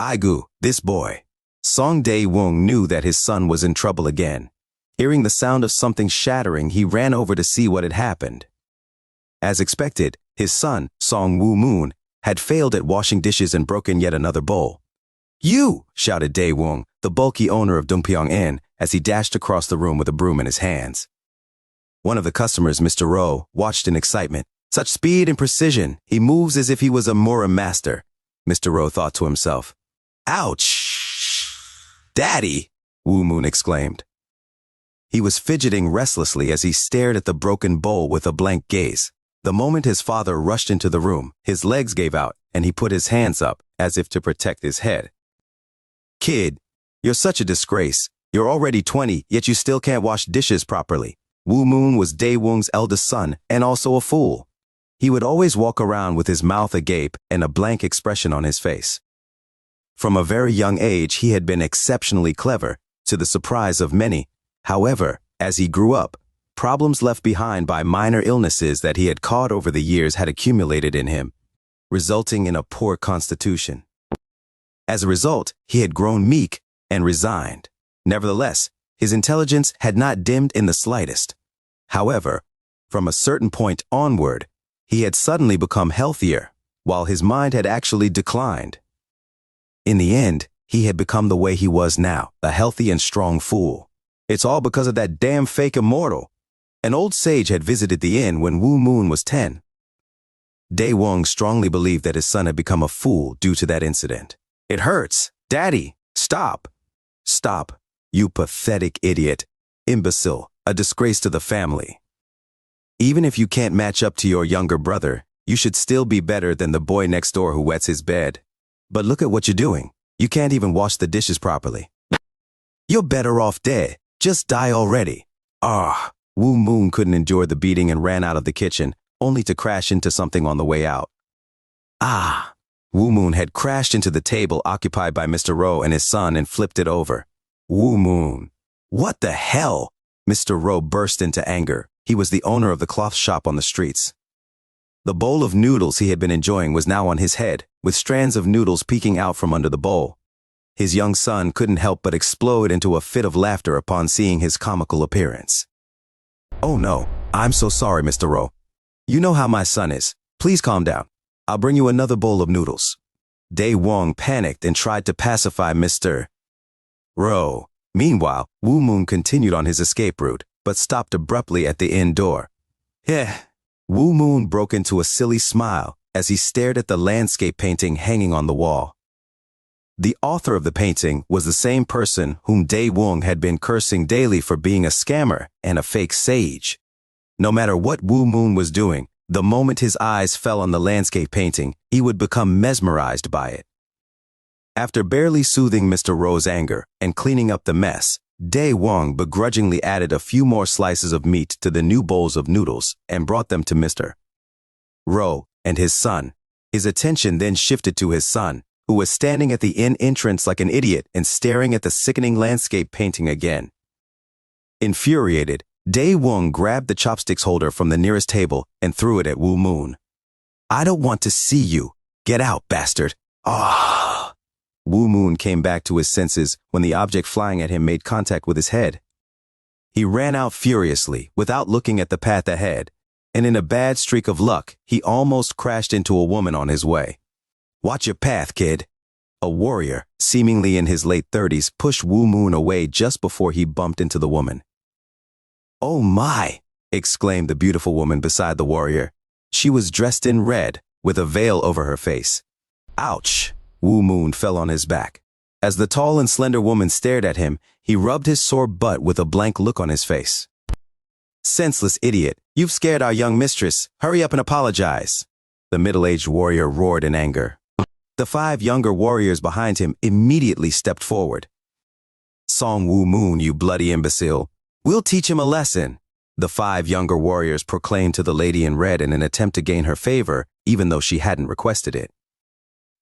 Aigu, this boy. Song Dae-woong knew that his son was in trouble again. Hearing the sound of something shattering, he ran over to see what had happened. As expected, his son, Song Woo-moon, had failed at washing dishes and broken yet another bowl. "You!" shouted Dae-woong, the bulky owner of Dongpyeong Inn, as he dashed across the room with a broom in his hands. One of the customers, Mr. Rowe, watched in excitement. Such speed and precision, he moves as if he was a Mura master, Mr. Rowe thought to himself. "Ouch! Daddy!" Woo-moon exclaimed. He was fidgeting restlessly as he stared at the broken bowl with a blank gaze. The moment his father rushed into the room, his legs gave out, and he put his hands up, as if to protect his head. "Kid, you're such a disgrace. You're already 20, yet you still can't wash dishes properly." Woo-moon was Dae-woong's eldest son, and also a fool. He would always walk around with his mouth agape and a blank expression on his face. From a very young age, he had been exceptionally clever, to the surprise of many. However, as he grew up, problems left behind by minor illnesses that he had caught over the years had accumulated in him, resulting in a poor constitution. As a result, he had grown meek and resigned. Nevertheless, his intelligence had not dimmed in the slightest. However, from a certain point onward, he had suddenly become healthier, while his mind had actually declined. In the end, he had become the way he was now, a healthy and strong fool. It's all because of that damn fake immortal. An old sage had visited the inn when Woo-moon was 10. Dae-woong strongly believed that his son had become a fool due to that incident. "It hurts. Daddy, stop. Stop, you pathetic idiot, imbecile, a disgrace to the family. Even if you can't match up to your younger brother, you should still be better than the boy next door who wets his bed. But look at what you're doing. You can't even wash the dishes properly. You're better off dead. Just die already." Woo-moon couldn't endure the beating and ran out of the kitchen, only to crash into something on the way out. Woo-moon had crashed into the table occupied by Mr. Rowe and his son and flipped it over. Woo-moon. "What the hell?" Mr. Rowe burst into anger. He was the owner of the cloth shop on the streets. The bowl of noodles he had been enjoying was now on his head, with strands of noodles peeking out from under the bowl. His young son couldn't help but explode into a fit of laughter upon seeing his comical appearance. "Oh no, I'm so sorry, Mr. Rowe. You know how my son is. Please calm down. I'll bring you another bowl of noodles." Dae-woong panicked and tried to pacify Mr. Rowe. Meanwhile, Woo-moon continued on his escape route, but stopped abruptly at the inn door. Woo-moon broke into a silly smile as he stared at the landscape painting hanging on the wall. The author of the painting was the same person whom Dae-woong had been cursing daily for being a scammer and a fake sage. No matter what Woo-moon was doing, the moment his eyes fell on the landscape painting, he would become mesmerized by it. After barely soothing Mr. Rowe's anger and cleaning up the mess, Dae-woong begrudgingly added a few more slices of meat to the new bowls of noodles and brought them to Mr. Rowe and his son. His attention then shifted to his son, who was standing at the inn entrance like an idiot and staring at the sickening landscape painting again. Infuriated, Dae-woong grabbed the chopsticks holder from the nearest table and threw it at Woo-moon. "I don't want to see you. Get out, bastard." Woo-moon came back to his senses when the object flying at him made contact with his head. He ran out furiously, without looking at the path ahead, and in a bad streak of luck, he almost crashed into a woman on his way. "Watch your path, kid." A warrior, seemingly in his late 30s, pushed Woo-moon away just before he bumped into the woman. "Oh my!" exclaimed the beautiful woman beside the warrior. She was dressed in red, with a veil over her face. "Ouch!" Woo-moon fell on his back. As the tall and slender woman stared at him, he rubbed his sore butt with a blank look on his face. "Senseless idiot, you've scared our young mistress. Hurry up and apologize." The middle-aged warrior roared in anger. The 5 younger warriors behind him immediately stepped forward. "Song Woo-moon, you bloody imbecile. We'll teach him a lesson." The 5 younger warriors proclaimed to the lady in red in an attempt to gain her favor, even though she hadn't requested it.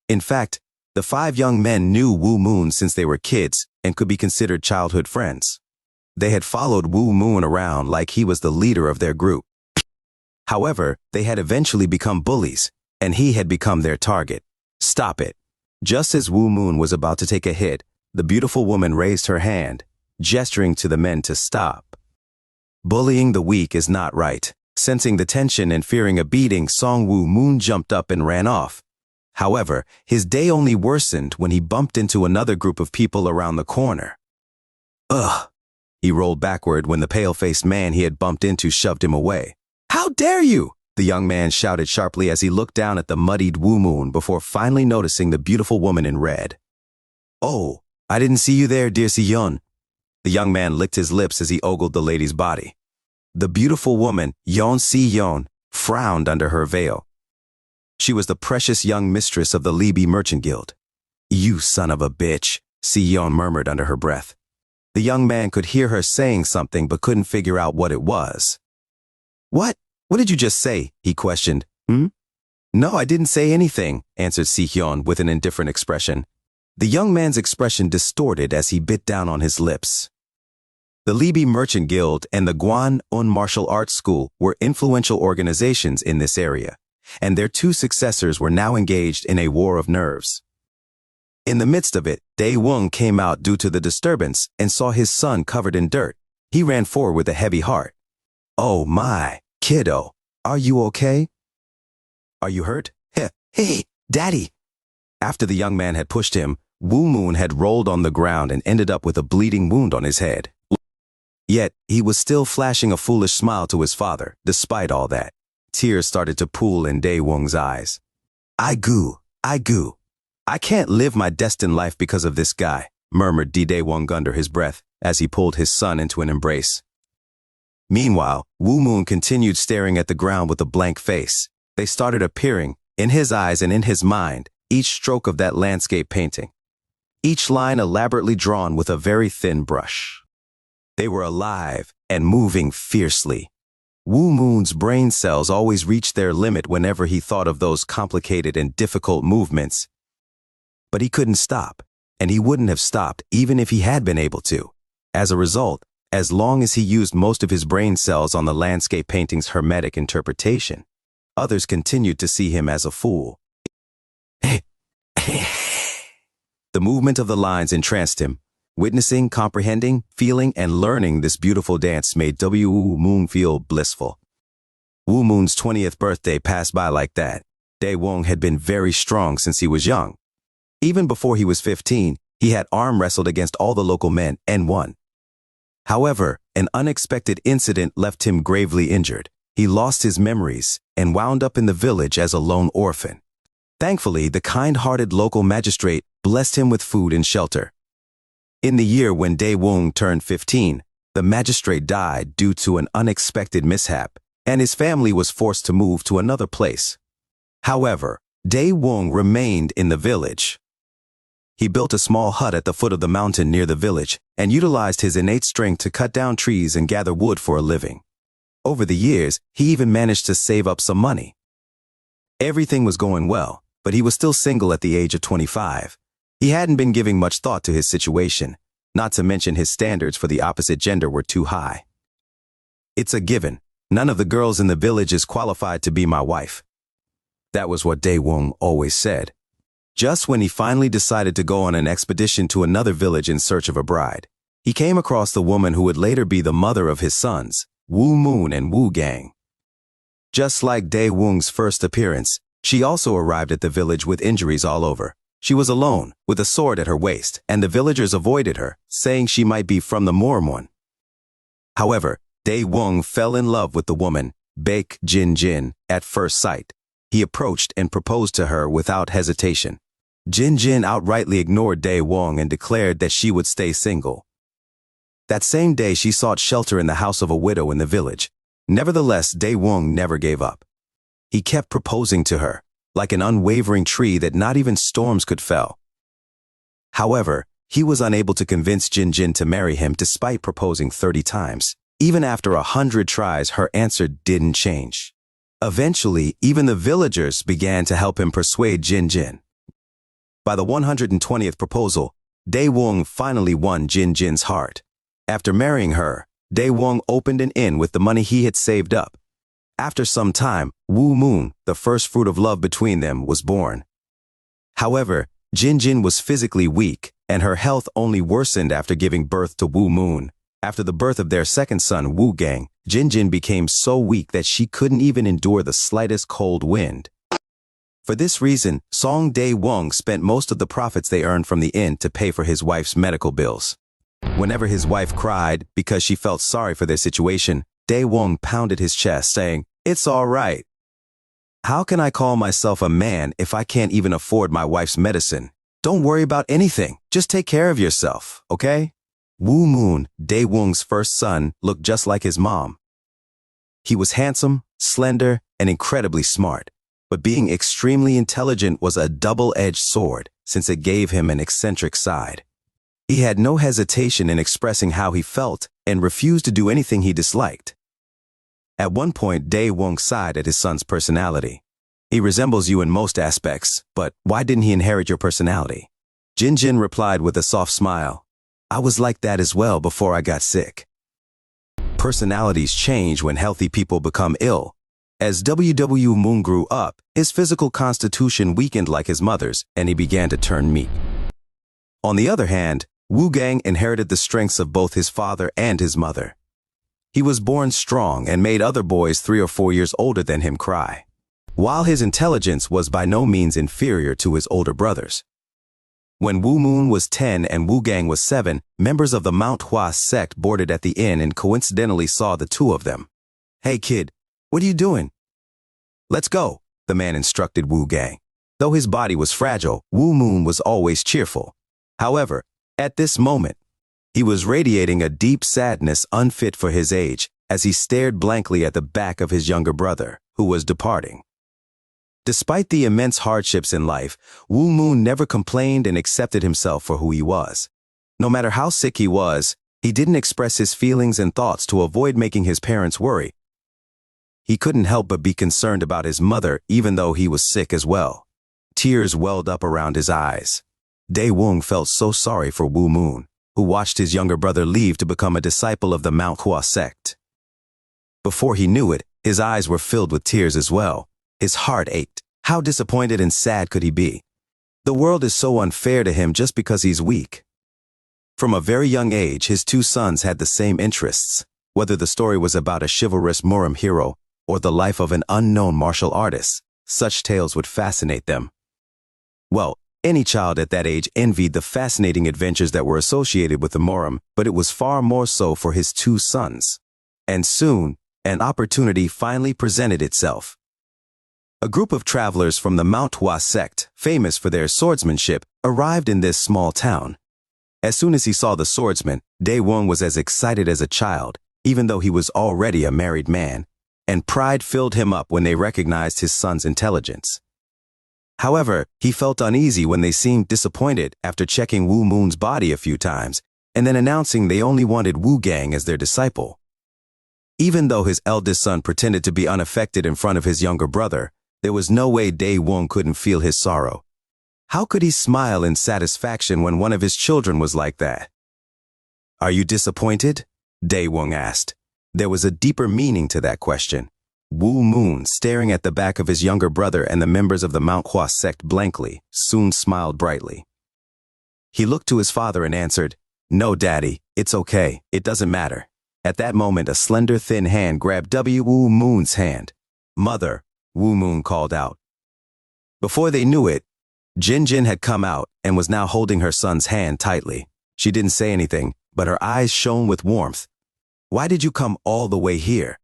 In fact, the 5 young men knew Woo-moon since they were kids and could be considered childhood friends. They had followed Woo-moon around like he was the leader of their group. However, they had eventually become bullies, and he had become their target. "Stop it. Just as Wu Moon was about to take a hit, the beautiful woman raised her hand, gesturing to the men to stop. Bullying the weak is not right. Sensing the tension and fearing a beating, Song Wu Moon jumped up and ran off. However, his day only worsened when he bumped into another group of people around the corner. Ugh! He rolled backward when the pale-faced man he had bumped into shoved him away. How dare you! The young man shouted sharply as he looked down at the muddied Wu Moon before finally noticing the beautiful woman in red. Oh, I didn't see you there, dear Si-yeon. The young man licked his lips as he ogled the lady's body. The beautiful woman, Yeon Si-yeon, frowned under her veil. She was the precious young mistress of the Libi Merchant Guild. You son of a bitch, Si-yeon murmured under her breath. The young man could hear her saying something but couldn't figure out what it was. What? What did you just say? He questioned. No, I didn't say anything, answered Si-yeon with an indifferent expression. The young man's expression distorted as he bit down on his lips. The Libi Merchant Guild and the Gwan-un Martial Arts School were influential organizations in this area, and their two successors were now engaged in a war of nerves. In the midst of it, Dae-woong came out due to the disturbance and saw his son covered in dirt. He ran forward with a heavy heart. Oh my, kiddo, are you okay? Are you hurt? Hey, Daddy! After the young man had pushed him, Wu Moon had rolled on the ground and ended up with a bleeding wound on his head. Yet, he was still flashing a foolish smile to his father, despite all that. Tears started to pool in Dae-woong's eyes. I can't live my destined life because of this guy, murmured Dae-woong under his breath as he pulled his son into an embrace. Meanwhile, Wu Moon continued staring at the ground with a blank face. They started appearing, in his eyes and in his mind, each stroke of that landscape painting. Each line elaborately drawn with a very thin brush. They were alive and moving fiercely. Wu Moon's brain cells always reached their limit whenever he thought of those complicated and difficult movements. But he couldn't stop, and he wouldn't have stopped even if he had been able to. As a result, as long as he used most of his brain cells on the landscape painting's hermetic interpretation, others continued to see him as a fool. The movement of the lines entranced him. Witnessing, comprehending, feeling, and learning this beautiful dance made Wu Moon feel blissful. Wu Moon's 20th birthday passed by like that. Dae-woong had been very strong since he was young. Even before he was 15, he had arm wrestled against all the local men and won. However, an unexpected incident left him gravely injured. He lost his memories and wound up in the village as a lone orphan. Thankfully, the kind-hearted local magistrate blessed him with food and shelter. In the year when Dae-woong turned 15, the magistrate died due to an unexpected mishap, and his family was forced to move to another place. However, Dae-woong remained in the village. He built a small hut at the foot of the mountain near the village and utilized his innate strength to cut down trees and gather wood for a living. Over the years, he even managed to save up some money. Everything was going well, but he was still single at the age of 25. He hadn't been giving much thought to his situation, not to mention his standards for the opposite gender were too high. It's a given. None of the girls in the village is qualified to be my wife. That was what Dae-woong always said. Just when he finally decided to go on an expedition to another village in search of a bride, he came across the woman who would later be the mother of his sons, Wu Moon and Wu Gang. Just like Dae-woong's first appearance, she also arrived at the village with injuries all over. She was alone, with a sword at her waist, and the villagers avoided her, saying she might be from the Mormon. However, Dae-woong fell in love with the woman, Baek Jin-jin, at first sight. He approached and proposed to her without hesitation. Jin-jin outrightly ignored Dae-woong and declared that she would stay single. That same day, she sought shelter in the house of a widow in the village. Nevertheless, Dae-woong never gave up. He kept proposing to her, like an unwavering tree that not even storms could fell. However, he was unable to convince Jin-jin to marry him despite proposing 30 times. Even after 100 tries, her answer didn't change. Eventually, even the villagers began to help him persuade Jin-jin. By the 120th proposal, Dae-woong finally won Jin-jin's heart. After marrying her, Dae-woong opened an inn with the money he had saved up. After some time, Wu Moon, the first fruit of love between them, was born. However, Jinjin was physically weak, and her health only worsened after giving birth to Wu Moon. After the birth of their second son, Wu Gang, Jinjin became so weak that she couldn't even endure the slightest cold wind. For this reason, Song Dae-won spent most of the profits they earned from the inn to pay for his wife's medical bills. Whenever his wife cried because she felt sorry for their situation, Dae-won pounded his chest, saying, "It's all right. How can I call myself a man if I can't even afford my wife's medicine? Don't worry about anything. Just take care of yourself, okay?" Wu Moon, Dae-won's first son, looked just like his mom. He was handsome, slender, and incredibly smart, but being extremely intelligent was a double-edged sword since it gave him an eccentric side. He had no hesitation in expressing how he felt and refused to do anything he disliked. At one point, Dae-won sighed at his son's personality. "He resembles you in most aspects, but why didn't he inherit your personality?" Jinjin replied with a soft smile, "I was like that as well before I got sick." Personalities change when healthy people become ill. As Wu Moon grew up, his physical constitution weakened like his mother's, and he began to turn meek. On the other hand, Wu Gang inherited the strengths of both his father and his mother. He was born strong and made other boys 3 or 4 years older than him cry, while his intelligence was by no means inferior to his older brothers. When Wu Moon was 10 and Wu Gang was 7, members of the Mount Hua sect boarded at the inn and coincidentally saw the two of them. "Hey kid, what are you doing?" "Let's go," the man instructed Wu Gang. Though his body was fragile, Wu Moon was always cheerful. However, at this moment, he was radiating a deep sadness unfit for his age as he stared blankly at the back of his younger brother, who was departing. Despite the immense hardships in life, Wu Moon never complained and accepted himself for who he was. No matter how sick he was, he didn't express his feelings and thoughts to avoid making his parents worry. He couldn't help but be concerned about his mother even though he was sick as well. Tears welled up around his eyes. Dae-won felt so sorry for Wu Moon, who watched his younger brother leave to become a disciple of the Mount Hua sect. Before he knew it, his eyes were filled with tears as well. His heart ached. How disappointed and sad could he be? The world is so unfair to him just because he's weak. From a very young age, his two sons had the same interests. Whether the story was about a chivalrous Muram hero or the life of an unknown martial artist, such tales would fascinate them. Well, any child at that age envied the fascinating adventures that were associated with the Muram, but it was far more so for his two sons. And soon, an opportunity finally presented itself. A group of travelers from the Mount Hua sect, famous for their swordsmanship, arrived in this small town. As soon as he saw the swordsman, Dae-won was as excited as a child, even though he was already a married man, and pride filled him up when they recognized his son's intelligence. However, he felt uneasy when they seemed disappointed after checking Wu Moon's body a few times, and then announcing they only wanted Wu Gang as their disciple. Even though his eldest son pretended to be unaffected in front of his younger brother, there was no way Dae-won couldn't feel his sorrow. How could he smile in satisfaction when one of his children was like that? "Are you disappointed?" Dae-won asked. There was a deeper meaning to that question. Wu Moon, staring at the back of his younger brother and the members of the Mount Hua sect blankly, soon smiled brightly. He looked to his father and answered, "No, Daddy, it's okay. It doesn't matter." At that moment, a slender, thin hand grabbed Wu Moon's hand. "Mother," Wu Moon called out. Before they knew it, Jinjin had come out and was now holding her son's hand tightly. She didn't say anything, but her eyes shone with warmth. "Why did you come all the way here?"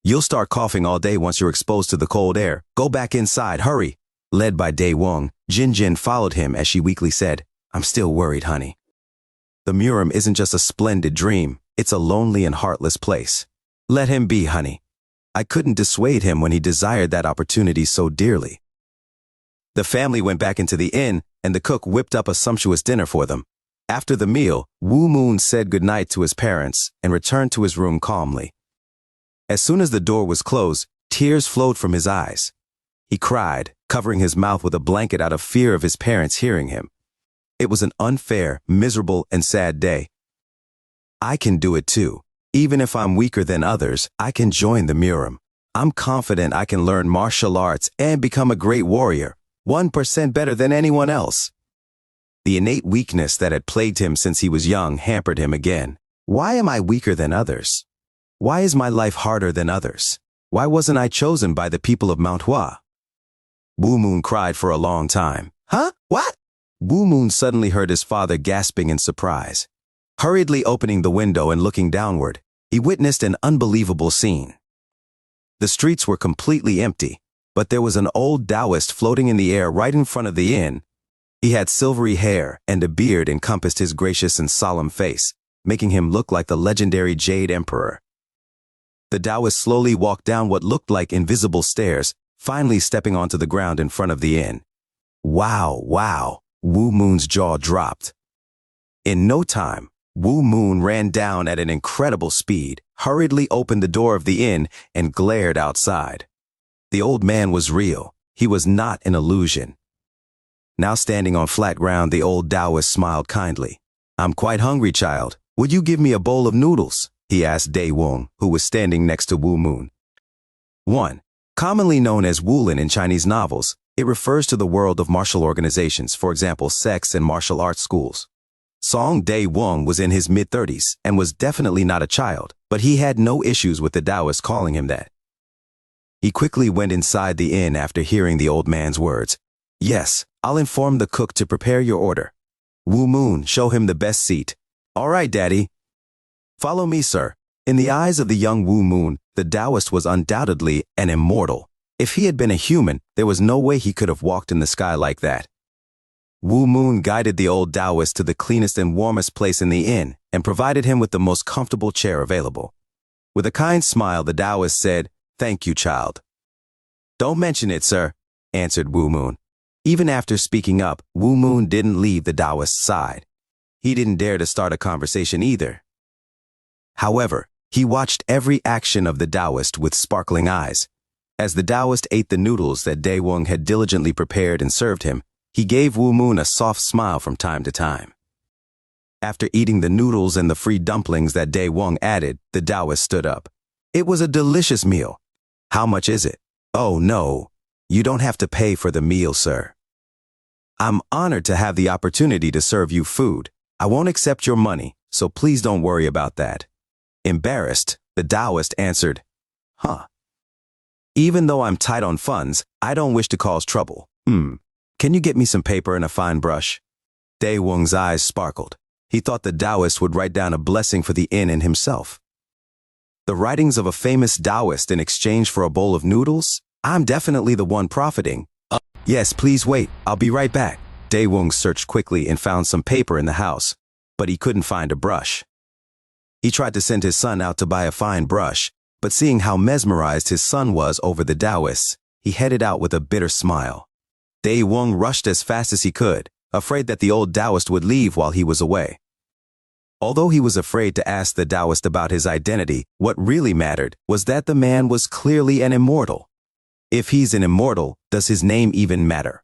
"You'll start coughing all day once you're exposed to the cold air. Go back inside, hurry." Led by Dae-won, Jinjin followed him as she weakly said, "I'm still worried, honey. The Muram isn't just a splendid dream, it's a lonely and heartless place. Let him be, honey. I couldn't dissuade him when he desired that opportunity so dearly." The family went back into the inn, and the cook whipped up a sumptuous dinner for them. After the meal, Wu Moon said goodnight to his parents and returned to his room calmly. As soon as the door was closed, tears flowed from his eyes. He cried, covering his mouth with a blanket out of fear of his parents hearing him. It was an unfair, miserable, and sad day. "I can do it too. Even if I'm weaker than others, I can join the Muram. I'm confident I can learn martial arts and become a great warrior. 1% better than anyone else. The innate weakness that had plagued him since he was young hampered him again. Why am I weaker than others? Why is my life harder than others? Why wasn't I chosen by the people of Mount Hua? Wu Moon cried for a long time. Huh? What? Wu Moon suddenly heard his father gasping in surprise. Hurriedly opening the window and looking downward, he witnessed an unbelievable scene. The streets were completely empty, but there was an old Taoist floating in the air right in front of the inn. He had silvery hair, and a beard encompassed his gracious and solemn face, making him look like the legendary Jade Emperor. The Taoist slowly walked down what looked like invisible stairs, finally stepping onto the ground in front of the inn. Wow, wow, Wu Moon's jaw dropped. In no time, Wu Moon ran down at an incredible speed, hurriedly opened the door of the inn, and glared outside. The old man was real. He was not an illusion. Now standing on flat ground, the old Taoist smiled kindly. "I'm quite hungry, child. Would you give me a bowl of noodles?" he asked Dai Wung, who was standing next to Wu Moon. 1. Commonly known as Wulin in Chinese novels, it refers to the world of martial organizations, for example, sects and martial arts schools. Song Dai Wung was in his mid-30s and was definitely not a child, but he had no issues with the Taoist calling him that. He quickly went inside the inn after hearing the old man's words. "Yes, I'll inform the cook to prepare your order. Wu Moon, show him the best seat." "All right, Daddy." "Follow me, sir." In the eyes of the young Wu Moon, the Taoist was undoubtedly an immortal. If he had been a human, there was no way he could have walked in the sky like that. Wu Moon guided the old Taoist to the cleanest and warmest place in the inn and provided him with the most comfortable chair available. With a kind smile, the Taoist said, "Thank you, child." "Don't mention it, sir," answered Wu Moon. Even after speaking up, Wu Moon didn't leave the Taoist's side. He didn't dare to start a conversation either. However, he watched every action of the Taoist with sparkling eyes. As the Taoist ate the noodles that Dai Wung had diligently prepared and served him, he gave Wu Moon a soft smile from time to time. After eating the noodles and the free dumplings that Dai Wung added, the Taoist stood up. "It was a delicious meal. How much is it?" "Oh, no. You don't have to pay for the meal, sir. I'm honored to have the opportunity to serve you food. I won't accept your money, so please don't worry about that." Embarrassed, the Taoist answered, "Huh. Even though I'm tight on funds, I don't wish to cause trouble. Can you get me some paper and a fine brush?" Dai Wung's eyes sparkled. He thought the Taoist would write down a blessing for the inn and himself. The writings of a famous Taoist in exchange for a bowl of noodles? I'm definitely the one profiting. Yes, please wait. I'll be right back. Dai Wung searched quickly and found some paper in the house, but he couldn't find a brush. He tried to send his son out to buy a fine brush, but seeing how mesmerized his son was over the Taoists, he headed out with a bitter smile. Dai Wung rushed as fast as he could, afraid that the old Taoist would leave while he was away. Although he was afraid to ask the Taoist about his identity, what really mattered was that the man was clearly an immortal. If he's an immortal, does his name even matter?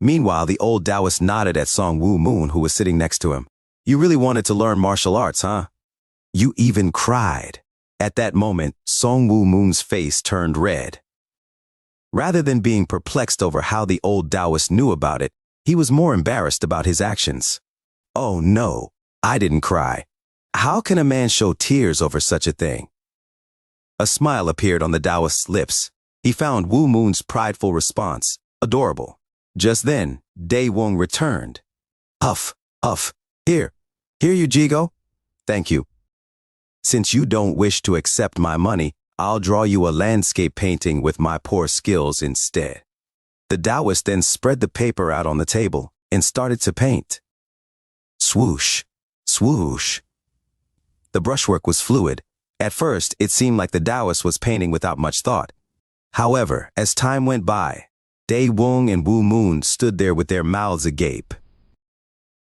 Meanwhile, the old Taoist nodded at Song Wu Moon, who was sitting next to him. "You really wanted to learn martial arts, huh? You even cried." At that moment, Song Wu Moon's face turned red. Rather than being perplexed over how the old Taoist knew about it, he was more embarrassed about his actions. "Oh no, I didn't cry. How can a man show tears over such a thing?" A smile appeared on the Taoist's lips. He found Wu Moon's prideful response adorable. Just then, Dai Wung returned. "Huff, huff. Here you Jigo. Thank you. Since you don't wish to accept my money, I'll draw you a landscape painting with my poor skills instead." The Taoist then spread the paper out on the table and started to paint. Swoosh, swoosh. The brushwork was fluid. At first, it seemed like the Taoist was painting without much thought. However, as time went by, Dai Wung and Wu Moon stood there with their mouths agape.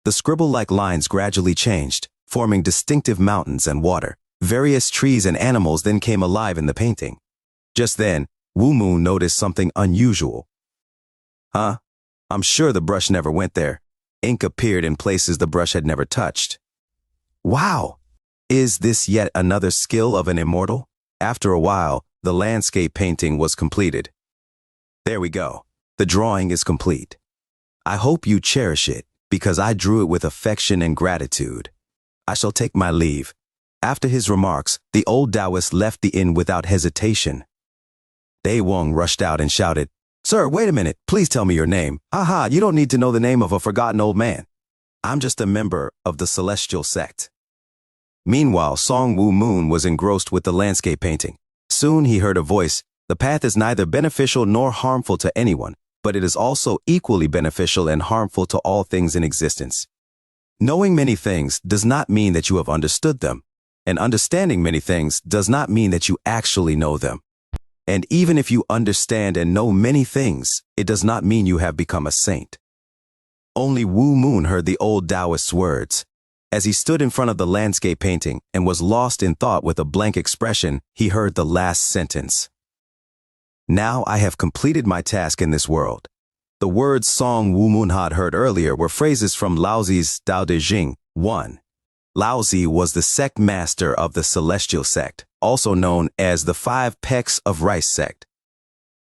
The scribble-like lines gradually changed, forming distinctive mountains and water. Various trees and animals then came alive in the painting. Just then, Wu Moon noticed something unusual. "Huh? I'm sure the brush never went there." Ink appeared in places the brush had never touched. "Wow! Is this yet another skill of an immortal?" After a while, the landscape painting was completed. "There we go. The drawing is complete. I hope you cherish it, because I drew it with affection and gratitude. I shall take my leave." After his remarks, the old Taoist left the inn without hesitation. Dae Wong rushed out and shouted, "Sir, wait a minute. Please tell me your name." "Aha, you don't need to know the name of a forgotten old man. I'm just a member of the celestial sect." Meanwhile, Song Woo Moon was engrossed with the landscape painting. Soon he heard a voice. "The path is neither beneficial nor harmful to anyone, but it is also equally beneficial and harmful to all things in existence. Knowing many things does not mean that you have understood them, and understanding many things does not mean that you actually know them. And even if you understand and know many things, it does not mean you have become a saint." Only Wu Moon heard the old Taoist's words. As he stood in front of the landscape painting and was lost in thought with a blank expression, he heard the last sentence. "Now I have completed my task in this world." The words Song Wu Moon had heard earlier were phrases from Laozi's Tao Te Ching 1. Laozi was the sect master of the celestial sect, also known as the 5 Pecks of Rice sect.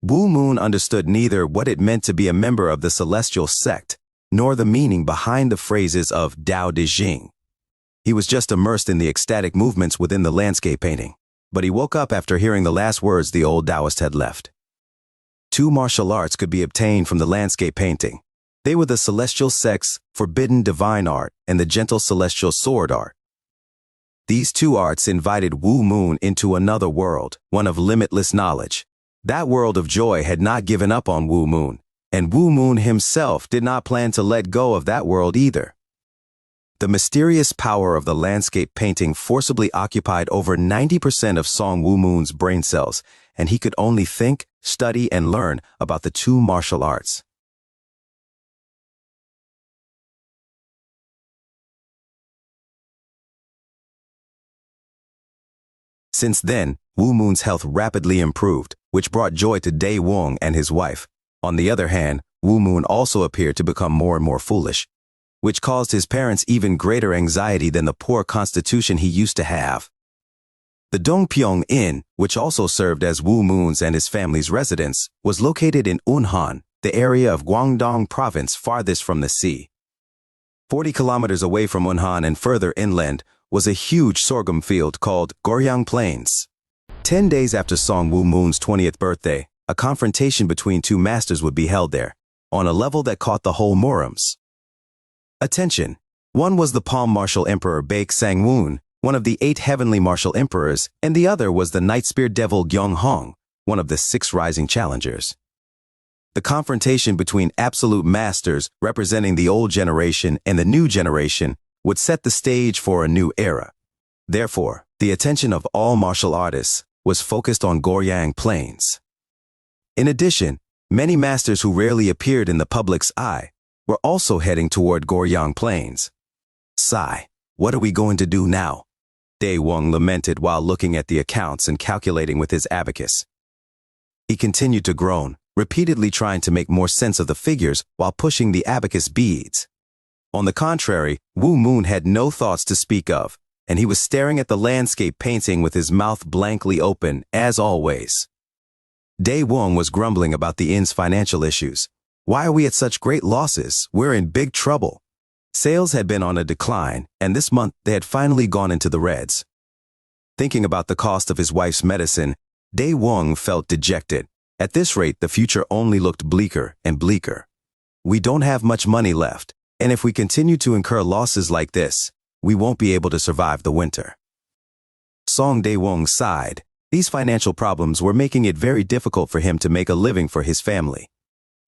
Wu Moon understood neither what it meant to be a member of the celestial sect, nor the meaning behind the phrases of Tao Te Ching. He was just immersed in the ecstatic movements within the landscape painting, but he woke up after hearing the last words the old Taoist had left. 2 martial arts could be obtained from the landscape painting. They were the celestial sect's forbidden divine art and the gentle celestial sword art. These 2 arts invited Wu Moon into another world, one of limitless knowledge. That world of joy had not given up on Wu Moon, and Wu Moon himself did not plan to let go of that world either. The mysterious power of the landscape painting forcibly occupied over 90% of Song Wu Moon's brain cells, and he could only think, study, and learn about the 2 martial arts. Since then, Wu Moon's health rapidly improved, which brought joy to Dae Wong and his wife. On the other hand, Wu Moon also appeared to become more and more foolish, which caused his parents even greater anxiety than the poor constitution he used to have. The Dongpyeong Inn, which also served as Wu Moon's and his family's residence, was located in Unhan, the area of Guangdong province farthest from the sea. 40 kilometers away from Unhan and further inland was a huge sorghum field called Goryang Plains. 10 days after Song Wu Moon's 20th birthday, a confrontation between 2 masters would be held there, on a level that caught the whole Murams. Attention! One was the Palm Martial Emperor Baek Sang-woon, one of the 8 heavenly martial emperors, and the other was the Night Spear Devil Gyeong Hong, one of the 6 rising challengers. The confrontation between absolute masters representing the old generation and the new generation would set the stage for a new era. Therefore, the attention of all martial artists was focused on Goryang Plains. In addition, many masters who rarely appeared in the public's eye were also heading toward Goryang Plains. "Sigh, what are we going to do now?" Dae Wong lamented while looking at the accounts and calculating with his abacus. He continued to groan, repeatedly trying to make more sense of the figures while pushing the abacus beads. On the contrary, Wu Moon had no thoughts to speak of, and he was staring at the landscape painting with his mouth blankly open, as always. Dae Wong was grumbling about the inn's financial issues. "Why are we at such great losses? We're in big trouble." Sales had been on a decline, and this month they had finally gone into the reds. Thinking about the cost of his wife's medicine, Dae Wong felt dejected. At this rate, the future only looked bleaker and bleaker. "We don't have much money left, and if we continue to incur losses like this, we won't be able to survive the winter." Song Dae Wong sighed. These financial problems were making it very difficult for him to make a living for his family.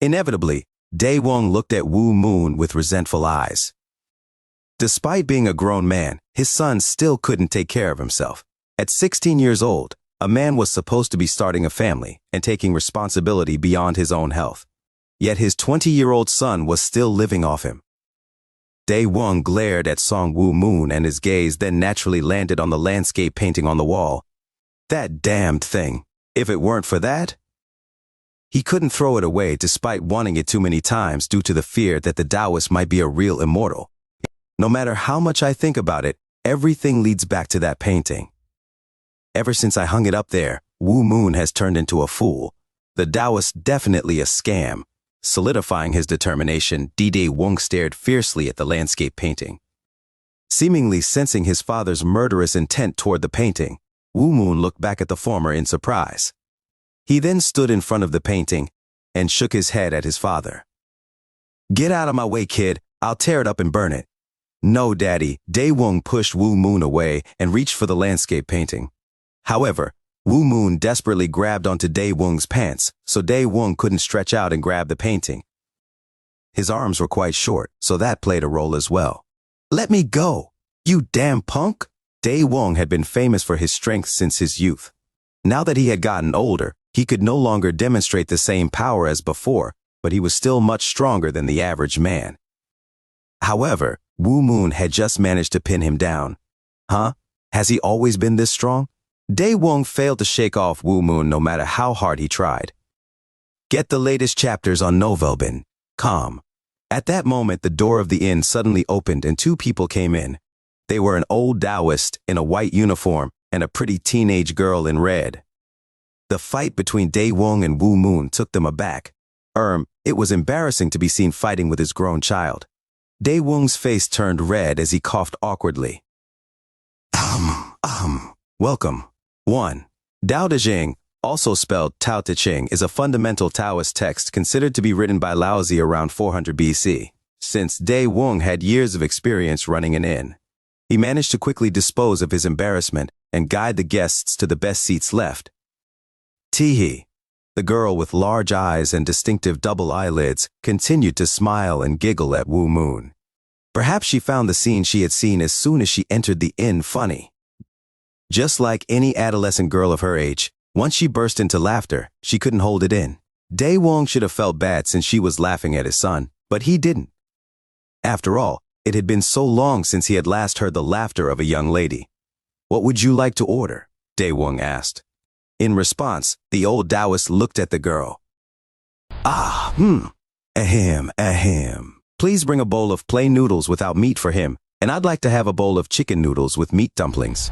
Inevitably, Dae Wong looked at Wu Moon with resentful eyes. Despite being a grown man, his son still couldn't take care of himself. At 16 years old, a man was supposed to be starting a family and taking responsibility beyond his own health. Yet his 20-year-old son was still living off him. Dae Wong glared at Song Wu Moon and his gaze then naturally landed on the landscape painting on the wall. That damned thing. If it weren't for that, he couldn't throw it away despite wanting it too many times due to the fear that the Taoist might be a real immortal. No matter how much I think about it, everything leads back to that painting. Ever since I hung it up there, Wu Moon has turned into a fool. The Taoist definitely a scam. Solidifying his determination, Dae Wong stared fiercely at the landscape painting. Seemingly sensing his father's murderous intent toward the painting, Wu Moon looked back at the former in surprise. He then stood in front of the painting and shook his head at his father. "Get out of my way, kid. I'll tear it up and burn it." "No, Daddy." Dae Wong pushed Wu Moon away and reached for the landscape painting. However, Wu Moon desperately grabbed onto Dae Wong's pants, so Dae Wong couldn't stretch out and grab the painting. His arms were quite short, so that played a role as well. "Let me go, you damn punk!" Dae Wong had been famous for his strength since his youth. Now that he had gotten older, he could no longer demonstrate the same power as before, but he was still much stronger than the average man. However, Wu Moon had just managed to pin him down. Huh? Has he always been this strong? Dae Wong failed to shake off Wu Moon no matter how hard he tried. Get the latest chapters on Novelbin.com. At that moment, the door of the inn suddenly opened and two people came in. They were an old Taoist in a white uniform and a pretty teenage girl in red. The fight between Dae Wong and Wu Moon took them aback. It was embarrassing to be seen fighting with his grown child. Dae Wong's face turned red as he coughed awkwardly. Welcome. 1. Tao Te Ching, also spelled Tao Te Ching, is a fundamental Taoist text considered to be written by Laozi around 400 BC. Since Dae Wong had years of experience running an inn, he managed to quickly dispose of his embarrassment and guide the guests to the best seats left. Teehee, the girl with large eyes and distinctive double eyelids, continued to smile and giggle at Wu Moon. Perhaps she found the scene she had seen as soon as she entered the inn funny. Just like any adolescent girl of her age, once she burst into laughter, she couldn't hold it in. Dae Wong should have felt bad since she was laughing at his son, but he didn't. After all, it had been so long since he had last heard the laughter of a young lady. "What would you like to order?" Dae Wong asked. In response, the old Taoist looked at the girl. Ahem. Please bring a bowl of plain noodles without meat for him, and I'd like to have a bowl of chicken noodles with meat dumplings.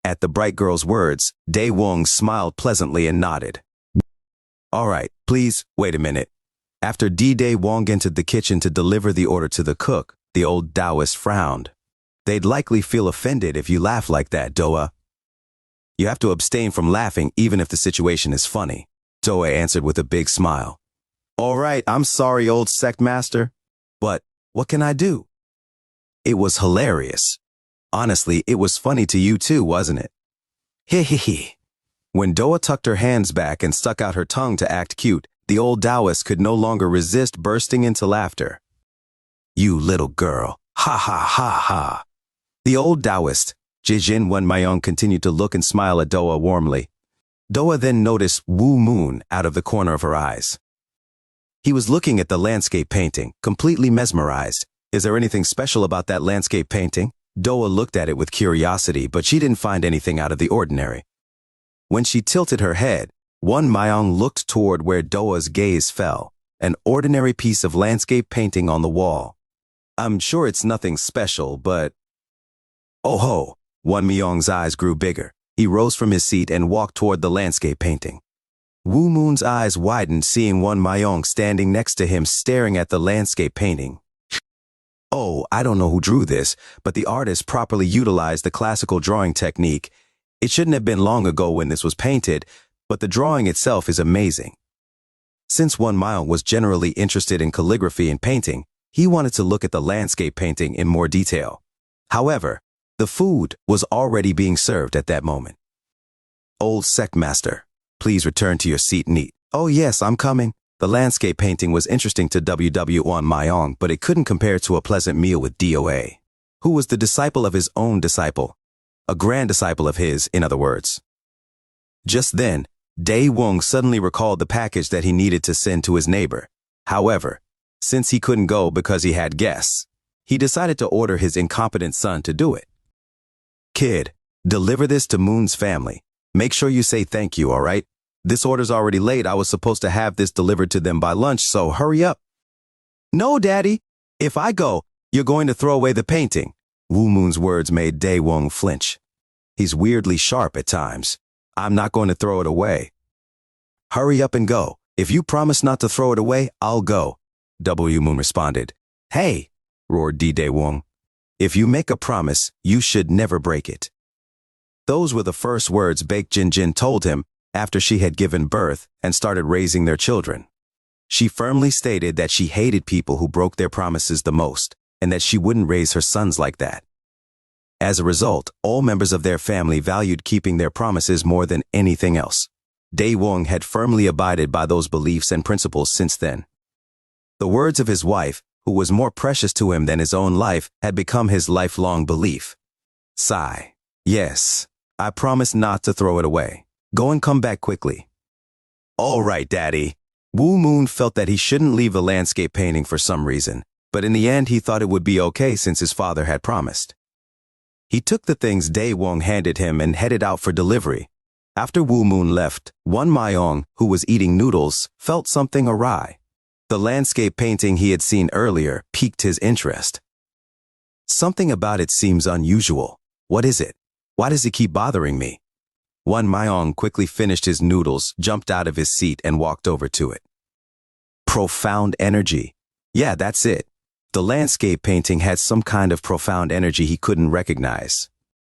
At the bright girl's words, Dae Wong smiled pleasantly and nodded. All right, please, wait a minute. After Dae Wong entered the kitchen to deliver the order to the cook, the old Taoist frowned. "They'd likely feel offended if you laugh like that, Doa." "You have to abstain from laughing even if the situation is funny," Doa answered with a big smile. "All right, I'm sorry, old sect master. But what can I do?" It was hilarious. Honestly, it was funny to you too, wasn't it? Hee. When Doa tucked her hands back and stuck out her tongue to act cute, the old Taoist could no longer resist bursting into laughter. "You little girl, ha ha ha ha." The old Taoist, Jijin Wen Mayong, continued to look and smile at Doa warmly. Doa then noticed Wu Moon out of the corner of her eyes. He was looking at the landscape painting, completely mesmerized. "Is there anything special about that landscape painting?" Doa looked at it with curiosity, but she didn't find anything out of the ordinary. When she tilted her head, Wen Mayong looked toward where Doa's gaze fell, an ordinary piece of landscape painting on the wall. "I'm sure it's nothing special, but..." "Oh ho!" Wen Mayong's eyes grew bigger. He rose from his seat and walked toward the landscape painting. Wu Moon's eyes widened, seeing Wen Mayong standing next to him staring at the landscape painting. "Oh, I don't know who drew this, but the artist properly utilized the classical drawing technique. It shouldn't have been long ago when this was painted, but the drawing itself is amazing." Since Wen Mayong was generally interested in calligraphy and painting, he wanted to look at the landscape painting in more detail. However, the food was already being served at that moment. "Old sect master, please return to your seat neat." "Oh yes, I'm coming." The landscape painting was interesting to Wen Mayong, but it couldn't compare to a pleasant meal with Doa, who was the disciple of his own disciple, a grand disciple of his, in other words. Just then, Dae Wong suddenly recalled the package that he needed to send to his neighbor. However, since he couldn't go because he had guests, he decided to order his incompetent son to do it. "Kid, deliver this to Moon's family. Make sure you say thank you, all right? This order's already late. I was supposed to have this delivered to them by lunch, so hurry up." "No, Daddy. If I go, you're going to throw away the painting." Wu Moon's words made Dae Wong flinch. He's weirdly sharp at times. "I'm not going to throw it away." "Hurry up and go. If you promise not to throw it away, I'll go. W Moon responded. Hey, roared D-Day Wong. If you make a promise, you should never break it. Those were the first words Baek Jin Jin told him after she had given birth and started raising their children. She firmly stated that she hated people who broke their promises the most, and that she wouldn't raise her sons like that. As a result, all members of their family valued keeping their promises more than anything else. Dae Wong had firmly abided by those beliefs and principles since then. The words of his wife, who was more precious to him than his own life, had become his lifelong belief. Sigh. Yes, I promise not to throw it away. Go and come back quickly. All right, Daddy. Wu Moon felt that he shouldn't leave the landscape painting for some reason, but in the end he thought it would be okay since his father had promised. He took the things Dae Wong handed him and headed out for delivery. After Wu Moon left, Won Myong, who was eating noodles, felt something awry. The landscape painting he had seen earlier piqued his interest. Something about it seems unusual. What is it? Why does it keep bothering me? Won Myong quickly finished his noodles, jumped out of his seat, and walked over to it. Profound energy. Yeah, that's it. The landscape painting had some kind of profound energy he couldn't recognize.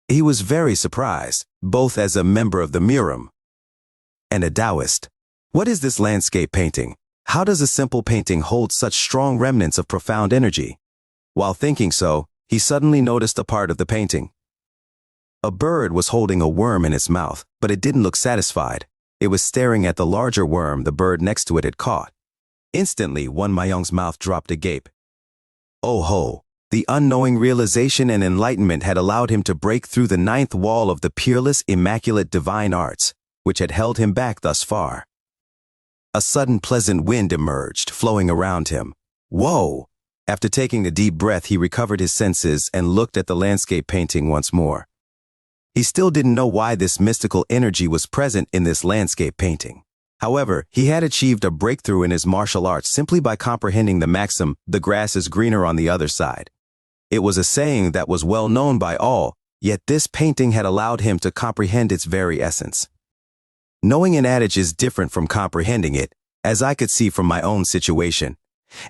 He was very surprised, both as a member of the Miram and a Taoist. What is this landscape painting? How does a simple painting hold such strong remnants of profound energy? While thinking so, he suddenly noticed a part of the painting. A bird was holding a worm in its mouth, but it didn't look satisfied. It was staring at the larger worm the bird next to it had caught. Instantly, Won Myong's mouth dropped agape. Oh ho! The unknowing realization and enlightenment had allowed him to break through the ninth wall of the peerless, immaculate divine arts, which had held him back thus far. A sudden pleasant wind emerged, flowing around him. Whoa! After taking a deep breath, he recovered his senses and looked at the landscape painting once more. He still didn't know why this mystical energy was present in this landscape painting. However, he had achieved a breakthrough in his martial arts simply by comprehending the maxim, "The grass is greener on the other side." It was a saying that was well known by all, yet this painting had allowed him to comprehend its very essence. Knowing an adage is different from comprehending it, as I could see from my own situation.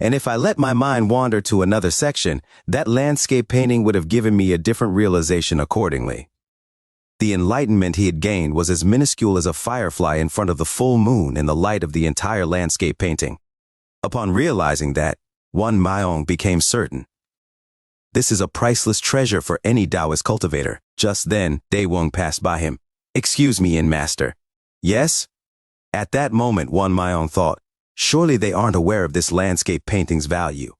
And if I let my mind wander to another section, that landscape painting would have given me a different realization accordingly. The enlightenment he had gained was as minuscule as a firefly in front of the full moon in the light of the entire landscape painting. Upon realizing that, Won Myong became certain. This is a priceless treasure for any Taoist cultivator. Just then, Dae Wong passed by him. Excuse me, Yin Master. Yes? At that moment, Won Myong thought, surely they aren't aware of this landscape painting's value.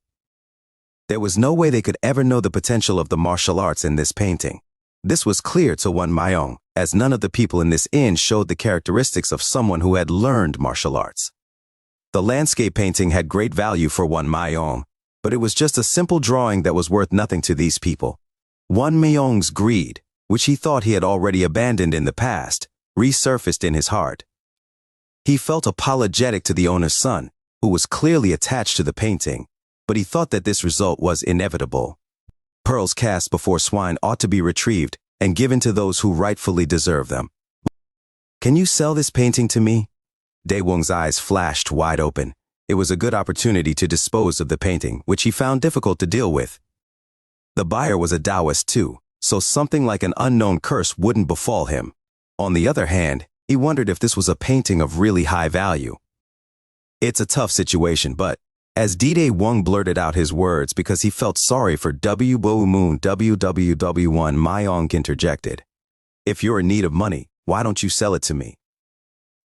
There was no way they could ever know the potential of the martial arts in this painting. This was clear to Won Myong, as none of the people in this inn showed the characteristics of someone who had learned martial arts. The landscape painting had great value for Won Myong, but it was just a simple drawing that was worth nothing to these people. Won Myong's greed, which he thought he had already abandoned in the past, resurfaced in his heart. He felt apologetic to the owner's son, who was clearly attached to the painting, but he thought that this result was inevitable. Pearls cast before swine ought to be retrieved and given to those who rightfully deserve them. Can you sell this painting to me? Dae Wong's eyes flashed wide open. It was a good opportunity to dispose of the painting, which he found difficult to deal with. The buyer was a Taoist too, so something like an unknown curse wouldn't befall him. On the other hand, he wondered if this was a painting of really high value. It's a tough situation, but as D-Day Wong blurted out his words because he felt sorry for W. Bo Moon, WWW1 Myong interjected. If you're in need of money, why don't you sell it to me?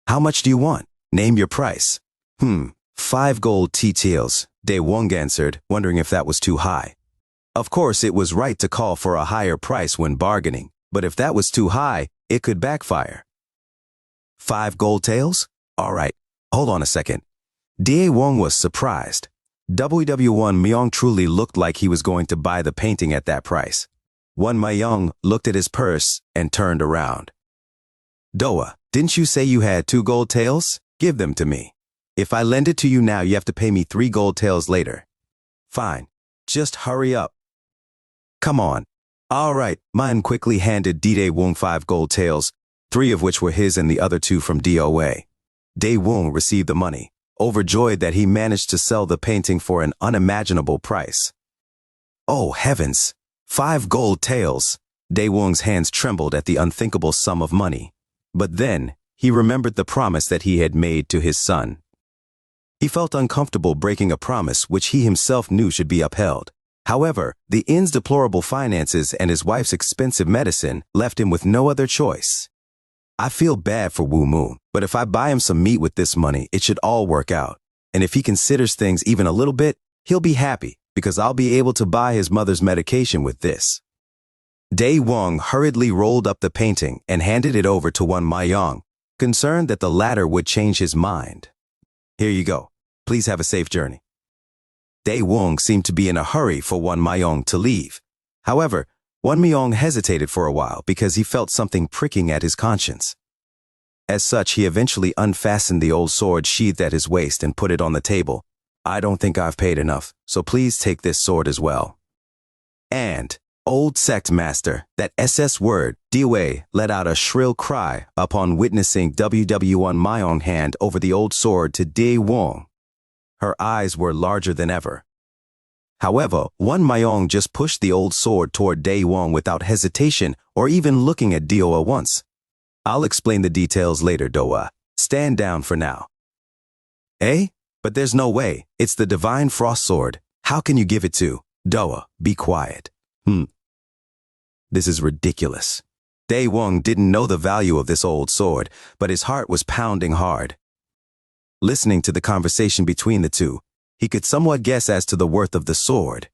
How much do you want? Name your price. 5 gold T-taels, Dae Wong answered, wondering if that was too high. Of course, it was right to call for a higher price when bargaining, but if that was too high, it could backfire. 5 gold taels? All right, hold on a second. Dae Wong was surprised. WW1 Myong truly looked like he was going to buy the painting at that price. Won Myong looked at his purse and turned around. Doa, didn't you say you had 2 gold taels? Give them to me. If I lend it to you now, you have to pay me 3 gold taels later. Fine. Just hurry up. Come on. All right. Mine quickly handed Dae Wong 5 gold taels, 3 of which were his and the other 2 from DOA. Dae Wong received the money. overjoyed that he managed to sell the painting for an unimaginable price. Oh heavens! 5 gold taels! Daewon's hands trembled at the unthinkable sum of money. But then, he remembered the promise that he had made to his son. He felt uncomfortable breaking a promise which he himself knew should be upheld. However, the inn's deplorable finances and his wife's expensive medicine left him with no other choice. I feel bad for Woo Moon, but if I buy him some meat with this money, it should all work out. And if he considers things even a little bit, he'll be happy, because I'll be able to buy his mother's medication with this. Daewon hurriedly rolled up the painting and handed it over to Won Mayong, concerned that the latter would change his mind. Here you go. Please have a safe journey. Daewon seemed to be in a hurry for Won Mayong to leave. However, Won Mayong hesitated for a while because he felt something pricking at his conscience. As such, he eventually unfastened the old sword sheathed at his waist and put it on the table. I don't think I've paid enough, so please take this sword as well. And, old sect master, that SS word, Dewey, let out a shrill cry upon witnessing Won Mayong hand over the old sword to Daewon. Her eyes were larger than ever. However, Won Mayong just pushed the old sword toward Daewon without hesitation or even looking at Doa once. I'll explain the details later, Doa. Stand down for now. Eh? But there's no way. It's the divine frost sword. How can you give it to? Doa, be quiet. This is ridiculous. Daewon didn't know the value of this old sword, but his heart was pounding hard. Listening to the conversation between the two, he could somewhat guess as to the worth of the sword.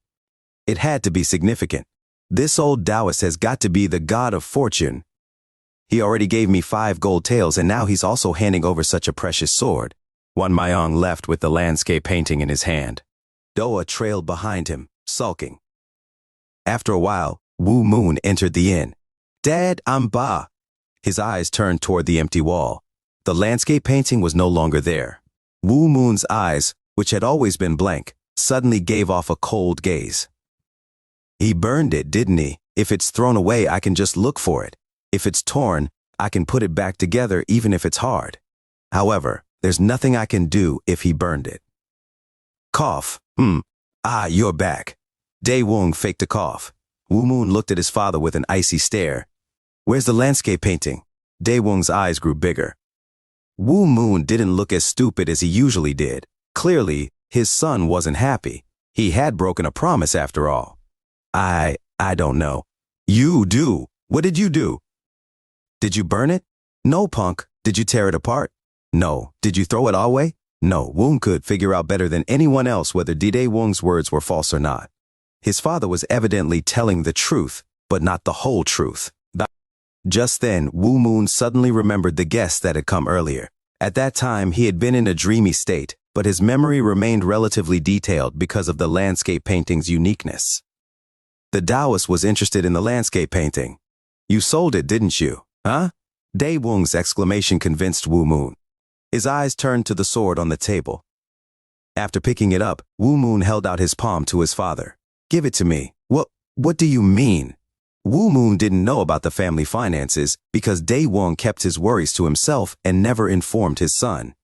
It had to be significant. This old Taoist has got to be the god of fortune. He already gave me 5 gold taels and now he's also handing over such a precious sword. Won Mayong left with the landscape painting in his hand. Doa trailed behind him, sulking. After a while, Woo Moon entered the inn. Dad, I'm Ba. His eyes turned toward the empty wall. The landscape painting was no longer there. Woo Moon's eyes, which had always been blank, suddenly gave off a cold gaze. He burned it, didn't he? If it's thrown away, I can just look for it. If it's torn, I can put it back together even if it's hard. However, there's nothing I can do if he burned it. Cough. You're back. Daewon faked a cough. Woo Moon looked at his father with an icy stare. Where's the landscape painting? Daewon's eyes grew bigger. Woo Moon didn't look as stupid as he usually did. Clearly, his son wasn't happy. He had broken a promise after all. I don't know. You do. What did you do? Did you burn it? No, punk. Did you tear it apart? No. Did you throw it all away? No. Woon could figure out better than anyone else whether Daewon's words were false or not. His father was evidently telling the truth, but not the whole truth. Just then, Woo Moon suddenly remembered the guest that had come earlier. At that time, he had been in a dreamy state, but his memory remained relatively detailed because of the landscape painting's uniqueness. The Taoist was interested in the landscape painting. You sold it, didn't you? Huh? Daewon's exclamation convinced Woo Moon. His eyes turned to the sword on the table. After picking it up, Woo Moon held out his palm to his father. Give it to me. What do you mean? Woo Moon didn't know about the family finances because Daewon kept his worries to himself and never informed his son.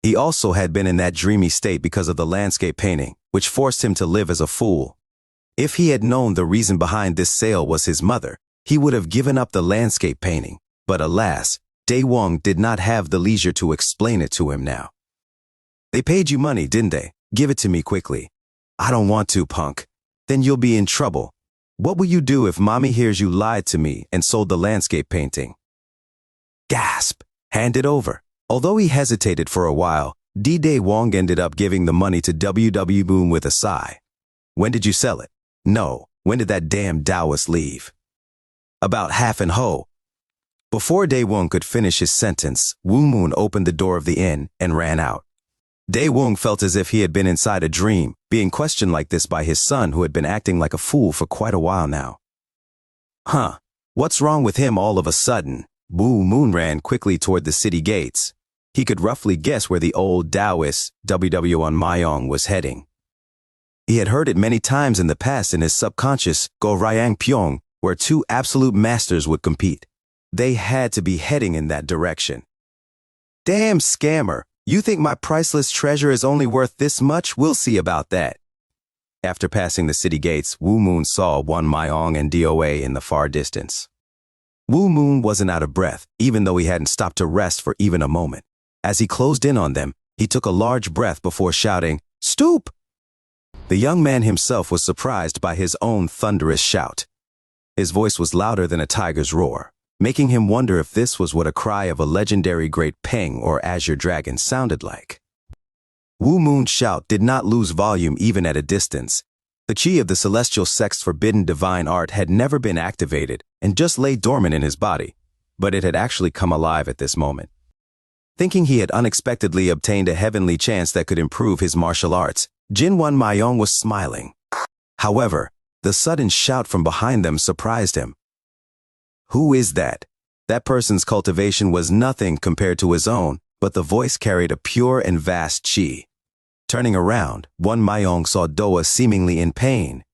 He also had been in that dreamy state because of the landscape painting, which forced him to live as a fool. If he had known the reason behind this sale was his mother, he would have given up the landscape painting, but alas, Daewon did not have the leisure to explain it to him now. They paid you money, didn't they? Give it to me quickly. I don't want to, punk. Then you'll be in trouble. What will you do if mommy hears you lied to me and sold the landscape painting? Gasp! Hand it over. Although he hesitated for a while, Daewon ended up giving the money to Moon with a sigh. When did you sell it? No. When did that damn Taoist leave? About half an ho. Before Daewon could finish his sentence, Woo Moon opened the door of the inn and ran out. Daewon felt as if he had been inside a dream, being questioned like this by his son who had been acting like a fool for quite a while now. What's wrong with him all of a sudden? Woo Moon ran quickly toward the city gates. He could roughly guess where the old Taoist, Won Mayong, was heading. He had heard it many times in the past in his subconscious, Go Ryang Pyong, where 2 absolute masters would compete. They had to be heading in that direction. Damn scammer! You think my priceless treasure is only worth this much? We'll see about that. After passing the city gates, Wu Moon saw Wan Myong and DOA in the far distance. Wu Moon wasn't out of breath, even though he hadn't stopped to rest for even a moment. As he closed in on them, he took a large breath before shouting, "Stoop!" The young man himself was surprised by his own thunderous shout. His voice was louder than a tiger's roar, making him wonder if this was what a cry of a legendary great peng or azure dragon sounded like. Wu Moon's shout did not lose volume even at a distance. The chi of the celestial sect's forbidden divine art had never been activated and just lay dormant in his body, but it had actually come alive at this moment. Thinking he had unexpectedly obtained a heavenly chance that could improve his martial arts, Jin Wan Myong was smiling. However, the sudden shout from behind them surprised him. Who is that? That person's cultivation was nothing compared to his own, but the voice carried a pure and vast chi. Turning around, Wan Myong saw Doa seemingly in pain.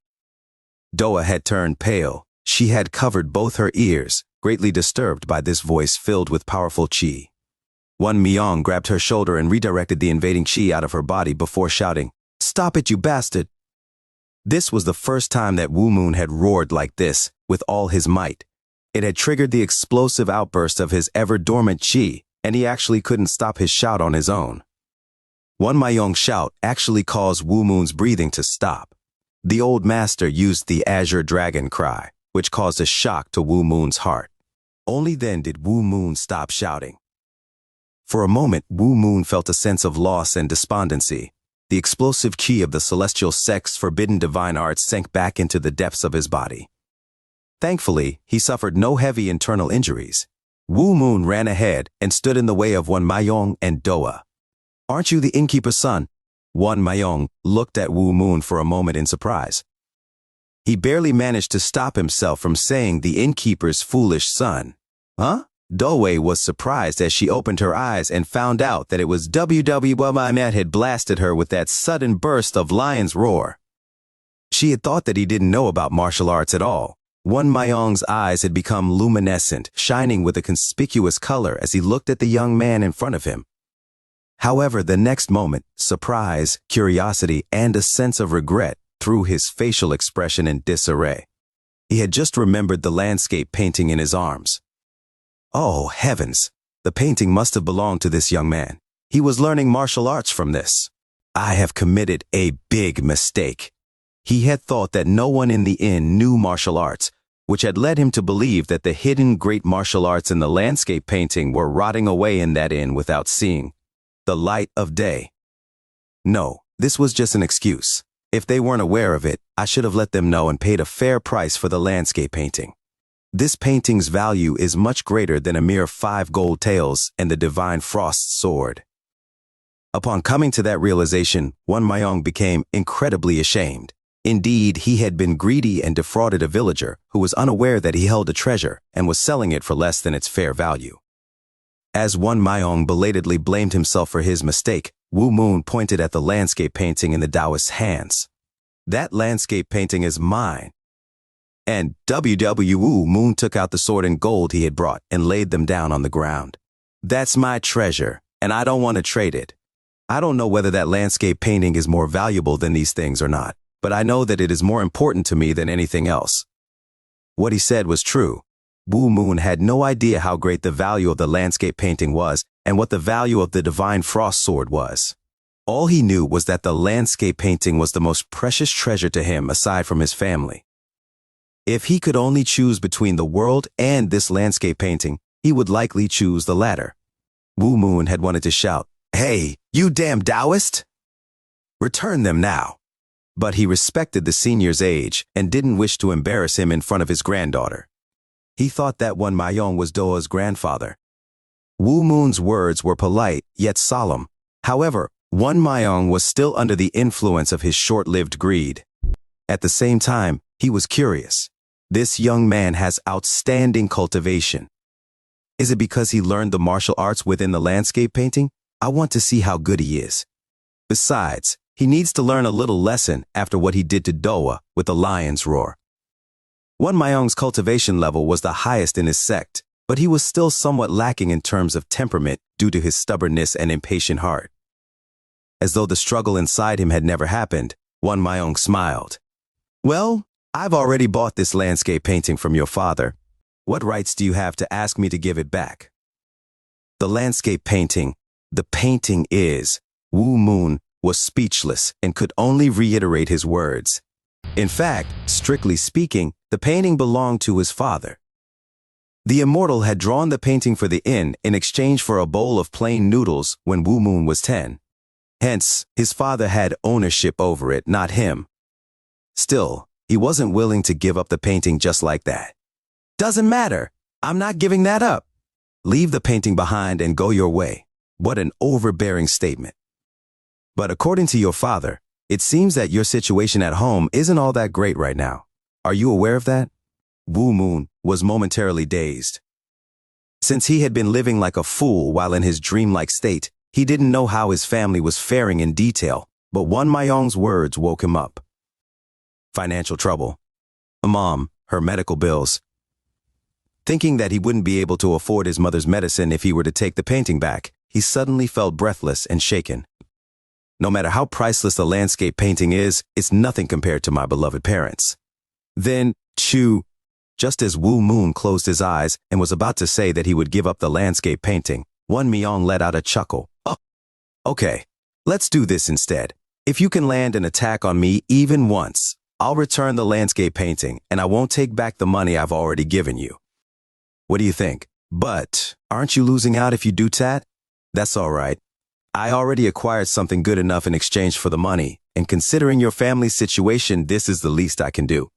Doa had turned pale. She had covered both her ears, greatly disturbed by this voice filled with powerful chi. Wan Myong grabbed her shoulder and redirected the invading chi out of her body before shouting, "Stop it, you bastard!" This was the first time that Wu Moon had roared like this, with all his might. It had triggered the explosive outburst of his ever-dormant chi, and he actually couldn't stop his shout on his own. Wan Myong's shout actually caused Wu Moon's breathing to stop. The old master used the azure dragon cry, which caused a shock to Wu Moon's heart. Only then did Wu Moon stop shouting. For a moment, Wu Moon felt a sense of loss and despondency. The explosive chi of the celestial sect's forbidden divine arts sank back into the depths of his body. Thankfully, he suffered no heavy internal injuries. Wu Moon ran ahead and stood in the way of Wan Myong and Doa. "Aren't you the innkeeper's son?" Wan Myong looked at Wu Moon for a moment in surprise. He barely managed to stop himself from saying the innkeeper's foolish son. Huh? Doa was surprised as she opened her eyes and found out that it was WW had blasted her with that sudden burst of lion's roar. She had thought that he didn't know about martial arts at all. Wan Myong's eyes had become luminescent, shining with a conspicuous color as he looked at the young man in front of him. However, the next moment, surprise, curiosity, and a sense of regret threw his facial expression in disarray. He had just remembered the landscape painting in his arms. Oh, heavens! The painting must have belonged to this young man. He was learning martial arts from this. I have committed a big mistake. He had thought that no one in the inn knew martial arts, which had led him to believe that the hidden great martial arts in the landscape painting were rotting away in that inn without seeing the light of day. No, this was just an excuse. If they weren't aware of it, I should have let them know and paid a fair price for the landscape painting. This painting's value is much greater than a mere 5 gold taels and the divine frost sword. Upon coming to that realization, Wan Myong became incredibly ashamed. Indeed, he had been greedy and defrauded a villager who was unaware that he held a treasure and was selling it for less than its fair value. As Wan Myong belatedly blamed himself for his mistake, Wu Moon pointed at the landscape painting in the Taoist's hands. "That landscape painting is mine." And Wu Moon took out the sword and gold he had brought and laid them down on the ground. "That's my treasure, and I don't want to trade it. I don't know whether that landscape painting is more valuable than these things or not, but I know that it is more important to me than anything else." What he said was true. Wu Moon had no idea how great the value of the landscape painting was and what the value of the divine frost sword was. All he knew was that the landscape painting was the most precious treasure to him aside from his family. If he could only choose between the world and this landscape painting, he would likely choose the latter. Wu Moon had wanted to shout, "Hey, you damn Taoist! Return them now." But he respected the senior's age and didn't wish to embarrass him in front of his granddaughter. He thought that Wan Myong was Doa's grandfather. Wu Moon's words were polite, yet solemn. However, Wan Myong was still under the influence of his short-lived greed. At the same time, he was curious. This young man has outstanding cultivation. Is it because he learned the martial arts within the landscape painting? I want to see how good he is. Besides, he needs to learn a little lesson after what he did to Doa with the lion's roar. Wan Myong's cultivation level was the highest in his sect. but he was still somewhat lacking in terms of temperament due to his stubbornness and impatient heart. As though the struggle inside him had never happened, Won Myung smiled. "Well, I've already bought this landscape painting from your father. What rights do you have to ask me to give it back?" The landscape painting, the painting is, Woo Moon was speechless and could only reiterate his words. In fact, strictly speaking, the painting belonged to his father. The immortal had drawn the painting for the inn in exchange for a bowl of plain noodles when Woo Moon was 10. Hence, his father had ownership over it, not him. Still, he wasn't willing to give up the painting just like that. "Doesn't matter. I'm not giving that up. Leave the painting behind and go your way." What an overbearing statement. "But according to your father, it seems that your situation at home isn't all that great right now. Are you aware of that?" Woo Moon was momentarily dazed. Since he had been living like a fool while in his dreamlike state, he didn't know how his family was faring in detail, but Won Myung's words woke him up. Financial trouble. Mom, her medical bills. Thinking that he wouldn't be able to afford his mother's medicine if he were to take the painting back, he suddenly felt breathless and shaken. No matter how priceless the landscape painting is, it's nothing compared to my beloved parents. Then, just as Woo Moon closed his eyes and was about to say that he would give up the landscape painting, Won Myung let out a chuckle. "Oh, okay, let's do this instead. If you can land an attack on me even once, I'll return the landscape painting and I won't take back the money I've already given you. What do you think? But aren't you losing out if you do that? That's all right. I already acquired something good enough in exchange for the money, and considering your family's situation, this is the least I can do."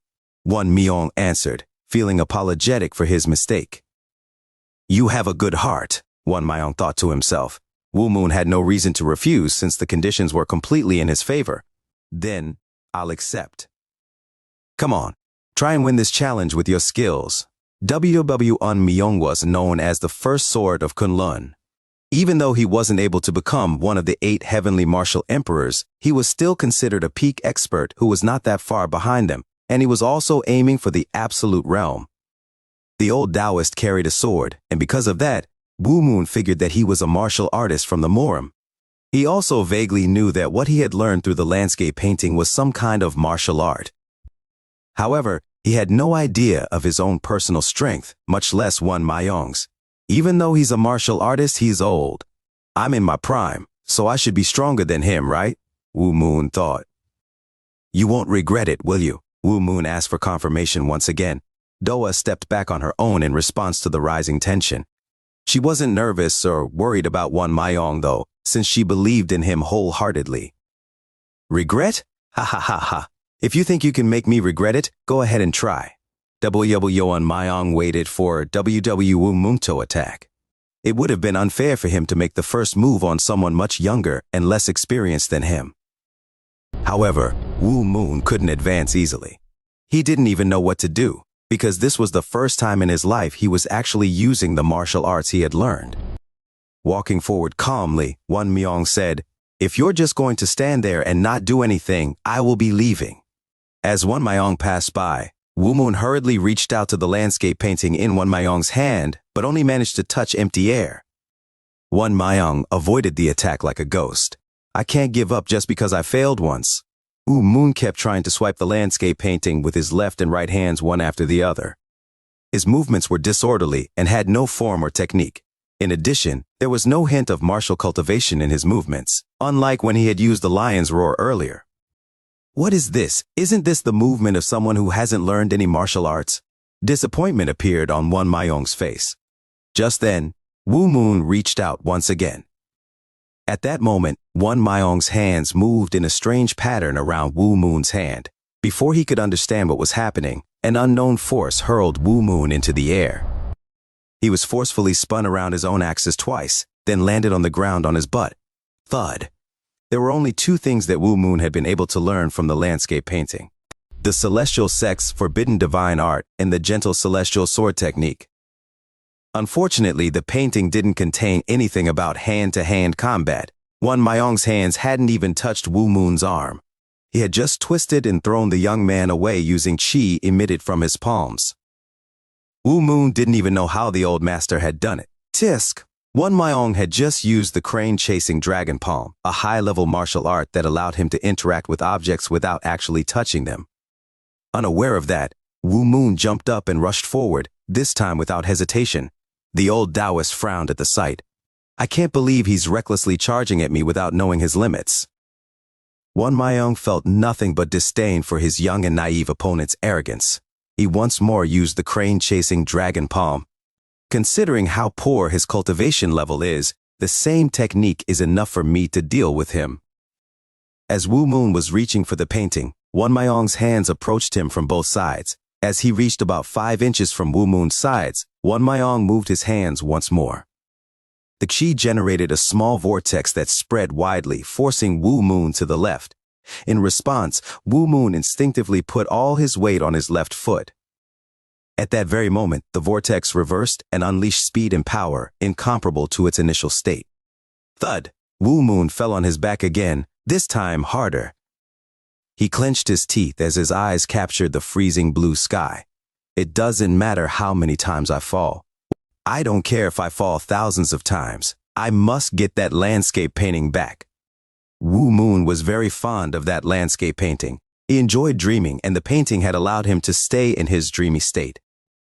Won Myung answered, feeling apologetic for his mistake. "You have a good heart," Won Myung thought to himself. Woo Moon had no reason to refuse since the conditions were completely in his favor. "Then, I'll accept. Come on, try and win this challenge with your skills." Won Myung was known as the first sword of Kunlun. Even though he wasn't able to become one of the 8 heavenly martial emperors, he was still considered a peak expert who was not that far behind them, and he was also aiming for the absolute realm. The old Taoist carried a sword, and because of that, Woo Moon figured that he was a martial artist from the Morum. He also vaguely knew that what he had learned through the landscape painting was some kind of martial art. However, he had no idea of his own personal strength, much less Won Myung's. Even though he's a martial artist, he's old. I'm in my prime, so I should be stronger than him, right? Woo Moon thought. "You won't regret it, will you?" Woo Moon asked for confirmation once again. Doa stepped back on her own in response to the rising tension. She wasn't nervous or worried about Won Myung, though, since she believed in him wholeheartedly. "Regret? Ha ha ha ha. If you think you can make me regret it, go ahead and try." Won Myung waited for Woo Moon to attack. It would have been unfair for him to make the first move on someone much younger and less experienced than him. However, Woo Moon couldn't advance easily. He didn't even know what to do, because this was the first time in his life he was actually using the martial arts he had learned. Walking forward calmly, Won Myung said, "If you're just going to stand there and not do anything, I will be leaving." As Won Myung passed by, Woo Moon hurriedly reached out to the landscape painting in Won Myung's hand, but only managed to touch empty air. Won Myung avoided the attack like a ghost. "I can't give up just because I failed once." Woo Moon kept trying to swipe the landscape painting with his left and right hands one after the other. His movements were disorderly and had no form or technique. In addition, there was no hint of martial cultivation in his movements, unlike when he had used the lion's roar earlier. "What is this? Isn't this the movement of someone who hasn't learned any martial arts?" Disappointment appeared on Won Myung's face. Just then, Woo Moon reached out once again. At that moment, Won Myung's hands moved in a strange pattern around Woo Moon's hand. Before he could understand what was happening, an unknown force hurled Woo Moon into the air. He was forcefully spun around his own axis twice, then landed on the ground on his butt. Thud. There were only 2 things that Woo Moon had been able to learn from the landscape painting: the celestial sect's forbidden divine art and the gentle celestial sword technique. Unfortunately, the painting didn't contain anything about hand-to-hand combat. Won Myung's hands hadn't even touched Woo Moon's arm. He had just twisted and thrown the young man away using chi emitted from his palms. Wu Moon didn't even know how the old master had done it. Tisk. Wan Myong had just used the crane-chasing dragon palm, a high-level martial art that allowed him to interact with objects without actually touching them. Unaware of that, Wu Moon jumped up and rushed forward, this time without hesitation. The old Taoist frowned at the sight. I can't believe he's recklessly charging at me without knowing his limits. Wan Myong felt nothing but disdain for his young and naive opponent's arrogance. He once more used the crane-chasing dragon palm. Considering how poor his cultivation level is, the same technique is enough for me to deal with him. As Wu Moon was reaching for the painting, Wan Myong's hands approached him from both sides. As he reached about 5 inches from Wu Moon's sides, Wan Myong moved his hands once more. The qi generated a small vortex that spread widely, forcing Wu Moon to the left. In response, Wu Moon instinctively put all his weight on his left foot. At that very moment, the vortex reversed and unleashed speed and power incomparable to its initial state. Thud! Wu Moon fell on his back again, this time harder. He clenched his teeth as his eyes captured the freezing blue sky. It doesn't matter how many times I fall. I don't care if I fall thousands of times. I must get that landscape painting back. Wu Moon was very fond of that landscape painting. He enjoyed dreaming, and the painting had allowed him to stay in his dreamy state.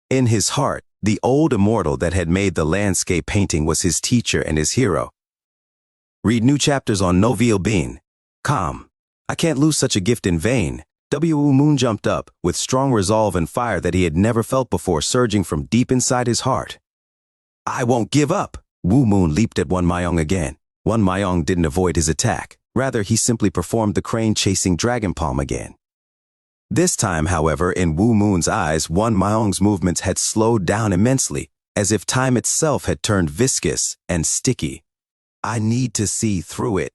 In his heart, the old immortal that had made the landscape painting was his teacher and his hero. Read new chapters on Noveal.com. I can't lose such a gift in vain. Wu Moon jumped up, with strong resolve and fire that he had never felt before surging from deep inside his heart. I won't give up! Wu Moon leaped at Wan Myong again. Wan Myong didn't avoid his attack. Rather, he simply performed the crane-chasing dragon palm again. This time, however, in Wu Moon's eyes, Wan Myong's movements had slowed down immensely, as if time itself had turned viscous and sticky. I need to see through it.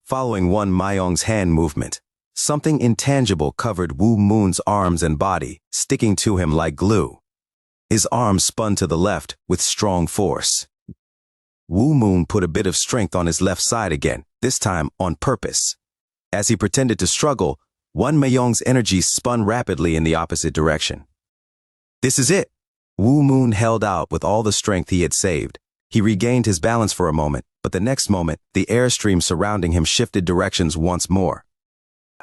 Following Wan Myong's hand movement, something intangible covered Wu Moon's arms and body, sticking to him like glue. His arms spun to the left with strong force. Wu Moon put a bit of strength on his left side again, this time on purpose. As he pretended to struggle, Wan Myong's energy spun rapidly in the opposite direction. This is it! Wu Moon held out with all the strength he had saved. He regained his balance for a moment, but the next moment, the airstream surrounding him shifted directions once more.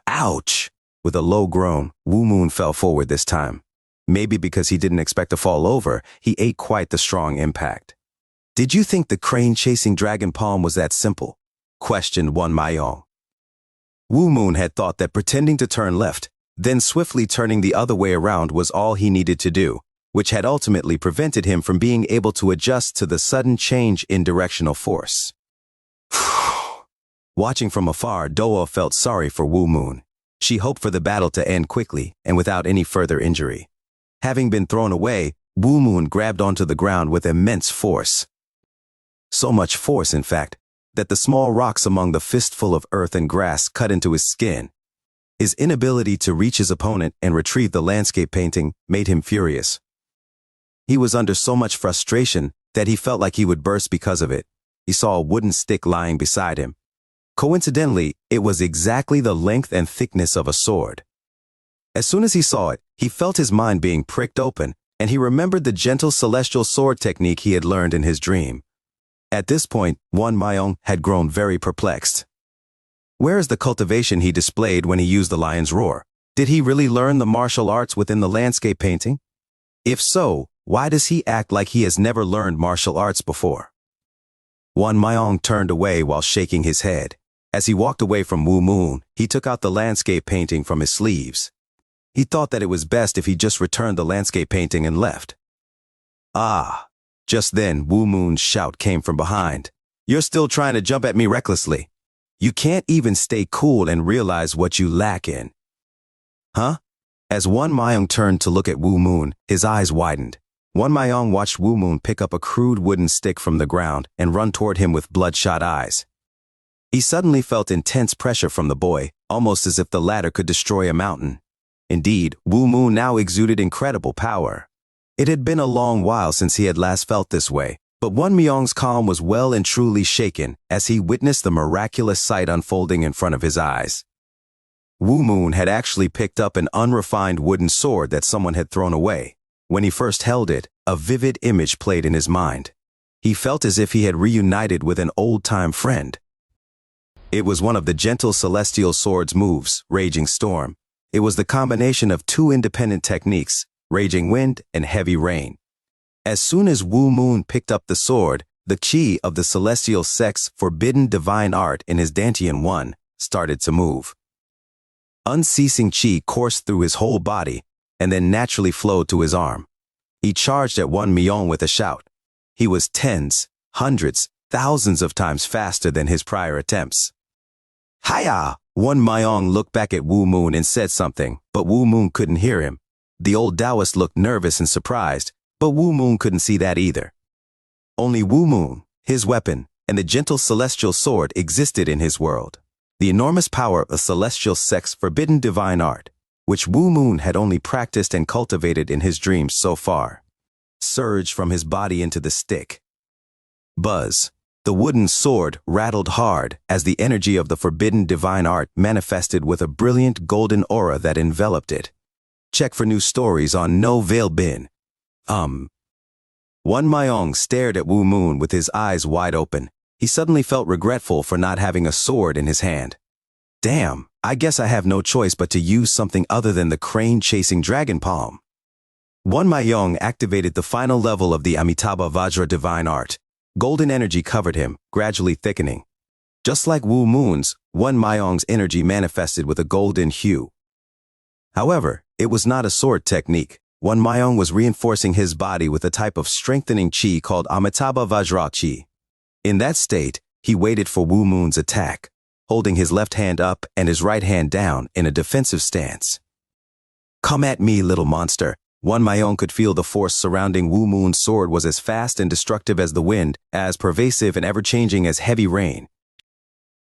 Ouch! With a low groan, Wu Moon fell forward this time. Maybe because he didn't expect to fall over, he ate quite the strong impact. Did you think the crane-chasing dragon palm was that simple? Questioned Wan Myong. Wu Moon had thought that pretending to turn left, then swiftly turning the other way around was all he needed to do, which had ultimately prevented him from being able to adjust to the sudden change in directional force. Watching from afar, Doa felt sorry for Wu Moon. She hoped for the battle to end quickly and without any further injury. Having been thrown away, Wu Moon grabbed onto the ground with immense force. So much force, in fact, that the small rocks among the fistful of earth and grass cut into his skin. His inability to reach his opponent and retrieve the landscape painting made him furious. He was under so much frustration that he felt like he would burst because of it. He saw a wooden stick lying beside him. Coincidentally, it was exactly the length and thickness of a sword. As soon as he saw it, he felt his mind being pricked open, and he remembered the gentle celestial sword technique he had learned in his dream. At this point, Wan Myong had grown very perplexed. Where is the cultivation he displayed when he used the lion's roar? Did he really learn the martial arts within the landscape painting? If so, why does he act like he has never learned martial arts before? Wan Myong turned away while shaking his head. As he walked away from Wu Moon, he took out the landscape painting from his sleeves. He thought that it was best if he just returned the landscape painting and left. Ah! Just then, Wu Moon's shout came from behind. You're still trying to jump at me recklessly. You can't even stay cool and realize what you lack in. Huh? As Wan Myong turned to look at Wu Moon, his eyes widened. Wan Myong watched Wu Moon pick up a crude wooden stick from the ground and run toward him with bloodshot eyes. He suddenly felt intense pressure from the boy, almost as if the latter could destroy a mountain. Indeed, Wu Moon now exuded incredible power. It had been a long while since he had last felt this way, but Wan Myong's calm was well and truly shaken as he witnessed the miraculous sight unfolding in front of his eyes. Wu Moon had actually picked up an unrefined wooden sword that someone had thrown away. When he first held it, a vivid image played in his mind. He felt as if he had reunited with an old-time friend. It was one of the gentle celestial sword's moves, Raging Storm. It was the combination of two independent techniques, Raging Wind and Heavy Rain. As soon as Wu Moon picked up the sword, the chi of the celestial sect's forbidden divine art in his Dantian One started to move. Unceasing chi coursed through his whole body and then naturally flowed to his arm. He charged at Wan Myong with a shout. He was tens, hundreds, thousands of times faster than his prior attempts. Hiya! Wan Myong looked back at Wu Moon and said something, but Wu Moon couldn't hear him. The old Taoist looked nervous and surprised, but Wu Moon couldn't see that either. Only Wu Moon, his weapon, and the gentle celestial sword existed in his world. The enormous power of the celestial sect's forbidden divine art, which Wu Moon had only practiced and cultivated in his dreams so far, surged from his body into the stick. Buzz. The wooden sword rattled hard as the energy of the forbidden divine art manifested with a brilliant golden aura that enveloped it. Check for new stories on No Veil Bin. Wan Myong stared at Wu Moon with his eyes wide open. He suddenly felt regretful for not having a sword in his hand. Damn, I guess I have no choice but to use something other than the crane-chasing dragon palm. Wan Myong activated the final level of the Amitabha Vajra divine art. Golden energy covered him, gradually thickening. Just like Wu Moon's, Wan Myong's energy manifested with a golden hue. However, it was not a sword technique. Wan Myong was reinforcing his body with a type of strengthening chi called Amitabha Vajra chi. In that state, he waited for Wu Moon's attack, holding his left hand up and his right hand down in a defensive stance. Come at me, little monster. Wan Myong could feel the force surrounding Wu Moon's sword was as fast and destructive as the wind, as pervasive and ever-changing as heavy rain.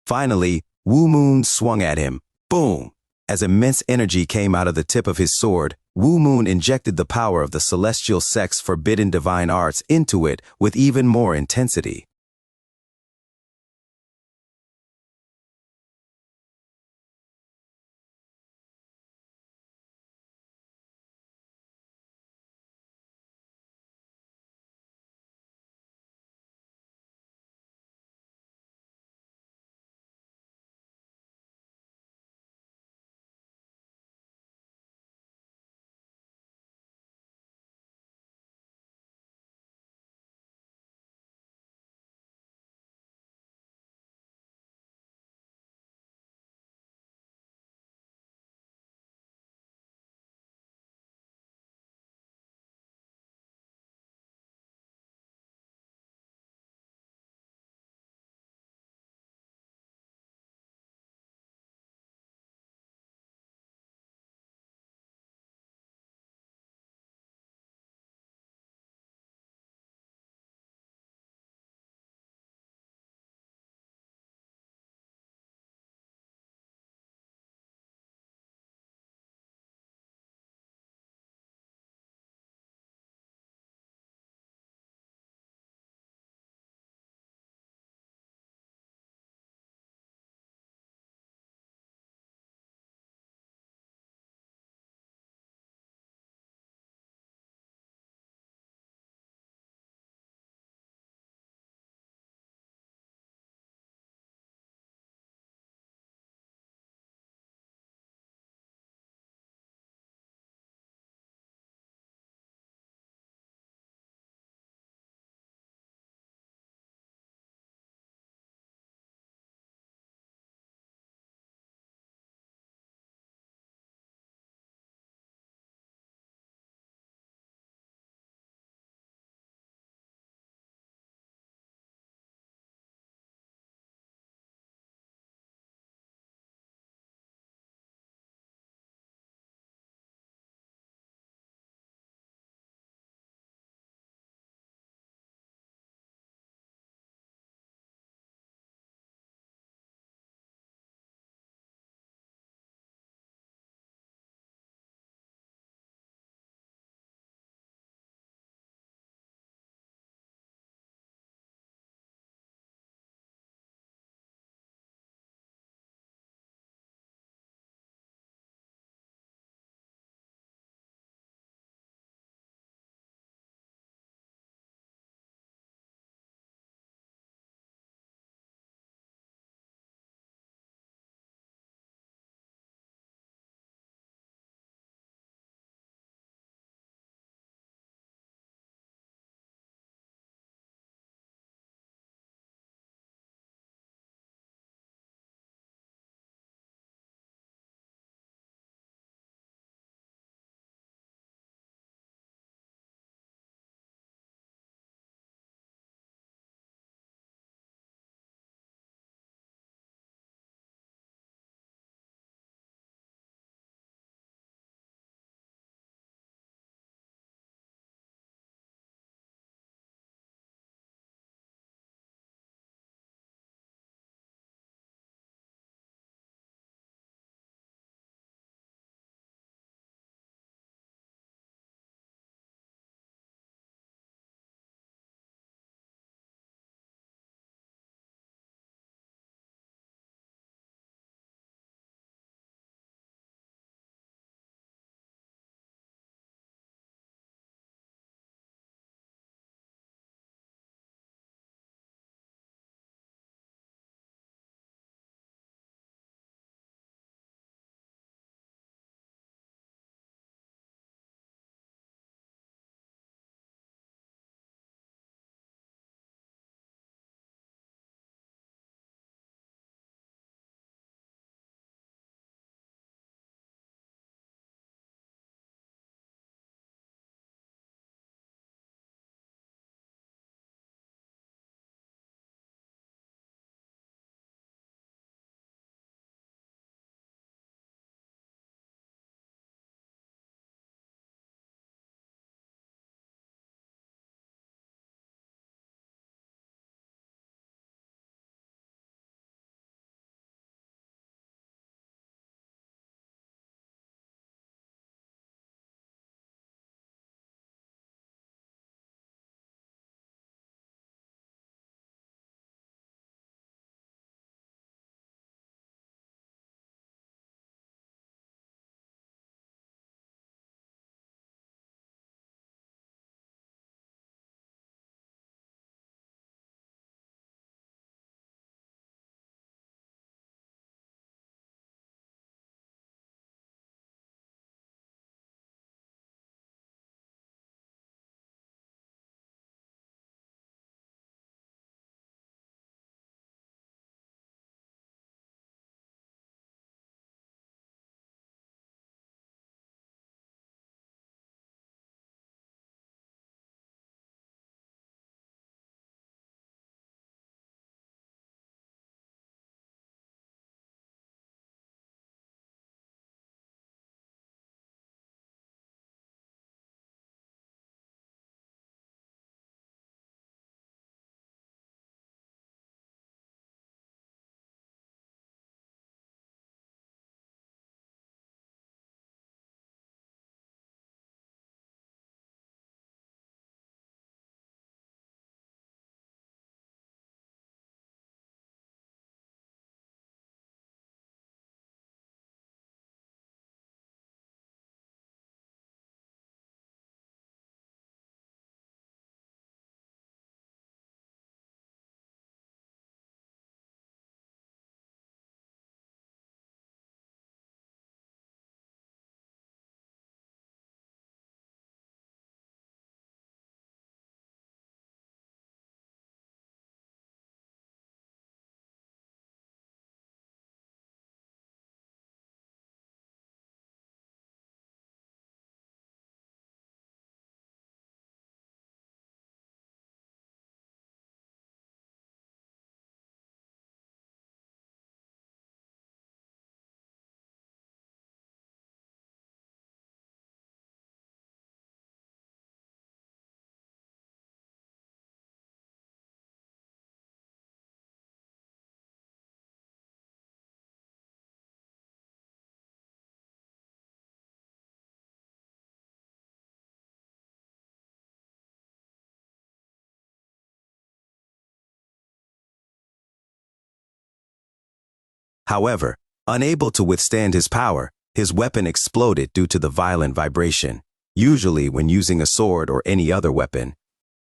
Finally, Wu Moon swung at him. Boom! As immense energy came out of the tip of his sword, Wu Moon injected the power of the celestial sect's forbidden divine arts into it with even more intensity. However, unable to withstand his power, his weapon exploded due to the violent vibration. Usually when using a sword or any other weapon,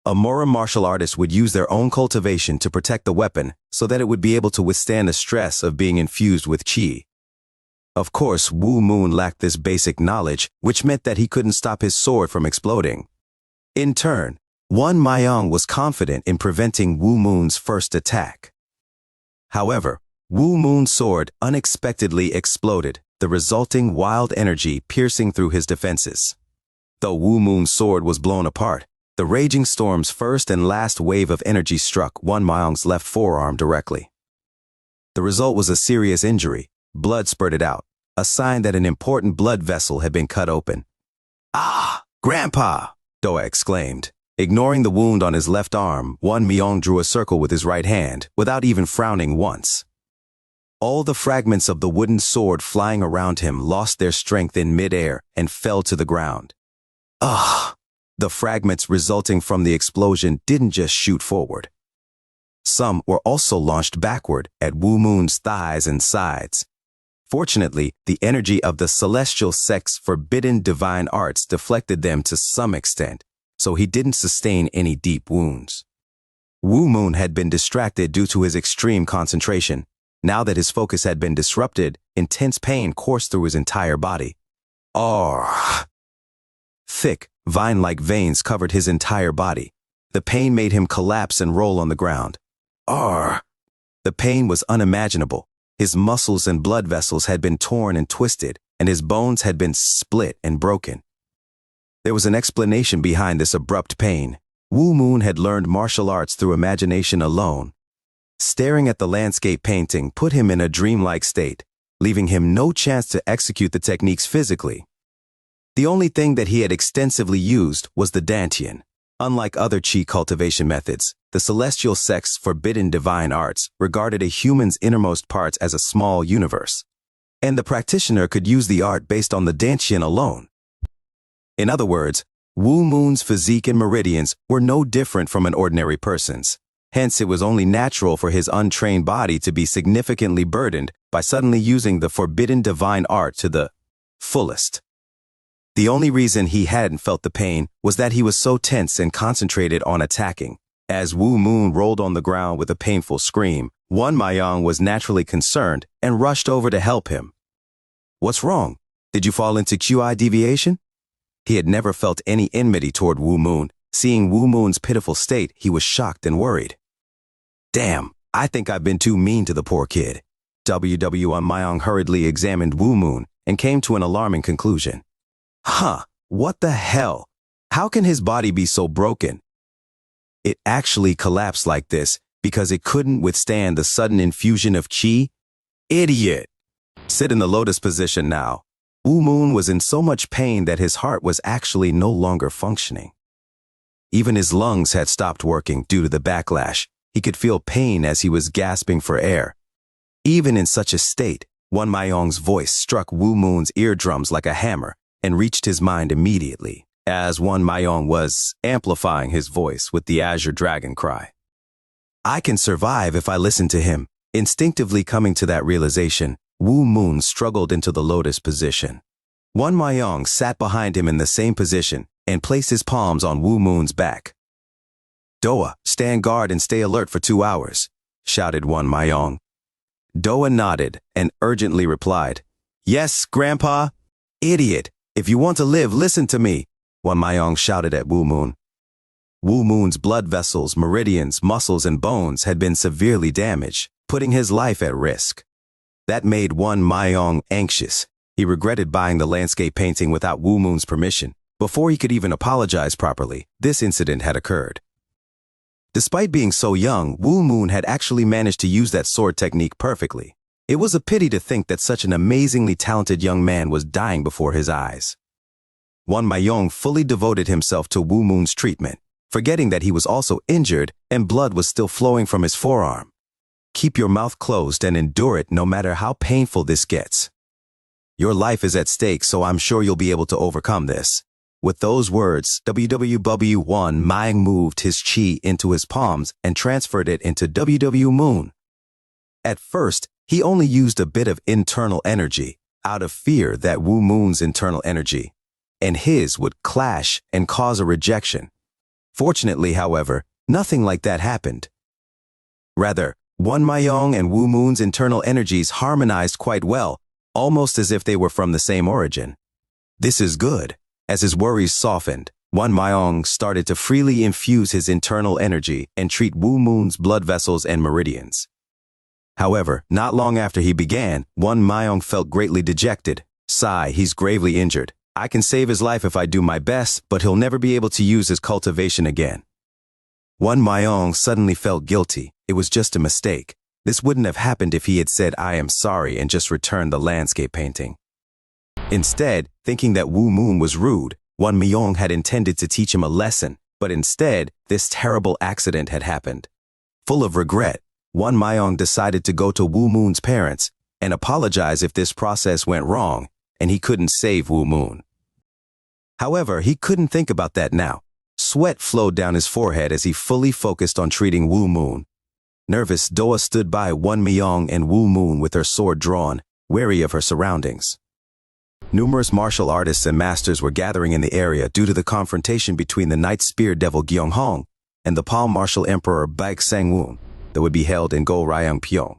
a Mora martial artist would use their own cultivation to protect the weapon so that it would be able to withstand the stress of being infused with qi. Of course, Wu Moon lacked this basic knowledge, which meant that he couldn't stop his sword from exploding. In turn, Wan Maiyang was confident in preventing Wu Moon's first attack. However, Wu Moon's sword unexpectedly exploded, the resulting wild energy piercing through his defenses. Though Wu Moon's sword was blown apart, the raging storm's first and last wave of energy struck Wan Maiyang's left forearm directly. The result was a serious injury. Blood spurted out, a sign that an important blood vessel had been cut open. "Ah, Grandpa!" Doa exclaimed. Ignoring the wound on his left arm, Wan Maiyang drew a circle with his right hand, without even frowning once. All the fragments of the wooden sword flying around him lost their strength in midair and fell to the ground. Ugh! The fragments resulting from the explosion didn't just shoot forward. Some were also launched backward at Wu Moon's thighs and sides. Fortunately, the energy of the celestial sect's forbidden divine arts deflected them to some extent, so he didn't sustain any deep wounds. Wu Moon had been distracted due to his extreme concentration. Now that his focus had been disrupted, intense pain coursed through his entire body. Arrgh! Thick, vine-like veins covered his entire body. The pain made him collapse and roll on the ground. Arrgh! The pain was unimaginable. His muscles and blood vessels had been torn and twisted, and his bones had been split and broken. There was an explanation behind this abrupt pain. Wu Moon had learned martial arts through imagination alone. Staring at the landscape painting put him in a dreamlike state, leaving him no chance to execute the techniques physically. The only thing that he had extensively used was the dantian. Unlike other qi cultivation methods, the celestial sect's forbidden divine arts regarded a human's innermost parts as a small universe, and the practitioner could use the art based on the dantian alone. In other words, Wu Moon's physique and meridians were no different from an ordinary person's. Hence, it was only natural for his untrained body to be significantly burdened by suddenly using the forbidden divine art to the fullest. The only reason he hadn't felt the pain was that he was so tense and concentrated on attacking. As Wu Moon rolled on the ground with a painful scream, Wan Maiyang was naturally concerned and rushed over to help him. "What's wrong? Did you fall into QI deviation?" He had never felt any enmity toward Wu Moon. Seeing Wu Moon's pitiful state, he was shocked and worried. "Damn, I think I've been too mean to the poor kid." Wan Maiyang hurriedly examined Wu Moon and came to an alarming conclusion. What the hell? How can his body be so broken? It actually collapsed like this because it couldn't withstand the sudden infusion of qi? Idiot! Sit in the lotus position now. Wu Moon was in so much pain that his heart was actually no longer functioning. Even his lungs had stopped working due to the backlash. He could feel pain as he was gasping for air. Even in such a state, Wan Maiyang's voice struck Wu Moon's eardrums like a hammer and reached his mind immediately, as Wan Maiyang was amplifying his voice with the Azure Dragon cry. "I can survive if I listen to him." Instinctively coming to that realization, Wu Moon struggled into the lotus position. Wan Maiyang sat behind him in the same position and placed his palms on Wu Moon's back. "Doa, stand guard and stay alert for 2 hours," shouted Wan Maiyang. Doa nodded and urgently replied, "Yes, Grandpa." "Idiot! If you want to live, listen to me," Wan Maiyang shouted at Wu Moon. Wu Moon's blood vessels, meridians, muscles, and bones had been severely damaged, putting his life at risk. That made Wan Maiyang anxious. He regretted buying the landscape painting without Wu Moon's permission. Before he could even apologize properly, this incident had occurred. Despite being so young, Wu Moon had actually managed to use that sword technique perfectly. It was a pity to think that such an amazingly talented young man was dying before his eyes. Wan Maiyang fully devoted himself to Wu Moon's treatment, forgetting that he was also injured and blood was still flowing from his forearm. "Keep your mouth closed and endure it no matter how painful this gets. Your life is at stake, so I'm sure you'll be able to overcome this." With those words, Wan Maiyang moved his qi into his palms and transferred it into Moon. At first, He only used a bit of internal energy, out of fear that Wu Moon's internal energy and his would clash and cause a rejection. Fortunately, however, nothing like that happened. Rather, Wan Maiyong and Wu Moon's internal energies harmonized quite well, almost as if they were from the same origin. This is good. As his worries softened, Wan Maiyong started to freely infuse his internal energy and treat Wu Moon's blood vessels and meridians. However, not long after he began, Wan Maiyong felt greatly dejected. Sigh, he's gravely injured. I can save his life if I do my best, but he'll never be able to use his cultivation again. Wan Maiyong suddenly felt guilty. It was just a mistake. This wouldn't have happened if he had said, I am sorry, and just returned the landscape painting. Instead, thinking that Wu Moon was rude, Wan Maiyong had intended to teach him a lesson, but instead, this terrible accident had happened. Full of regret, Wan Maiyong decided to go to Wu Moon's parents and apologize if this process went wrong and he couldn't save Wu Moon. However, he couldn't think about that now. Sweat flowed down his forehead as he fully focused on treating Wu Moon. Nervous, Doa stood by Wan Maiyong and Wu Moon with her sword drawn, wary of her surroundings. Numerous martial artists and masters were gathering in the area due to the confrontation between the Night Spear Devil Gyeong Hong and the Palm Martial Emperor Baek Sang-woon that would be held in Go Ryang Pyong.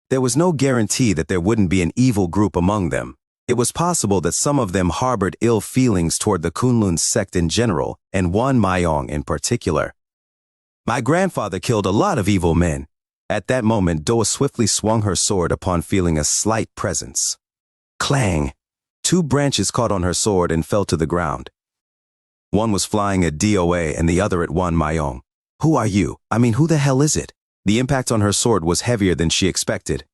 There was no guarantee that there wouldn't be an evil group among them. It was possible that some of them harbored ill feelings toward the Kunlun sect in general, and Wan Maiyong in particular. My grandfather killed a lot of evil men. At that moment, Doa swiftly swung her sword upon feeling a slight presence. Clang! 2 branches caught on her sword and fell to the ground. One was flying at Doa and the other at Wan Maiyong. Who are you? I mean, who the hell is it? The impact on her sword was heavier than she expected.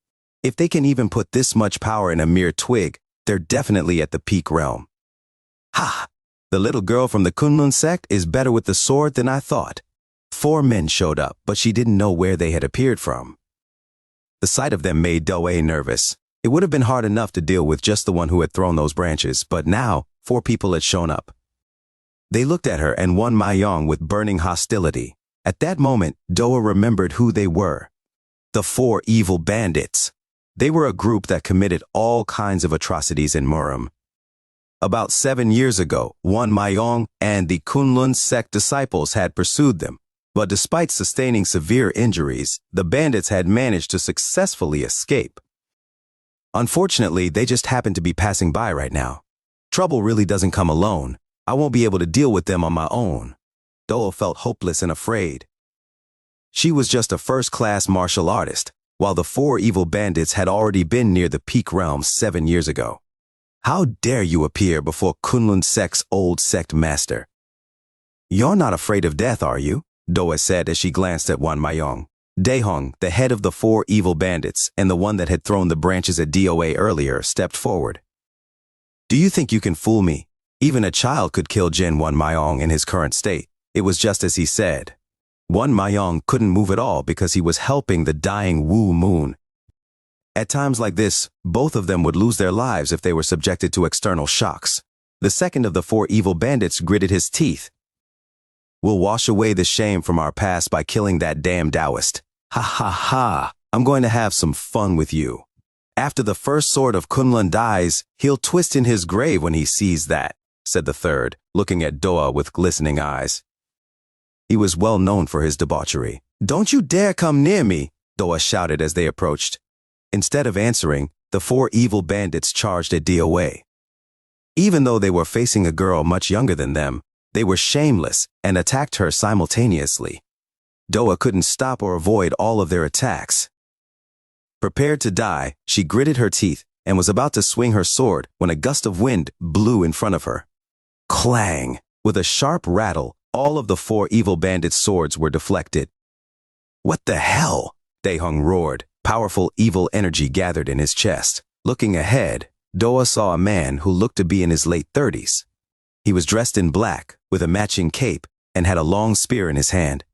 If they can even put this much power in a mere twig, they're definitely at the peak realm. Ha! The little girl from the Kunlun sect is better with the sword than I thought. 4 men showed up, but she didn't know where they had appeared from. The sight of them made Doe nervous. It would have been hard enough to deal with just the one who had thrown those branches, but now 4 people had shown up. They looked at her and Wan Maiyong with burning hostility. At that moment, Doa remembered who they were. The 4 evil bandits. They were a group that committed all kinds of atrocities in Murom. About 7 years ago, Wan Maiyong and the Kunlun sect disciples had pursued them, but despite sustaining severe injuries, the bandits had managed to successfully escape. Unfortunately, they just happened to be passing by right now. Trouble really doesn't come alone. I won't be able to deal with them on my own. Doa felt hopeless and afraid. She was just a first-class martial artist, while the 4 evil bandits had already been near the peak realm 7 years ago. How dare you appear before Kunlun sect's old sect master? You're not afraid of death, are you? Doa said as she glanced at Wan Maiyong. Daehong, the head of the 4 evil bandits and the one that had thrown the branches at Doa earlier, stepped forward. Do you think you can fool me? Even a child could kill Jin Wan Maiyong in his current state. It was just as he said. Wan Maiyong couldn't move at all because he was helping the dying Wu Moon. At times like this, both of them would lose their lives if they were subjected to external shocks. The second of the 4 evil bandits gritted his teeth. We'll wash away the shame from our past by killing that damn Taoist. Ha ha ha, I'm going to have some fun with you. After the first sword of Kunlun dies, he'll twist in his grave when he sees that, said the third, looking at Doa with glistening eyes. He was well known for his debauchery. Don't you dare come near me, Doa shouted as they approached. Instead of answering, the 4 evil bandits charged at Doa. Even though they were facing a girl much younger than them, they were shameless and attacked her simultaneously. Doa couldn't stop or avoid all of their attacks. Prepared to die, she gritted her teeth and was about to swing her sword when a gust of wind blew in front of her. Clang! With a sharp rattle, all of the 4 evil bandits' swords were deflected. What the hell? Daehong roared. Powerful evil energy gathered in his chest. Looking ahead, Doa saw a man who looked to be in his late 30s. He was dressed in black, with a matching cape, and had a long spear in his hand.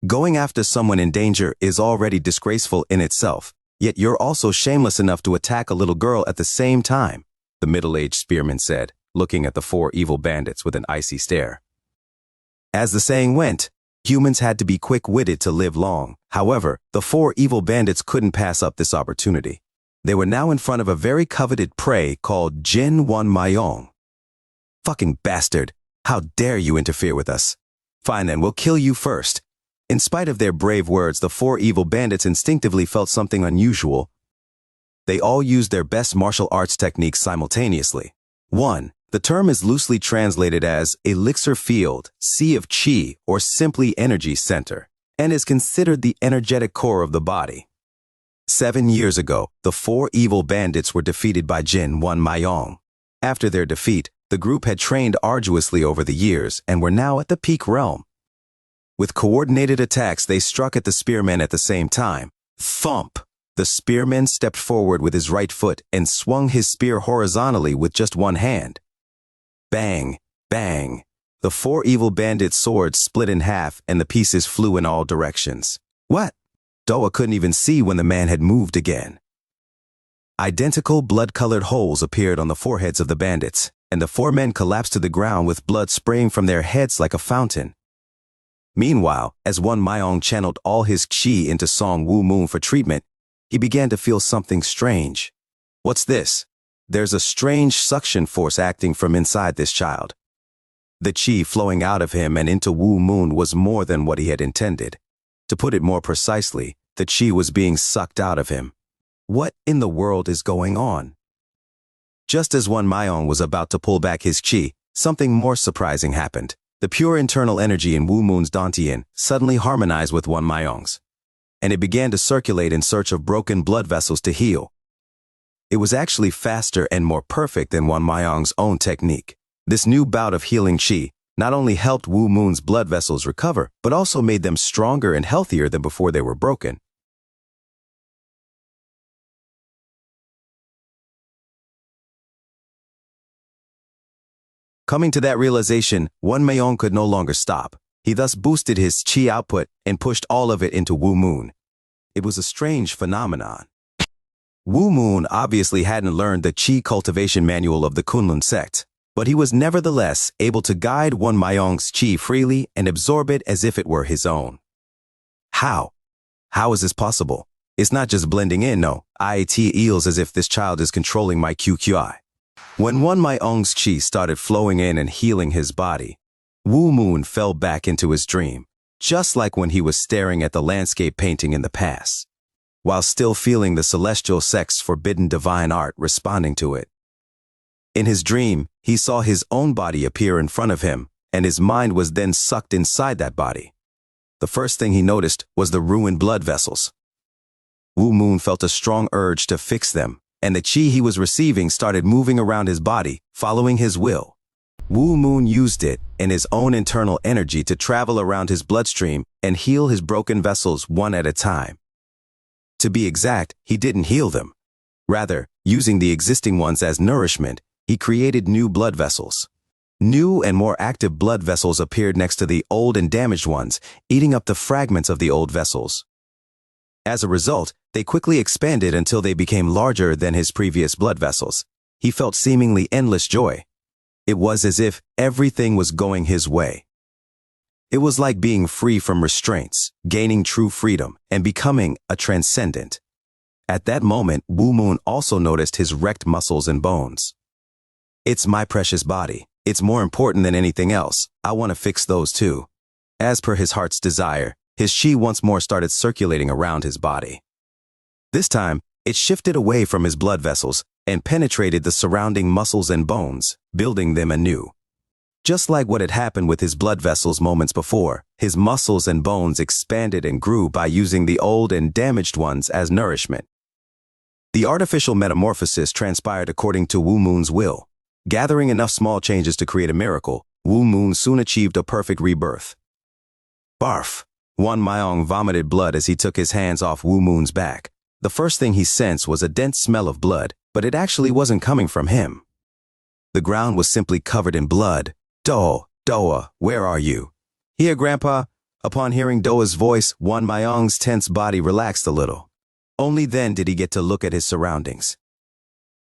Going after someone in danger is already disgraceful in itself, yet you're also shameless enough to attack a little girl at the same time, the middle-aged spearman said, looking at the 4 evil bandits with an icy stare. As the saying went, humans had to be quick-witted to live long. However, the four evil bandits couldn't pass up this opportunity. They were now in front of a very coveted prey called Jin Wan Mayong. Fucking bastard, how dare you interfere with us? Fine then, we'll kill you first. In spite of their brave words, the four evil bandits instinctively felt something unusual. They all used their best martial arts techniques simultaneously. 1. The term is loosely translated as elixir field, sea of chi, or simply energy center, and is considered the energetic core of the body. 7 years ago, the four evil bandits were defeated by Jin Wan Mayong. After their defeat, the group had trained arduously over the years and were now at the peak realm. With coordinated attacks, they struck at the spearmen at the same time. Thump! The spearman stepped forward with his right foot and swung his spear horizontally with just one hand. Bang! Bang! The four evil bandits' swords split in half and the pieces flew in all directions. What? Doa couldn't even see when the man had moved again. Identical blood-colored holes appeared on the foreheads of the bandits, and the four men collapsed to the ground with blood spraying from their heads like a fountain. Meanwhile, as Wan Mayong channeled all his qi into Song Wu Moon for treatment, he began to feel something strange. What's this? There's a strange suction force acting from inside this child. The qi flowing out of him and into Wu Moon was more than what he had intended. To put it more precisely, the qi was being sucked out of him. What in the world is going on? Just as Wan Mayong was about to pull back his qi, something more surprising happened. The pure internal energy in Wu Moon's Dantian suddenly harmonized with Wan Mayong's, and it began to circulate in search of broken blood vessels to heal. It was actually faster and more perfect than Wan Mayong's own technique. This new bout of healing qi not only helped Wu Moon's blood vessels recover, but also made them stronger and healthier than before they were broken. Coming to that realization, Wan Mayong could no longer stop. He thus boosted his qi output and pushed all of it into Wu Moon. It was a strange phenomenon. Wu Moon obviously hadn't learned the qi cultivation manual of the Kunlun sect, but he was nevertheless able to guide Wan Mayong's qi freely and absorb it as if it were his own. How? How is this possible? It's not just blending in, no. It feels as if this child is controlling my QQI. When Wan Mayong's qi started flowing in and healing his body, Wu Moon fell back into his dream, just like when he was staring at the landscape painting in the past, while still feeling the celestial sect's forbidden divine art responding to it. In his dream, he saw his own body appear in front of him, and his mind was then sucked inside that body. The first thing he noticed was the ruined blood vessels. Wu Moon felt a strong urge to fix them, and the qi he was receiving started moving around his body, following his will. Wu Moon used it and his own internal energy to travel around his bloodstream and heal his broken vessels one at a time. To be exact, he didn't heal them. Rather, using the existing ones as nourishment, he created new blood vessels. New and more active blood vessels appeared next to the old and damaged ones, eating up the fragments of the old vessels. As a result, they quickly expanded until they became larger than his previous blood vessels. He felt seemingly endless joy. It was as if everything was going his way. It was like being free from restraints, gaining true freedom, and becoming a transcendent. At that moment, Wu Moon also noticed his wrecked muscles and bones. It's my precious body. It's more important than anything else. I want to fix those too. As per his heart's desire, his qi once more started circulating around his body. This time, it shifted away from his blood vessels and penetrated the surrounding muscles and bones, building them anew. Just like what had happened with his blood vessels moments before, his muscles and bones expanded and grew by using the old and damaged ones as nourishment. The artificial metamorphosis transpired according to Wu Moon's will. Gathering enough small changes to create a miracle, Wu Moon soon achieved a perfect rebirth. Barf! Wan Mayong vomited blood as he took his hands off Wu Moon's back. The first thing he sensed was a dense smell of blood, but it actually wasn't coming from him. The ground was simply covered in blood. Doa, where are you? Here, Grandpa. Upon hearing Doa's voice, Wan Mayong's tense body relaxed a little. Only then did he get to look at his surroundings.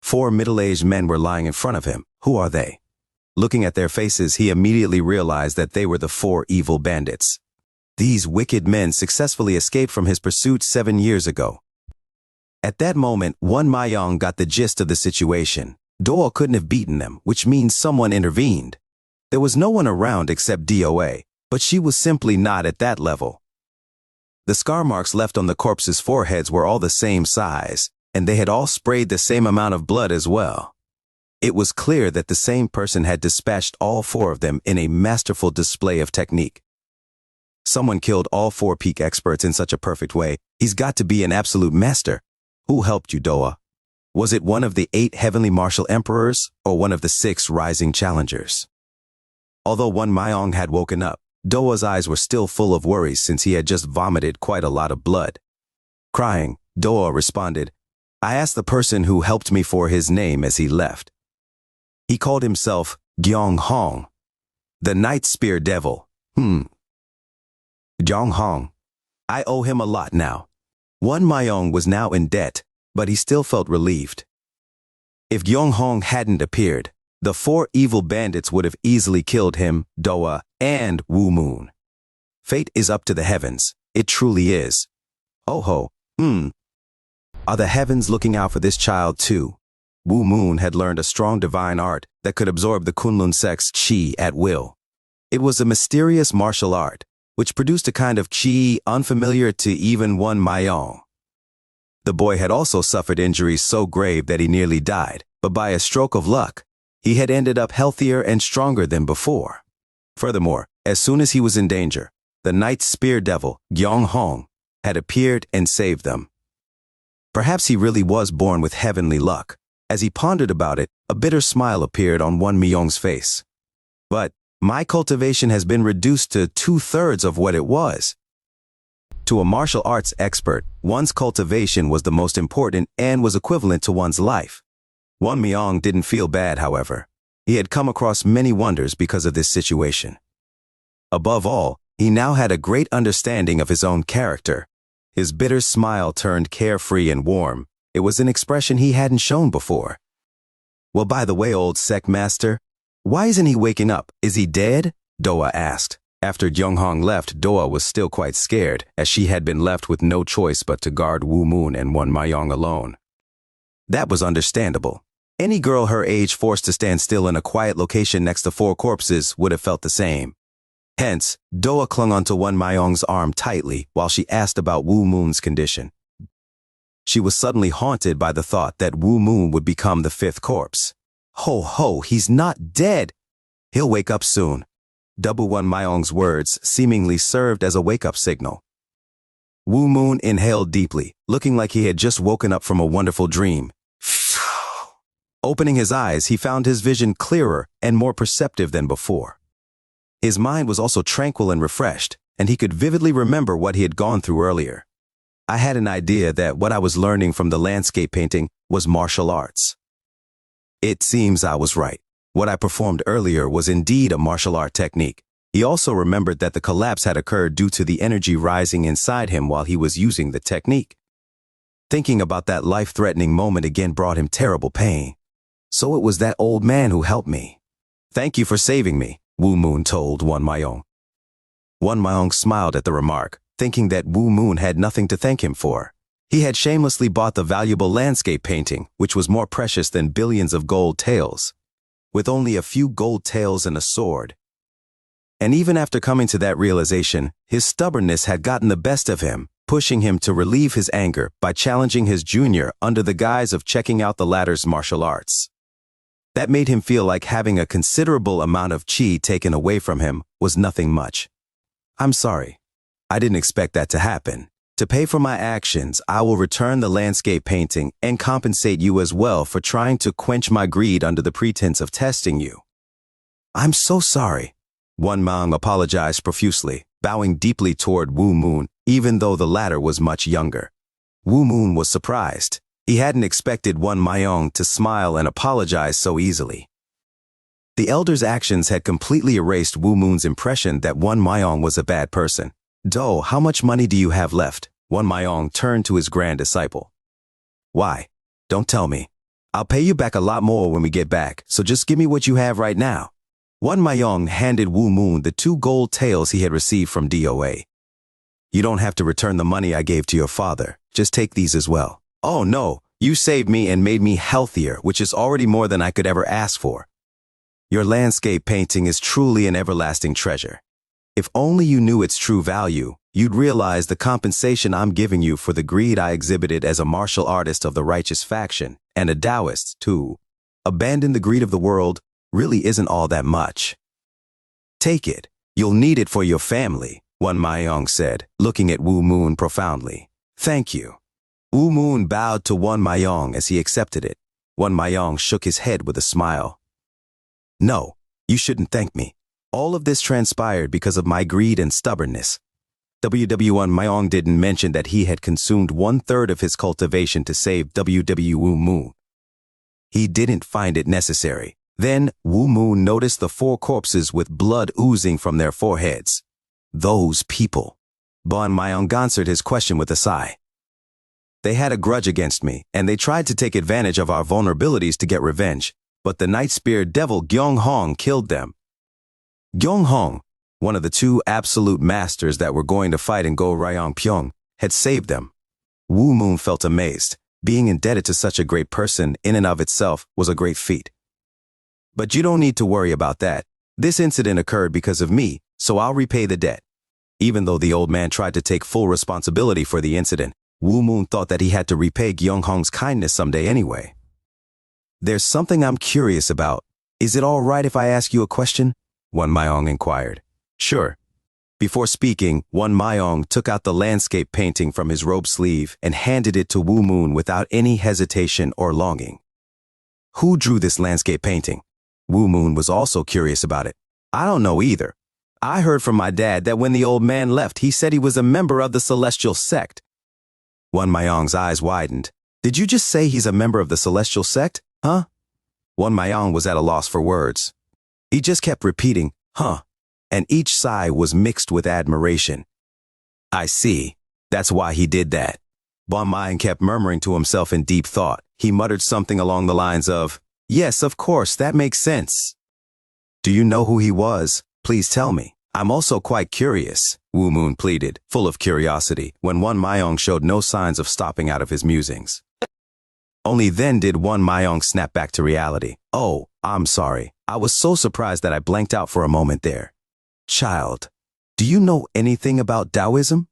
4 middle-aged men were lying in front of him. Who are they? Looking at their faces, he immediately realized that they were the 4 evil bandits. These wicked men successfully escaped from his pursuit 7 years ago. At that moment, Won Mayong got the gist of the situation. Doa couldn't have beaten them, which means someone intervened. There was no one around except DOA, but she was simply not at that level. The scar marks left on the corpses' foreheads were all the same size, and they had all sprayed the same amount of blood as well. It was clear that the same person had dispatched all 4 of them in a masterful display of technique. Someone killed all 4 peak experts in such a perfect way. He's got to be an absolute master. Who helped you, Doa? Was it one of the 8 heavenly martial emperors, or one of the 6 rising challengers? Although Won Mayong had woken up, Doa's eyes were still full of worries since he had just vomited quite a lot of blood. Crying, Doa responded, "I asked the person who helped me for his name as he left. He called himself Gyeong Hong, the Night Spear Devil. Gyeong Hong. I owe him a lot now." Won Mayong was now in debt, but he still felt relieved. If Gyeong Hong hadn't appeared, the 4 evil bandits would have easily killed him, Doa, and Wu Moon. Fate is up to the heavens. It truly is. Oh ho, Are the heavens looking out for this child too? Wu Moon had learned a strong divine art that could absorb the Kunlun sect's qi at will. It was a mysterious martial art, which produced a kind of qi unfamiliar to even Won Mayong. The boy had also suffered injuries so grave that he nearly died, but by a stroke of luck, he had ended up healthier and stronger than before. Furthermore, as soon as he was in danger, the Night Spear Devil, Gyeong Hong, had appeared and saved them. Perhaps he really was born with heavenly luck. As he pondered about it, a bitter smile appeared on Won Mayong's face. But my cultivation has been reduced to 2/3 of what it was. To a martial arts expert, one's cultivation was the most important and was equivalent to one's life. Won Mayong didn't feel bad, however. He had come across many wonders because of this situation. Above all, he now had a great understanding of his own character. His bitter smile turned carefree and warm. It was an expression he hadn't shown before. "Well, by the way, old sect master, why isn't he waking up? Is he dead?" Doa asked. After Gyeong Hong left, Doa was still quite scared, as she had been left with no choice but to guard Wu Moon and Won Mayong alone. That was understandable. Any girl her age forced to stand still in a quiet location next to 4 corpses would have felt the same. Hence, Doa clung onto Won Mayong's arm tightly while she asked about Wu Moon's condition. She was suddenly haunted by the thought that Wu Moon would become the 5th corpse. Ho ho, he's not dead. He'll wake up soon. Double Won Mayong's words seemingly served as a wake-up signal. Wu Moon inhaled deeply, looking like he had just woken up from a wonderful dream. Opening his eyes, he found his vision clearer and more perceptive than before. His mind was also tranquil and refreshed, and he could vividly remember what he had gone through earlier. I had an idea that what I was learning from the landscape painting was martial arts. It seems I was right. What I performed earlier was indeed a martial art technique. He also remembered that the collapse had occurred due to the energy rising inside him while he was using the technique. Thinking about that life-threatening moment again brought him terrible pain. So it was that old man who helped me. "Thank you for saving me," Wu Moon told Won Mayong. Won Mayong smiled at the remark, thinking that Wu Moon had nothing to thank him for. He had shamelessly bought the valuable landscape painting, which was more precious than billions of gold taels. With only a few gold taels and a sword. And even after coming to that realization, his stubbornness had gotten the best of him, pushing him to relieve his anger by challenging his junior under the guise of checking out the latter's martial arts. That made him feel like having a considerable amount of qi taken away from him was nothing much. "I'm sorry. I didn't expect that to happen. To pay for my actions, I will return the landscape painting and compensate you as well for trying to quench my greed under the pretense of testing you." "I'm so sorry." Won Mayong apologized profusely, bowing deeply toward Wu Moon, even though the latter was much younger. Wu Moon was surprised. He hadn't expected Won Mayong to smile and apologize so easily. The elder's actions had completely erased Wu Moon's impression that Won Mayong was a bad person. "Do, how much money do you have left?" Won Mayong turned to his grand disciple. "Why? Don't tell me. I'll pay you back a lot more when we get back, so just give me what you have right now." Won Mayong handed Wu Moon the 2 gold taels he had received from DOA. You don't have to return the money I gave to your father. Just take these as well. Oh no, you saved me and made me healthier, which is already more than I could ever ask for. Your landscape painting is truly an everlasting treasure. If only you knew its true value, you'd realize the compensation I'm giving you for the greed I exhibited as a martial artist of the righteous faction, and a Taoist, too. Abandon the greed of the world really isn't all that much. Take it. You'll need it for your family, Wan Maiyong said, looking at Wu Moon profoundly. Thank you. Wu Moon bowed to Wan Maiyong as he accepted it. Wan Maiyong shook his head with a smile. No, you shouldn't thank me. All of this transpired because of my greed and stubbornness. Wan Maiyong didn't mention that he had consumed 1/3 of his cultivation to save Wu Moon. He didn't find it necessary. Then Wu Moon noticed the 4 corpses with blood oozing from their foreheads. Those people. Wan Maiyong answered his question with a sigh. They had a grudge against me, and they tried to take advantage of our vulnerabilities to get revenge, but the Night Spear Devil Gyong Hong killed them. Gyong Hong, one of the 2 absolute masters that were going to fight in Go Ryong Pyong, had saved them. Wu Moon felt amazed. Being indebted to such a great person in and of itself was a great feat. But you don't need to worry about that. This incident occurred because of me, so I'll repay the debt. Even though the old man tried to take full responsibility for the incident, Wu Moon thought that he had to repay Gyong Hong's kindness someday anyway. There's something I'm curious about. Is it all right if I ask you a question? Wan Maiyong inquired. Sure. Before speaking, Wan Maiyong took out the landscape painting from his robe sleeve and handed it to Wu Moon without any hesitation or longing. Who drew this landscape painting? Wu Moon was also curious about it. I don't know either. I heard from my dad that when the old man left, he said he was a member of the Celestial Sect. Wan Maiyong's eyes widened. Did you just say he's a member of the Celestial Sect, huh? Wan Maiyong was at a loss for words. He just kept repeating, huh, and each sigh was mixed with admiration. I see. That's why he did that. Wan Maiyong kept murmuring to himself in deep thought. He muttered something along the lines of, yes, of course, that makes sense. Do you know who he was? Please tell me. I'm also quite curious, Wu Moon pleaded, full of curiosity, when Wan Maiyong showed no signs of stopping out of his musings. Only then did Wan Maiyong snap back to reality. Oh, I'm sorry. I was so surprised that I blanked out for a moment there. Child, do you know anything about Taoism?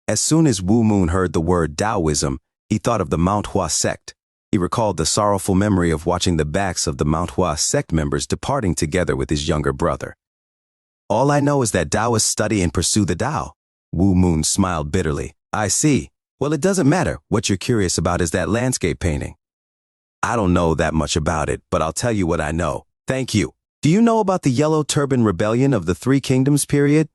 As soon as Wu Moon heard the word Taoism, he thought of the Mount Hua sect. He recalled the sorrowful memory of watching the backs of the Mount Hua sect members departing together with his younger brother. All I know is that Taoists study and pursue the Tao. Wu Moon smiled bitterly. I see. Well, it doesn't matter. What you're curious about is that landscape painting. I don't know that much about it, but I'll tell you what I know. Thank you. Do you know about the Yellow Turban Rebellion of the 3 Kingdoms period?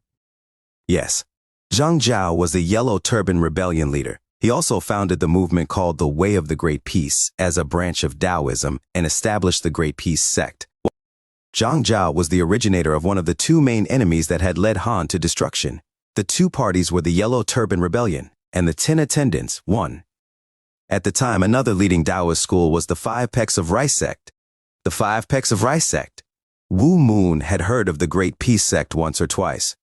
Yes. Zhang Zhao was the Yellow Turban Rebellion leader. He also founded the movement called the Way of the Great Peace as a branch of Taoism and established the Great Peace sect. Zhang Zhao was the originator of one of the 2 main enemies that had led Han to destruction. The 2 parties were the Yellow Turban Rebellion and the 10 Attendants, 1. At the time, another leading Taoist school was the 5 Pecks of Rice sect. The 5 Pecks of Rice sect. Wu Moon had heard of the Great Peace sect once or twice.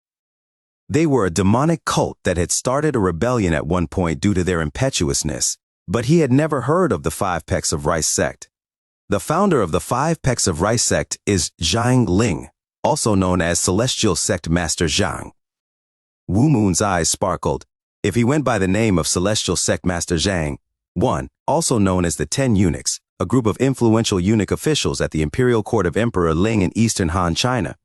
They were a demonic cult that had started a rebellion at one point due to their impetuousness, but he had never heard of the 5 Pecks of Rice sect. The founder of the 5 Pecks of Rice sect is Zhang Ling, also known as Celestial Sect Master Zhang. Wu Moon's eyes sparkled. If he went by the name of Celestial Sect Master Zhang, 1, also known as the 10 Eunuchs, a group of influential eunuch officials at the imperial court of Emperor Ling in eastern Han China.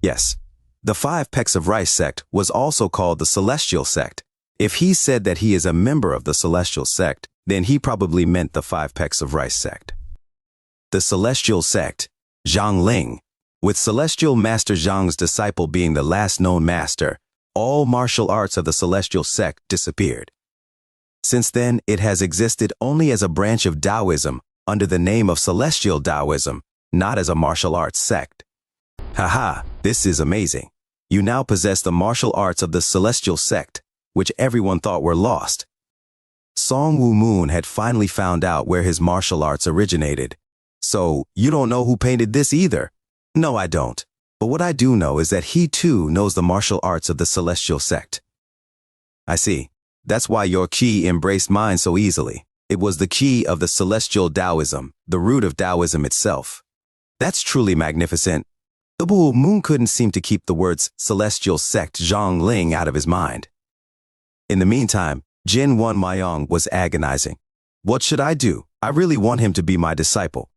Yes, the 5 Pecks of Rice sect was also called the Celestial Sect. If he said that he is a member of the Celestial Sect, then he probably meant the 5 Pecks of Rice sect. The Celestial Sect, Zhang Ling, with Celestial Master Zhang's disciple being the last known master, all martial arts of the Celestial Sect disappeared. Since then, it has existed only as a branch of Taoism under the name of Celestial Taoism, not as a martial arts sect. Haha, this is amazing. You now possess the martial arts of the Celestial Sect, which everyone thought were lost. Song Wu Moon had finally found out where his martial arts originated. So, you don't know who painted this either? No, I don't. But what I do know is that he too knows the martial arts of the Celestial Sect. I see. That's why your qi embraced mine so easily. It was the qi of the celestial Taoism, the root of Taoism itself. That's truly magnificent. The Wu Moon couldn't seem to keep the words celestial sect Zhongling out of his mind. In the meantime, Jin Wan Mayong was agonizing. What should I do? I really want him to be my disciple.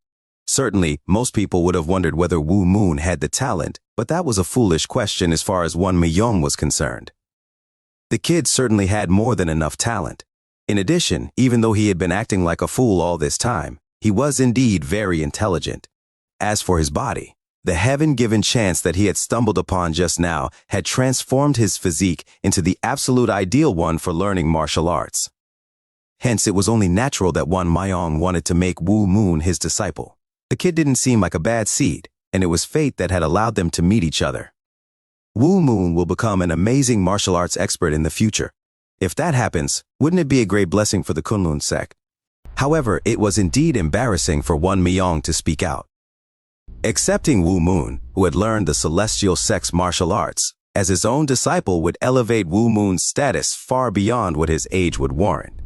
Certainly, most people would have wondered whether Wu Moon had the talent, but that was a foolish question as far as Wan Mayong was concerned. The kid certainly had more than enough talent. In addition, even though he had been acting like a fool all this time, he was indeed very intelligent. As for his body, the heaven-given chance that he had stumbled upon just now had transformed his physique into the absolute ideal one for learning martial arts. Hence, it was only natural that Wan Mayong wanted to make Wu Moon his disciple. The kid didn't seem like a bad seed, and it was fate that had allowed them to meet each other. Wu Moon will become an amazing martial arts expert in the future. If that happens, wouldn't it be a great blessing for the Kunlun sect? However, it was indeed embarrassing for Wan Mayong to speak out. Accepting Wu Moon, who had learned the celestial sect's martial arts, as his own disciple would elevate Wu Moon's status far beyond what his age would warrant.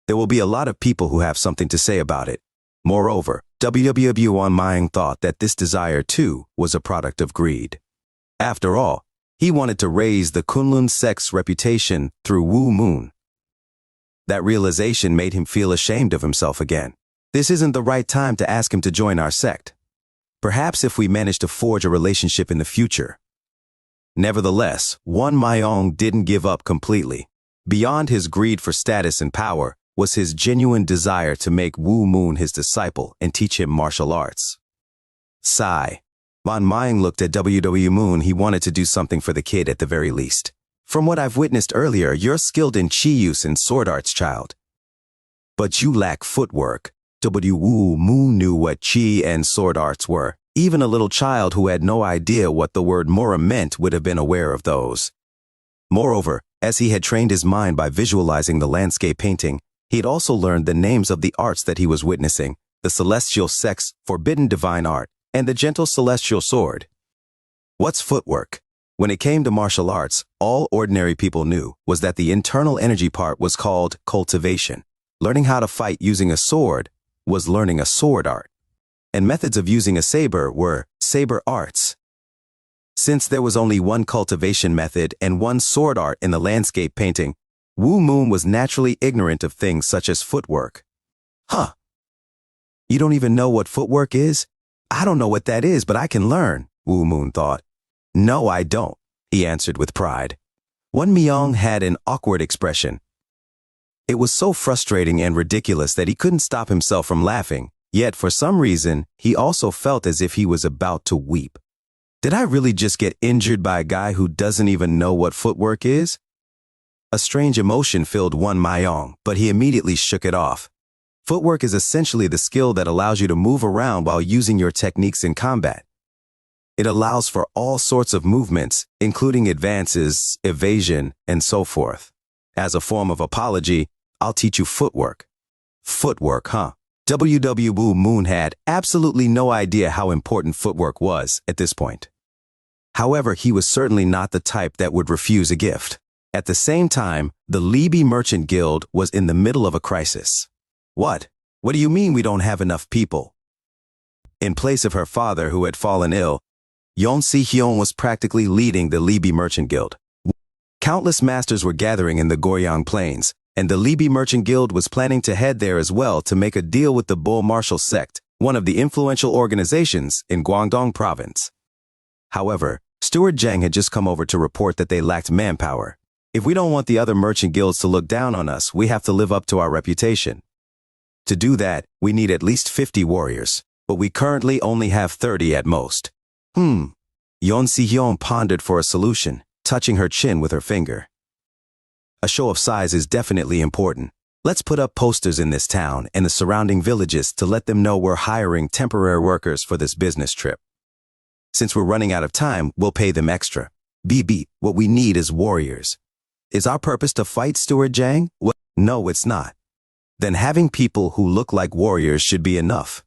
There will be a lot of people who have something to say about it. Moreover, Wan Mayong thought that this desire, too, was a product of greed. After all, he wanted to raise the Kunlun sect's reputation through Wu Moon. That realization made him feel ashamed of himself again. This isn't the right time to ask him to join our sect. Perhaps if we manage to forge a relationship in the future. Nevertheless, Wan Mayong didn't give up completely. Beyond his greed for status and power was his genuine desire to make Wu Moon his disciple and teach him martial arts. Sigh. Wan Mayong looked at Wu Moon. He wanted to do something for the kid at the very least. From what I've witnessed earlier, you're skilled in chi use and sword arts, child. But you lack footwork. Wu Moon knew what chi and sword arts were. Even a little child who had no idea what the word mora meant would have been aware of those. Moreover, as he had trained his mind by visualizing the landscape painting, he had also learned the names of the arts that he was witnessing, the celestial sect's forbidden divine art, and the gentle celestial sword. What's footwork? When it came to martial arts, all ordinary people knew was that the internal energy part was called cultivation. Learning how to fight using a sword was learning a sword art. And methods of using a saber were saber arts. Since there was only one cultivation method and one sword art in the landscape painting, Wu Moon was naturally ignorant of things such as footwork. Huh. You don't even know what footwork is? I don't know what that is, but I can learn, Wu Moon thought. No, I don't, he answered with pride. Wan Mayong had an awkward expression. It was so frustrating and ridiculous that he couldn't stop himself from laughing, yet for some reason, he also felt as if he was about to weep. Did I really just get injured by a guy who doesn't even know what footwork is? A strange emotion filled Wan Mayong, but he immediately shook it off. Footwork is essentially the skill that allows you to move around while using your techniques in combat. It allows for all sorts of movements, including advances, evasion, and so forth. As a form of apology, I'll teach you footwork. Footwork, huh? Wu Moon had absolutely no idea how important footwork was at this point. However, he was certainly not the type that would refuse a gift. At the same time, the Libi Merchant Guild was in the middle of a crisis. What? What do you mean we don't have enough people? In place of her father who had fallen ill, Yon Si-hyun was practically leading the Libi Merchant Guild. Countless masters were gathering in the Goryeo Plains, and the Libi Merchant Guild was planning to head there as well to make a deal with the Bull Martial Sect, one of the influential organizations in Guangdong Province. However, Steward Zhang had just come over to report that they lacked manpower. If we don't want the other merchant guilds to look down on us, we have to live up to our reputation. To do that, we need at least 50 warriors, but we currently only have 30 at most. Yon Si-hyun pondered for a solution, touching her chin with her finger. A show of size is definitely important. Let's put up posters in this town and the surrounding villages to let them know we're hiring temporary workers for this business trip. Since we're running out of time, we'll pay them extra. BB, what we need is warriors. Is our purpose to fight Steward Zhang? Well, no, it's not. Then having people who look like warriors should be enough.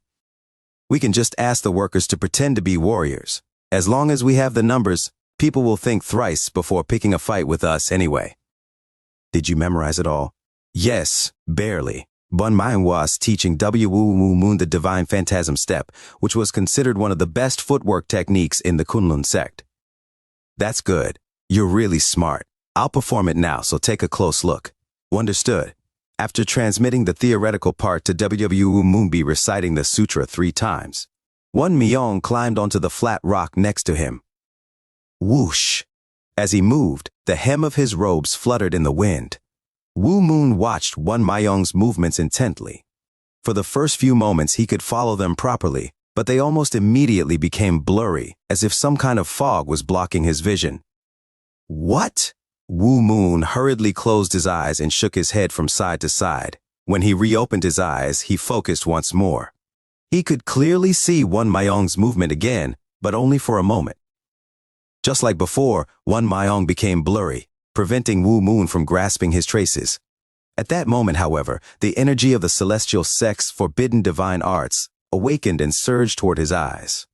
We can just ask the workers to pretend to be warriors. As long as we have the numbers, people will think thrice before picking a fight with us anyway. Did you memorize it all? Yes, barely. Bun Mayan was teaching Wu Moon the Divine Phantasm Step, which was considered one of the best footwork techniques in the Kunlun sect. That's good. You're really smart. I'll perform it now, so take a close look. Understood. After transmitting the theoretical part to Wu Moonbi reciting the sutra 3 times, Wan Myong climbed onto the flat rock next to him. Whoosh! As he moved, the hem of his robes fluttered in the wind. Wu Moon watched Wan Myong's movements intently. For the first few moments he could follow them properly, but they almost immediately became blurry, as if some kind of fog was blocking his vision. What? Wu Moon hurriedly closed his eyes and shook his head from side to side. When he reopened his eyes, he focused once more. He could clearly see Wan Myong's movement again, but only for a moment. Just like before, Wan Myong became blurry, preventing Wu Moon from grasping his traces. At that moment, however, the energy of the celestial sect's forbidden divine arts awakened and surged toward his eyes.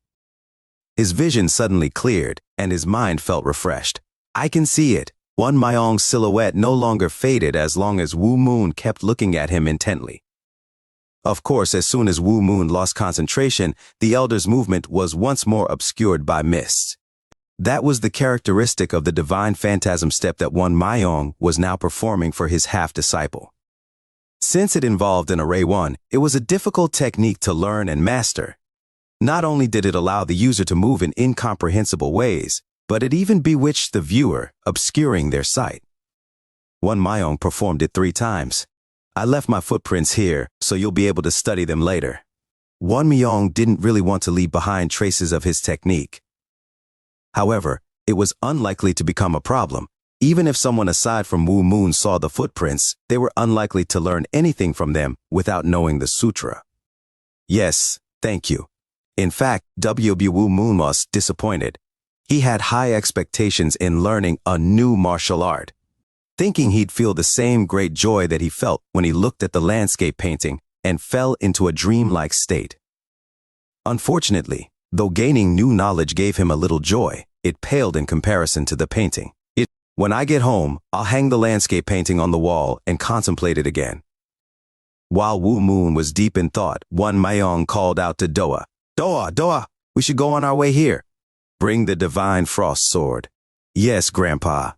His vision suddenly cleared, and his mind felt refreshed. I can see it. Wan Myong's silhouette no longer faded as long as Wu Moon kept looking at him intently. Of course, as soon as Wu Moon lost concentration, the elder's movement was once more obscured by mists. That was the characteristic of the divine phantasm step that Wan Myong was now performing for his half-disciple. Since it involved an array 1, it was a difficult technique to learn and master. Not only did it allow the user to move in incomprehensible ways, but it even bewitched the viewer, obscuring their sight. Wan Myong performed it 3 times. I left my footprints here, so you'll be able to study them later. Wan Myong didn't really want to leave behind traces of his technique. However, it was unlikely to become a problem. Even if someone aside from Wu Moon saw the footprints, they were unlikely to learn anything from them without knowing the sutra. Yes, thank you. In fact, Wu Moon was disappointed. He had high expectations in learning a new martial art, thinking he'd feel the same great joy that he felt when he looked at the landscape painting and fell into a dreamlike state. Unfortunately, though gaining new knowledge gave him a little joy, it paled in comparison to the painting. When I get home, I'll hang the landscape painting on the wall and contemplate it again. While Wu Moon was deep in thought, Wan Myong called out to Doa. Doa, we should go on our way here. Bring the divine frost sword. Yes, Grandpa.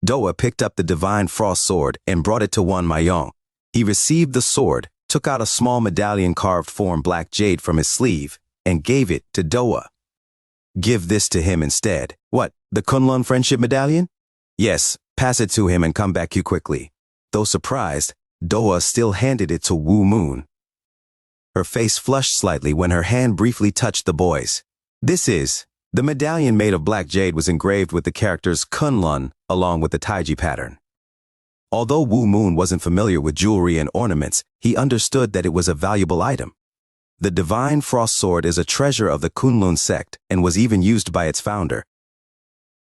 Doa picked up the divine frost sword and brought it to Wan Myong. He received the sword, took out a small medallion carved form black jade from his sleeve, and gave it to Doa. Give this to him instead. What, the Kunlun friendship medallion? Yes, pass it to him and come back here quickly. Though surprised, Doa still handed it to Wu Moon. Her face flushed slightly when her hand briefly touched the boy's. The medallion made of black jade was engraved with the characters Kunlun along with the Taiji pattern. Although Wu Moon wasn't familiar with jewelry and ornaments, he understood that it was a valuable item. The divine frost sword is a treasure of the Kunlun sect and was even used by its founder.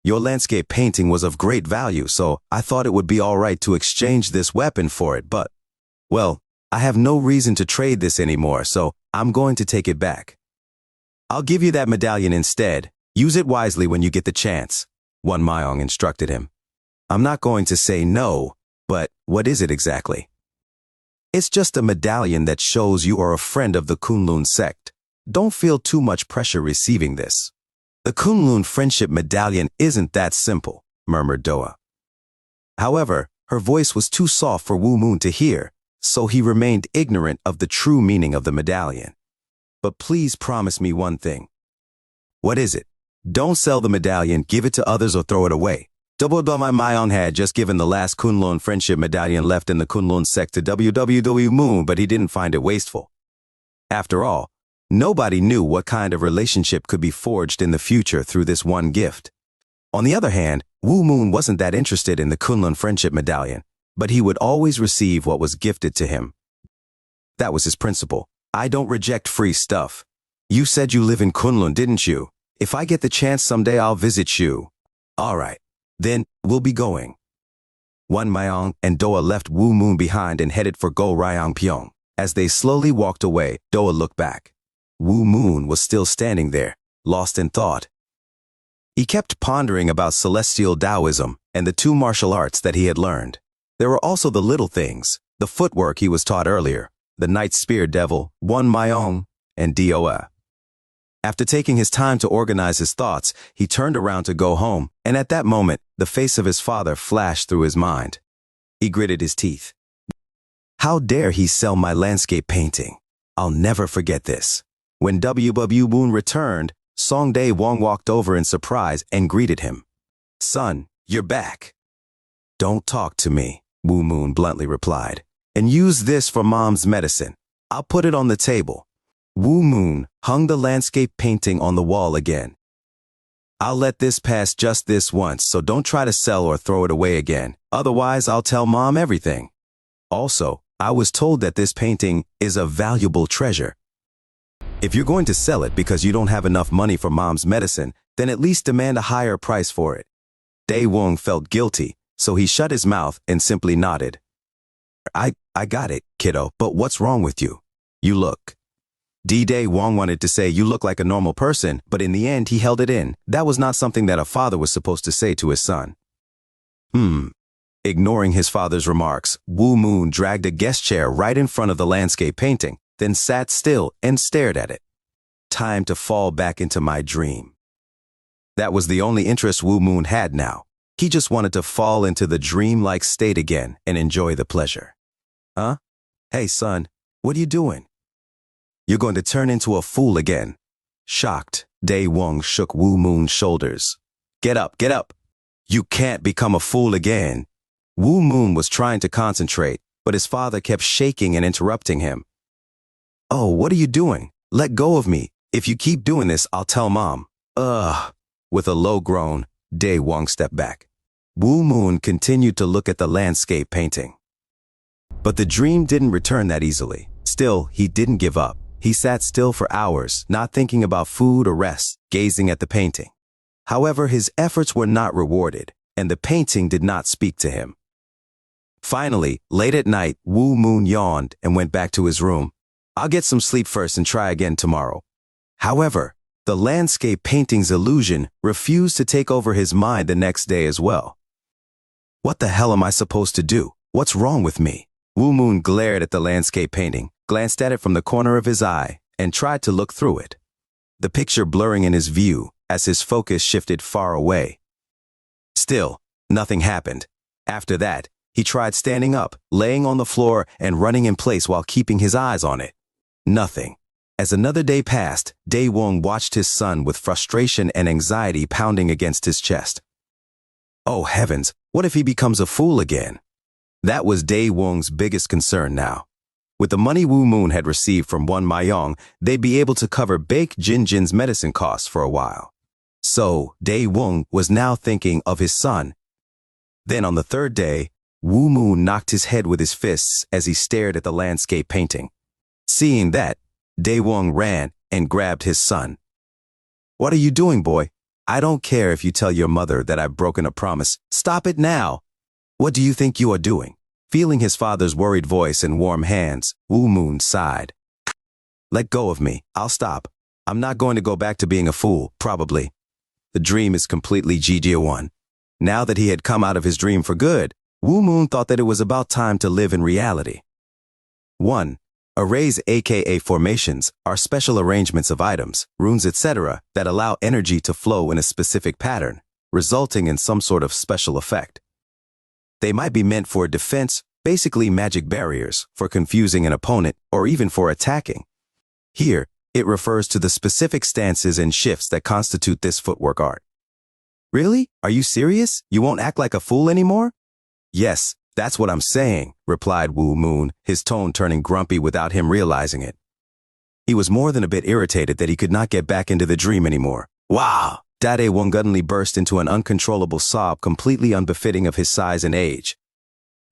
Your landscape painting was of great value, so I thought it would be all right to exchange this weapon for it, but, well, I have no reason to trade this anymore, so I'm going to take it back. I'll give you that medallion instead. Use it wisely when you get the chance, Wan Myong instructed him. I'm not going to say no, but what is it exactly? It's just a medallion that shows you are a friend of the Kunlun sect. Don't feel too much pressure receiving this. The Kunlun friendship medallion isn't that simple, murmured Doa. However, her voice was too soft for Wu Moon to hear, so he remained ignorant of the true meaning of the medallion. But please promise me one thing. What is it? Don't sell the medallion, give it to others or throw it away. Wan Myong had just given the last Kunlun friendship medallion left in the Kunlun sect to Wu Moon, but he didn't find it wasteful. After all, nobody knew what kind of relationship could be forged in the future through this one gift. On the other hand, Wu Moon wasn't that interested in the Kunlun friendship medallion, but he would always receive what was gifted to him. That was his principle. I don't reject free stuff. You said you live in Kunlun, didn't you? If I get the chance someday, I'll visit you. All right. Then, we'll be going. Wan Myong and Doa left Wu Moon behind and headed for Go Ryangpyeong. As they slowly walked away, Doa looked back. Wu Moon was still standing there, lost in thought. He kept pondering about celestial Taoism and the 2 martial arts that he had learned. There were also the little things, the footwork he was taught earlier, the Night Spear Devil, One Mayong, and Doa. After taking his time to organize his thoughts, he turned around to go home, and at that moment, the face of his father flashed through his mind. He gritted his teeth. How dare he sell my landscape painting? I'll never forget this. When W. Woon returned, Song Dae Wong walked over in surprise and greeted him. Son, you're back. Don't talk to me, Woo Moon bluntly replied, and use this for Mom's medicine. I'll put it on the table. Woo Moon hung the landscape painting on the wall again. I'll let this pass just this once, so don't try to sell or throw it away again. Otherwise, I'll tell Mom everything. Also, I was told that this painting is a valuable treasure. If you're going to sell it because you don't have enough money for Mom's medicine, then at least demand a higher price for it. Dae Wong felt guilty, so he shut his mouth and simply nodded. I got it, kiddo, but what's wrong with you? You look. Dae Wong wanted to say you look like a normal person, but in the end he held it in. That was not something that a father was supposed to say to his son. Ignoring his father's remarks, Woo Moon dragged a guest chair right in front of the landscape painting, then sat still and stared at it. Time to fall back into my dream. That was the only interest Woo Moon had now. He just wanted to fall into the dream-like state again and enjoy the pleasure. Huh? Hey, son, what are you doing? You're going to turn into a fool again. Shocked, Dae Wong shook Woo Moon's shoulders. Get up, get up. You can't become a fool again. Woo Moon was trying to concentrate, but his father kept shaking and interrupting him. Oh, what are you doing? Let go of me. If you keep doing this, I'll tell Mom. Ugh. With a low groan, Dae Wong stepped back. Woo Moon continued to look at the landscape painting. But the dream didn't return that easily. Still, he didn't give up. He sat still for hours, not thinking about food or rest, gazing at the painting. However, his efforts were not rewarded, and the painting did not speak to him. Finally, late at night, Woo Moon yawned and went back to his room. I'll get some sleep first and try again tomorrow. However, the landscape painting's illusion refused to take over his mind the next day as well. What the hell am I supposed to do? What's wrong with me? Woo Moon glared at the landscape painting, glanced at it from the corner of his eye, and tried to look through it. The picture blurring in his view as his focus shifted far away. Still, nothing happened. After that, he tried standing up, laying on the floor, and running in place while keeping his eyes on it. Nothing. As another day passed, Dae Wong watched his son with frustration and anxiety pounding against his chest. Oh heavens, what if he becomes a fool again? That was Dae Wong's biggest concern now. With the money Woo Moon had received from One Mayong, they'd be able to cover Baek Jin Jin's medicine costs for a while. So, Dae Wong was now thinking of his son. Then on the third day, Woo Moon knocked his head with his fists as he stared at the landscape painting. Seeing that, Dae Wong ran and grabbed his son. What are you doing, boy? I don't care if you tell your mother that I've broken a promise. Stop it now. What do you think you are doing? Feeling his father's worried voice and warm hands, Woo Moon sighed. Let go of me. I'll stop. I'm not going to go back to being a fool, probably. The dream is completely GG1. Now that he had come out of his dream for good, Woo Moon thought that it was about time to live in reality. 1. Arrays aka formations are special arrangements of items, runes, etc. that allow energy to flow in a specific pattern, resulting in some sort of special effect. They might be meant for defense, basically magic barriers, for confusing an opponent, or even for attacking. Here, it refers to the specific stances and shifts that constitute this footwork art. Really? Are you serious? You won't act like a fool anymore? Yes, that's what I'm saying, replied Woo Moon, his tone turning grumpy without him realizing it. He was more than a bit irritated that he could not get back into the dream anymore. Wow! Dae Wong suddenly burst into an uncontrollable sob completely unbefitting of his size and age.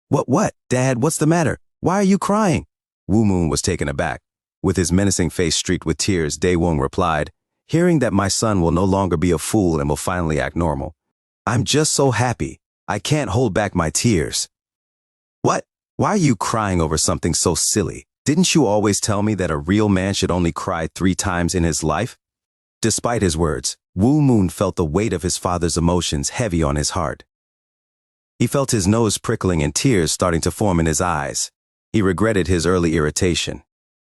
What, Dad, what's the matter? Why are you crying? Woo Moon was taken aback. With his menacing face streaked with tears, Dae Wong replied, hearing that my son will no longer be a fool and will finally act normal. I'm just so happy. I can't hold back my tears. What? Why are you crying over something so silly? Didn't you always tell me that a real man should only cry 3 times in his life? Despite his words, Woo Moon felt the weight of his father's emotions heavy on his heart. He felt his nose prickling and tears starting to form in his eyes. He regretted his early irritation.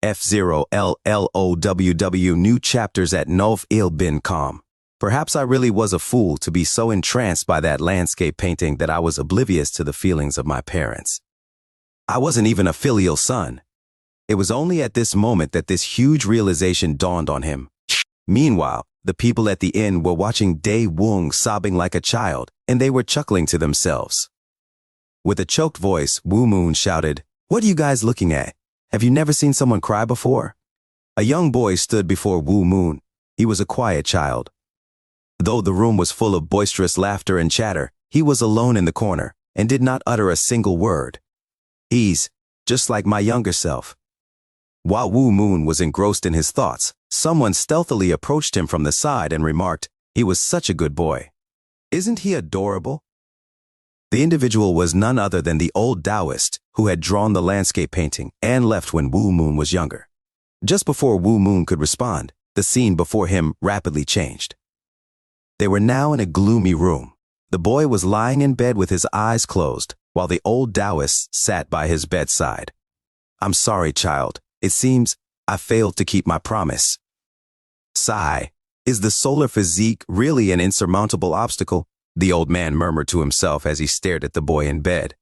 F0LLOWW new chapters at nov.il.com. Perhaps I really was a fool to be so entranced by that landscape painting that I was oblivious to the feelings of my parents. I wasn't even a filial son. It was only at this moment that this huge realization dawned on him. Meanwhile, the people at the inn were watching Dae-woong sobbing like a child, and they were chuckling to themselves. With a choked voice, Woo-moon shouted, "What are you guys looking at? Have you never seen someone cry before?" A young boy stood before Woo-moon. He was a quiet child. Though the room was full of boisterous laughter and chatter, he was alone in the corner and did not utter a single word. He's just like my younger self. While Woo-moon was engrossed in his thoughts, someone stealthily approached him from the side and remarked, "He was such a good boy. Isn't he adorable?" The individual was none other than the old Taoist who had drawn the landscape painting and left when Woo-moon was younger. Just before Woo-moon could respond, the scene before him rapidly changed. They were now in a gloomy room. The boy was lying in bed with his eyes closed, while the old Taoist sat by his bedside. "I'm sorry, child. It seems I failed to keep my promise." Sigh. Is the solar physique really an insurmountable obstacle? The old man murmured to himself as he stared at the boy in bed.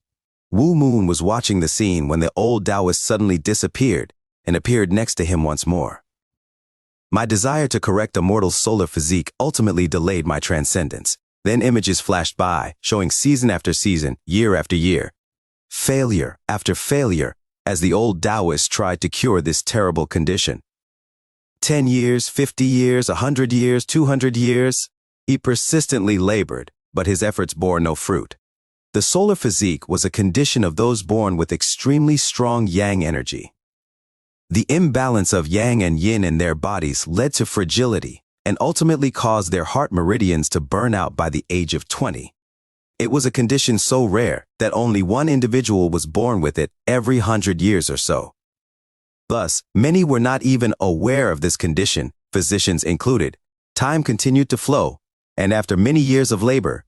Woo-moon was watching the scene when the old Taoist suddenly disappeared and appeared next to him once more. My desire to correct a mortal's solar physique ultimately delayed my transcendence. Then images flashed by, showing season after season, year after year, failure after failure, as the old Taoist tried to cure this terrible condition. 10 years, 50 years, 100 years, 200 years. He persistently labored, but his efforts bore no fruit. The solar physique was a condition of those born with extremely strong yang energy. The imbalance of yang and yin in their bodies led to fragility and ultimately caused their heart meridians to burn out by the age of 20. It was a condition so rare that only one individual was born with it every 100 years or so. Thus, many were not even aware of this condition, physicians included. Time continued to flow, and after many years of labor,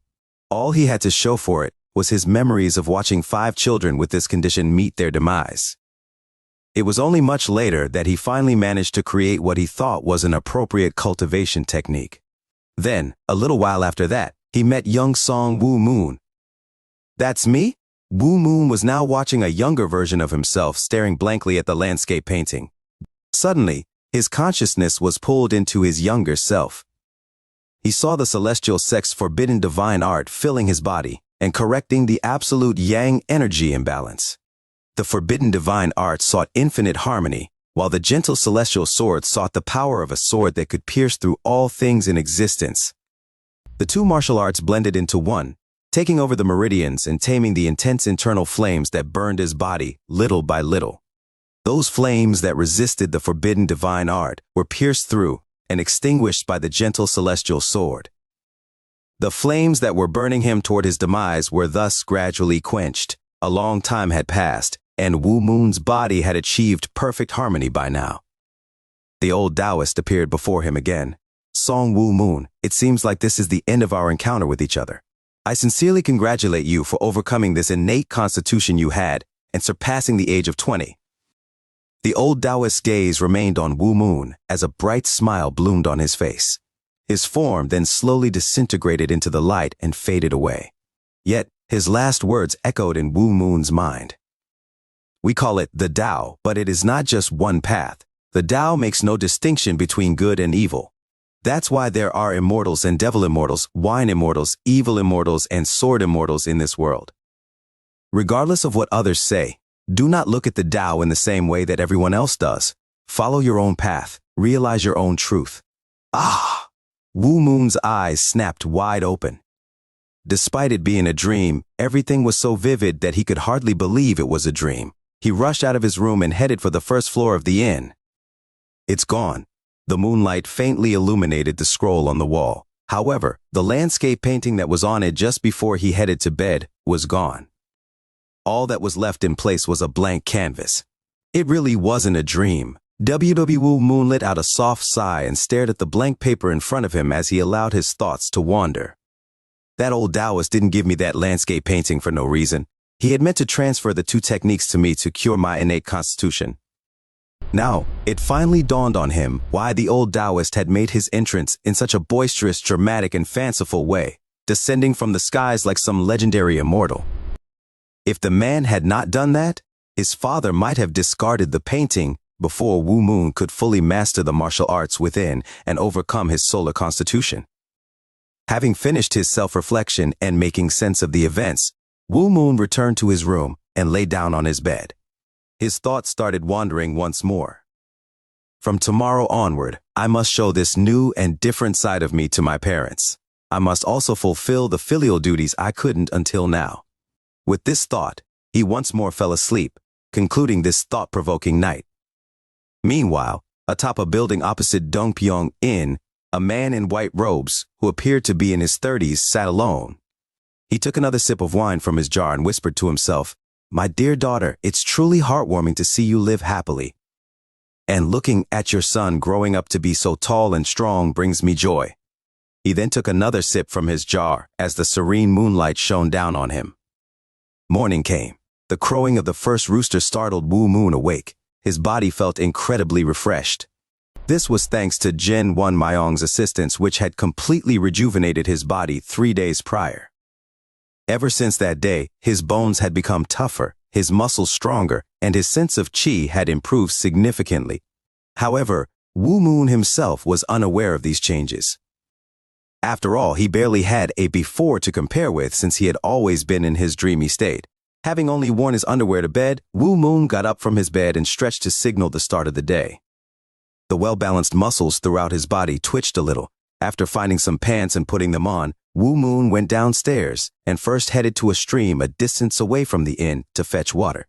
all he had to show for it was his memories of watching 5 children with this condition meet their demise. It was only much later that he finally managed to create what he thought was an appropriate cultivation technique. Then, a little while after that, he met young Song Woo-moon. "That's me?" Woo-moon was now watching a younger version of himself staring blankly at the landscape painting. Suddenly, his consciousness was pulled into his younger self. He saw the celestial sex's forbidden divine art filling his body and correcting the absolute yang energy imbalance. The forbidden divine art sought infinite harmony, while the gentle celestial sword sought the power of a sword that could pierce through all things in existence. The two martial arts blended into one, taking over the meridians and taming the intense internal flames that burned his body little by little. Those flames that resisted the forbidden divine art were pierced through and extinguished by the gentle celestial sword. The flames that were burning him toward his demise were thus gradually quenched. A long time had passed, and Woo-moon's body had achieved perfect harmony by now. The old Taoist appeared before him again. "Song Woo-moon, it seems like this is the end of our encounter with each other. I sincerely congratulate you for overcoming this innate constitution you had and surpassing the age of 20. The old Taoist's gaze remained on Woo-moon as a bright smile bloomed on his face. His form then slowly disintegrated into the light and faded away. Yet, his last words echoed in Woo-moon's mind. We call it the Tao, but it is not just one path. The Tao makes no distinction between good and evil. That's why there are immortals and devil immortals, wine immortals, evil immortals, and sword immortals in this world. Regardless of what others say, do not look at the Tao in the same way that everyone else does. Follow your own path. Realize your own truth." Ah! Woo-moon's eyes snapped wide open. Despite it being a dream, everything was so vivid that he could hardly believe it was a dream. He rushed out of his room and headed for the first floor of the inn. It's gone. The moonlight faintly illuminated the scroll on the wall. However, the landscape painting that was on it just before he headed to bed was gone. All that was left in place was a blank canvas. It really wasn't a dream. Woo-moon let out a soft sigh and stared at the blank paper in front of him as he allowed his thoughts to wander. That old Taoist didn't give me that landscape painting for no reason. He had meant to transfer the two techniques to me to cure my innate constitution. Now, it finally dawned on him why the old Taoist had made his entrance in such a boisterous, dramatic, and fanciful way, descending from the skies like some legendary immortal. If the man had not done that, his father might have discarded the painting before Wu Moon could fully master the martial arts within and overcome his solar constitution. Having finished his self-reflection and making sense of the events, Wu Moon returned to his room and lay down on his bed. His thoughts started wandering once more. From tomorrow onward, I must show this new and different side of me to my parents. I must also fulfill the filial duties I couldn't until now. With this thought, he once more fell asleep, concluding this thought-provoking night. Meanwhile, atop a building opposite Dongpyeong Inn, a man in white robes, who appeared to be in his 30s, sat alone. He took another sip of wine from his jar and whispered to himself, "My dear daughter, it's truly heartwarming to see you live happily. And looking at your son growing up to be so tall and strong brings me joy." He then took another sip from his jar as the serene moonlight shone down on him. Morning came. The crowing of the first rooster startled Wu Moon awake. His body felt incredibly refreshed. This was thanks to Jin Won Myong's assistance, which had completely rejuvenated his body 3 days prior. Ever since that day, his bones had become tougher, his muscles stronger, and his sense of qi had improved significantly. However, Wu Moon himself was unaware of these changes. After all, he barely had a before to compare with since he had always been in his dreamy state. Having only worn his underwear to bed, Wu Moon got up from his bed and stretched to signal the start of the day. The well-balanced muscles throughout his body twitched a little. After finding some pants and putting them on, Wu Moon went downstairs and first headed to a stream a distance away from the inn to fetch water.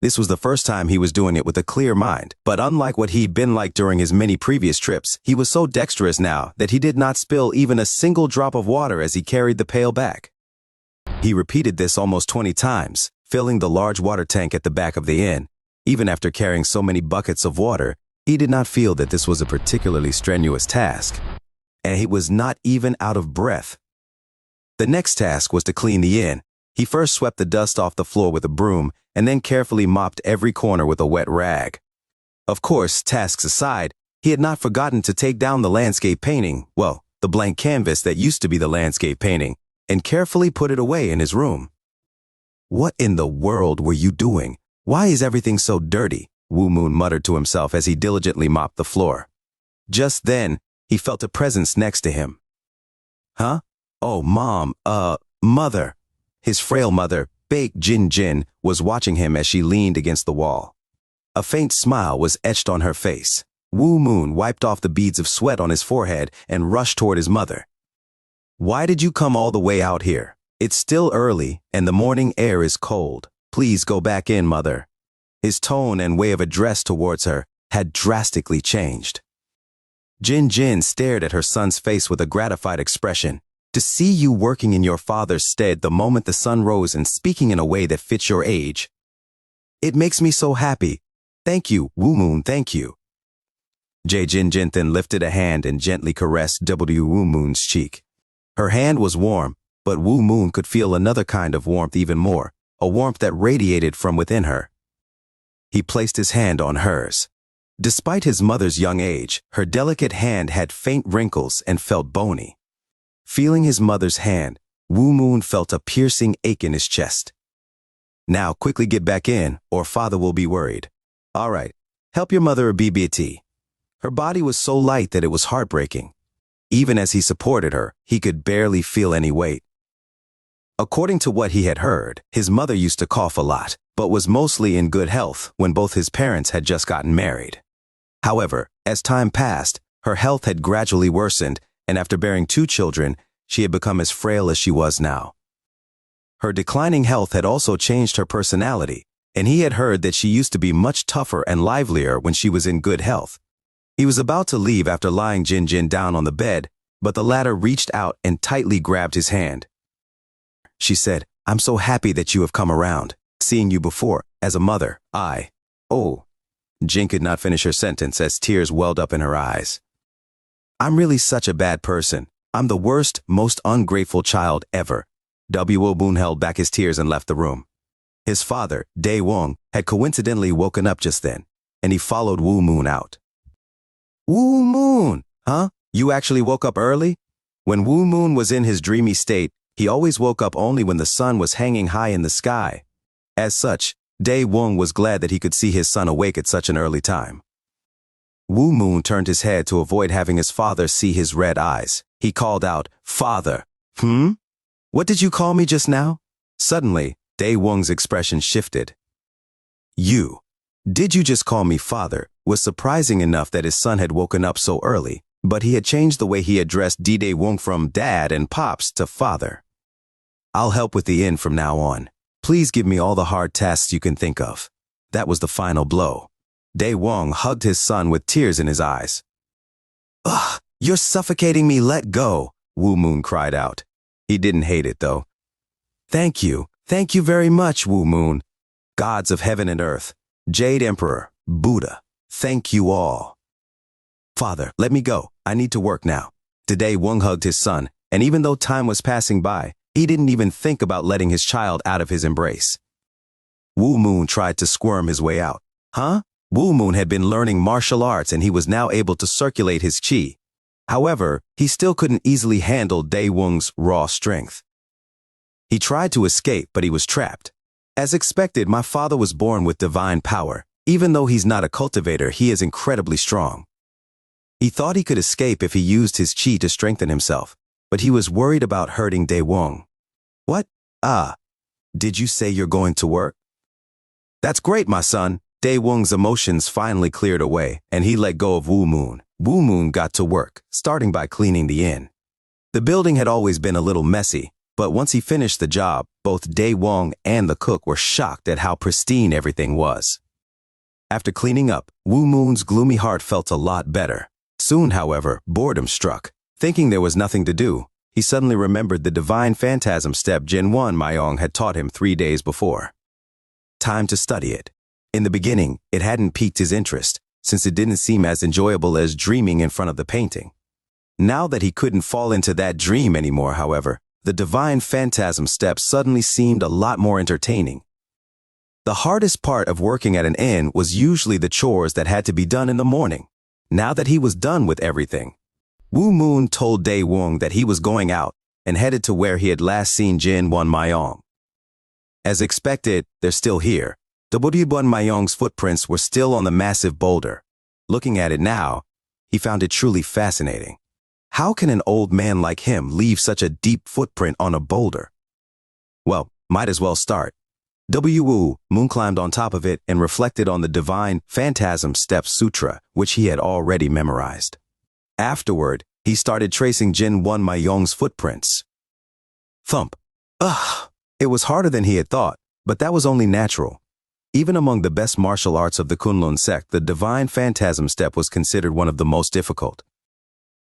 This was the first time he was doing it with a clear mind, but unlike what he'd been like during his many previous trips, he was so dexterous now that he did not spill even a single drop of water as he carried the pail back. He repeated this almost 20 times, filling the large water tank at the back of the inn. Even after carrying so many buckets of water, he did not feel that this was a particularly strenuous task, and he was not even out of breath. The next task was to clean the inn. He first swept the dust off the floor with a broom and then carefully mopped every corner with a wet rag. Of course, tasks aside, he had not forgotten to take down the landscape painting, well, the blank canvas that used to be the landscape painting, and carefully put it away in his room. "What in the world were you doing? Why is everything so dirty?" Wu Moon muttered to himself as he diligently mopped the floor. Just then, he felt a presence next to him. "Huh? Oh, Mom, Mother." His frail mother, Baked Jin, was watching him as she leaned against the wall. A faint smile was etched on her face. Wu Moon wiped off the beads of sweat on his forehead and rushed toward his mother. "Why did you come all the way out here? It's still early and the morning air is cold. Please go back in, Mother." His tone and way of address towards her had drastically changed. Jin stared at her son's face with a gratified expression. To see you working in your father's stead the moment the sun rose and speaking in a way that fits your age. It makes me so happy. Thank you, Wu Moon, thank you. Jin then lifted a hand and gently caressed Wu Moon's cheek. Her hand was warm, but Wu Moon could feel another kind of warmth even more, a warmth that radiated from within her. He placed his hand on hers. Despite his mother's young age, her delicate hand had faint wrinkles and felt bony. Feeling his mother's hand, Wu Moon felt a piercing ache in his chest. "Now quickly get back in, or father will be worried. All right, help your mother a BBT." Her body was so light that it was heartbreaking. Even as he supported her, he could barely feel any weight. According to what he had heard, his mother used to cough a lot, but was mostly in good health when both his parents had just gotten married. However, as time passed, her health had gradually worsened, and after bearing 2 children, she had become as frail as she was now. Her declining health had also changed her personality, and he had heard that she used to be much tougher and livelier when she was in good health. He was about to leave after lying Jin down on the bed, but the latter reached out and tightly grabbed his hand. She said, "I'm so happy that you have come around. Seeing you before, as a mother, Oh." Jin could not finish her sentence as tears welled up in her eyes. "I'm really such a bad person. I'm the worst, most ungrateful child ever. Wu Moon held back his tears and left the room. His father, Dae Wong, had coincidentally woken up just then, and he followed Wu Moon out. Wu Moon, huh? You actually woke up early? When Wu Moon was in his dreamy state, he always woke up only when the sun was hanging high in the sky. As such, Dae Wong was glad that he could see his son awake at such an early time. Wu Moon turned his head to avoid having his father see his red eyes. He called out, "Father." What did you call me just now? Suddenly, Dae Wong's expression shifted. Did you just call me father? Was surprising enough that his son had woken up so early, but he had changed the way he addressed Dae Wong from dad and pops to father. I'll help with the inn from now on. Please give me all the hard tasks you can think of. That was the final blow. Dae Wong hugged his son with tears in his eyes. Ugh, you're suffocating me, let go, Wu Moon cried out. He didn't hate it though. Thank you very much, Wu Moon. Gods of heaven and earth, Jade Emperor, Buddha, thank you all. Father, let me go, I need to work now. Dae Wong hugged his son, and even though time was passing by, he didn't even think about letting his child out of his embrace. Wu Moon tried to squirm his way out. Wu Moon had been learning martial arts and he was now able to circulate his qi. However, he still couldn't easily handle Dae Wong's raw strength. He tried to escape, but he was trapped. As expected, my father was born with divine power. Even though he's not a cultivator, he is incredibly strong. He thought he could escape if he used his qi to strengthen himself, but he was worried about hurting Dae Wong. What? Did you say you're going to work? That's great, my son. Dae Wong's emotions finally cleared away, and he let go of Wu Moon. Wu Moon got to work, starting by cleaning the inn. The building had always been a little messy, but once he finished the job, both Dae Wong and the cook were shocked at how pristine everything was. After cleaning up, Wu Moon's gloomy heart felt a lot better. Soon, however, boredom struck. Thinking there was nothing to do, he suddenly remembered the divine phantasm step Jin Won Mayong had taught him 3 days before. Time to study it. In the beginning, it hadn't piqued his interest, since it didn't seem as enjoyable as dreaming in front of the painting. Now that he couldn't fall into that dream anymore, however, the divine phantasm step suddenly seemed a lot more entertaining. The hardest part of working at an inn was usually the chores that had to be done in the morning. Now that he was done with everything, Wu Moon told Dae Wong that he was going out and headed to where he had last seen Jin Won Mayong. As expected, they're still here. Won Mayong's footprints were still on the massive boulder. Looking at it now, he found it truly fascinating. How can an old man like him leave such a deep footprint on a boulder? Well, might as well start. Wu Moon climbed on top of it and reflected on the divine phantasm step sutra, which he had already memorized. Afterward, he started tracing Jin Won Mayong's footprints. Thump. It was harder than he had thought, but that was only natural. Even among the best martial arts of the Kunlun sect, the divine phantasm step was considered one of the most difficult.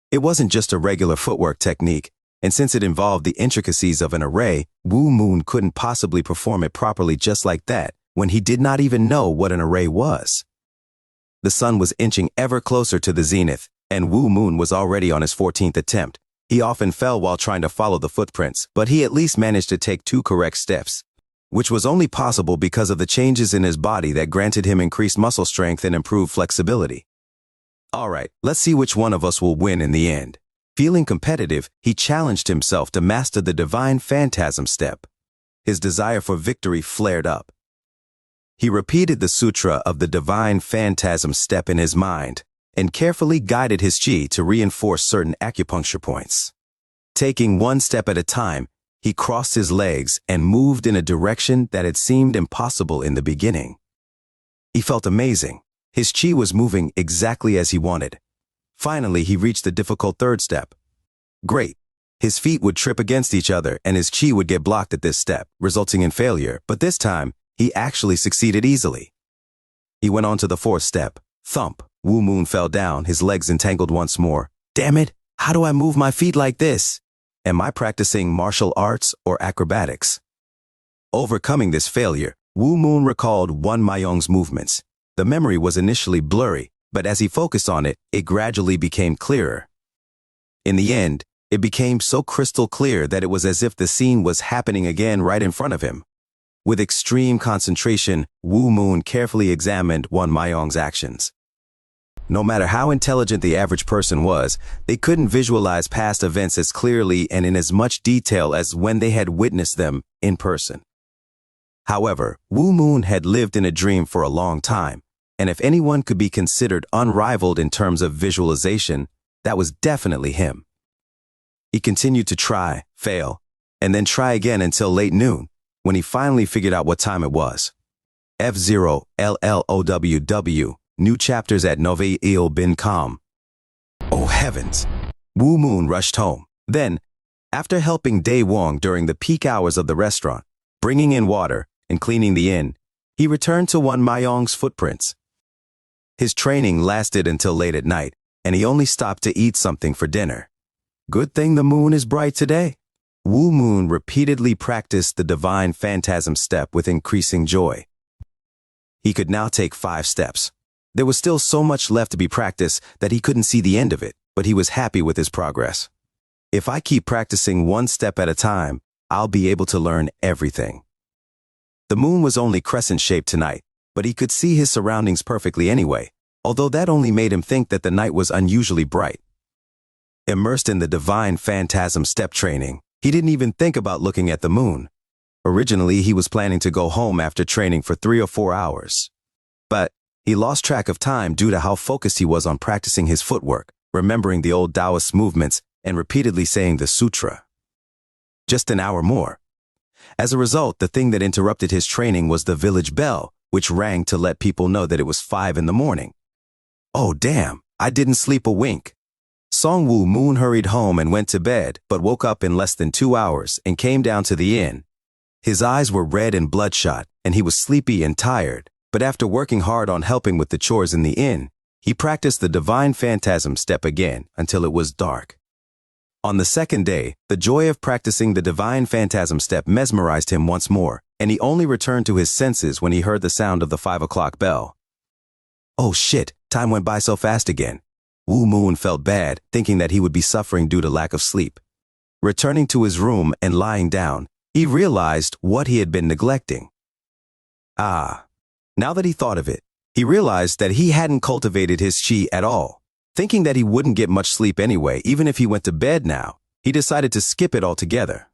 It wasn't just a regular footwork technique, and since it involved the intricacies of an array, Wu Moon couldn't possibly perform it properly just like that when he did not even know what an array was. The sun was inching ever closer to the zenith, and Wu Moon was already on his 14th attempt. He often fell while trying to follow the footprints, but he at least managed to take 2 correct steps, which was only possible because of the changes in his body that granted him increased muscle strength and improved flexibility. All right, let's see which one of us will win in the end. Feeling competitive, he challenged himself to master the divine phantasm step. His desire for victory flared up. He repeated the sutra of the divine phantasm step in his mind and carefully guided his qi to reinforce certain acupuncture points. Taking one step at a time, he crossed his legs and moved in a direction that had seemed impossible in the beginning. He felt amazing. His qi was moving exactly as he wanted. Finally, he reached the difficult 3rd step. Great. His feet would trip against each other and his qi would get blocked at this step, resulting in failure, but this time, he actually succeeded easily. He went on to the 4th step. Thump. Wu Moon fell down, his legs entangled once more. Damn it, how do I move my feet like this? Am I practicing martial arts or acrobatics? Overcoming this failure, Wu Moon recalled Won Mayong's movements. The memory was initially blurry, but as he focused on it, it gradually became clearer. In the end, It became so crystal clear that it was as if the scene was happening again right in front of him. With extreme concentration, Wu Moon carefully examined Won Myong's actions. No matter how intelligent the average person was, they couldn't visualize past events as clearly and in as much detail as when they had witnessed them in person. However, Wu Moon had lived in a dream for a long time, and if anyone could be considered unrivaled in terms of visualization, that was definitely him. He continued to try, fail, and then try again until late noon, when he finally figured out what time it was. F0 LLOWW, new chapters at noveil.com. Oh heavens! Wu Moon rushed home. Then, after helping Dae Wong during the peak hours of the restaurant, bringing in water and cleaning the inn, he returned to Won Myong's footprints. His training lasted until late at night, and he only stopped to eat something for dinner. Good thing the moon is bright today. Wu Moon repeatedly practiced the divine phantasm step with increasing joy. He could now take 5 steps. There was still so much left to be practiced that he couldn't see the end of it, but he was happy with his progress. If I keep practicing 1 step at a time, I'll be able to learn everything. The moon was only crescent-shaped tonight, but he could see his surroundings perfectly anyway, although that only made him think that the night was unusually bright. Immersed in the divine phantasm step training, he didn't even think about looking at the moon. Originally, he was planning to go home after training for 3 or 4 hours. But he lost track of time due to how focused he was on practicing his footwork, remembering the old Taoist movements, and repeatedly saying the sutra. Just an hour more. As a result, the thing that interrupted his training was the village bell, which rang to let people know that it was 5 in the morning. Oh damn, I didn't sleep a wink. Song Wu Moon hurried home and went to bed, but woke up in less than 2 hours and came down to the inn. His eyes were red and bloodshot, and he was sleepy and tired, but after working hard on helping with the chores in the inn, he practiced the divine phantasm step again until it was dark. On the second day, the joy of practicing the divine phantasm step mesmerized him once more, and he only returned to his senses when he heard the sound of the 5 o'clock bell. Oh shit, time went by so fast again. Wu Moon felt bad, thinking that he would be suffering due to lack of sleep. Returning to his room and lying down, he realized what he had been neglecting. Now that he thought of it, he realized that he hadn't cultivated his qi at all. Thinking that he wouldn't get much sleep anyway, even if he went to bed now, he decided to skip it altogether.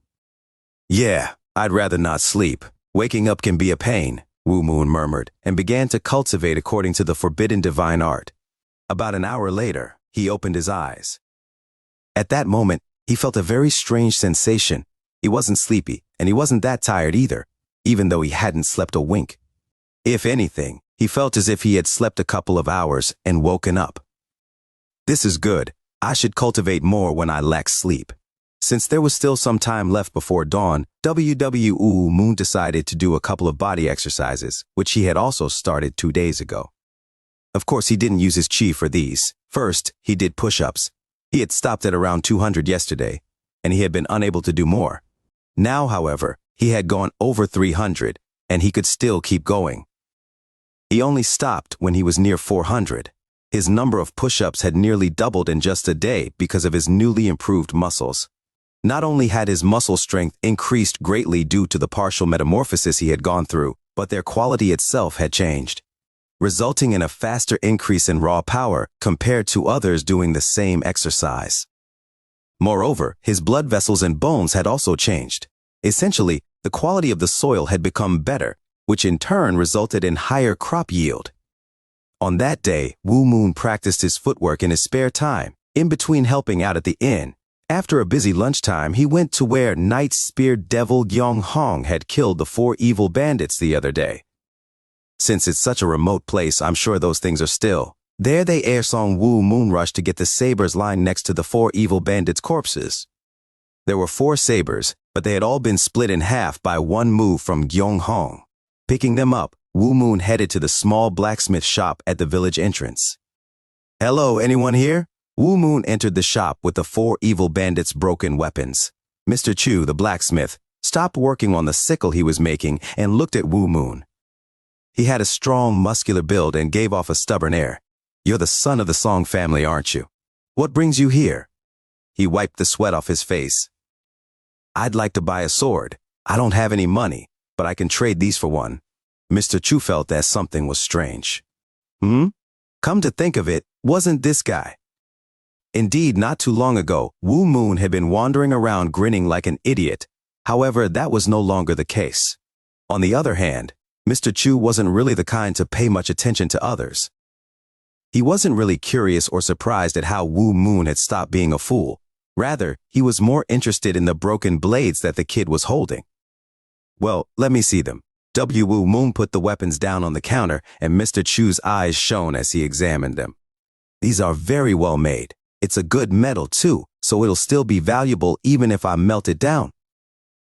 Yeah, I'd rather not sleep. Waking up can be a pain, Wu Moon murmured, and began to cultivate according to the forbidden divine art. About an hour later, he opened his eyes. At that moment, he felt a very strange sensation. He wasn't sleepy, and he wasn't that tired either, even though he hadn't slept a wink. If anything, he felt as if he had slept a couple of hours and woken up. This is good. I should cultivate more when I lack sleep. Since there was still some time left before dawn, Wu Moon decided to do a couple of body exercises, which he had also started 2 days ago. Of course, he didn't use his qi for these. First, he did push-ups. He had stopped at around 200 yesterday, and he had been unable to do more. Now, however, he had gone over 300, and he could still keep going. He only stopped when he was near 400. His number of push-ups had nearly doubled in just a day because of his newly improved muscles. Not only had his muscle strength increased greatly due to the partial metamorphosis he had gone through, but their quality itself had changed, resulting in a faster increase in raw power compared to others doing the same exercise. Moreover, his blood vessels and bones had also changed. Essentially, the quality of the soil had become better, which in turn resulted in higher crop yield. On that day, Wu Moon practiced his footwork in his spare time, in between helping out at the inn. After a busy lunchtime, he went to where Night Spear Devil Gyong Hong had killed the 4 evil bandits the other day. Since it's such a remote place, I'm sure those things are still. There they Song Wu Moon rushed to get the sabers lying next to the 4 evil bandits' corpses. There were 4 sabers, but they had all been split in half by one move from Gyong Hong. Picking them up, Wu Moon headed to the small blacksmith shop at the village entrance. Hello, anyone here? Wu Moon entered the shop with the 4 evil bandits' broken weapons. Mr. Chu, the blacksmith, stopped working on the sickle he was making and looked at Wu Moon. He had a strong, muscular build and gave off a stubborn air. You're the son of the Song family, aren't you? What brings you here? He wiped the sweat off his face. I'd like to buy a sword. I don't have any money, but I can trade these for one. Mr. Chu felt that something was strange. Come to think of it, wasn't this guy? Indeed, not too long ago, Wu Moon had been wandering around grinning like an idiot. However, that was no longer the case. On the other hand, Mr. Chu wasn't really the kind to pay much attention to others. He wasn't really curious or surprised at how Wu Moon had stopped being a fool. Rather, he was more interested in the broken blades that the kid was holding. Well, let me see them. Wu Moon put the weapons down on the counter, and Mr. Chu's eyes shone as he examined them. These are very well made. It's a good metal too, so it'll still be valuable even if I melt it down.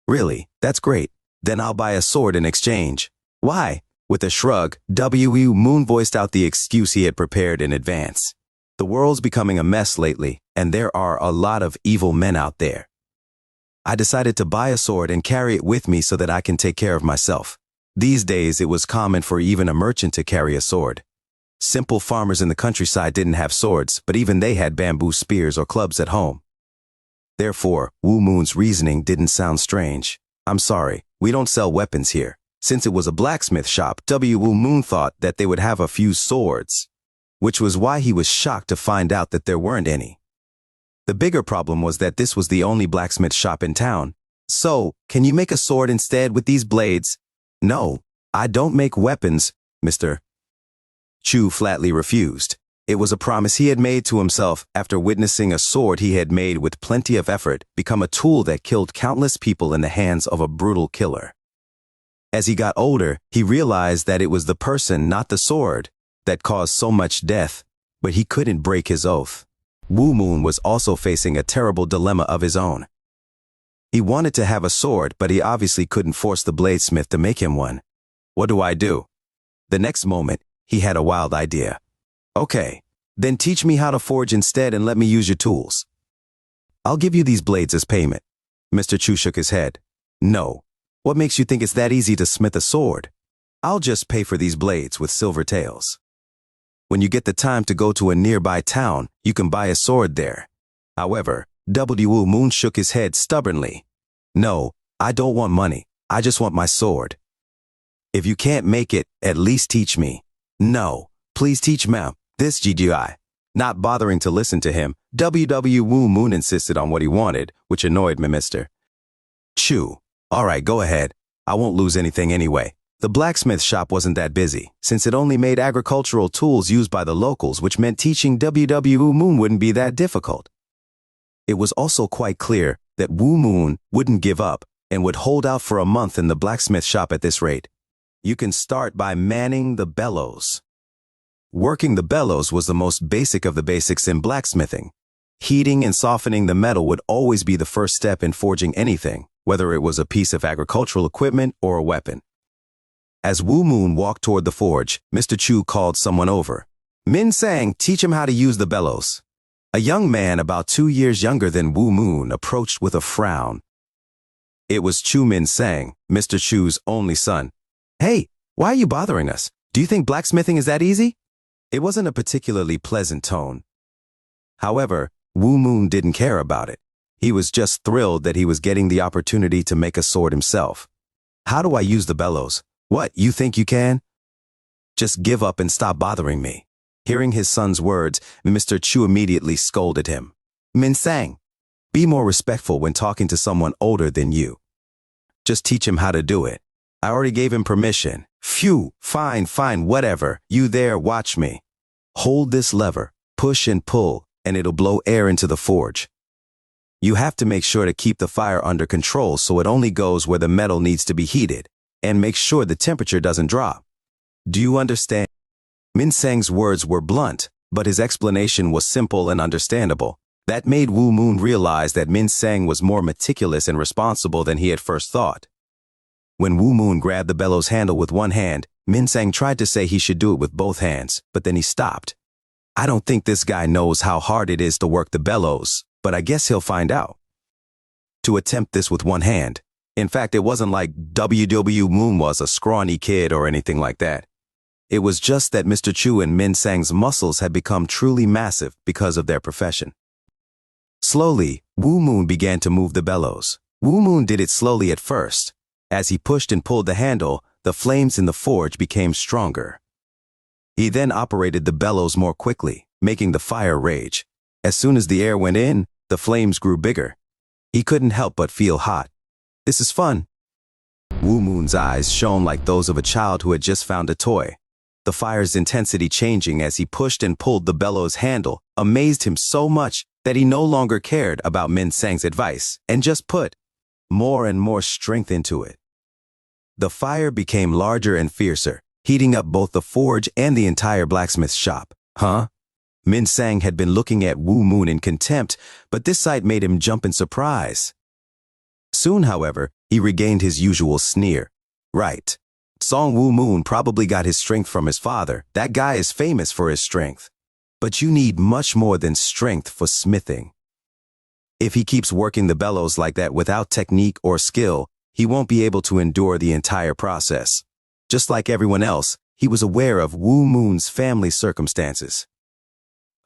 Really, that's great. Then I'll buy a sword in exchange. Why? With a shrug, Wu Moon voiced out the excuse he had prepared in advance. The world's becoming a mess lately, and there are a lot of evil men out there. I decided to buy a sword and carry it with me so that I can take care of myself. These days, it was common for even a merchant to carry a sword. Simple farmers in the countryside didn't have swords, but even they had bamboo spears or clubs at home. Therefore, Wu Moon's reasoning didn't sound strange. I'm sorry, we don't sell weapons here. Since it was a blacksmith shop, Wu Moon thought that they would have a few swords, which was why he was shocked to find out that there weren't any. The bigger problem was that this was the only blacksmith shop in town. So, can you make a sword instead with these blades? No, I don't make weapons, Mr. Chu flatly refused. It was a promise he had made to himself after witnessing a sword he had made with plenty of effort become a tool that killed countless people in the hands of a brutal killer. As he got older, he realized that it was the person, not the sword, that caused so much death, but he couldn't break his oath. Wu Moon was also facing a terrible dilemma of his own. He wanted to have a sword, but he obviously couldn't force the bladesmith to make him one. What do I do? The next moment, he had a wild idea. Okay, then teach me how to forge instead and let me use your tools. I'll give you these blades as payment. Mr. Chu shook his head. No. What makes you think it's that easy to smith a sword? I'll just pay for these blades with silver tails. When you get the time to go to a nearby town, you can buy a sword there. However, Wu Moon shook his head stubbornly. No, I don't want money. I just want my sword. If you can't make it, at least teach me. No, please teach me. This GGI. Not bothering to listen to him, Wu Moon insisted on what he wanted, which annoyed me, Mr. Chu. All right, go ahead. I won't lose anything anyway. The blacksmith shop wasn't that busy, since it only made agricultural tools used by the locals, which meant teaching Wu Moon wouldn't be that difficult. It was also quite clear that Wu Moon wouldn't give up and would hold out for a month in the blacksmith shop at this rate. You can start by manning the bellows. Working the bellows was the most basic of the basics in blacksmithing. Heating and softening the metal would always be the first step in forging anything, whether it was a piece of agricultural equipment or a weapon. As Wu Moon walked toward the forge, Mr. Chu called someone over. Min Sang, teach him how to use the bellows. A young man about 2 years younger than Wu Moon approached with a frown. It was Chu Min Sang, Mr. Chu's only son. Hey, why are you bothering us? Do you think blacksmithing is that easy? It wasn't a particularly pleasant tone. However, Wu Moon didn't care about it. He was just thrilled that he was getting the opportunity to make a sword himself. How do I use the bellows? What, you think you can? Just give up and stop bothering me. Hearing his son's words, Mr. Chu immediately scolded him. Min Sang, be more respectful when talking to someone older than you. Just teach him how to do it. I already gave him permission. Phew, fine, whatever. You there, watch me. Hold this lever, push and pull, and it'll blow air into the forge. You have to make sure to keep the fire under control so it only goes where the metal needs to be heated, and make sure the temperature doesn't drop. Do you understand? Min Sang's words were blunt, but his explanation was simple and understandable. That made Wu Moon realize that Min Sang was more meticulous and responsible than he had first thought. When Wu Moon grabbed the bellows handle with one hand, Min Sang tried to say he should do it with both hands, but then he stopped. I don't think this guy knows how hard it is to work the bellows, but I guess he'll find out. To attempt this with one hand. In fact, it wasn't like Wu Moon was a scrawny kid or anything like that. It was just that Mr. Chu and Min Sang's muscles had become truly massive because of their profession. Slowly, Wu Moon began to move the bellows. Wu Moon did it slowly at first. As he pushed and pulled the handle, the flames in the forge became stronger. He then operated the bellows more quickly, making the fire rage. As soon as the air went in, the flames grew bigger. He couldn't help but feel hot. This is fun. Wu Moon's eyes shone like those of a child who had just found a toy. The fire's intensity changing as he pushed and pulled the bellows handle amazed him so much that he no longer cared about Min Sang's advice and just put more and more strength into it. The fire became larger and fiercer, heating up both the forge and the entire blacksmith shop. Huh? Min Sang had been looking at Wu Moon in contempt, but this sight made him jump in surprise. Soon, however, he regained his usual sneer. Right. Song Wu Moon probably got his strength from his father. That guy is famous for his strength. But you need much more than strength for smithing. If he keeps working the bellows like that without technique or skill, he won't be able to endure the entire process. Just like everyone else, he was aware of Wu Moon's family circumstances.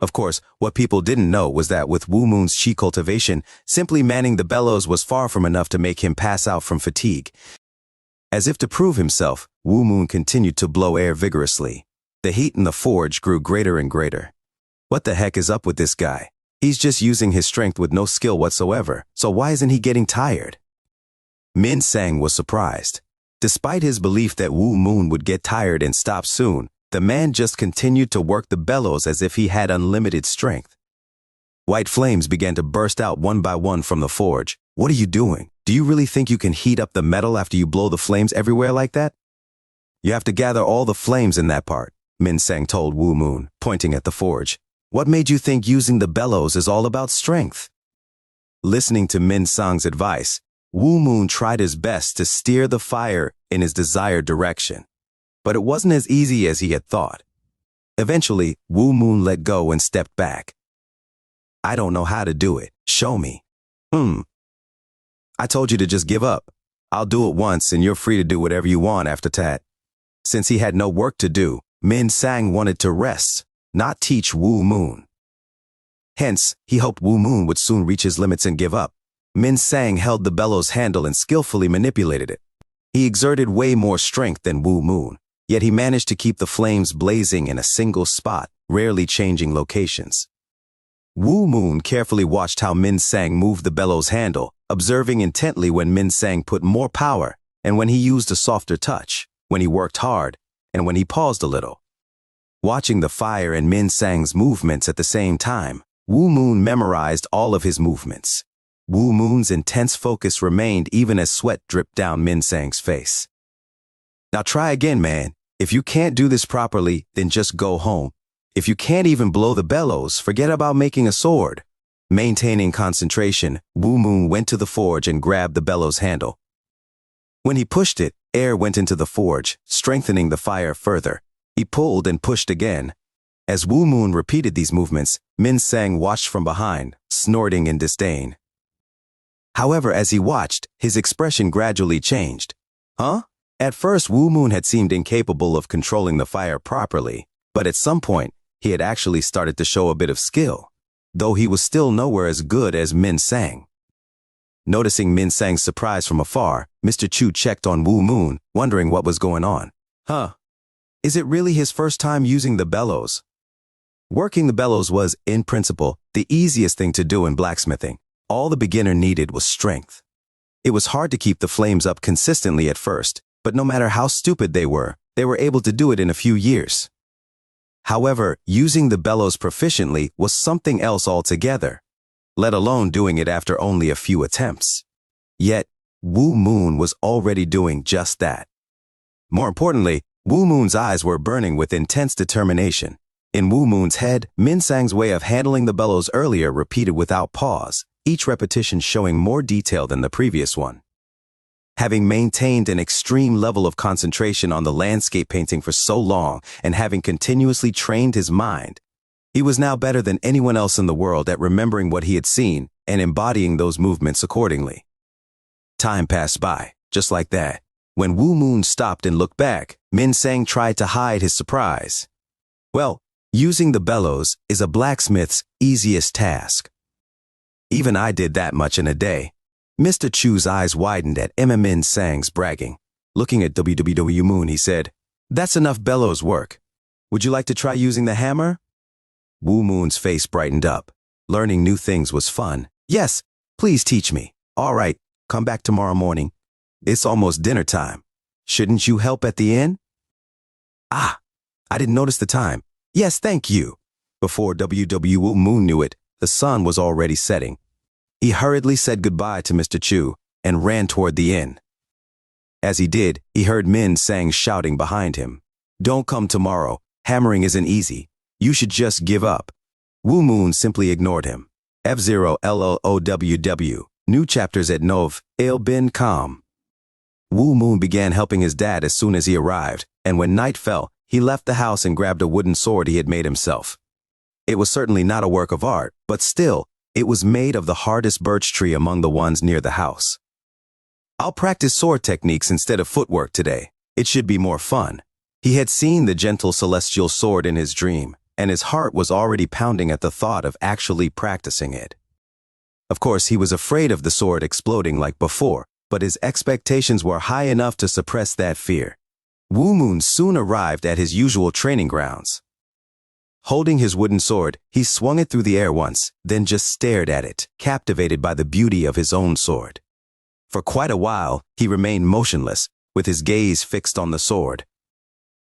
Of course, what people didn't know was that with Wu Moon's chi cultivation, simply manning the bellows was far from enough to make him pass out from fatigue. As if to prove himself, Wu Moon continued to blow air vigorously. The heat in the forge grew greater and greater. What the heck is up with this guy? He's just using his strength with no skill whatsoever, so why isn't he getting tired? Min Sang was surprised. Despite his belief that Wu Moon would get tired and stop soon, the man just continued to work the bellows as if he had unlimited strength. White flames began to burst out one by one from the forge. What are you doing? Do you really think you can heat up the metal after you blow the flames everywhere like that? You have to gather all the flames in that part, Min Sang told Wu Moon, pointing at the forge. What made you think using the bellows is all about strength? Listening to Min Sang's advice, Wu Moon tried his best to steer the fire in his desired direction. But it wasn't as easy as he had thought. Eventually, Wu Moon let go and stepped back. I don't know how to do it. Show me. I told you to just give up. I'll do it once and you're free to do whatever you want after that. Since he had no work to do, Min Sang wanted to rest, not teach Wu Moon. Hence, he hoped Wu Moon would soon reach his limits and give up. Min Sang held the bellows handle and skillfully manipulated it. He exerted way more strength than Wu Moon, yet he managed to keep the flames blazing in a single spot, rarely changing locations. Wu Moon carefully watched how Min Sang moved the bellows handle, observing intently when Min Sang put more power and when he used a softer touch, when he worked hard, and when he paused a little. Watching the fire and Min Sang's movements at the same time, Wu Moon memorized all of his movements. Wu Moon's intense focus remained even as sweat dripped down Min Sang's face. Now try again, man. If you can't do this properly, then just go home. If you can't even blow the bellows, forget about making a sword. Maintaining concentration, Wu Moon went to the forge and grabbed the bellows handle. When he pushed it, air went into the forge, strengthening the fire further. He pulled and pushed again. As Wu Moon repeated these movements, Min Sang watched from behind, snorting in disdain. However, as he watched, his expression gradually changed. Huh? At first, Wu Moon had seemed incapable of controlling the fire properly, but at some point, he had actually started to show a bit of skill, though he was still nowhere as good as Min Sang. Noticing Min Sang's surprise from afar, Mr. Chu checked on Wu Moon, wondering what was going on. Is it really his first time using the bellows? Working the bellows was, in principle, the easiest thing to do in blacksmithing. All the beginner needed was strength. It was hard to keep the flames up consistently at first, but no matter how stupid they were able to do it in a few years. However, using the bellows proficiently was something else altogether, let alone doing it after only a few attempts. Yet, Wu Moon was already doing just that. More importantly, Wu Moon's eyes were burning with intense determination. In Wu Moon's head, Min Sang's way of handling the bellows earlier repeated without pause, each repetition showing more detail than the previous one. Having maintained an extreme level of concentration on the landscape painting for so long and having continuously trained his mind, he was now better than anyone else in the world at remembering what he had seen and embodying those movements accordingly. Time passed by, just like that. When Wu Moon stopped and looked back, Min Sang tried to hide his surprise. Well, using the bellows is a blacksmith's easiest task. Even I did that much in a day. Mr. Chu's eyes widened at MMN Sang's bragging. Looking at WWW Moon, he said, "That's enough bellows work. Would you like to try using the hammer?" Wu Moon's face brightened up. Learning new things was fun. "Yes, please teach me." "All right, come back tomorrow morning. It's almost dinner time. Shouldn't you help at the inn?" "Ah, I didn't notice the time. Yes, thank you." Before WW Moon knew it, the sun was already setting. He hurriedly said goodbye to Mr. Chu and ran toward the inn. As he did, he heard Min Sang shouting behind him, "Don't come tomorrow. Hammering isn't easy. You should just give up." Wu Moon simply ignored him. F0 LOOWW. New chapters at Nov, Ale Bin Calm. Wu Moon began helping his dad as soon as he arrived, and when night fell, he left the house and grabbed a wooden sword he had made himself. It was certainly not a work of art, but still, it was made of the hardest birch tree among the ones near the house. "I'll practice sword techniques instead of footwork today. It should be more fun." He had seen the gentle celestial sword in his dream, and his heart was already pounding at the thought of actually practicing it. Of course, he was afraid of the sword exploding like before, but his expectations were high enough to suppress that fear. Wu Moon soon arrived at his usual training grounds. Holding his wooden sword, he swung it through the air once, then just stared at it, captivated by the beauty of his own sword. For quite a while, he remained motionless, with his gaze fixed on the sword.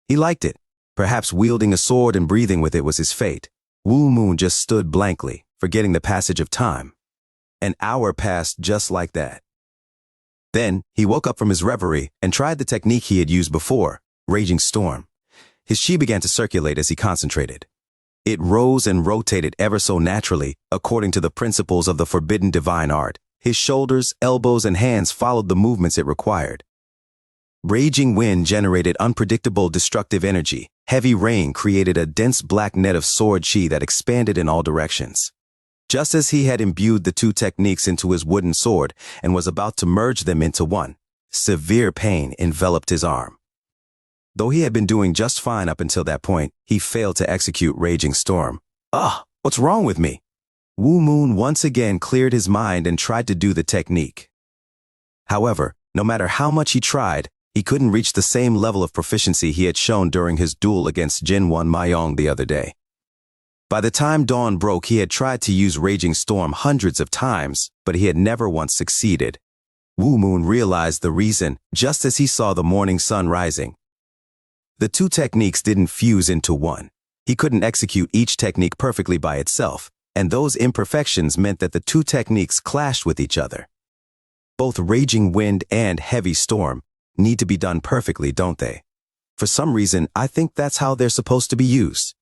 He liked it. Perhaps wielding a sword and breathing with it was his fate. Wu Moon just stood blankly, forgetting the passage of time. An hour passed just like that. Then, he woke up from his reverie and tried the technique he had used before, Raging Storm. His chi began to circulate as he concentrated. It rose and rotated ever so naturally, according to the principles of the forbidden divine art. His shoulders, elbows, and hands followed the movements it required. Raging wind generated unpredictable destructive energy. Heavy rain created a dense black net of sword chi that expanded in all directions. Just as he had imbued the two techniques into his wooden sword and was about to merge them into one, severe pain enveloped his arm. Though he had been doing just fine up until that point, he failed to execute Raging Storm. "Ugh, what's wrong with me?" Wu Moon once again cleared his mind and tried to do the technique. However, no matter how much he tried, he couldn't reach the same level of proficiency he had shown during his duel against Jinwan Mayong the other day. By the time dawn broke, he had tried to use Raging Storm hundreds of times, but he had never once succeeded. Wu Moon realized the reason just as he saw the morning sun rising. The two techniques didn't fuse into one. He couldn't execute each technique perfectly by itself, and those imperfections meant that the two techniques clashed with each other. Both Raging Wind and Heavy Storm need to be done perfectly, don't they? For some reason, I think that's how they're supposed to be used.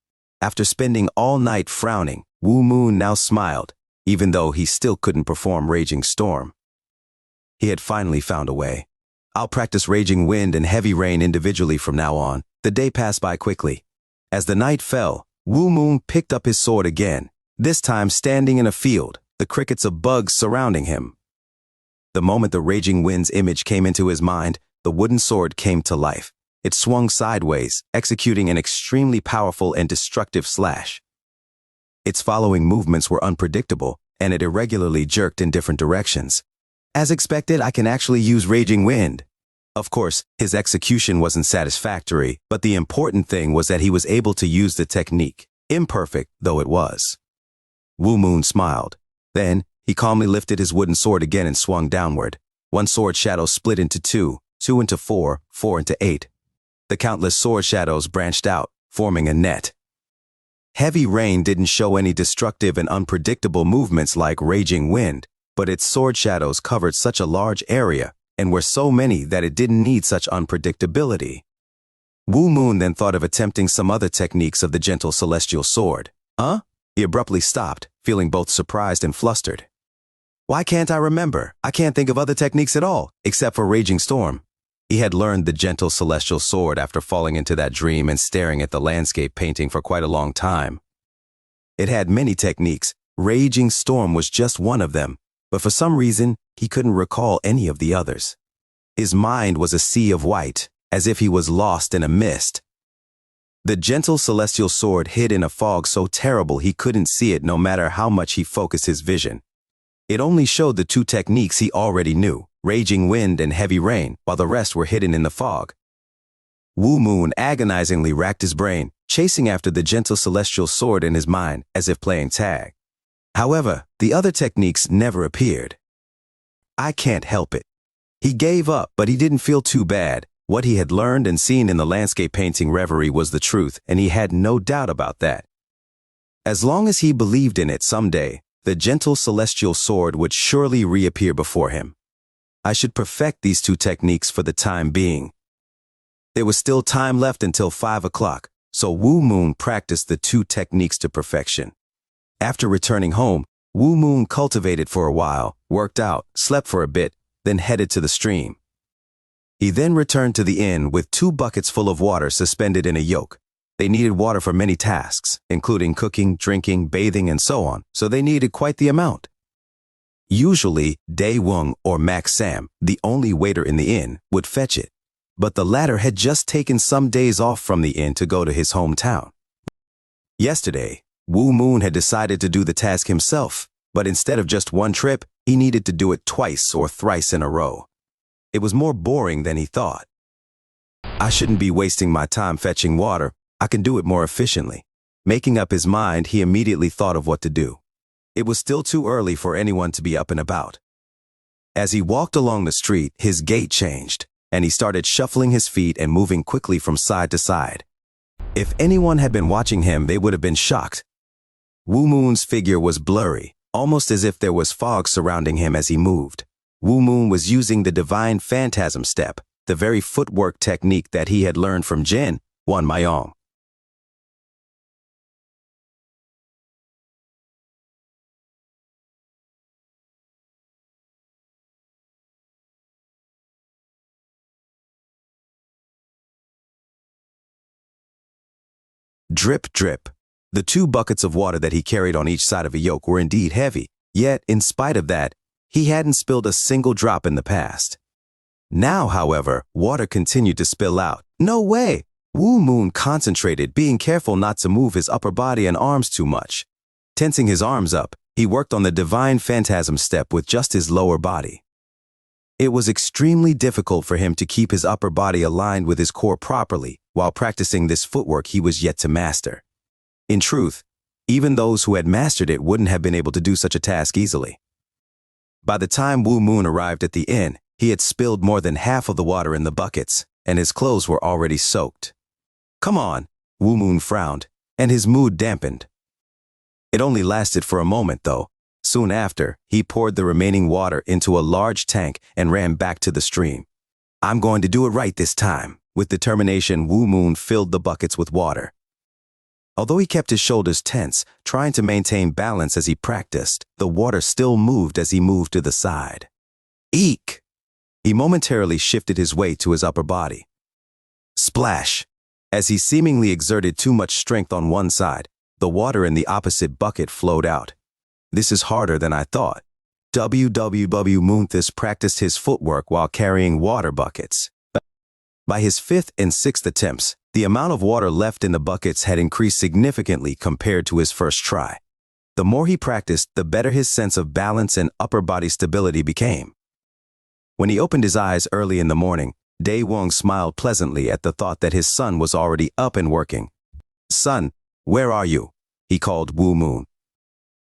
After spending all night frowning, Wu Moon now smiled, even though he still couldn't perform Raging Storm. He had finally found a way. "I'll practice Raging Wind and Heavy Rain individually from now on." The day passed by quickly. As the night fell, Wu Moon picked up his sword again, this time standing in a field, the crickets of bugs surrounding him. The moment the Raging Wind's image came into his mind, the wooden sword came to life. It swung sideways, executing an extremely powerful and destructive slash. Its following movements were unpredictable, and it irregularly jerked in different directions. As expected, I can actually use Raging Wind. Of course, his execution wasn't satisfactory, but the important thing was that he was able to use the technique, imperfect though it was. Wu Moon smiled. Then, he calmly lifted his wooden sword again and swung downward. One sword shadow split into two, two into four, four into eight. The countless sword shadows branched out, forming a net. Heavy Rain didn't show any destructive and unpredictable movements like Raging Wind, but its sword shadows covered such a large area and were so many that it didn't need such unpredictability. Wu Moon then thought of attempting some other techniques of the gentle celestial sword. "Huh?" He abruptly stopped, feeling both surprised and flustered. "Why can't I remember? I can't think of other techniques at all, except for Raging Storm." He had learned the gentle celestial sword after falling into that dream and staring at the landscape painting for quite a long time. It had many techniques. Raging Storm was just one of them, but for some reason, he couldn't recall any of the others. His mind was a sea of white, as if he was lost in a mist. The gentle celestial sword hid in a fog so terrible he couldn't see it no matter how much he focused his vision. It only showed the two techniques he already knew, raging wind and heavy rain, while the rest were hidden in the fog. Wu Moon agonizingly racked his brain, chasing after the gentle celestial sword in his mind as if playing tag. However, the other techniques never appeared. I can't help it. He gave up, but he didn't feel too bad. What he had learned and seen in the landscape painting reverie was the truth, and he had no doubt about that. As long as he believed in it someday, the gentle celestial sword would surely reappear before him. I should perfect these two techniques for the time being. There was still time left until 5 o'clock, so Wu Moon practiced the two techniques to perfection. After returning home, Wu Moon cultivated for a while, worked out, slept for a bit, then headed to the stream. He then returned to the inn with 2 buckets full of water suspended in a yoke. They needed water for many tasks, including cooking, drinking, bathing, and so on, so they needed quite the amount. Usually, Dae Woong or Mac Sam, the only waiter in the inn, would fetch it, but the latter had just taken some days off from the inn to go to his hometown. Yesterday, Wu Moon had decided to do the task himself, but instead of just one trip, he needed to do it twice or thrice in a row. It was more boring than he thought. I shouldn't be wasting my time fetching water. I can do it more efficiently. Making up his mind, he immediately thought of what to do. It was still too early for anyone to be up and about. As he walked along the street, his gait changed, and he started shuffling his feet and moving quickly from side to side. If anyone had been watching him, they would have been shocked. Wu Moon's figure was blurry, almost as if there was fog surrounding him as he moved. Wu Moon was using the divine phantasm step, the very footwork technique that he had learned from Jin, Wan Mayong. Drip, drip. The 2 buckets of water that he carried on each side of a yoke were indeed heavy, yet, in spite of that, he hadn't spilled a single drop in the past. Now, however, water continued to spill out. No way! Wu Moon concentrated, being careful not to move his upper body and arms too much. Tensing his arms up, he worked on the divine phantasm step with just his lower body. It was extremely difficult for him to keep his upper body aligned with his core properly while practicing this footwork he was yet to master. In truth, even those who had mastered it wouldn't have been able to do such a task easily. By the time Wu Moon arrived at the inn, he had spilled more than half of the water in the buckets, and his clothes were already soaked. Come on, Wu Moon frowned, and his mood dampened. It only lasted for a moment, though. Soon after, he poured the remaining water into a large tank and ran back to the stream. I'm going to do it right this time. With determination, Wu Moon filled the buckets with water. Although he kept his shoulders tense, trying to maintain balance as he practiced, the water still moved as he moved to the side. Eek! He momentarily shifted his weight to his upper body. Splash! As he seemingly exerted too much strength on one side, the water in the opposite bucket flowed out. This is harder than I thought. Wu Moon practiced his footwork while carrying water buckets. By his 5th and 6th attempts, the amount of water left in the buckets had increased significantly compared to his first try. The more he practiced, the better his sense of balance and upper body stability became. When he opened his eyes early in the morning, Dae Woong smiled pleasantly at the thought that his son was already up and working. Son, where are you? He called Wu Moon.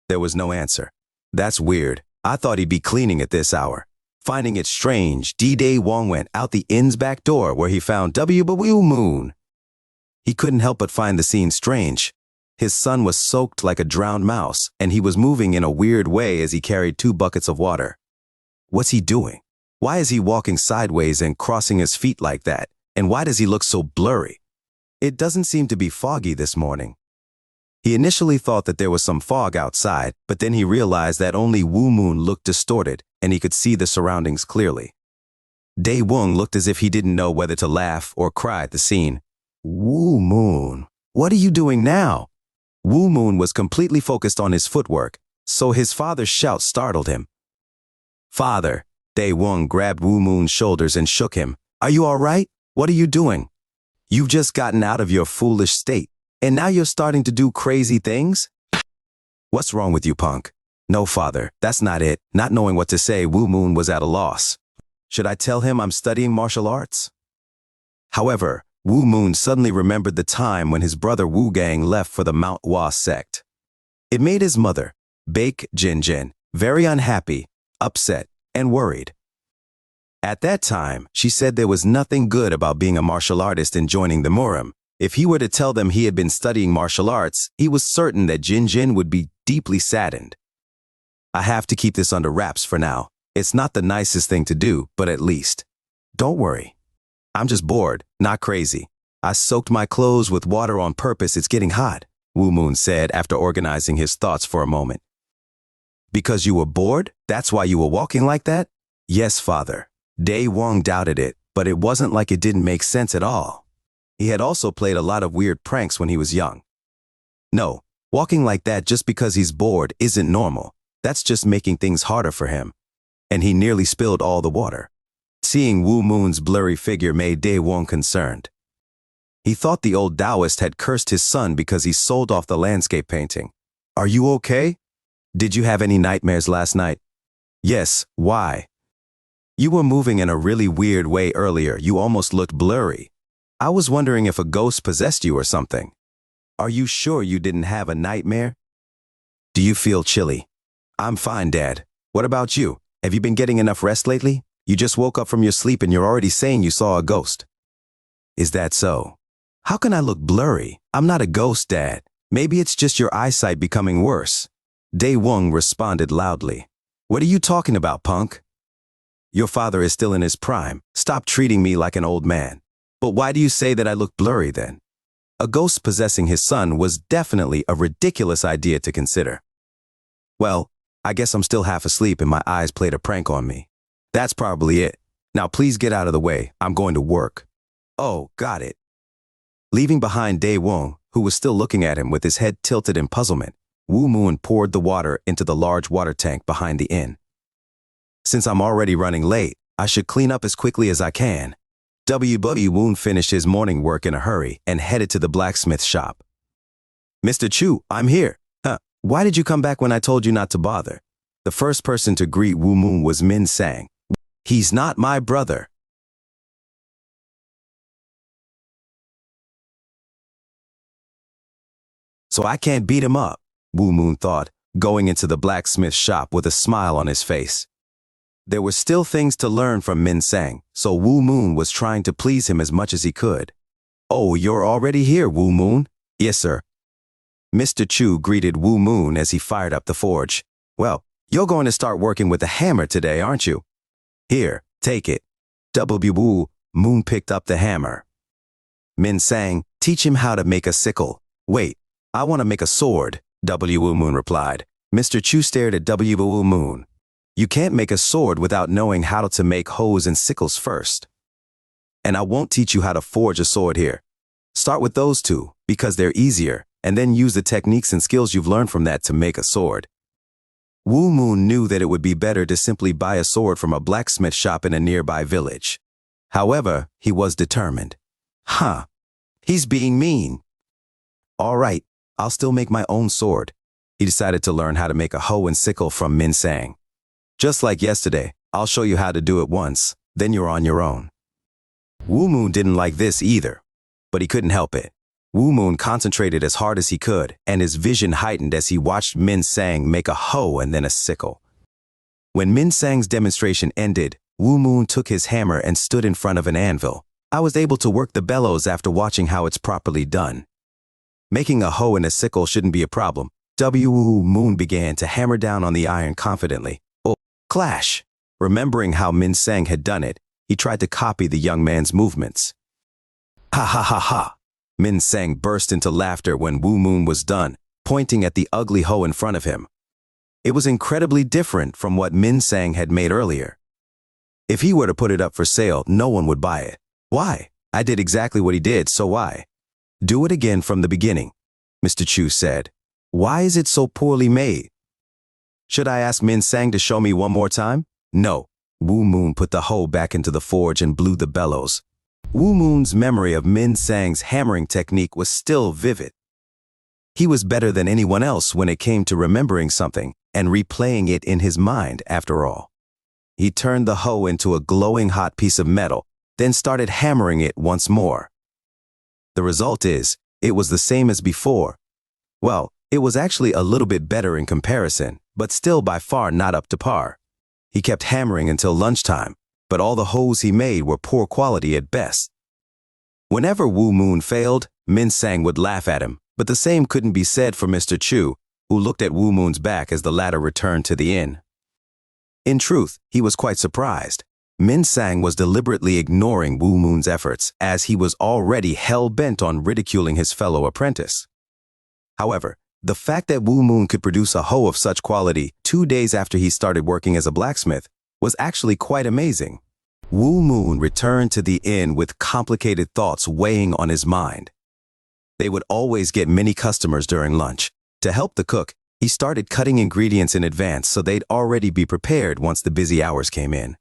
There was no answer. That's weird. I thought he'd be cleaning at this hour. Finding it strange, Dae Woong went out the inn's back door where he found Wu Moon. He couldn't help but find the scene strange. His son was soaked like a drowned mouse, and he was moving in a weird way as he carried 2 buckets of water. What's he doing? Why is he walking sideways and crossing his feet like that? And why does he look so blurry? It doesn't seem to be foggy this morning. He initially thought that there was some fog outside, but then he realized that only Wu Moon looked distorted, and he could see the surroundings clearly. Dae Woong looked as if he didn't know whether to laugh or cry at the scene. Wu Moon, what are you doing now? Wu Moon was completely focused on his footwork, so his father's shout startled him. Father, Dae Woong grabbed Wu Moon's shoulders and shook him. Are you all right? What are you doing? You've just gotten out of your foolish state, and now you're starting to do crazy things? What's wrong with you, punk? No, father, that's not it. Not knowing what to say, Wu Moon was at a loss. Should I tell him I'm studying martial arts? However, Wu Moon suddenly remembered the time when his brother Wu Gang left for the Mount Hua sect. It made his mother, Baek Jin Jin, very unhappy, upset, and worried. At that time, she said there was nothing good about being a martial artist and joining the Murim. If he were to tell them he had been studying martial arts, he was certain that Jin Jin would be deeply saddened. I have to keep this under wraps for now. It's not the nicest thing to do, but at least. Don't worry. I'm just bored, not crazy. I soaked my clothes with water on purpose. It's getting hot, Wu Moon said after organizing his thoughts for a moment. Because you were bored? That's why you were walking like that? Yes, father. Dae Wong doubted it, but it wasn't like it didn't make sense at all. He had also played a lot of weird pranks when he was young. No, walking like that just because he's bored isn't normal. That's just making things harder for him. And he nearly spilled all the water. Seeing Wu Moon's blurry figure made Dae Wong concerned. He thought the old Taoist had cursed his son because he sold off the landscape painting. Are you okay? Did you have any nightmares last night? Yes, why? You were moving in a really weird way earlier. You almost looked blurry. I was wondering if a ghost possessed you or something. Are you sure you didn't have a nightmare? Do you feel chilly? I'm fine, Dad. What about you? Have you been getting enough rest lately? You just woke up from your sleep and you're already saying you saw a ghost. Is that so? How can I look blurry? I'm not a ghost, Dad. Maybe it's just your eyesight becoming worse. Dae Wong responded loudly. What are you talking about, punk? Your father is still in his prime. Stop treating me like an old man. But why do you say that I look blurry then? A ghost possessing his son was definitely a ridiculous idea to consider. Well, I guess I'm still half asleep and my eyes played a prank on me. That's probably it. Now please get out of the way. I'm going to work. Oh, got it. Leaving behind Dae Wong, who was still looking at him with his head tilted in puzzlement, Wu Moon poured the water into the large water tank behind the inn. Since I'm already running late, I should clean up as quickly as I can. Wu Moon finished his morning work in a hurry and headed to the blacksmith shop. Mr. Chu, I'm here. Why did you come back when I told you not to bother? The first person to greet Wu Moon was Min Sang. He's not my brother. So I can't beat him up, Wu Moon thought, going into the blacksmith shop with a smile on his face. There were still things to learn from Min Sang, so Wu Moon was trying to please him as much as he could. Oh, you're already here, Wu Moon? Yes, sir. Mr. Chu greeted Wu Moon as he fired up the forge. Well, you're going to start working with a hammer today, aren't you? Here, take it. Wu Moon picked up the hammer. Min Sang, teach him how to make a sickle. Wait, I want to make a sword, Wu Moon replied. Mr. Chu stared at Wu Moon. You can't make a sword without knowing how to make hoes and sickles first. And I won't teach you how to forge a sword here. Start with those two, because they're easier, and then use the techniques and skills you've learned from that to make a sword. Wu Moon knew that it would be better to simply buy a sword from a blacksmith shop in a nearby village. However, he was determined. He's being mean. All right, I'll still make my own sword. He decided to learn how to make a hoe and sickle from Min Sang. Just like yesterday, I'll show you how to do it once, then you're on your own. Wu Moon didn't like this either, but he couldn't help it. Wu Moon concentrated as hard as he could, and his vision heightened as he watched Min Sang make a hoe and then a sickle. When Min Sang's demonstration ended, Wu Moon took his hammer and stood in front of an anvil. I was able to work the bellows after watching how it's properly done. Making a hoe and a sickle shouldn't be a problem. Wu Moon began to hammer down on the iron confidently. Oh, clash! Remembering how Min Sang had done it, he tried to copy the young man's movements. Ha ha ha ha! Min Sang burst into laughter when Wu Moon was done, pointing at the ugly hoe in front of him. It was incredibly different from what Min Sang had made earlier. If he were to put it up for sale, no one would buy it. Why? I did exactly what he did, so why? Do it again from the beginning, Mr. Chu said. Why is it so poorly made? Should I ask Min Sang to show me one more time? No. Wu Moon put the hoe back into the forge and blew the bellows. Wu Moon's memory of Min Sang's hammering technique was still vivid. He was better than anyone else when it came to remembering something, and replaying it in his mind after all. He turned the hoe into a glowing hot piece of metal, then started hammering it once more. The result is, it was the same as before. Well, it was actually a little bit better in comparison, but still by far not up to par. He kept hammering until lunchtime, but all the hoes he made were poor quality at best. Whenever Wu Moon failed, Min Sang would laugh at him, but the same couldn't be said for Mr. Chu, who looked at Wu Moon's back as the latter returned to the inn. In truth, he was quite surprised. Min Sang was deliberately ignoring Wu Moon's efforts, as he was already hell-bent on ridiculing his fellow apprentice. However, the fact that Wu Moon could produce a hoe of such quality 2 days after he started working as a blacksmith was actually quite amazing. Wu Moon returned to the inn with complicated thoughts weighing on his mind. They would always get many customers during lunch. To help the cook, he started cutting ingredients in advance so they'd already be prepared once the busy hours came in.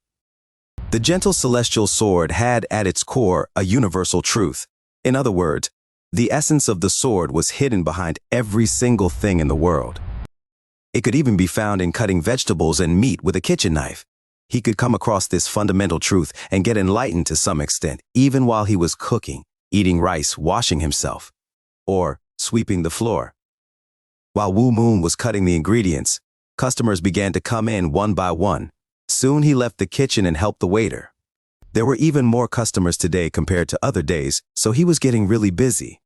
The gentle celestial sword had at its core a universal truth. In other words, the essence of the sword was hidden behind every single thing in the world. It could even be found in cutting vegetables and meat with a kitchen knife. He could come across this fundamental truth and get enlightened to some extent, even while he was cooking, eating rice, washing himself, or sweeping the floor. While Wu Moon was cutting the ingredients, customers began to come in one by one. Soon he left the kitchen and helped the waiter. There were even more customers today compared to other days, so he was getting really busy.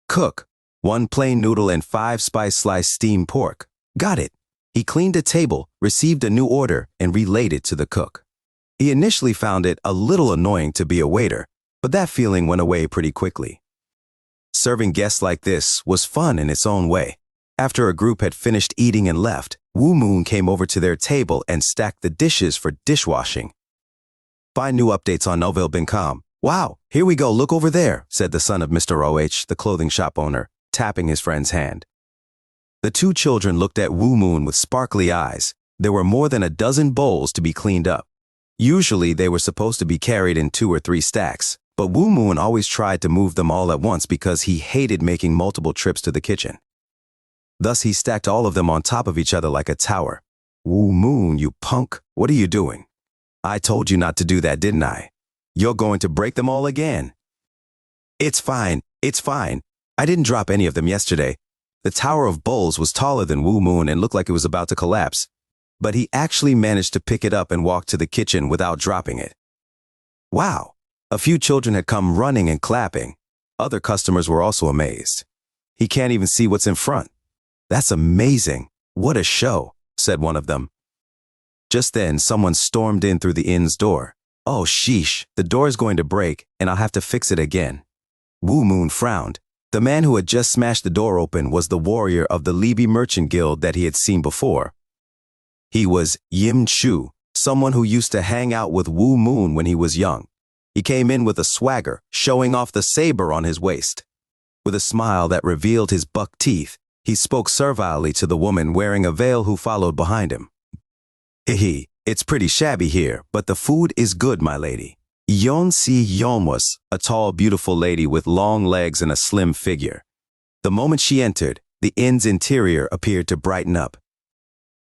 Cook, 1 plain noodle and 5 spice sliced steamed pork. Got it. He cleaned a table, received a new order, and relayed it to the cook. He initially found it a little annoying to be a waiter, but that feeling went away pretty quickly. Serving guests like this was fun in its own way. After a group had finished eating and left, Wu Moon came over to their table and stacked the dishes for dishwashing. Find new updates on Nouvelle.com. Wow, here we go, look over there, said the son of Mr. OH, the clothing shop owner, tapping his friend's hand. The 2 children looked at Wu Moon with sparkly eyes. There were more than a dozen bowls to be cleaned up. Usually they were supposed to be carried in 2 or 3 stacks, but Wu Moon always tried to move them all at once because he hated making multiple trips to the kitchen. Thus he stacked all of them on top of each other like a tower. Wu Moon, you punk, what are you doing? I told you not to do that, didn't I? You're going to break them all again. It's fine, it's fine. I didn't drop any of them yesterday. The tower of bowls was taller than Wu Moon and looked like it was about to collapse. But he actually managed to pick it up and walk to the kitchen without dropping it. Wow! A few children had come running and clapping. Other customers were also amazed. He can't even see what's in front. That's amazing. What a show, said one of them. Just then, someone stormed in through the inn's door. Oh, sheesh, the door's going to break, and I'll have to fix it again. Wu Moon frowned. The man who had just smashed the door open was the warrior of the Libi Merchant Guild that he had seen before. He was Yim Chu, someone who used to hang out with Wu Moon when he was young. He came in with a swagger, showing off the saber on his waist. With a smile that revealed his buck teeth, he spoke servilely to the woman wearing a veil who followed behind him. Hee, it's pretty shabby here, but the food is good, my lady. Yeon Si Yeon was a tall, beautiful lady with long legs and a slim figure. The moment she entered, the inn's interior appeared to brighten up.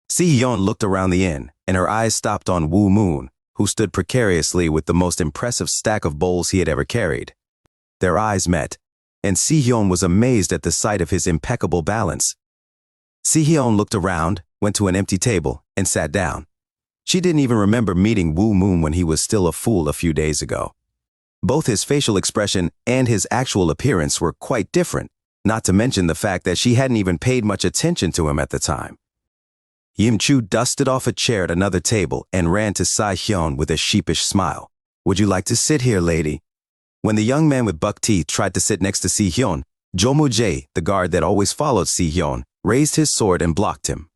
Si Yeon looked around the inn, and her eyes stopped on Wu Moon, who stood precariously with the most impressive stack of bowls he had ever carried. Their eyes met, and Si Yeon was amazed at the sight of his impeccable balance. Si Yeon looked around, went to an empty table, and sat down. She didn't even remember meeting Wu Moon when he was still a fool a few days ago. Both his facial expression and his actual appearance were quite different, not to mention the fact that she hadn't even paid much attention to him at the time. Yim Chu dusted off a chair at another table and ran to Si Hyun with a sheepish smile. Would you like to sit here, lady? When the young man with buck teeth tried to sit next to Si Hyun, Jo Mu Jae, the guard that always followed Si Hyun, raised his sword and blocked him.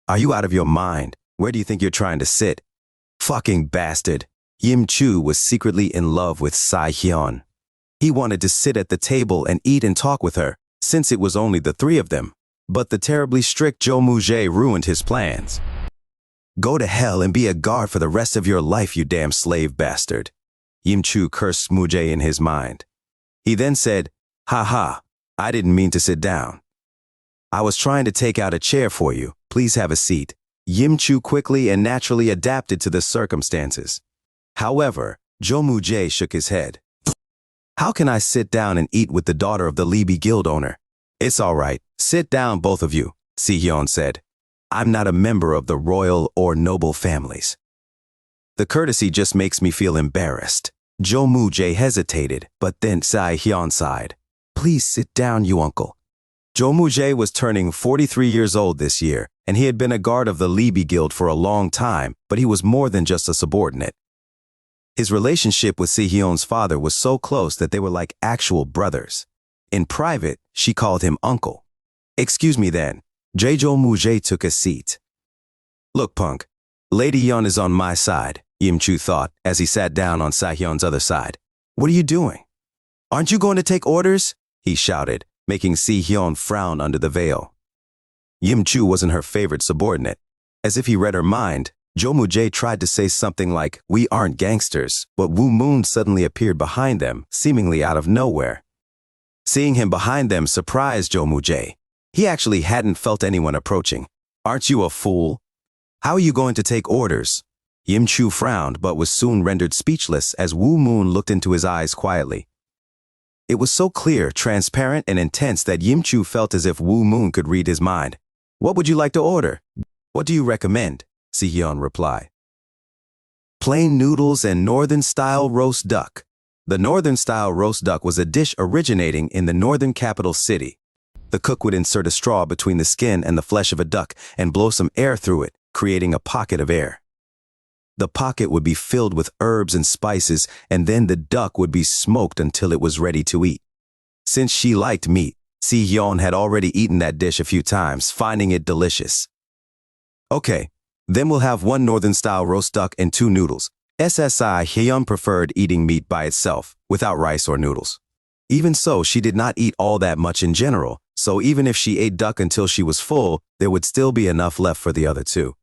Are you out of your mind? Where do you think you're trying to sit? Fucking bastard. Yim Chu was secretly in love with Si Hyun. He wanted to sit at the table and eat and talk with her, since it was only the 3 of them. But the terribly strict Jo Mu Jae ruined his plans. Go to hell and be a guard for the rest of your life, you damn slave bastard. Yim Chu cursed Mu Jae in his mind. He then said, ha ha, I didn't mean to sit down. I was trying to take out a chair for you. Please have a seat. Yim Chu quickly and naturally adapted to the circumstances. However, Jo Mu-jae shook his head. How can I sit down and eat with the daughter of the Libi Guild owner? It's all right. Sit down, both of you, Si-hyun said. I'm not a member of the royal or noble families. The courtesy just makes me feel embarrassed. Jo Mu-jae hesitated, but then Si-hyun sighed. Please sit down, you uncle. Jo Mu-jae was turning 43 years old this year, and he had been a guard of the Libi Guild for a long time, but he was more than just a subordinate. His relationship with Si-hyun's father was so close that they were like actual brothers. In private, she called him uncle. Excuse me then. Jo Mu-jae took a seat. Look, punk, Lady Yeon is on my side, Yim Chu thought as he sat down on Si-hyun's other side. What are you doing? Aren't you going to take orders? He shouted, making Si-hyun frown under the veil. Yim Chu wasn't her favorite subordinate. As if he read her mind, Jo Mu-jae tried to say something like, "We aren't gangsters," but Woo Moon suddenly appeared behind them, seemingly out of nowhere. Seeing him behind them surprised Jo Mu-jae. He actually hadn't felt anyone approaching. Aren't you a fool? How are you going to take orders? Yim Chu frowned but was soon rendered speechless as Woo Moon looked into his eyes quietly. It was so clear, transparent, and intense that Yim Chu felt as if Woo Moon could read his mind. What would you like to order? What do you recommend? Si-hyun replied. Plain noodles and northern-style roast duck. The northern-style roast duck was a dish originating in the northern capital city. The cook would insert a straw between the skin and the flesh of a duck and blow some air through it, creating a pocket of air. The pocket would be filled with herbs and spices, and then the duck would be smoked until it was ready to eat. Since she liked meat, Si-hyun had already eaten that dish a few times, finding it delicious. Okay, then we'll have one northern-style roast duck and 2 noodles. Si-hyun preferred eating meat by itself, without rice or noodles. Even so, she did not eat all that much in general, so even if she ate duck until she was full, there would still be enough left for the other 2.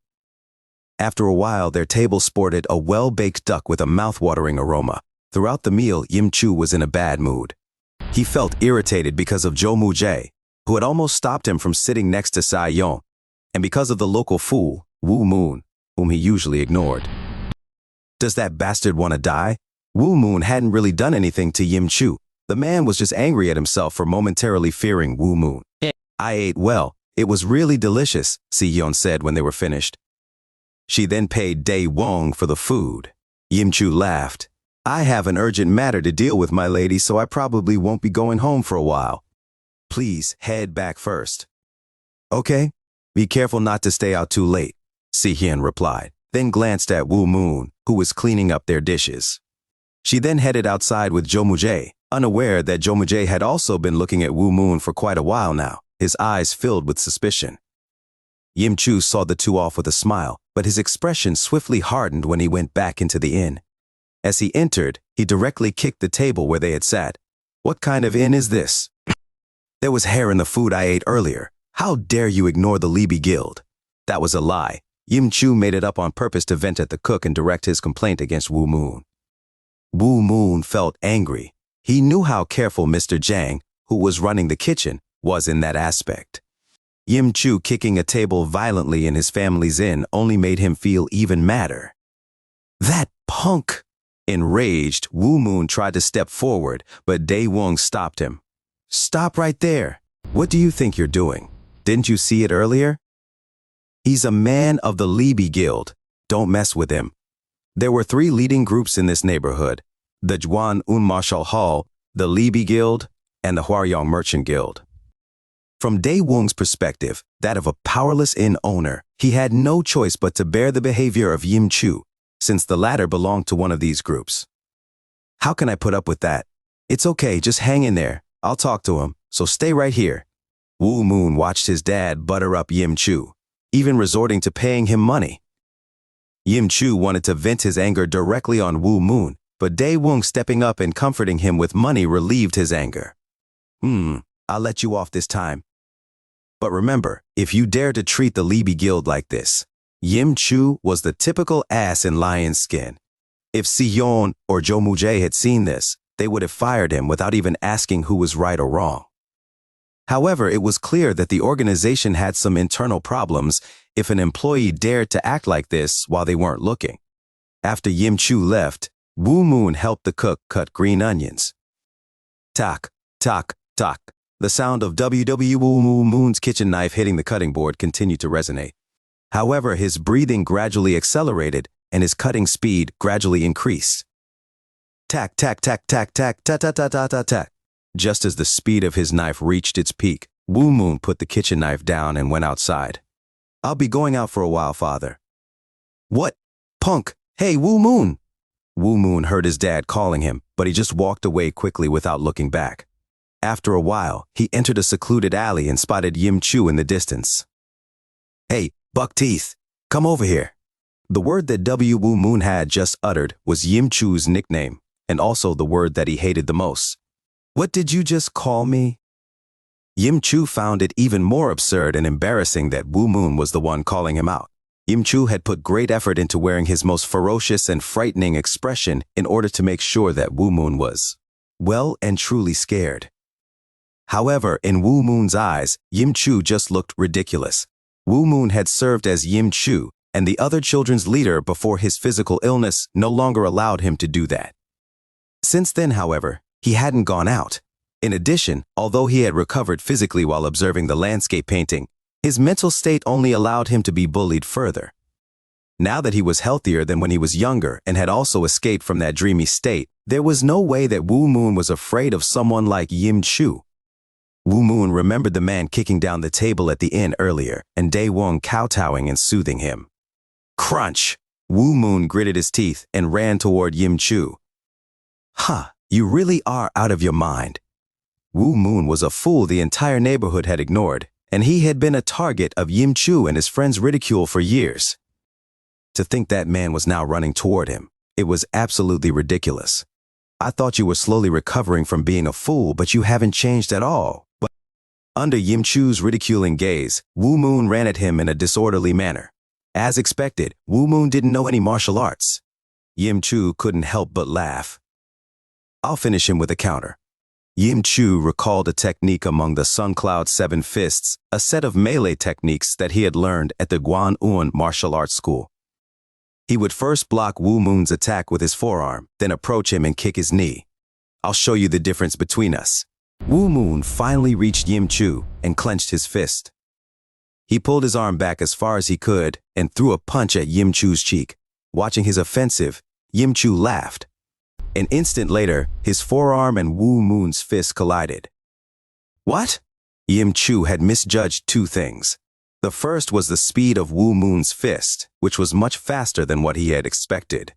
After a while, their table sported a well-baked duck with a mouth-watering aroma. Throughout the meal, Yim Chu was in a bad mood. He felt irritated because of Jo Mu-jae, who had almost stopped him from sitting next to Si-hyun, and because of the local fool, Woo Moon, whom he usually ignored. Does that bastard want to die? Woo Moon hadn't really done anything to Yim Chu. The man was just angry at himself for momentarily fearing Woo Moon. I ate well. It was really delicious, Si-hyun said when they were finished. She then paid Dae Wong for the food. Yim Chu laughed. I have an urgent matter to deal with, my lady, so I probably won't be going home for a while. Please head back first. Okay, be careful not to stay out too late, Si-hyun replied, then glanced at Woo Moon, who was cleaning up their dishes. She then headed outside with Jo Mu-jae, unaware that Jo Mu-jae had also been looking at Woo Moon for quite a while now, his eyes filled with suspicion. Yim Chu saw the two off with a smile, but his expression swiftly hardened when he went back into the inn. As he entered, he directly kicked the table where they had sat. What kind of inn is this? There was hair in the food I ate earlier. How dare you ignore the Libi Guild? That was a lie. Yim Chu made it up on purpose to vent at the cook and direct his complaint against Woo Moon. Woo Moon felt angry. He knew how careful Mr. Jang, who was running the kitchen, was in that aspect. Yim Chu kicking a table violently in his family's inn only made him feel even madder. That punk! Enraged, Woo Moon tried to step forward, but Dae Wong stopped him. Stop right there. What do you think you're doing? Didn't you see it earlier? He's a man of the Libi Guild. Don't mess with him. There were 3 leading groups in this neighborhood: the Juan Un Marshal Hall, the Libi Guild, and the Hwaryong Merchant Guild. From Dae Wong's perspective, that of a powerless inn owner, he had no choice but to bear the behavior of Yim Chu, since the latter belonged to one of these groups. How can I put up with that? It's okay, just hang in there. I'll talk to him, so stay right here. Woo Moon watched his dad butter up Yim Chu, even resorting to paying him money. Yim Chu wanted to vent his anger directly on Woo Moon, but Dae Wong stepping up and comforting him with money relieved his anger. I'll let you off this time. But remember, if you dare to treat the Libi Guild like this, Yim Chu was the typical ass in lion's skin. If Si-hyun or Jo Mu-jae had seen this, they would have fired him without even asking who was right or wrong. However, it was clear that the organization had some internal problems if an employee dared to act like this while they weren't looking. After Yim Chu left, Wu Moon helped the cook cut green onions. Tack, tack, tack. The sound of Wu Moon's kitchen knife hitting the cutting board continued to resonate. However, his breathing gradually accelerated and his cutting speed gradually increased. Tack, tack, tack, tack, tack, tack, tack, tack, tack, tack, tack. Just as the speed of his knife reached its peak, Wu Moon put the kitchen knife down and went outside. "I'll be going out for a while, father." "What? Punk! Hey, Wu Moon!" Wu Moon heard his dad calling him, but he just walked away quickly without looking back. After a while, he entered a secluded alley and spotted Yim Chu in the distance. "Hey, Buck Teeth, come over here." The word that Wu Moon had just uttered was Yim Chu's nickname, and also the word that he hated the most. "What did you just call me?" Yim Chu found it even more absurd and embarrassing that Wu Moon was the one calling him out. Yim Chu had put great effort into wearing his most ferocious and frightening expression in order to make sure that Wu Moon was well and truly scared. However, in Wu Moon's eyes, Yim Chu just looked ridiculous. Wu Moon had served as Yim Chu and the other children's leader before his physical illness no longer allowed him to do that. Since then, however, he hadn't gone out. In addition, although he had recovered physically while observing the landscape painting, his mental state only allowed him to be bullied further. Now that he was healthier than when he was younger and had also escaped from that dreamy state, there was no way that Wu Moon was afraid of someone like Yim Chu. Wu Moon remembered the man kicking down the table at the inn earlier and Daewon kowtowing and soothing him. Crunch! Wu Moon gritted his teeth and ran toward Yim Chu. "Huh, you really are out of your mind." Wu Moon was a fool the entire neighborhood had ignored, and he had been a target of Yim Chu and his friends' ridicule for years. To think that man was now running toward him, it was absolutely ridiculous. "I thought you were slowly recovering from being a fool, but you haven't changed at all." But under Yim Chu's ridiculing gaze, Wu Moon ran at him in a disorderly manner. As expected, Wu Moon didn't know any martial arts. Yim Chu couldn't help but laugh. "I'll finish him with a counter." Yim Chu recalled a technique among the Sun Cloud Seven Fists, a set of melee techniques that he had learned at the Guan-Un martial arts school. He would first block Wu Moon's attack with his forearm, then approach him and kick his knee. "I'll show you the difference between us." Wu Moon finally reached Yim Chu and clenched his fist. He pulled his arm back as far as he could and threw a punch at Yim Chu's cheek. Watching his offensive, Yim Chu laughed. An instant later, his forearm and Wu Moon's fist collided. What? Yim Chu had misjudged two things. The first was the speed of Wu Moon's fist, which was much faster than what he had expected.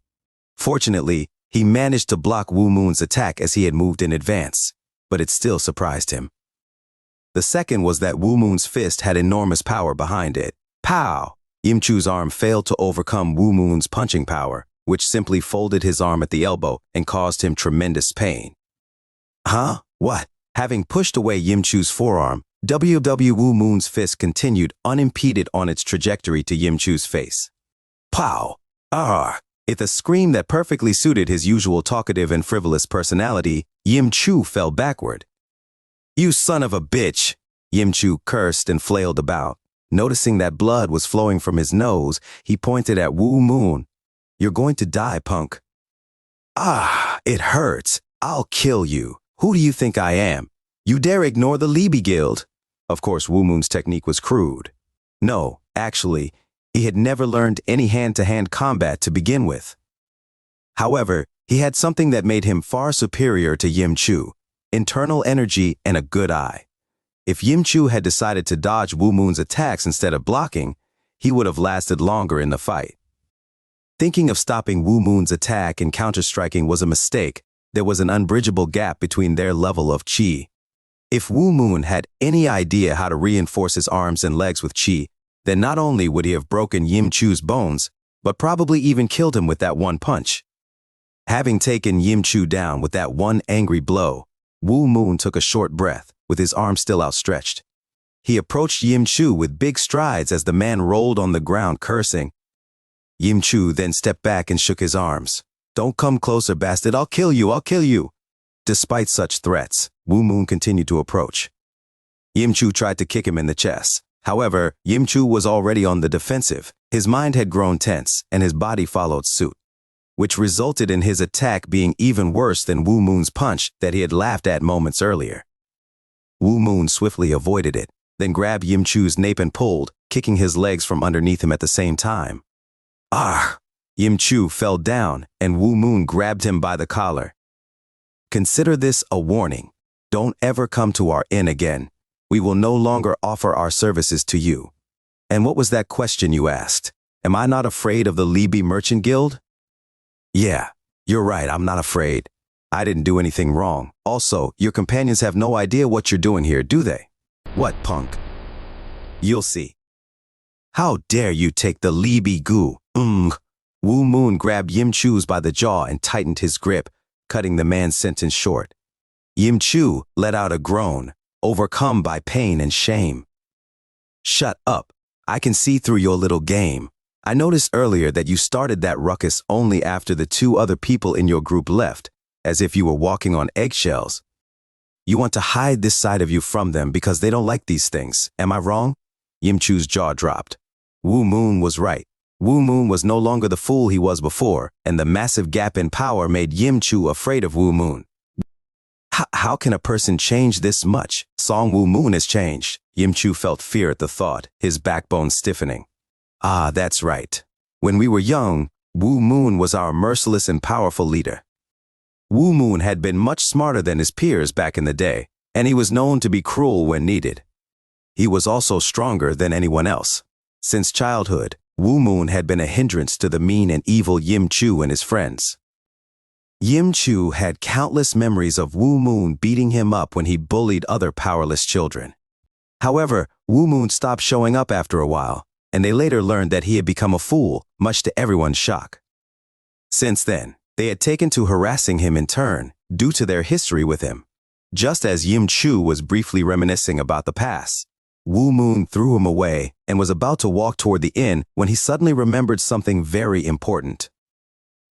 Fortunately, he managed to block Wu Moon's attack as he had moved in advance, but it still surprised him. The second was that Wu Moon's fist had enormous power behind it. Pow! Yim Chu's arm failed to overcome Wu Moon's punching power, which simply folded his arm at the elbow and caused him tremendous pain. Huh? What? Having pushed away Yim Chu's forearm, Wu Moon's fist continued unimpeded on its trajectory to Yim Chu's face. Pow! Ah! With a scream that perfectly suited his usual talkative and frivolous personality, Yim Chu fell backward. You son of a bitch! Yim Chu cursed and flailed about. Noticing that blood was flowing from his nose, he pointed at Wu Moon. You're going to die, punk. Ah, it hurts. I'll kill you. Who do you think I am? You dare ignore the Libby Guild? Of course, Wu Moon's technique was crude. No, actually, he had never learned any hand-to-hand combat to begin with. However, he had something that made him far superior to Yim Chu, internal energy and a good eye. If Yim Chu had decided to dodge Wu Moon's attacks instead of blocking, he would have lasted longer in the fight. Thinking of stopping Wu Moon's attack and counter-striking was a mistake. There was an unbridgeable gap between their level of chi. If Wu Moon had any idea how to reinforce his arms and legs with chi, then not only would he have broken Yim Chu's bones, but probably even killed him with that one punch. Having taken Yim Chu down with that one angry blow, Wu Moon took a short breath, with his arm still outstretched. He approached Yim Chu with big strides as the man rolled on the ground cursing. Yim Chu then stepped back and shook his arms. Don't come closer, bastard, I'll kill you, I'll kill you. Despite such threats, Wu Moon continued to approach. Yim Chu tried to kick him in the chest. However, Yim Chu was already on the defensive. His mind had grown tense, and his body followed suit, which resulted in his attack being even worse than Wu Moon's punch that he had laughed at moments earlier. Wu Moon swiftly avoided it, then grabbed Yim Chu's nape and pulled, kicking his legs from underneath him at the same time. Ah! Yim Chu fell down, and Wu Moon grabbed him by the collar. Consider this a warning. Don't ever come to our inn again. We will no longer offer our services to you. And what was that question you asked? Am I not afraid of the Libi Merchant Guild? Yeah, you're right, I'm not afraid. I didn't do anything wrong. Also, your companions have no idea what you're doing here, do they? What, punk? You'll see. How dare you take the Libi goo? Wu Moon grabbed Yim Chu's by the jaw and tightened his grip, cutting the man's sentence short. Yim Chu let out a groan, overcome by pain and shame. Shut up. I can see through your little game. I noticed earlier that you started that ruckus only after the 2 other people in your group left, as if you were walking on eggshells. You want to hide this side of you from them because they don't like these things. Am I wrong? Yim Chu's jaw dropped. Wu Moon was right. Wu Moon was no longer the fool he was before, and the massive gap in power made Yim Chu afraid of Wu Moon. How can a person change this much? Song Wu Moon has changed. Yim Chu felt fear at the thought, his backbone stiffening. Ah, that's right. When we were young, Wu Moon was our merciless and powerful leader. Wu Moon had been much smarter than his peers back in the day, and he was known to be cruel when needed. He was also stronger than anyone else. Since childhood, Wu Moon had been a hindrance to the mean and evil Yim Chu and his friends. Yim Chu had countless memories of Wu Moon beating him up when he bullied other powerless children. However, Wu Moon stopped showing up after a while, and they later learned that he had become a fool, much to everyone's shock. Since then, they had taken to harassing him in turn, due to their history with him. Just as Yim Chu was briefly reminiscing about the past, Wu Moon threw him away and was about to walk toward the inn when he suddenly remembered something very important.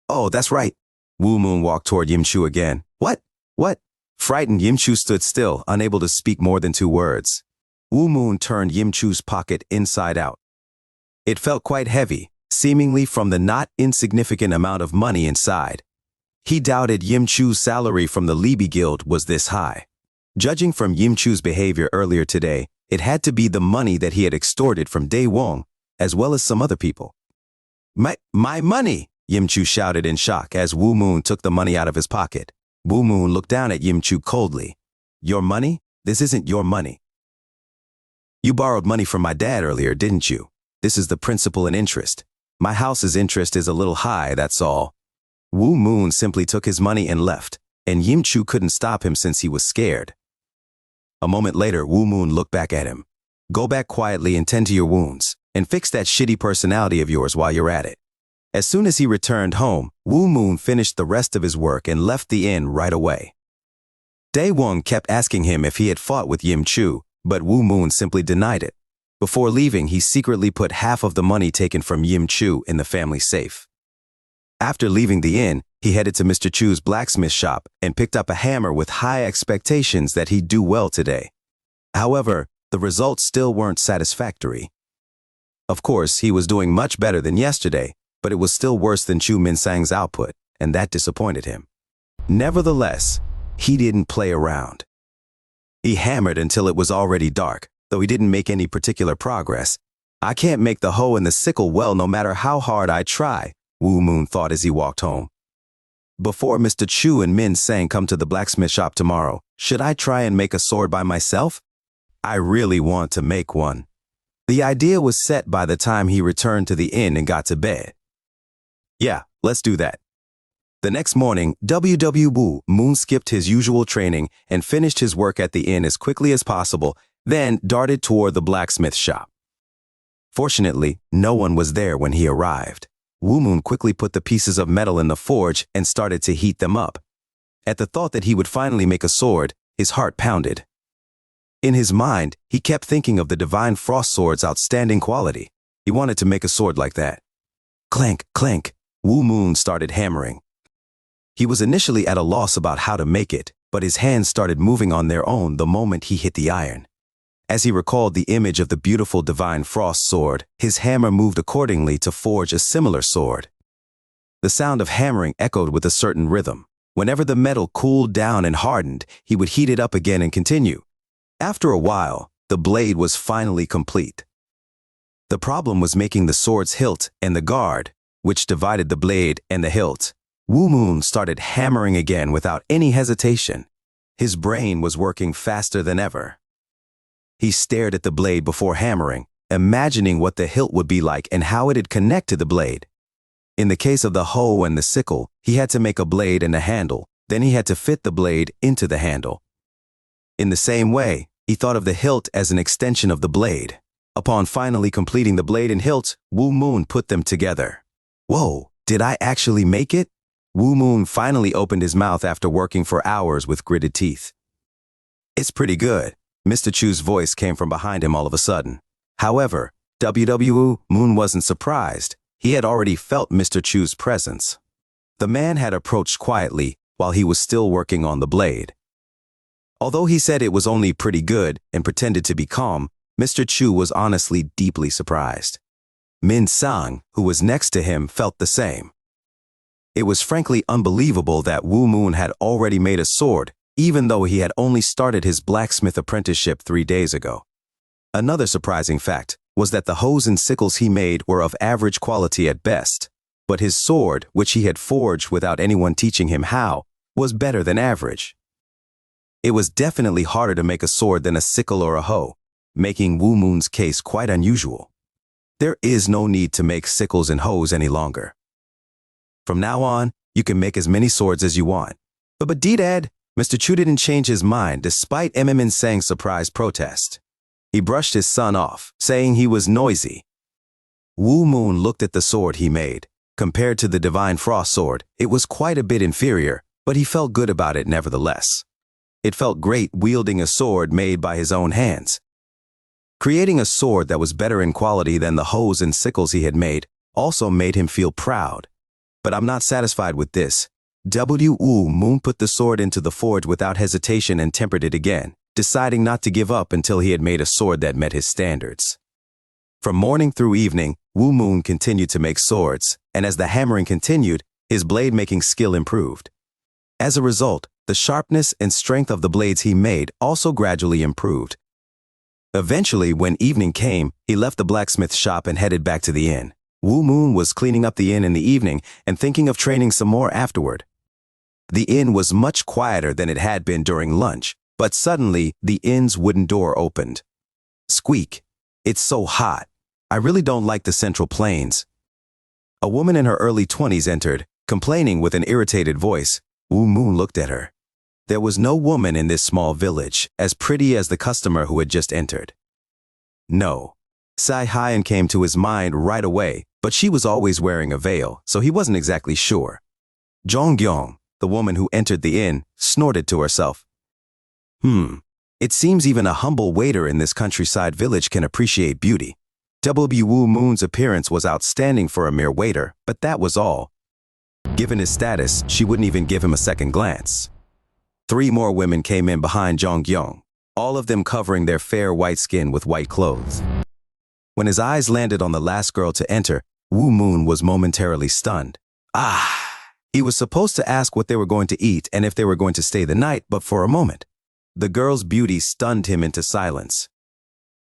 Oh, that's right. Wu Moon walked toward Yim Chu again. What? What? Frightened, Yim Chu stood still, unable to speak more than 2 words. Wu Moon turned Yim Chu's pocket inside out. It felt quite heavy, seemingly from the not insignificant amount of money inside. He doubted Yim Chu's salary from the Libi Guild was this high. Judging from Yim Chu's behavior earlier today, it had to be the money that he had extorted from Dae Wong, as well as some other people. My money! Yim Chu shouted in shock as Wu Moon took the money out of his pocket. Wu Moon looked down at Yim Chu coldly. Your money? This isn't your money. You borrowed money from my dad earlier, didn't you? This is the principal and interest. My house's interest is a little high, that's all. Wu Moon simply took his money and left, and Yim Chu couldn't stop him since he was scared. A moment later, Wu Moon looked back at him. Go back quietly and tend to your wounds, and fix that shitty personality of yours while you're at it. As soon as he returned home, Wu Moon finished the rest of his work and left the inn right away. Dae Wong kept asking him if he had fought with Yim Chu, but Wu Moon simply denied it. Before leaving, he secretly put half of the money taken from Yim Chu in the family safe. After leaving the inn, he headed to Mr. Chu's blacksmith shop and picked up a hammer with high expectations that he'd do well today. However, the results still weren't satisfactory. Of course, he was doing much better than yesterday, but it was still worse than Chu Minsang's output, and that disappointed him. Nevertheless, he didn't play around. He hammered until it was already dark, though he didn't make any particular progress. I can't make the hoe and the sickle well no matter how hard I try, Wu Moon thought as he walked home. Before Mr. Chu and Min Sang come to the blacksmith shop tomorrow, should I try and make a sword by myself? I really want to make one. The idea was set by the time he returned to the inn and got to bed. Yeah, let's do that. The next morning, Wu Moon skipped his usual training and finished his work at the inn as quickly as possible, then darted toward the blacksmith shop. Fortunately, no one was there when he arrived. Wu Moon quickly put the pieces of metal in the forge and started to heat them up. At the thought that he would finally make a sword, his heart pounded. In his mind, he kept thinking of the Divine Frost Sword's outstanding quality. He wanted to make a sword like that. Clank, clank. Wu Moon started hammering. He was initially at a loss about how to make it, but his hands started moving on their own the moment he hit the iron. As he recalled the image of the beautiful divine frost sword, his hammer moved accordingly to forge a similar sword. The sound of hammering echoed with a certain rhythm. Whenever the metal cooled down and hardened, he would heat it up again and continue. After a while, the blade was finally complete. The problem was making the sword's hilt and the guard, which divided the blade and the hilt. Wu Moon started hammering again without any hesitation. His brain was working faster than ever. He stared at the blade before hammering, imagining what the hilt would be like and how it'd connect to the blade. In the case of the hoe and the sickle, he had to make a blade and a handle, then he had to fit the blade into the handle. In the same way, he thought of the hilt as an extension of the blade. Upon finally completing the blade and hilt, Wu Moon put them together. Whoa, did I actually make it? Wu Moon finally opened his mouth after working for hours with gritted teeth. It's pretty good. Mr. Chu's voice came from behind him all of a sudden. However, Wu Moon wasn't surprised. He had already felt Mr. Chu's presence. The man had approached quietly while he was still working on the blade. Although he said it was only pretty good and pretended to be calm, Mr. Chu was honestly deeply surprised. Min Sang, who was next to him, felt the same. It was frankly unbelievable that Wu Moon had already made a sword, even though he had only started his blacksmith apprenticeship 3 days ago. Another surprising fact was that the hoes and sickles he made were of average quality at best, but his sword, which he had forged without anyone teaching him how, was better than average. It was definitely harder to make a sword than a sickle or a hoe, making Wu Moon's case quite unusual. There is no need to make sickles and hoes any longer. From now on, you can make as many swords as you want. But Dad, Mr. Chu didn't change his mind despite Min Sang's surprise protest. He brushed his son off, saying he was noisy. Wu Moon looked at the sword he made. Compared to the Divine Frost Sword, it was quite a bit inferior, but he felt good about it nevertheless. It felt great wielding a sword made by his own hands. Creating a sword that was better in quality than the hoes and sickles he had made also made him feel proud. But I'm not satisfied with this. Wu Moon put the sword into the forge without hesitation and tempered it again, deciding not to give up until he had made a sword that met his standards. From morning through evening, Wu Moon continued to make swords, and as the hammering continued, his blade-making skill improved. As a result, the sharpness and strength of the blades he made also gradually improved. Eventually, when evening came, he left the blacksmith shop and headed back to the inn. Wu Moon was cleaning up the inn in the evening and thinking of training some more afterward. The inn was much quieter than it had been during lunch, but suddenly the inn's wooden door opened. Squeak. It's so hot. I really don't like the Central Plains. A woman in her early 20s entered, complaining with an irritated voice. Wu Moon looked at her. There was no woman in this small village as pretty as the customer who had just entered. No. Sai Hyan came to his mind right away, but she was always wearing a veil, so he wasn't exactly sure. Zhongyong, the woman who entered the inn, snorted to herself. It seems even a humble waiter in this countryside village can appreciate beauty. Wu Moon's appearance was outstanding for a mere waiter, but that was all. Given his status, she wouldn't even give him a second glance. 3 more women came in behind Zhongyong, all of them covering their fair white skin with white clothes. When his eyes landed on the last girl to enter, Wu Moon was momentarily stunned. He was supposed to ask what they were going to eat and if they were going to stay the night, but for a moment, the girl's beauty stunned him into silence.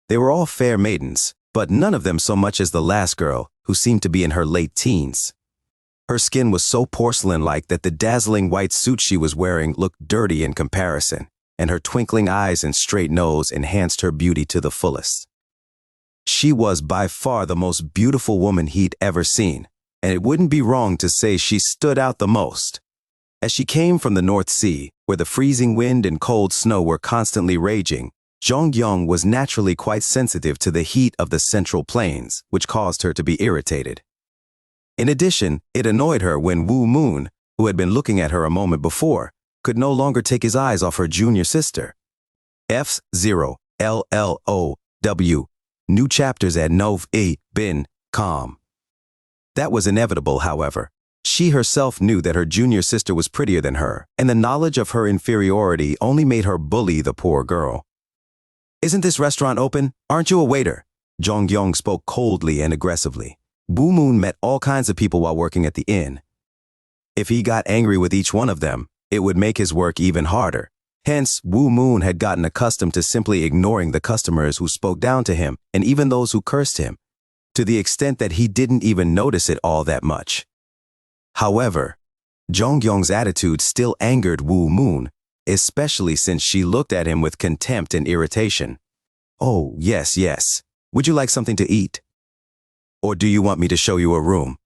They were all fair maidens, but none of them so much as the last girl, who seemed to be in her late teens. Her skin was so porcelain-like that the dazzling white suit she was wearing looked dirty in comparison, and her twinkling eyes and straight nose enhanced her beauty to the fullest. She was by far the most beautiful woman he'd ever seen, and it wouldn't be wrong to say she stood out the most. As she came from the North Sea, where the freezing wind and cold snow were constantly raging, Zhongyong was naturally quite sensitive to the heat of the Central Plains, which caused her to be irritated. In addition, it annoyed her when Wu Moon, who had been looking at her a moment before, could no longer take his eyes off her junior sister. F0LLOW. New chapters at nov.com. That was inevitable, however. She herself knew that her junior sister was prettier than her, and the knowledge of her inferiority only made her bully the poor girl. Isn't this restaurant open? Aren't you a waiter? Jong-gyong spoke coldly and aggressively. Woo Moon met all kinds of people while working at the inn. If he got angry with each one of them, it would make his work even harder. Hence, Woo Moon had gotten accustomed to simply ignoring the customers who spoke down to him and even those who cursed him, to the extent that he didn't even notice it all that much. However, Jong-gyong's attitude still angered Woo Moon, especially since she looked at him with contempt and irritation. Oh, yes, yes. Would you like something to eat? Or do you want me to show you a room?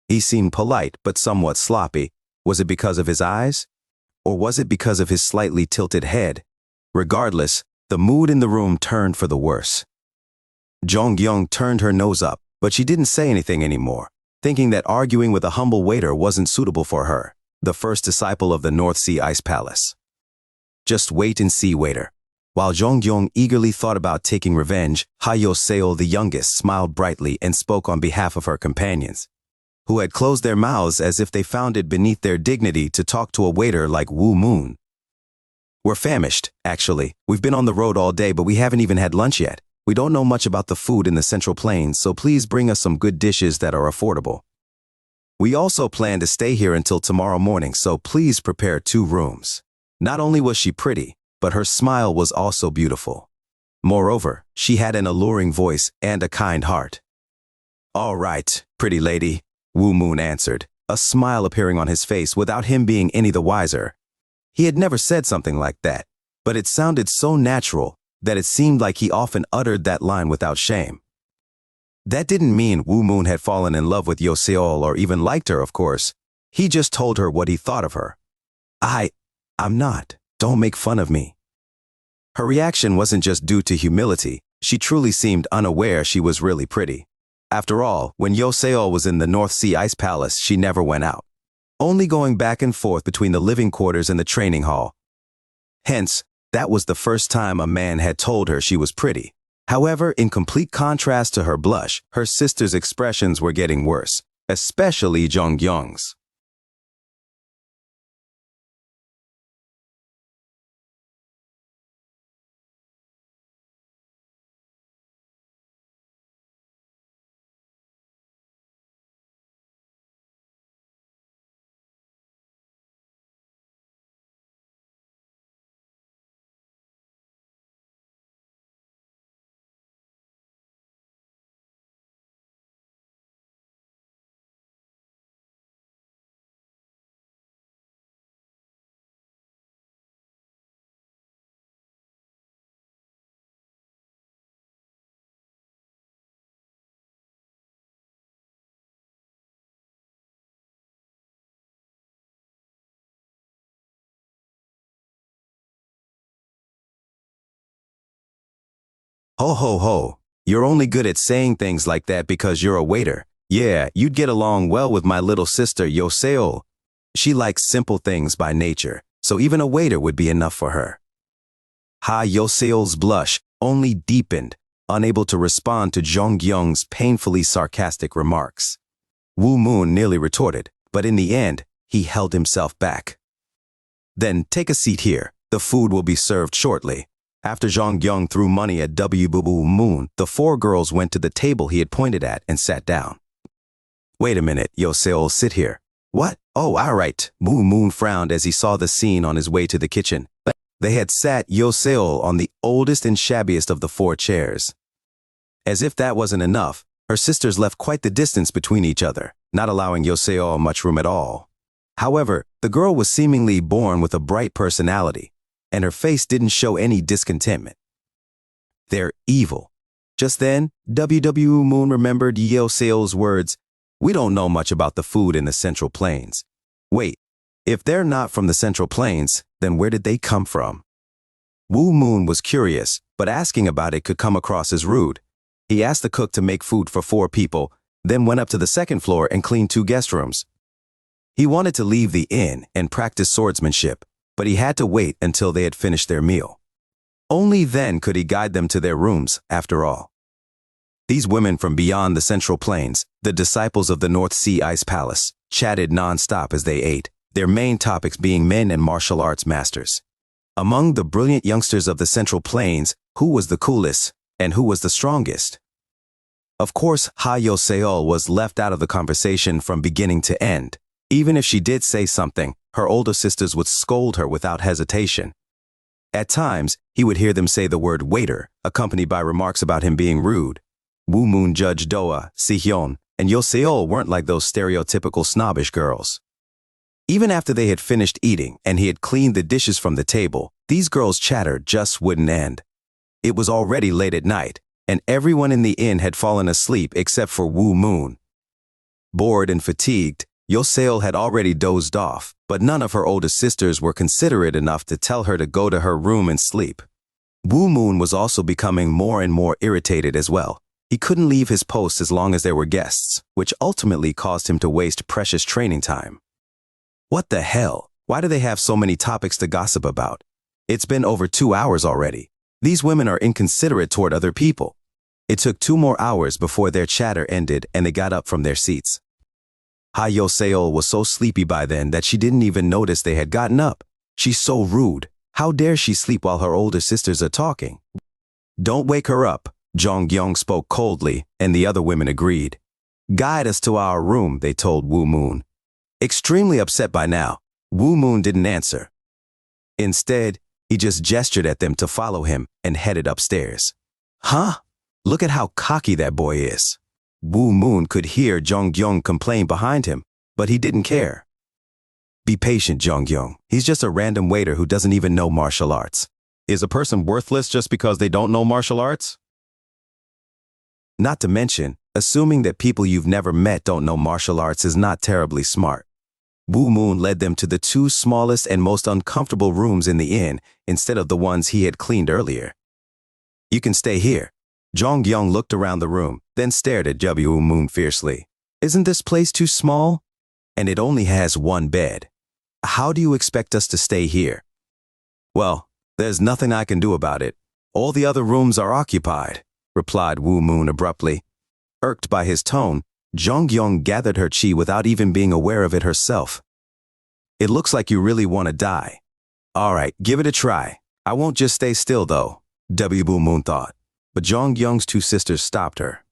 He seemed polite, but somewhat sloppy. Was it because of his eyes? Or was it because of his slightly tilted head? Regardless, the mood in the room turned for the worse. Jong-gyong turned her nose up, but she didn't say anything anymore, thinking that arguing with a humble waiter wasn't suitable for her, the first disciple of the North Sea Ice Palace. Just wait and see, waiter. While Jong-gyong eagerly thought about taking revenge, Ha-yo-seol the youngest smiled brightly and spoke on behalf of her companions, who had closed their mouths as if they found it beneath their dignity to talk to a waiter like Woo Moon. We're famished, actually. We've been on the road all day, but we haven't even had lunch yet. We don't know much about the food in the Central Plains, so please bring us some good dishes that are affordable. We also plan to stay here until tomorrow morning, so please prepare 2 rooms. Not only was she pretty, but her smile was also beautiful. Moreover, she had an alluring voice and a kind heart. All right, pretty lady, Woo Moon answered, a smile appearing on his face without him being any the wiser. He had never said something like that, but it sounded so natural that it seemed like he often uttered that line without shame. That didn't mean Woo Moon had fallen in love with Yo-seol or even liked her, of course. He just told her what he thought of her. I'm not. Don't make fun of me. Her reaction wasn't just due to humility. She truly seemed unaware she was really pretty. After all, when Yo-seol was in the North Sea Ice Palace, she never went out, only going back and forth between the living quarters and the training hall. Hence, that was the first time a man had told her she was pretty. However, in complete contrast to her blush, her sister's expressions were getting worse, especially Jong-gyong's. Ho ho ho, you're only good at saying things like that because you're a waiter. Yeah, you'd get along well with my little sister Yo-seol. She likes simple things by nature, so even a waiter would be enough for her. Ha-yo-seol's blush only deepened, unable to respond to Jong-gyong's painfully sarcastic remarks. Woo Moon nearly retorted, but in the end, he held himself back. Then take a seat here. The food will be served shortly. After Jong-gyong threw money at Woo Moon, the 4 girls went to the table he had pointed at and sat down. Wait a minute, Yo-seol, sit here. What? Oh, all right. Woo Moon frowned as he saw the scene on his way to the kitchen. They had sat Yo-seol on the oldest and shabbiest of the 4 chairs. As if that wasn't enough, her sisters left quite the distance between each other, not allowing Yo-seol much room at all. However, the girl was seemingly born with a bright personality, and her face didn't show any discontentment. They're evil. Just then, Woo Moon remembered Yo-seol's words, "We don't know much about the food in the Central Plains." Wait, if they're not from the Central Plains, then where did they come from? Woo Moon was curious, but asking about it could come across as rude. He asked the cook to make food for 4 people, then went up to the 2nd floor and cleaned 2 guest rooms. He wanted to leave the inn and practice swordsmanship, but he had to wait until they had finished their meal. Only then could he guide them to their rooms, after all. These women from beyond the Central Plains, the disciples of the North Sea Ice Palace, chatted non-stop as they ate, their main topics being men and martial arts masters. Among the brilliant youngsters of the Central Plains, who was the coolest and who was the strongest? Of course, Seol was left out of the conversation from beginning to end. Even if she did say something, her older sisters would scold her without hesitation. At times, he would hear them say the word waiter, accompanied by remarks about him being rude. Woo Moon judged Doa, Sihyun, and Seol weren't like those stereotypical snobbish girls. Even after they had finished eating and he had cleaned the dishes from the table, these girls' chatter just wouldn't end. It was already late at night, and everyone in the inn had fallen asleep except for Woo Moon. Bored and fatigued, Seol had already dozed off, but none of her older sisters were considerate enough to tell her to go to her room and sleep. Woo Moon was also becoming more and more irritated as well. He couldn't leave his post as long as there were guests, which ultimately caused him to waste precious training time. What the hell? Why do they have so many topics to gossip about? It's been over 2 hours already. These women are inconsiderate toward other people. It took 2 more hours before their chatter ended and they got up from their seats. Seol was so sleepy by then that she didn't even notice they had gotten up. She's so rude. How dare she sleep while her older sisters are talking? Don't wake her up, Jong-gyung spoke coldly, and the other women agreed. Guide us to our room, they told Woo Moon. Extremely upset by now, Woo Moon didn't answer. Instead, he just gestured at them to follow him and headed upstairs. Huh? Look at how cocky that boy is. Woo Moon could hear Jong-gyung complain behind him, but he didn't care. Be patient, Jong-gyung. He's just a random waiter who doesn't even know martial arts. Is a person worthless just because they don't know martial arts? Not to mention, assuming that people you've never met don't know martial arts is not terribly smart. Woo Moon led them to the 2 smallest and most uncomfortable rooms in the inn instead of the ones he had cleaned earlier. You can stay here. Jong-gyung looked around the room, then stared at Woo Moon fiercely. Isn't this place too small? And it only has 1 bed. How do you expect us to stay here? Well, there's nothing I can do about it. All the other rooms are occupied, replied Woo Moon abruptly. Irked by his tone, Jong-gyung gathered her chi without even being aware of it herself. It looks like you really want to die. All right, give it a try. I won't just stay still, though, Woo Moon thought. But Jong-gyung's 2 sisters stopped her.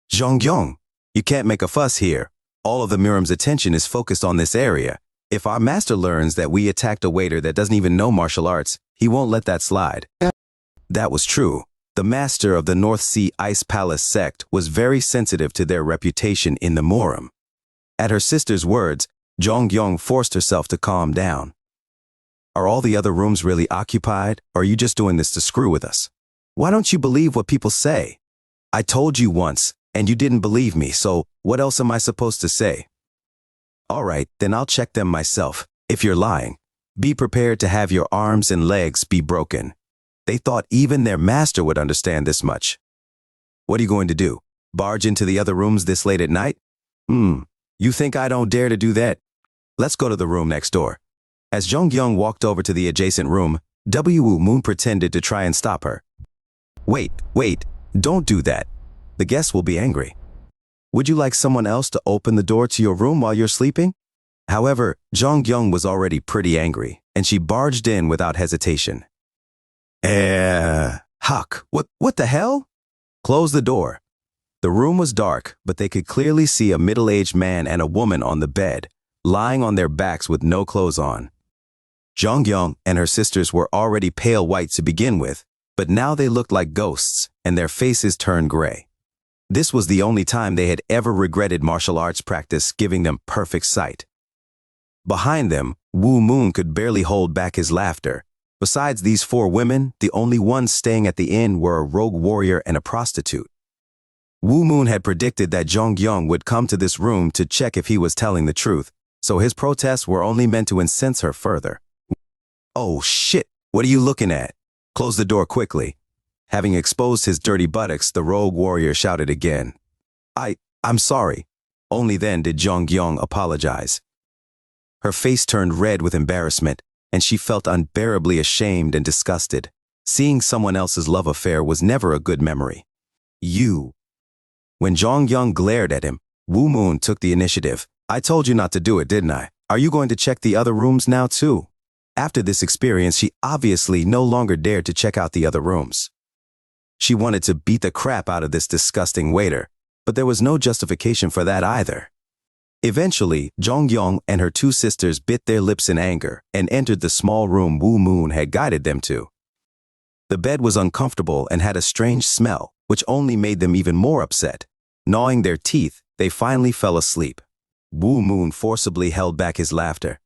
Jong-gyung, you can't make a fuss here. All of the Miram's attention is focused on this area. If our master learns that we attacked a waiter that doesn't even know martial arts, he won't let that slide. That was true. The master of the North Sea Ice Palace sect was very sensitive to their reputation in the Miram. At her sister's words, Jong-gyung forced herself to calm down. Are all the other rooms really occupied, or are you just doing this to screw with us? Why don't you believe what people say? I told you once, and you didn't believe me, so what else am I supposed to say? All right, then I'll check them myself. If you're lying, be prepared to have your arms and legs be broken. They thought even their master would understand this much. What are you going to do? Barge into the other rooms this late at night? You think I don't dare to do that? Let's go to the room next door. As Jong-gyung walked over to the adjacent room, Woo Moon pretended to try and stop her. Wait, don't do that. The guests will be angry. Would you like someone else to open the door to your room while you're sleeping? However, Jong-gyung was already pretty angry, and she barged in without hesitation. Huck, what the hell? Close the door. The room was dark, but they could clearly see a middle-aged man and a woman on the bed, lying on their backs with no clothes on. Jong-gyung and her sisters were already pale white to begin with, but now they looked like ghosts, and their faces turned gray. This was the only time they had ever regretted martial arts practice giving them perfect sight. Behind them, Woo Moon could barely hold back his laughter. Besides these 4 women, the only ones staying at the inn were a rogue warrior and a prostitute. Woo Moon had predicted that Jong-gyung would come to this room to check if he was telling the truth, so his protests were only meant to incense her further. Oh shit, what are you looking at? Close the door quickly. Having exposed his dirty buttocks, the rogue warrior shouted again. I'm sorry. Only then did Jong-gyung apologize. Her face turned red with embarrassment, and she felt unbearably ashamed and disgusted. Seeing someone else's love affair was never a good memory. You. When Jong-gyung glared at him, Woo Moon took the initiative. I told you not to do it, didn't I? Are you going to check the other rooms now too? After this experience, she obviously no longer dared to check out the other rooms. She wanted to beat the crap out of this disgusting waiter, but there was no justification for that either. Eventually, Jongyong and her two sisters bit their lips in anger and entered the small room Wu Moon had guided them to. The bed was uncomfortable and had a strange smell, which only made them even more upset. Gnawing their teeth, they finally fell asleep. Wu Moon forcibly held back his laughter.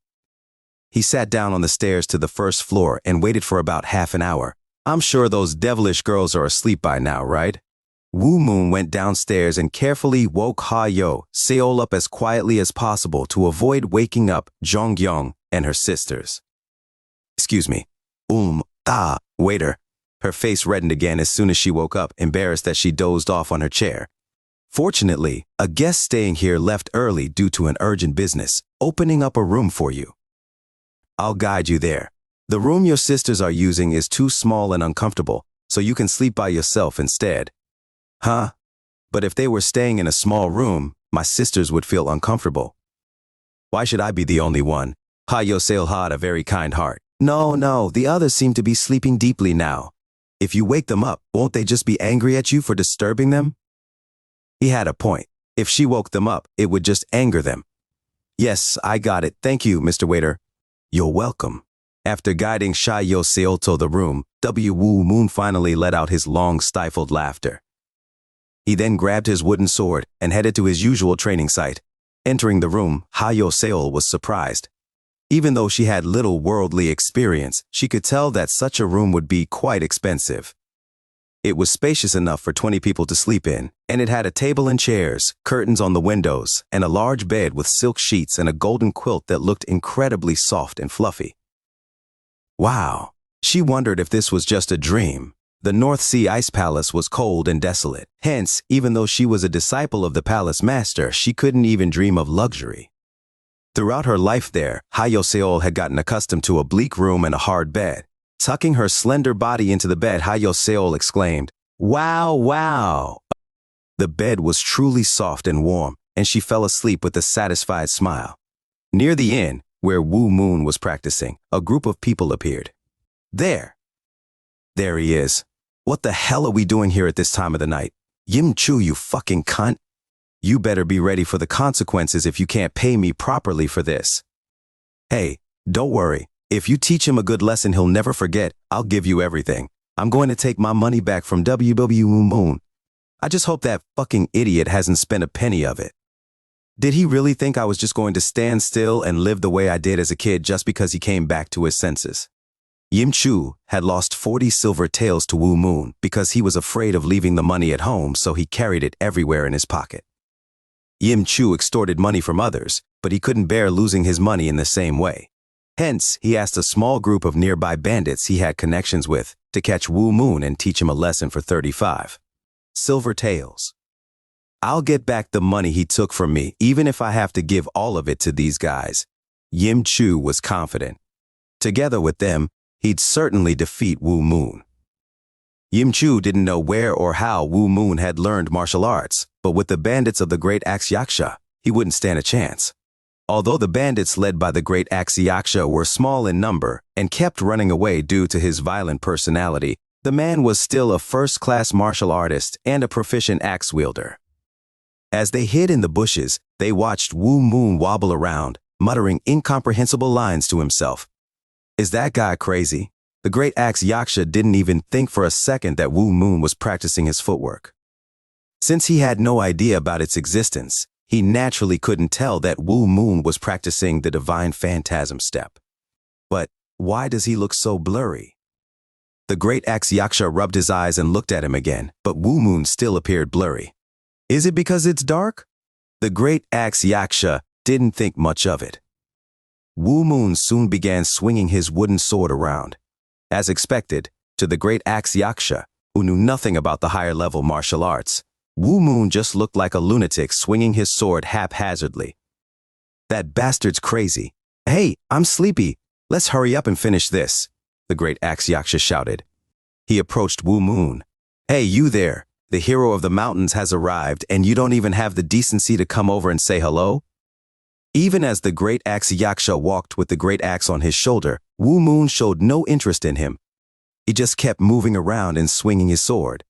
He sat down on the stairs to the first floor and waited for about half an hour. I'm sure those devilish girls are asleep by now, right? Wu Moon went downstairs and carefully woke Seol up as quietly as possible to avoid waking up Jongyong and her sisters. Excuse me. Waiter. Her face reddened again as soon as she woke up, embarrassed that she dozed off on her chair. Fortunately, a guest staying here left early due to an urgent business, opening up a room for you. I'll guide you there. The room your sisters are using is too small and uncomfortable, so you can sleep by yourself instead. Huh? But if they were staying in a small room, my sisters would feel uncomfortable. Why should I be the only one? Seol had a very kind heart. No, the others seem to be sleeping deeply now. If you wake them up, won't they just be angry at you for disturbing them? He had a point. If she woke them up, it would just anger them. Yes, I got it. Thank you, Mr. Waiter. You're welcome. After guiding Seol to the room, Wu Moon finally let out his long, stifled laughter. He then grabbed his wooden sword and headed to his usual training site. Entering the room, Seol was surprised. Even though she had little worldly experience, she could tell that such a room would be quite expensive. It was spacious enough for 20 people to sleep in, and it had a table and chairs, curtains on the windows, and a large bed with silk sheets and a golden quilt that looked incredibly soft and fluffy. Wow! She wondered if this was just a dream. The North Sea Ice Palace was cold and desolate. Hence, even though she was a disciple of the palace master, she couldn't even dream of luxury. Throughout her life there, Seol had gotten accustomed to a bleak room and a hard bed. Tucking her slender body into the bed, Seol exclaimed, "Wow!" The bed was truly soft and warm, and she fell asleep with a satisfied smile. Near the inn, where Wu Moon was practicing, a group of people appeared. There he is. What the hell are we doing here at this time of the night? Yim Chu, you fucking cunt. You better be ready for the consequences if you can't pay me properly for this. Hey, don't worry. If you teach him a good lesson he'll never forget, I'll give you everything. I'm going to take my money back from Wu Moon. I just hope that fucking idiot hasn't spent a penny of it. Did he really think I was just going to stand still and live the way I did as a kid just because he came back to his senses? Yim Chu had lost 40 silver taels to Wu Moon because he was afraid of leaving the money at home, so he carried it everywhere in his pocket. Yim Chu extorted money from others, but he couldn't bear losing his money in the same way. Hence, he asked a small group of nearby bandits he had connections with to catch Wu Moon and teach him a lesson for 35 silver taels. I'll get back the money he took from me, even if I have to give all of it to these guys. Yim Chu was confident. Together with them, he'd certainly defeat Wu Moon. Yim Chu didn't know where or how Wu Moon had learned martial arts, but with the bandits of the Great Axe Yaksha, he wouldn't stand a chance. Although the bandits led by the Great Axe Yaksha were small in number and kept running away due to his violent personality, the man was still a first-class martial artist and a proficient axe wielder. As they hid in the bushes, they watched Wu Moon wobble around, muttering incomprehensible lines to himself. Is that guy crazy? The Great Axe Yaksha didn't even think for a second that Wu Moon was practicing his footwork. Since he had no idea about its existence, he naturally couldn't tell that Wu Moon was practicing the divine phantasm step. But why does he look so blurry? The Great Axe Yaksha rubbed his eyes and looked at him again, but Wu Moon still appeared blurry. Is it because it's dark? The Great Axe Yaksha didn't think much of it. Wu Moon soon began swinging his wooden sword around. As expected, to the Great Axe Yaksha, who knew nothing about the higher-level martial arts, Wu Moon just looked like a lunatic swinging his sword haphazardly. That bastard's crazy. Hey, I'm sleepy. Let's hurry up and finish this, the Great Axe Yaksha shouted. He approached Wu Moon. Hey, you there. The hero of the mountains has arrived, and you don't even have the decency to come over and say hello? Even as the Great Axe Yaksha walked with the great axe on his shoulder, Wu Moon showed no interest in him. He just kept moving around and swinging his sword.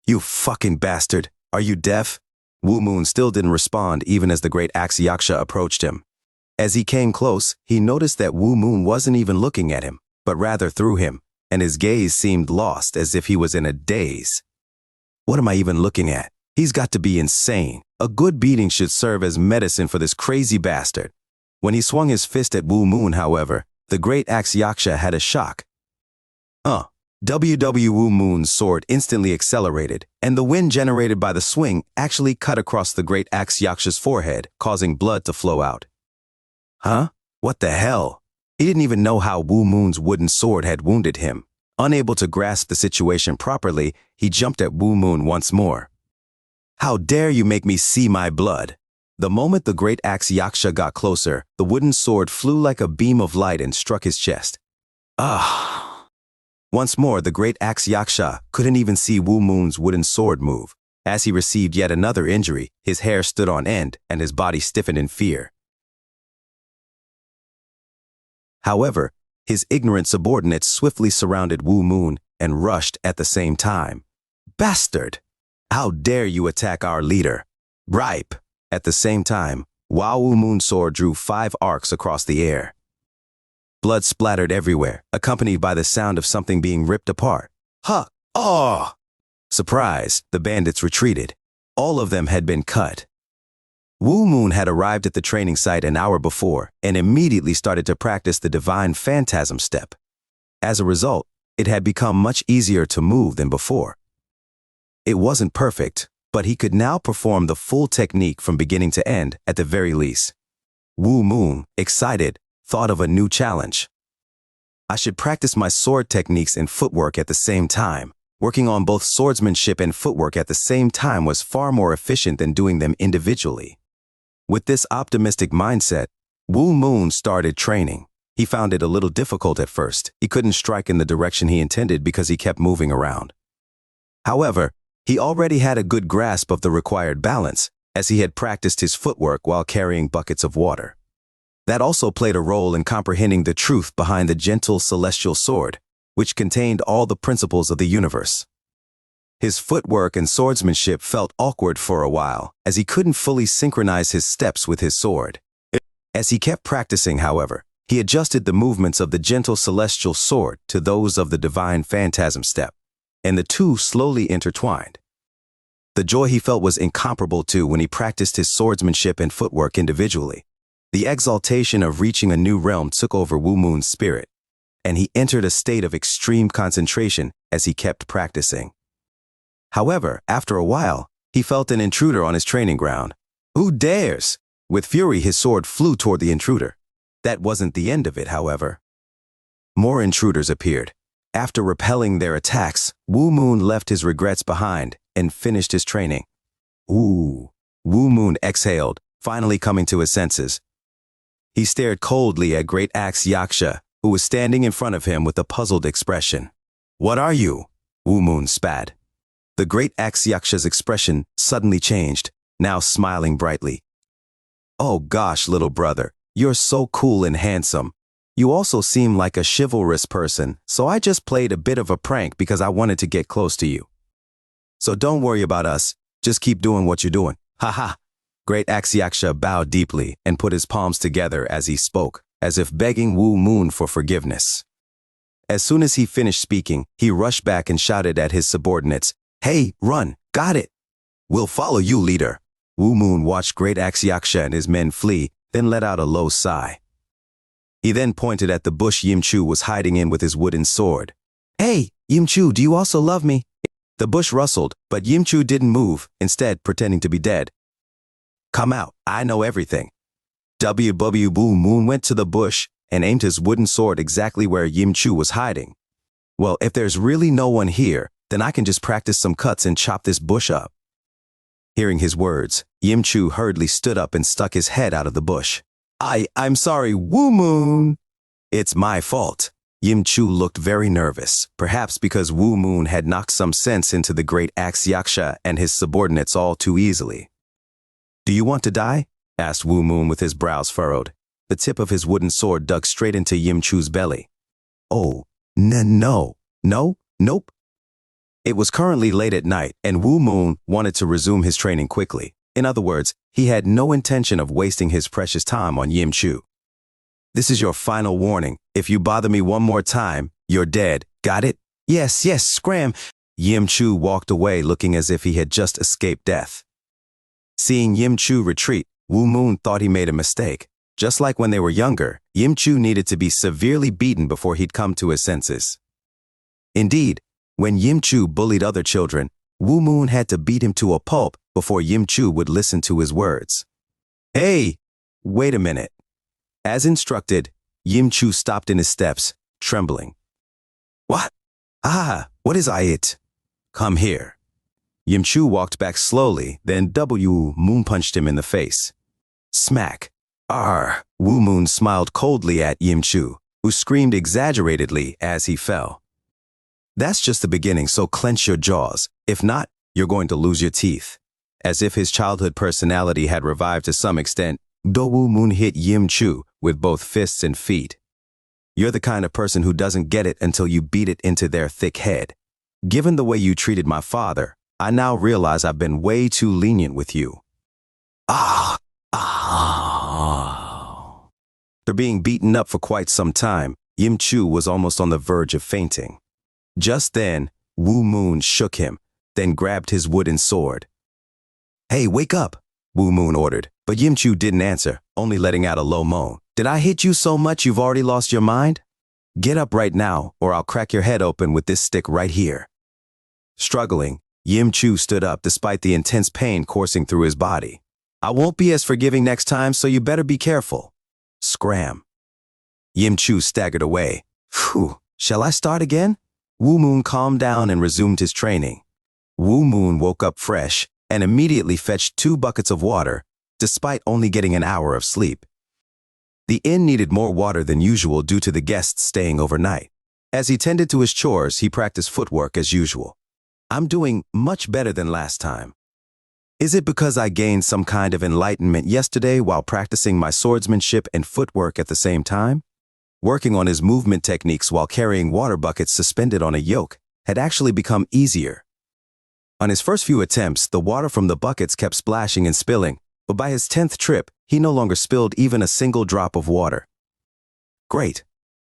"You fucking bastard! Are you deaf?" Wu Moon still didn't respond even as the great Axe Yaksha approached him. As he came close, he noticed that Wu Moon wasn't even looking at him, but rather through him, and his gaze seemed lost as if he was in a daze. "What am I even looking at? He's got to be insane. A good beating should serve as medicine for this crazy bastard." When he swung his fist at Wu Moon, however, the great Axe Yaksha had a shock. Wu Moon's sword instantly accelerated, and the wind generated by the swing actually cut across the great Axe Yaksha's forehead, causing blood to flow out. Huh? What the hell? He didn't even know how Wu Moon's wooden sword had wounded him. Unable to grasp the situation properly, he jumped at Wu Moon once more. "How dare you make me see my blood?" The moment the great Axe Yaksha got closer, the wooden sword flew like a beam of light and struck his chest. Once more, the great Axe Yaksha couldn't even see Wu Moon's wooden sword move. As he received yet another injury, his hair stood on end and his body stiffened in fear. However, his ignorant subordinates swiftly surrounded Wu Moon and rushed at the same time. "Bastard! How dare you attack our leader? Ripe!" At the same time, Wu Moon's sword drew 5 arcs across the air. Blood splattered everywhere, accompanied by the sound of something being ripped apart. "Huh! Oh!" Surprised, the bandits retreated. All of them had been cut. Wu Moon had arrived at the training site an hour before and immediately started to practice the divine phantasm step. As a result, it had become much easier to move than before. It wasn't perfect, but he could now perform the full technique from beginning to end at the very least. Wu Moon, excited, thought of a new challenge. "I should practice my sword techniques and footwork at the same time. Working on both swordsmanship and footwork at the same time was far more efficient than doing them individually." With this optimistic mindset, Wu Moon started training. He found it a little difficult at first. He couldn't strike in the direction he intended because he kept moving around. However, he already had a good grasp of the required balance, as he had practiced his footwork while carrying buckets of water. That also played a role in comprehending the truth behind the gentle celestial sword, which contained all the principles of the universe. His footwork and swordsmanship felt awkward for a while, as he couldn't fully synchronize his steps with his sword. As he kept practicing, however, he adjusted the movements of the gentle celestial sword to those of the divine phantasm step, and the two slowly intertwined. The joy he felt was incomparable too when he practiced his swordsmanship and footwork individually. The exaltation of reaching a new realm took over Wu Moon's spirit, and he entered a state of extreme concentration as he kept practicing. However, after a while, he felt an intruder on his training ground. "Who dares?" With fury, his sword flew toward the intruder. That wasn't the end of it, however. More intruders appeared. After repelling their attacks, Wu Moon left his regrets behind and finished his training. Wu Moon exhaled, finally coming to his senses. He stared coldly at great Axe Yaksha, who was standing in front of him with a puzzled expression. "What are you?" Wu Moon spat. The great Axe Yaksha's expression suddenly changed, now smiling brightly. "Oh gosh, little brother, you're so cool and handsome. You also seem like a chivalrous person, so I just played a bit of a prank because I wanted to get close to you. So don't worry about us, just keep doing what you're doing. Ha ha." Great Axe Yaksha bowed deeply and put his palms together as he spoke, as if begging Wu Moon for forgiveness. As soon as he finished speaking, he rushed back and shouted at his subordinates, "Hey, run, got it. We'll follow you, leader." Wu Moon watched great Axe Yaksha and his men flee, then let out a low sigh. He then pointed at the bush Yimchu was hiding in with his wooden sword. "Hey, Yimchu, do you also love me?" The bush rustled, but Yimchu didn't move, instead pretending to be dead. "Come out, I know everything." Wu Moon went to the bush and aimed his wooden sword exactly where Yimchu was hiding. "Well, if there's really no one here, then I can just practice some cuts and chop this bush up." Hearing his words, Yimchu hurriedly stood up and stuck his head out of the bush. I'm sorry, Wu Moon." "It's my fault." Yimchu looked very nervous, perhaps because Wu Moon had knocked some sense into the great Axe Yaksha and his subordinates all too easily. "Do you want to die?" asked Wu Moon with his brows furrowed. the tip of his wooden sword dug straight into Yim Chu's belly. Oh, nope. It was currently late at night, and Wu Moon wanted to resume his training quickly. In other words, he had no intention of wasting his precious time on Yim Chu. This is your final warning. If you bother me one more time, you're dead. Got it? Yes, scram. Yim Chu walked away looking as if he had just escaped death. Seeing Yim Chu retreat, Wu Moon thought he made a mistake. Just like when they were younger, Yim Chu needed to be severely beaten before he'd come to his senses. Indeed, when Yim Chu bullied other children, Wu Moon had to beat him to a pulp before Yim Chu would listen to his words. Hey, wait a minute. As instructed, Yim Chu stopped in his steps, trembling. What? What is it? Come here. Yim Chu walked back slowly, then Wu Moon punched him in the face. Smack. Wu Moon smiled coldly at Yim Chu, who screamed exaggeratedly as he fell. That's just the beginning, so clench your jaws. If not, you're going to lose your teeth. As if his childhood personality had revived to some extent, Wu Moon hit Yim Chu with both fists and feet. You're the kind of person who doesn't get it until you beat it into their thick head. Given the way you treated my father, I now realize I've been way too lenient with you. After being beaten up for quite some time, Yim Chu was almost on the verge of fainting. Just then, Wu Moon shook him, then grabbed his wooden sword. Hey, wake up, Wu Moon ordered, but Yim Chu didn't answer, only letting out a low moan. Did I hit you so much you've already lost your mind? Get up right now, or I'll crack your head open with this stick right here. Struggling, Yim Chu stood up despite the intense pain coursing through his body. I won't be as forgiving next time, so you better be careful. Scram. Yim Chu staggered away. Phew, shall I start again? Wu Moon calmed down and resumed his training. Wu Moon woke up fresh and immediately fetched 2 buckets of water, despite only getting an hour of sleep. The inn needed more water than usual due to the guests staying overnight. As he tended to his chores, he practiced footwork as usual. I'm doing much better than last time. Is it because I gained some kind of enlightenment yesterday while practicing my swordsmanship and footwork at the same time? Working on his movement techniques while carrying water buckets suspended on a yoke had actually become easier. On his first few attempts, the water from the buckets kept splashing and spilling, but by his 10th trip, he no longer spilled even a single drop of water. Great.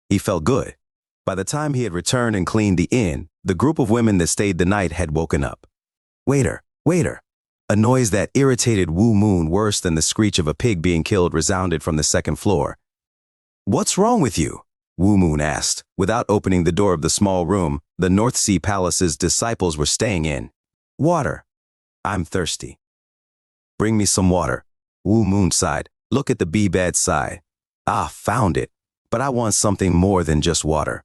He felt good. By the time he had returned and cleaned the inn, the group of women that stayed the night had woken up. Waiter! A noise that irritated Wu Moon worse than the screech of a pig being killed resounded from the 2nd floor. What's wrong with you? Wu Moon asked, without opening the door of the small room the North Sea Palace's disciples were staying in. Water. I'm thirsty. Bring me some water. Wu Moon sighed. Look at the bed side. Found it. But I want something more than just water.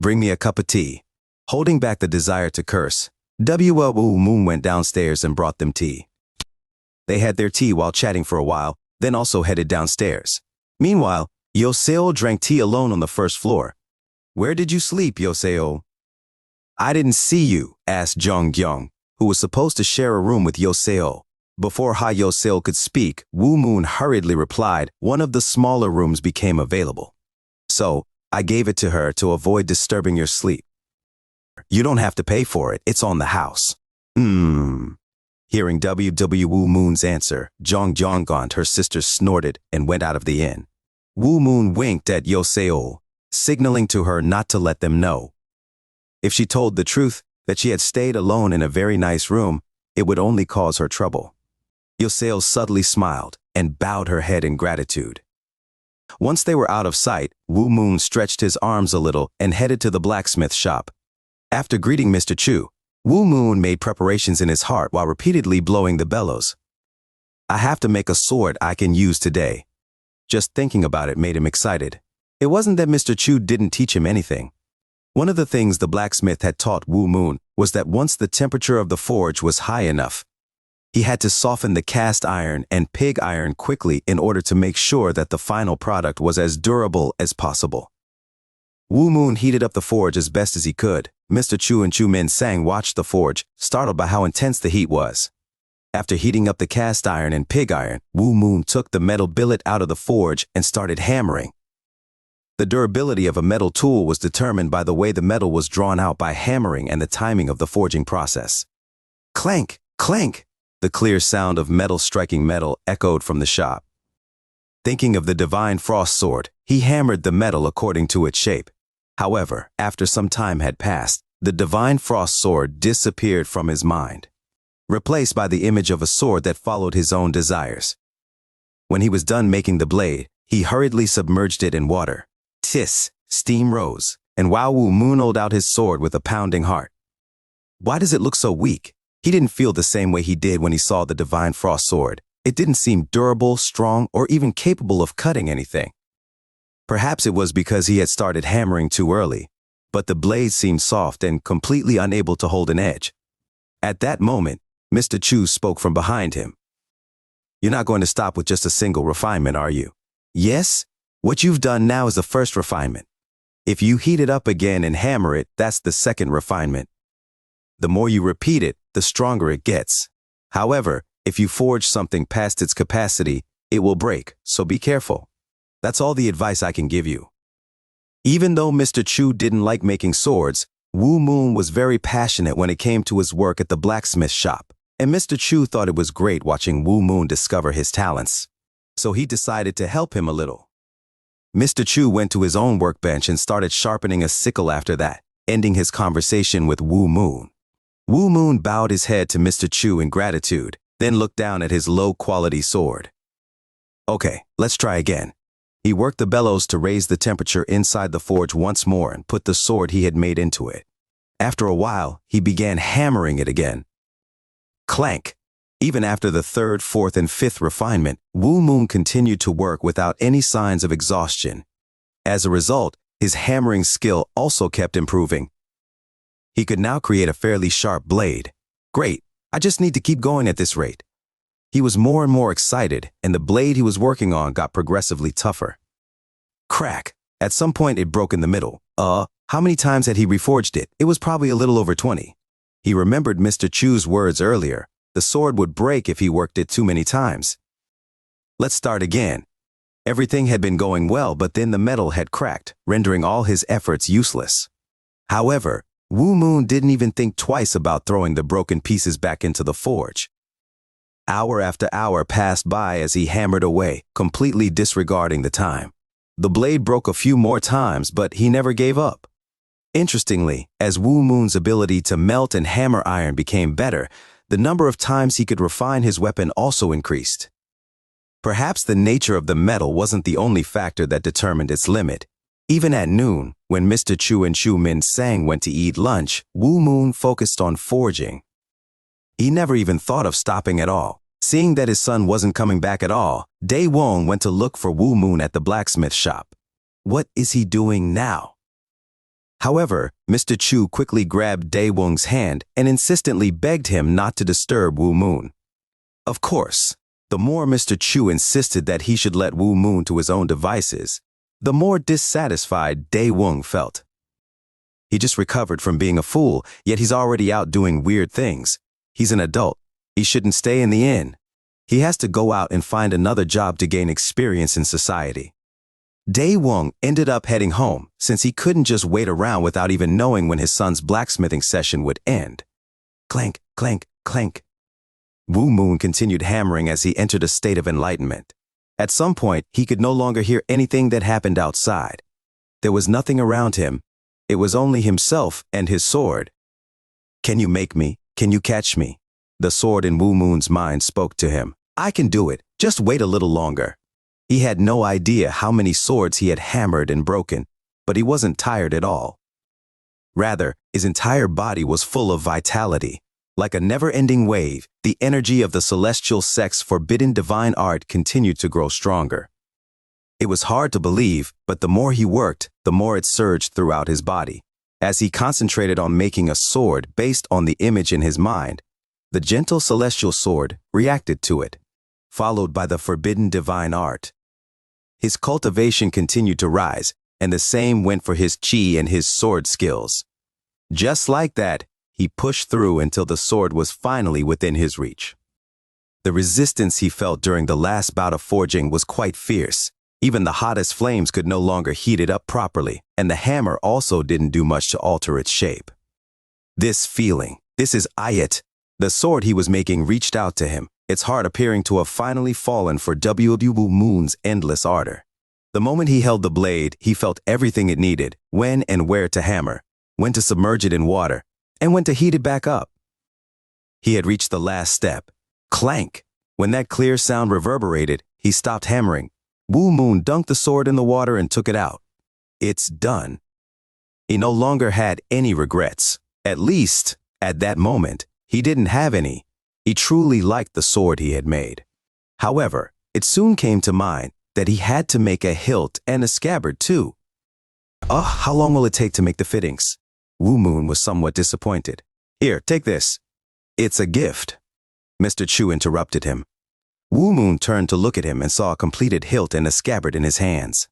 Bring me a cup of tea. Holding back the desire to curse, Wu Moon went downstairs and brought them tea. They had their tea while chatting for a while, then also headed downstairs. Meanwhile, Yoseo drank tea alone on the 1st floor. Where did you sleep, Yoseo? I didn't see you, asked Jong-gyong, who was supposed to share a room with Yoseo. Before Yoseo could speak, Wu Moon hurriedly replied, one of the smaller rooms became available. So, I gave it to her to avoid disturbing your sleep. You don't have to pay for it, it's on the house. Hearing Wu Moon's answer, Jong-gyong, her sister, snorted and went out of the inn. Wu Moon winked at Yoseo, signaling to her not to let them know. If she told the truth, that she had stayed alone in a very nice room, it would only cause her trouble. Yoseo subtly smiled and bowed her head in gratitude. Once they were out of sight, Wu Moon stretched his arms a little and headed to the blacksmith shop. After greeting Mr. Chu, Wu Moon made preparations in his heart while repeatedly blowing the bellows. I have to make a sword I can use today. Just thinking about it made him excited. It wasn't that Mr. Chu didn't teach him anything. One of the things the blacksmith had taught Wu Moon was that once the temperature of the forge was high enough, he had to soften the cast iron and pig iron quickly in order to make sure that the final product was as durable as possible. Wu Moon heated up the forge as best as he could. Mr. Chu and Chu Min Sang watched the forge, startled by how intense the heat was. After heating up the cast iron and pig iron, Wu Moon took the metal billet out of the forge and started hammering. The durability of a metal tool was determined by the way the metal was drawn out by hammering and the timing of the forging process. Clank, clank! The clear sound of metal striking metal echoed from the shop. Thinking of the divine frost sword, he hammered the metal according to its shape. However, after some time had passed, the divine frost sword disappeared from his mind, replaced by the image of a sword that followed his own desires. When he was done making the blade, he hurriedly submerged it in water. Tiss, steam rose, and Wu Moon rolled out his sword with a pounding heart. Why does it look so weak? He didn't feel the same way he did when he saw the divine frost sword. It didn't seem durable, strong, or even capable of cutting anything. Perhaps it was because he had started hammering too early, but the blade seemed soft and completely unable to hold an edge. At that moment, Mr. Chu spoke from behind him. You're not going to stop with just a single refinement, are you? Yes, what you've done now is the first refinement. If you heat it up again and hammer it, that's the second refinement. The more you repeat it, the stronger it gets. However, if you forge something past its capacity, it will break, so be careful. That's all the advice I can give you. Even though Mr. Chu didn't like making swords, Wu Moon was very passionate when it came to his work at the blacksmith shop, and Mr. Chu thought it was great watching Wu Moon discover his talents. So he decided to help him a little. Mr. Chu went to his own workbench and started sharpening a sickle after that, ending his conversation with Wu Moon. Wu Moon bowed his head to Mr. Chu in gratitude, then looked down at his low-quality sword. Okay, let's try again. He worked the bellows to raise the temperature inside the forge once more and put the sword he had made into it. After a while, he began hammering it again. Clank! Even after the third, fourth, and fifth refinement, Wu Moon continued to work without any signs of exhaustion. As a result, his hammering skill also kept improving. He could now create a fairly sharp blade. Great, I just need to keep going at this rate. He was more and more excited, and the blade he was working on got progressively tougher. Crack! At some point it broke in the middle. How many times had he reforged it? It was probably a little over 20. He remembered Mr. Chu's words earlier. The sword would break if he worked it too many times. Let's start again. Everything had been going well, but then the metal had cracked, rendering all his efforts useless. However, Wu Moon didn't even think twice about throwing the broken pieces back into the forge. Hour after hour passed by as he hammered away, completely disregarding the time. The blade broke a few more times, but he never gave up. Interestingly, as Wu Moon's ability to melt and hammer iron became better, the number of times he could refine his weapon also increased. Perhaps the nature of the metal wasn't the only factor that determined its limit. Even at noon, when Mr. Chu and Chu Min Sang went to eat lunch, Wu Moon focused on forging. He never even thought of stopping at all. Seeing that his son wasn't coming back at all, Dae Wong went to look for Wu Moon at the blacksmith shop. What is he doing now? However, Mr. Chu quickly grabbed Dae Wong's hand and insistently begged him not to disturb Wu Moon. Of course, the more Mr. Chu insisted that he should let Wu Moon to his own devices, the more dissatisfied Dae Wong felt. He just recovered from being a fool, yet he's already out doing weird things. He's an adult. He shouldn't stay in the inn. He has to go out and find another job to gain experience in society. Dae Wong ended up heading home, since he couldn't just wait around without even knowing when his son's blacksmithing session would end. Clank, clank, clank. Wu Moon continued hammering as he entered a state of enlightenment. At some point, he could no longer hear anything that happened outside. There was nothing around him. It was only himself and his sword. Can you make me? Can you catch me? The sword in Wu Moon's mind spoke to him. I can do it. Just wait a little longer. He had no idea how many swords he had hammered and broken, but he wasn't tired at all. Rather, his entire body was full of vitality. Like a never-ending wave, the energy of the celestial sect's forbidden divine art continued to grow stronger. It was hard to believe, but the more he worked, the more it surged throughout his body. As he concentrated on making a sword based on the image in his mind, the gentle celestial sword reacted to it, followed by the forbidden divine art. His cultivation continued to rise, and the same went for his chi and his sword skills. Just like that, he pushed through until the sword was finally within his reach. The resistance he felt during the last bout of forging was quite fierce. Even the hottest flames could no longer heat it up properly, and the hammer also didn't do much to alter its shape. This feeling, this is it. The sword he was making reached out to him, its heart appearing to have finally fallen for Wu Moon's endless ardor. The moment he held the blade, he felt everything it needed, when and where to hammer, when to submerge it in water, and when to heat it back up. He had reached the last step. Clank! When that clear sound reverberated, he stopped hammering. Wu Moon dunked the sword in the water and took it out. It's done. He no longer had any regrets. At least, at that moment, he didn't have any. He truly liked the sword he had made. However, it soon came to mind that he had to make a hilt and a scabbard too. How long will it take to make the fittings? Wu Moon was somewhat disappointed. Here, take this. It's a gift. Mr. Chu interrupted him. Wu Moon turned to look at him and saw a completed hilt and a scabbard in his hands.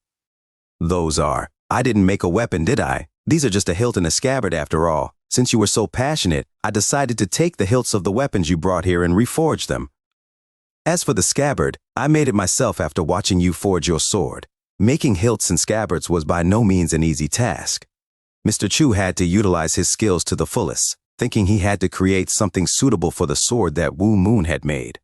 I didn't make a weapon, did I? These are just a hilt and a scabbard after all. Since you were so passionate, I decided to take the hilts of the weapons you brought here and reforge them. As for the scabbard, I made it myself after watching you forge your sword. Making hilts and scabbards was by no means an easy task. Mr. Chu had to utilize his skills to the fullest, thinking he had to create something suitable for the sword that Wu Moon had made.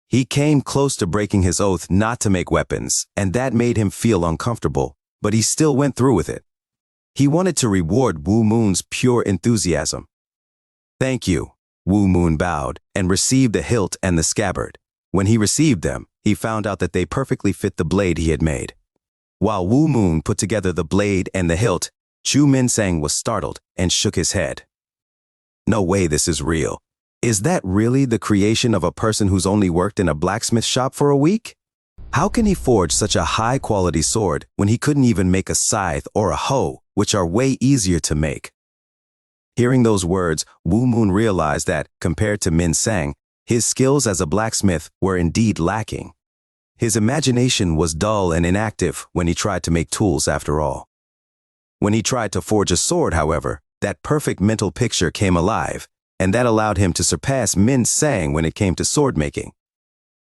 He came close to breaking his oath not to make weapons, and that made him feel uncomfortable, but he still went through with it. He wanted to reward Wu Moon's pure enthusiasm. Thank you. Wu Moon bowed and received the hilt and the scabbard. When he received them, he found out that they perfectly fit the blade he had made. While Wu Moon put together the blade and the hilt, Chu Minsang was startled and shook his head. No way this is real. Is that really the creation of a person who's only worked in a blacksmith shop for a week? How can he forge such a high-quality sword when he couldn't even make a scythe or a hoe, which are way easier to make? Hearing those words, Wu Moon realized that, compared to Min Sang, his skills as a blacksmith were indeed lacking. His imagination was dull and inactive when he tried to make tools after all. When he tried to forge a sword, however, that perfect mental picture came alive, and that allowed him to surpass Min Sang when it came to sword making.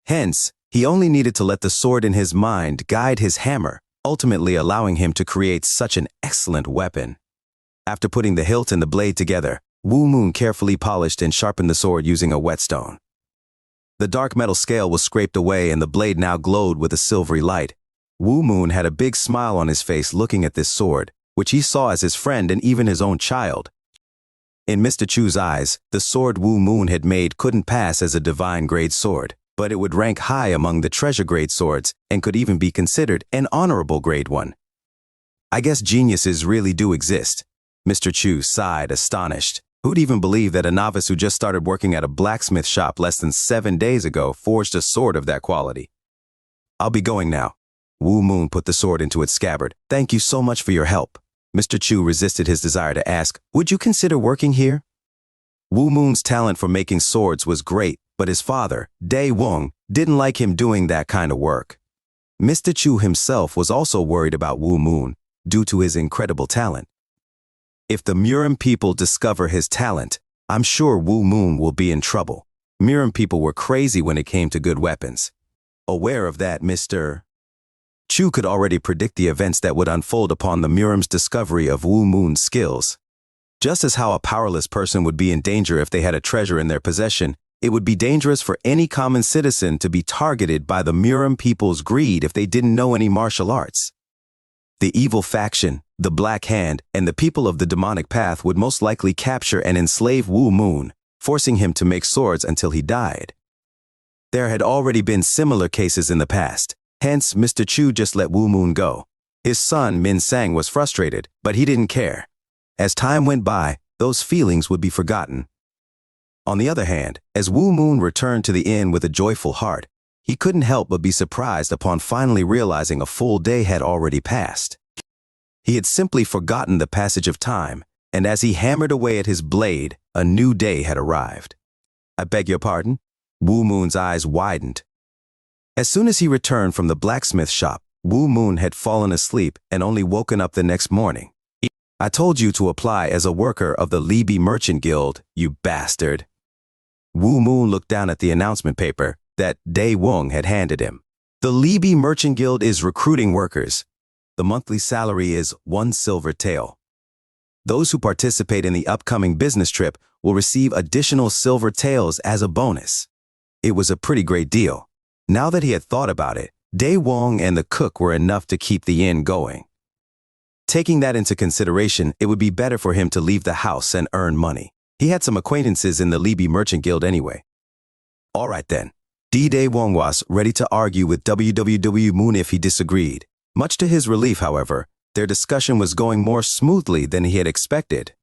Hence, he only needed to let the sword in his mind guide his hammer, ultimately allowing him to create such an excellent weapon. After putting the hilt and the blade together, Wu Moon carefully polished and sharpened the sword using a whetstone. The dark metal scale was scraped away and the blade now glowed with a silvery light. Wu Moon had a big smile on his face looking at this sword, which he saw as his friend and even his own child. In Mr. Chu's eyes, the sword Wu Moon had made couldn't pass as a divine-grade sword, but it would rank high among the treasure-grade swords and could even be considered an honorable grade one. I guess geniuses really do exist. Mr. Chu sighed, astonished. Who'd even believe that a novice who just started working at a blacksmith shop less than 7 days ago forged a sword of that quality? I'll be going now. Wu Moon put the sword into its scabbard. Thank you so much for your help. Mr. Chu resisted his desire to ask, would you consider working here? Wu Moon's talent for making swords was great, but his father, Dae Wong, didn't like him doing that kind of work. Mr. Chu himself was also worried about Wu Moon due to his incredible talent. If the Murim people discover his talent, I'm sure Wu Moon will be in trouble. Murim people were crazy when it came to good weapons. Aware of that, Mr. Chu could already predict the events that would unfold upon the Murim's discovery of Wu Moon's skills. Just as how a powerless person would be in danger if they had a treasure in their possession, it would be dangerous for any common citizen to be targeted by the Murim people's greed if they didn't know any martial arts. The evil faction, the Black Hand, and the people of the demonic path would most likely capture and enslave Wu Moon, forcing him to make swords until he died. There had already been similar cases in the past. Hence, Mr. Chu just let Wu Moon go. His son, Min Sang, was frustrated, but he didn't care. As time went by, those feelings would be forgotten. On the other hand, as Wu Moon returned to the inn with a joyful heart, he couldn't help but be surprised upon finally realizing a full day had already passed. He had simply forgotten the passage of time, and as he hammered away at his blade, a new day had arrived. I beg your pardon? Wu Moon's eyes widened. As soon as he returned from the blacksmith shop, Wu Moon had fallen asleep and only woken up the next morning. I told you to apply as a worker of the Libi Merchant Guild, you bastard. Wu Moon looked down at the announcement paper that Dae Wong had handed him. The Libi Merchant Guild is recruiting workers. The monthly salary is 1 silver tael. Those who participate in the upcoming business trip will receive additional silver taels as a bonus. It was a pretty great deal. Now that he had thought about it, Dae Wong and the cook were enough to keep the inn going. Taking that into consideration, it would be better for him to leave the house and earn money. He had some acquaintances in the Libi Merchant Guild anyway. All right then. Dae Wong was ready to argue with WWW Moon if he disagreed. Much to his relief, however, their discussion was going more smoothly than he had expected.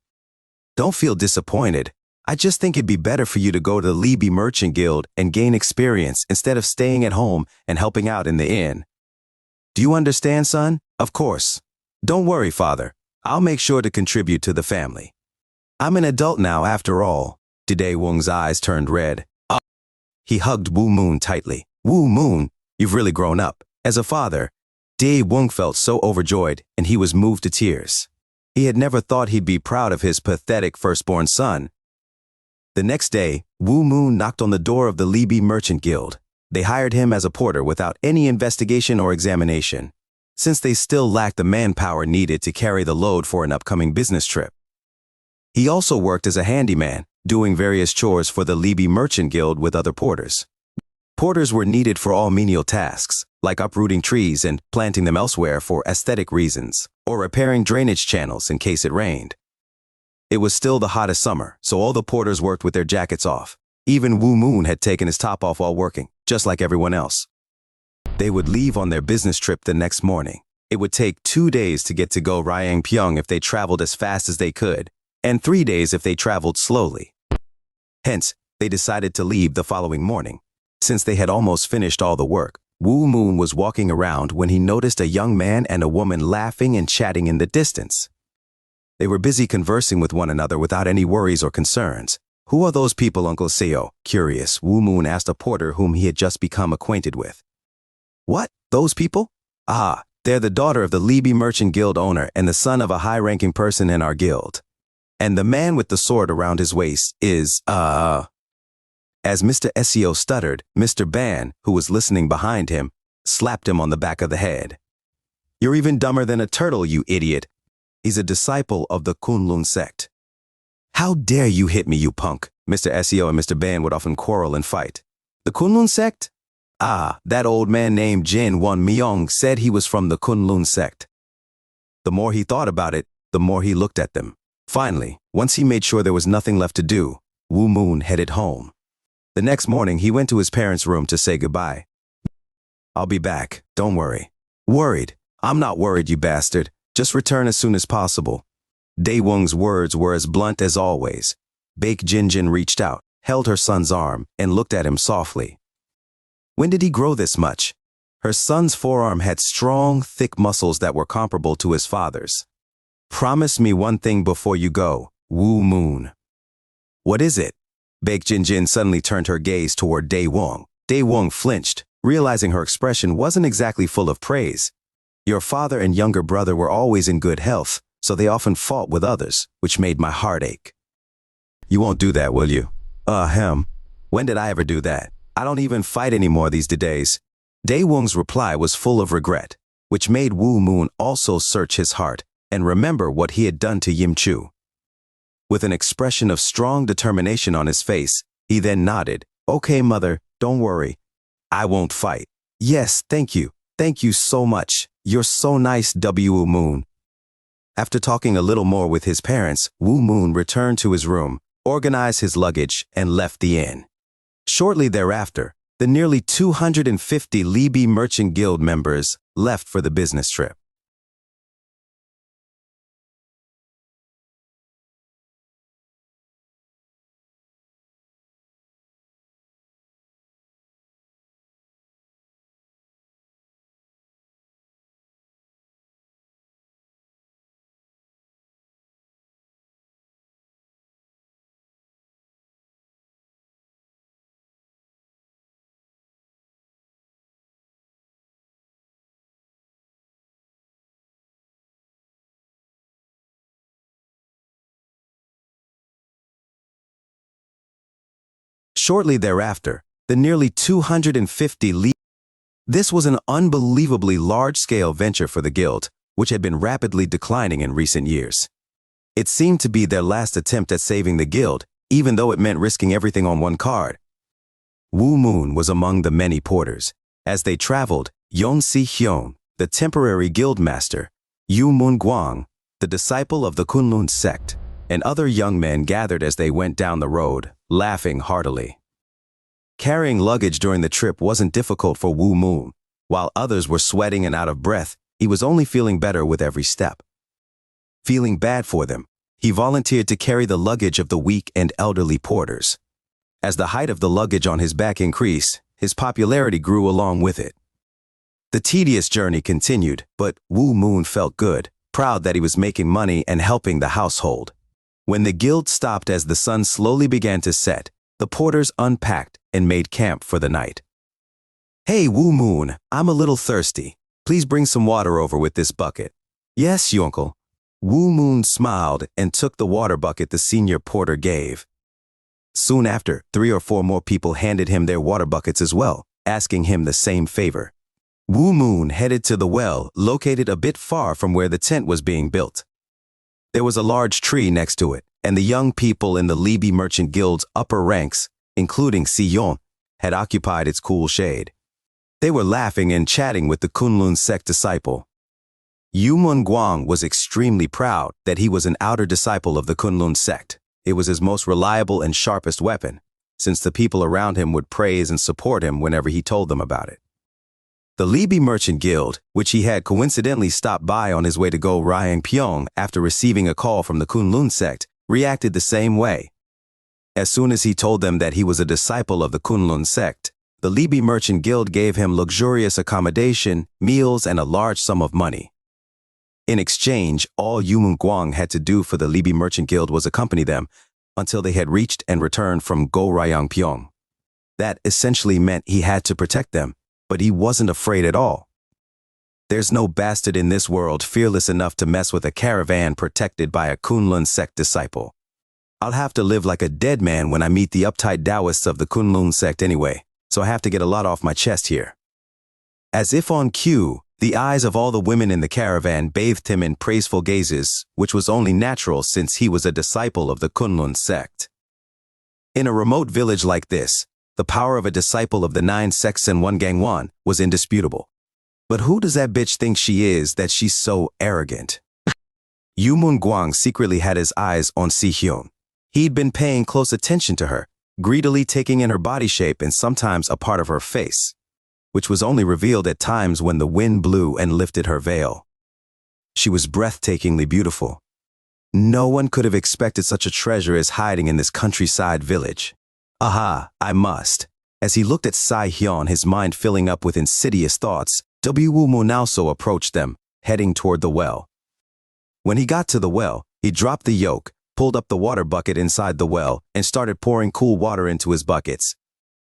Don't feel disappointed. I just think it'd be better for you to go to the Libi Merchant Guild and gain experience instead of staying at home and helping out in the inn. Do you understand, son? Of course. Don't worry, father. I'll make sure to contribute to the family. I'm an adult now, after all. Dae Wong's eyes turned red. He hugged Wu Moon tightly. Wu Moon, you've really grown up. As a father, Dae Wong felt so overjoyed, and he was moved to tears. He had never thought he'd be proud of his pathetic firstborn son. The next day, Wu Moon knocked on the door of the Libi Merchant Guild. They hired him as a porter without any investigation or examination, since they still lacked the manpower needed to carry the load for an upcoming business trip. He also worked as a handyman, doing various chores for the Libi Merchant Guild with other porters. Porters were needed for all menial tasks, like uprooting trees and planting them elsewhere for aesthetic reasons, or repairing drainage channels in case it rained. It was still the hottest summer, so all the porters worked with their jackets off. Even Wu Moon had taken his top off while working, just like everyone else. They would leave on their business trip the next morning. It would take 2 days to get to Go Ryangpyeong if they traveled as fast as they could, and 3 days if they traveled slowly. Hence, they decided to leave the following morning. Since they had almost finished all the work, Wu Moon was walking around when he noticed a young man and a woman laughing and chatting in the distance. They were busy conversing with one another without any worries or concerns. Who are those people, Uncle Seo? Curious, Wu Moon asked a porter whom he had just become acquainted with. What? Those people? Ah, they're the daughter of the Libi Merchant Guild owner and the son of a high-ranking person in our guild. And the man with the sword around his waist is, As Mr. Seo stuttered, Mr. Ban, who was listening behind him, slapped him on the back of the head. You're even dumber than a turtle, you idiot. He's a disciple of the Kunlun sect. How dare you hit me, you punk? Mr. Seo and Mr. Ban would often quarrel and fight. The Kunlun sect? Ah, that old man named Jin Won Myung said he was from the Kunlun sect. The more he thought about it, the more he looked at them. Finally, once he made sure there was nothing left to do, Wu Moon headed home. The next morning, he went to his parents' room to say goodbye. I'll be back, don't worry. Worried? I'm not worried, you bastard. Just return as soon as possible. Dae Wong's words were as blunt as always. Baek Jinjin reached out, held her son's arm, and looked at him softly. When did he grow this much? Her son's forearm had strong, thick muscles that were comparable to his father's. Promise me one thing before you go, Wu Moon. What is it? Baek Jinjin suddenly turned her gaze toward Dae Wong. Dae Wong flinched, realizing her expression wasn't exactly full of praise. Your father and younger brother were always in good health, so they often fought with others, which made my heart ache. You won't do that, will you? When did I ever do that? I don't even fight anymore these days. Dae Wong's reply was full of regret, which made Wu Moon also search his heart and remember what he had done to Yim Chu. With an expression of strong determination on his face, he then nodded. Okay, mother, don't worry. I won't fight. Yes, thank you. Thank you so much. You're so nice, Wu Moon. After talking a little more with his parents, Wu Moon returned to his room, organized his luggage, and left the inn. Shortly thereafter, the nearly 250 Libi Merchant Guild members left for the business trip. Shortly thereafter, the nearly 250 li. This was an unbelievably large-scale venture for the guild, which had been rapidly declining in recent years. It seemed to be their last attempt at saving the guild, even though it meant risking everything on one card. Wu Moon was among the many porters. As they traveled, Yon Si Hyun, the temporary guild master, Yu Mun Guang, the disciple of the Kunlun sect, and other young men gathered as they went down the road, laughing heartily. Carrying luggage during the trip wasn't difficult for Wu Moon. While others were sweating and out of breath, he was only feeling better with every step. Feeling bad for them, he volunteered to carry the luggage of the weak and elderly porters. As the height of the luggage on his back increased, his popularity grew along with it. The tedious journey continued, but Wu Moon felt good, proud that he was making money and helping the household. When the guild stopped as the sun slowly began to set, the porters unpacked and made camp for the night. "Hey, Wu Moon, I'm a little thirsty. Please bring some water over with this bucket." "Yes, Yunkel." Wu Moon smiled and took the water bucket the senior porter gave. Soon after, 3 or 4 more people handed him their water buckets as well, asking him the same favor. Wu Moon headed to the well, located a bit far from where the tent was being built. There was a large tree next to it, and the young people in the Libi Merchant Guild's upper ranks, including Sion, had occupied its cool shade. They were laughing and chatting with the Kunlun sect disciple. Yu Mun Guang was extremely proud that he was an outer disciple of the Kunlun sect. It was his most reliable and sharpest weapon, since the people around him would praise and support him whenever he told them about it. The Libi Merchant Guild, which he had coincidentally stopped by on his way to Go Ryang Pyong after receiving a call from the Kunlun sect, reacted the same way. As soon as he told them that he was a disciple of the Kunlun sect, the Libi Merchant Guild gave him luxurious accommodation, meals, and a large sum of money. In exchange, all Yu Mun Guang had to do for the Libi Merchant Guild was accompany them until they had reached and returned from Go Ryang Pyong. That essentially meant he had to protect them, but he wasn't afraid at all. There's no bastard in this world fearless enough to mess with a caravan protected by a Kunlun sect disciple. I'll have to live like a dead man when I meet the uptight Taoists of the Kunlun sect anyway, so I have to get a lot off my chest here. As if on cue, the eyes of all the women in the caravan bathed him in praiseful gazes, which was only natural since he was a disciple of the Kunlun sect. In a remote village like this, the power of a disciple of the 9 sects and 1 Gangwon was indisputable. But who does that bitch think she is that she's so arrogant? Yu Mun Guang secretly had his eyes on Si Hyun. He'd been paying close attention to her, greedily taking in her body shape and sometimes a part of her face, which was only revealed at times when the wind blew and lifted her veil. She was breathtakingly beautiful. No one could have expected such a treasure as hiding in this countryside village. Aha, I must. As he looked at Si Hyun, his mind filling up with insidious thoughts, Wu Moon also approached them, heading toward the well. When he got to the well, he dropped the yoke, pulled up the water bucket inside the well, and started pouring cool water into his buckets.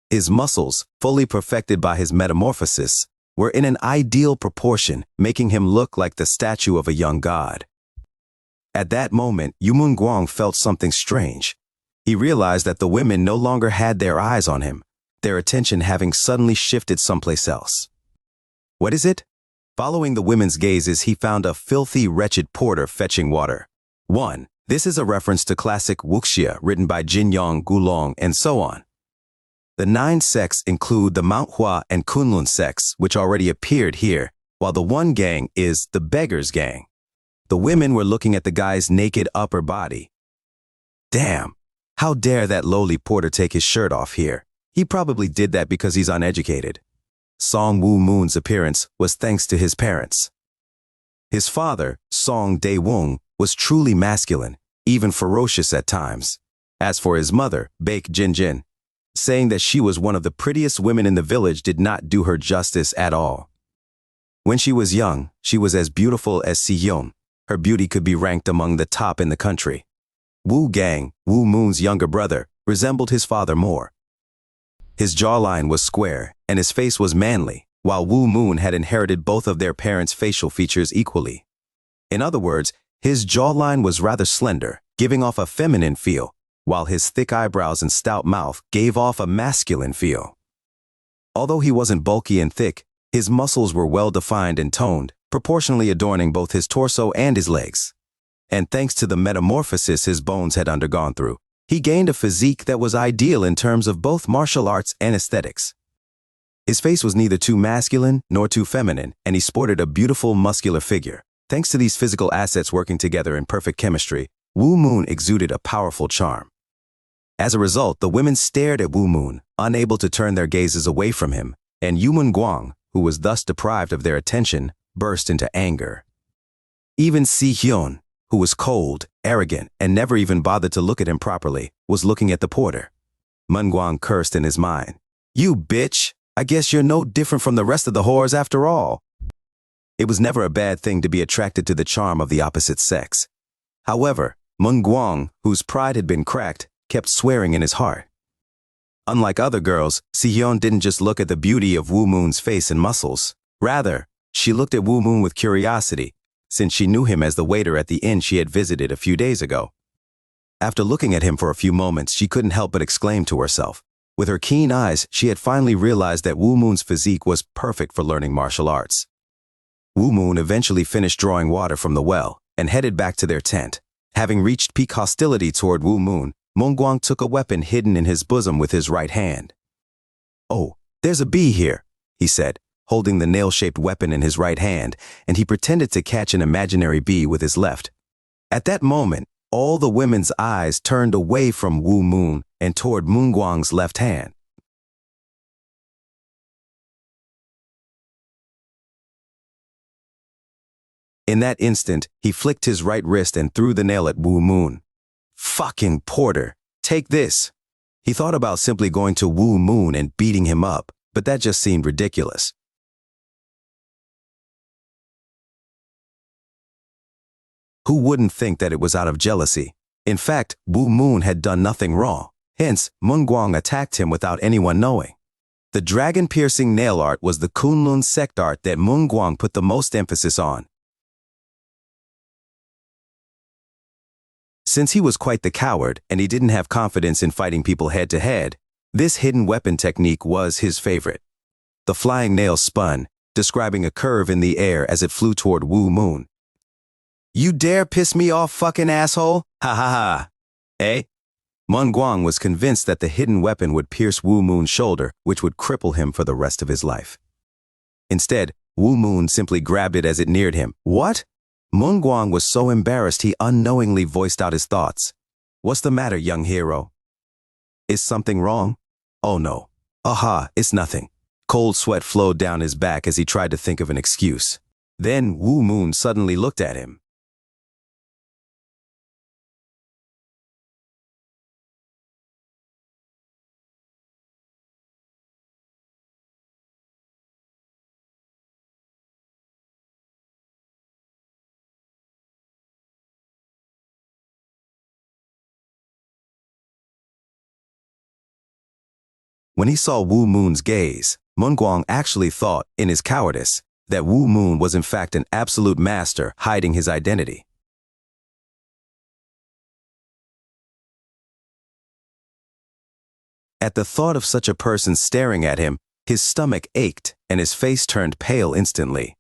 His muscles, fully perfected by his metamorphosis, were in an ideal proportion, making him look like the statue of a young god. At that moment, Yu Mun Guang felt something strange. He realized that the women no longer had their eyes on him, their attention having suddenly shifted someplace else. What is it? Following the women's gazes, he found a filthy, wretched porter fetching water. 1. This is a reference to classic wuxia written by Jin Yong, Gulong, and so on. The 9 sects include the Mount Hua and Kunlun sects, which already appeared here, while the 1 gang is the Beggar's Gang. The women were looking at the guy's naked upper body. Damn, how dare that lowly porter take his shirt off here? He probably did that because he's uneducated. Song Wu Moon's appearance was thanks to his parents. His father, Song Dae Woong, was truly masculine, even ferocious at times. As for his mother, Baek Jin Jin, saying that she was one of the prettiest women in the village did not do her justice at all. When she was young, she was as beautiful as Si Hyun. Her beauty could be ranked among the top in the country. Wu Gang, Wu Moon's younger brother, resembled his father more. His jawline was square, and his face was manly, while Wu Moon had inherited both of their parents' facial features equally. In other words, his jawline was rather slender, giving off a feminine feel, while his thick eyebrows and stout mouth gave off a masculine feel. Although he wasn't bulky and thick, his muscles were well-defined and toned, proportionally adorning both his torso and his legs. And thanks to the metamorphosis his bones had undergone through, he gained a physique that was ideal in terms of both martial arts and aesthetics. His face was neither too masculine nor too feminine, and he sported a beautiful, muscular figure. Thanks to these physical assets working together in perfect chemistry, Wu Moon exuded a powerful charm. As a result, the women stared at Wu Moon, unable to turn their gazes away from him, and Yumun Guang, who was thus deprived of their attention, burst into anger. Even Si Hyun, who was cold, arrogant, and never even bothered to look at him properly, was looking at the porter. Mun Guang cursed in his mind. "You bitch! I guess you're no different from the rest of the whores after all." It was never a bad thing to be attracted to the charm of the opposite sex. However, Mun Guang, whose pride had been cracked, kept swearing in his heart. Unlike other girls, Si-hyun didn't just look at the beauty of Wu Moon's face and muscles. Rather, she looked at Wu Moon with curiosity, since she knew him as the waiter at the inn she had visited a few days ago. After looking at him for a few moments, she couldn't help but exclaim to herself. With her keen eyes, she had finally realized that Wu Moon's physique was perfect for learning martial arts. Wu Moon eventually finished drawing water from the well and headed back to their tent. Having reached peak hostility toward Wu Moon, Mun Guang took a weapon hidden in his bosom with his right hand. "Oh, there's a bee here," he said, holding the nail-shaped weapon in his right hand, and he pretended to catch an imaginary bee with his left. At that moment, all the women's eyes turned away from Wu Moon and toward Mun Guang's left hand. In that instant, he flicked his right wrist and threw the nail at Wu Moon. "Fucking porter, take this." He thought about simply going to Wu Moon and beating him up, but that just seemed ridiculous. Who wouldn't think that it was out of jealousy? In fact, Wu Moon had done nothing wrong. Hence, Mun Guang attacked him without anyone knowing. The dragon-piercing nail art was the Kunlun sect art that Mun Guang put the most emphasis on. Since he was quite the coward and he didn't have confidence in fighting people head-to-head, this hidden weapon technique was his favorite. The flying nail spun, describing a curve in the air as it flew toward Wu Moon. "You dare piss me off, fucking asshole? Ha ha ha. Eh?" Mun Guang was convinced that the hidden weapon would pierce Wu Moon's shoulder, which would cripple him for the rest of his life. Instead, Wu Moon simply grabbed it as it neared him. "What?" Mun Guang was so embarrassed he unknowingly voiced out his thoughts. "What's the matter, young hero? Is something wrong?" "Oh no. Aha, it's nothing." Cold sweat flowed down his back as he tried to think of an excuse. Then Wu Moon suddenly looked at him. When he saw Wu Moon's gaze, Mun Guang actually thought, in his cowardice, that Wu Moon was in fact an absolute master hiding his identity. At the thought of such a person staring at him, his stomach ached and his face turned pale instantly.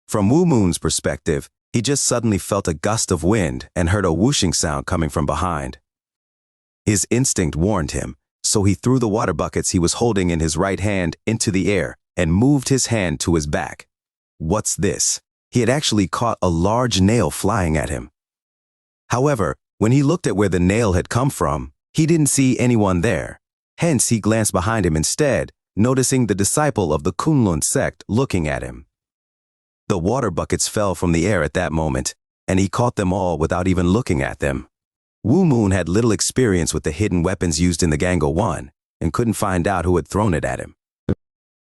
From Wu Moon's perspective, he just suddenly felt a gust of wind and heard a whooshing sound coming from behind. His instinct warned him, so he threw the water buckets he was holding in his right hand into the air and moved his hand to his back. What's this? He had actually caught a large nail flying at him. However, when he looked at where the nail had come from, he didn't see anyone there. Hence, he glanced behind him instead, noticing the disciple of the Kunlun sect looking at him. The water buckets fell from the air at that moment, and he caught them all without even looking at them. Wu Moon had little experience with the hidden weapons used in the Gango 1 and couldn't find out who had thrown it at him.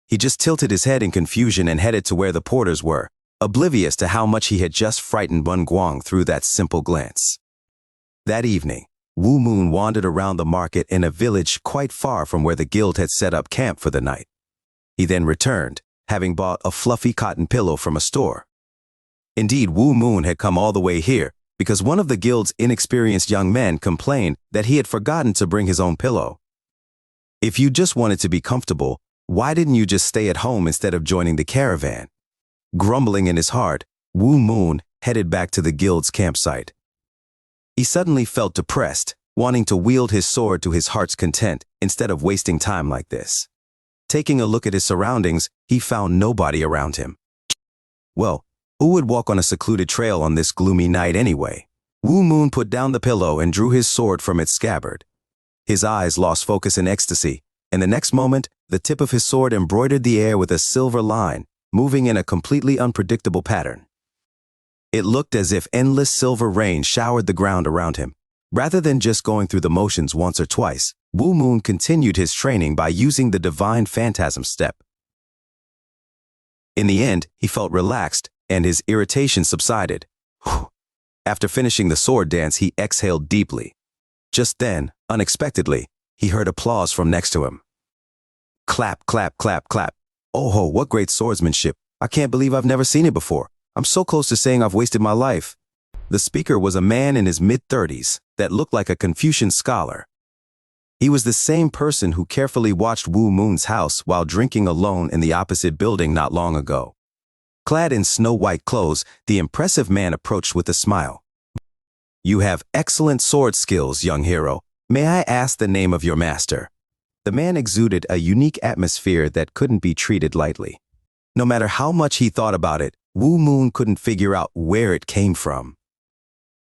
He just tilted his head in confusion and headed to where the porters were, oblivious to how much he had just frightened Mun Guang through that simple glance. That evening, Wu Moon wandered around the market in a village quite far from where the guild had set up camp for the night. He then returned, having bought a fluffy cotton pillow from a store. Indeed, Wu Moon had come all the way here because one of the guild's inexperienced young men complained that he had forgotten to bring his own pillow. If you just wanted to be comfortable, why didn't you just stay at home instead of joining the caravan? Grumbling in his heart, Wu Moon headed back to the guild's campsite. He suddenly felt depressed, wanting to wield his sword to his heart's content instead of wasting time like this. Taking a look at his surroundings, he found nobody around him. Well, who would walk on a secluded trail on this gloomy night anyway? Wu Moon put down the pillow and drew his sword from its scabbard. His eyes lost focus in ecstasy, and the next moment, the tip of his sword embroidered the air with a silver line, moving in a completely unpredictable pattern. It looked as if endless silver rain showered the ground around him. Rather than just going through the motions once or twice, Wu Moon continued his training by using the divine phantasm step. In the end, he felt relaxed, and his irritation subsided. After finishing the sword dance, he exhaled deeply. Just then, unexpectedly, he heard applause from next to him. Clap, clap, clap, clap. Oh ho, what great swordsmanship. I can't believe I've never seen it before. I'm so close to saying I've wasted my life. The speaker was a man in his mid-30s that looked like a Confucian scholar. He was the same person who carefully watched Wu Moon's house while drinking alone in the opposite building not long ago. Clad in snow-white clothes, the impressive man approached with a smile. You have excellent sword skills, young hero. May I ask the name of your master? The man exuded a unique atmosphere that couldn't be treated lightly. No matter how much he thought about it, Wu Moon couldn't figure out where it came from.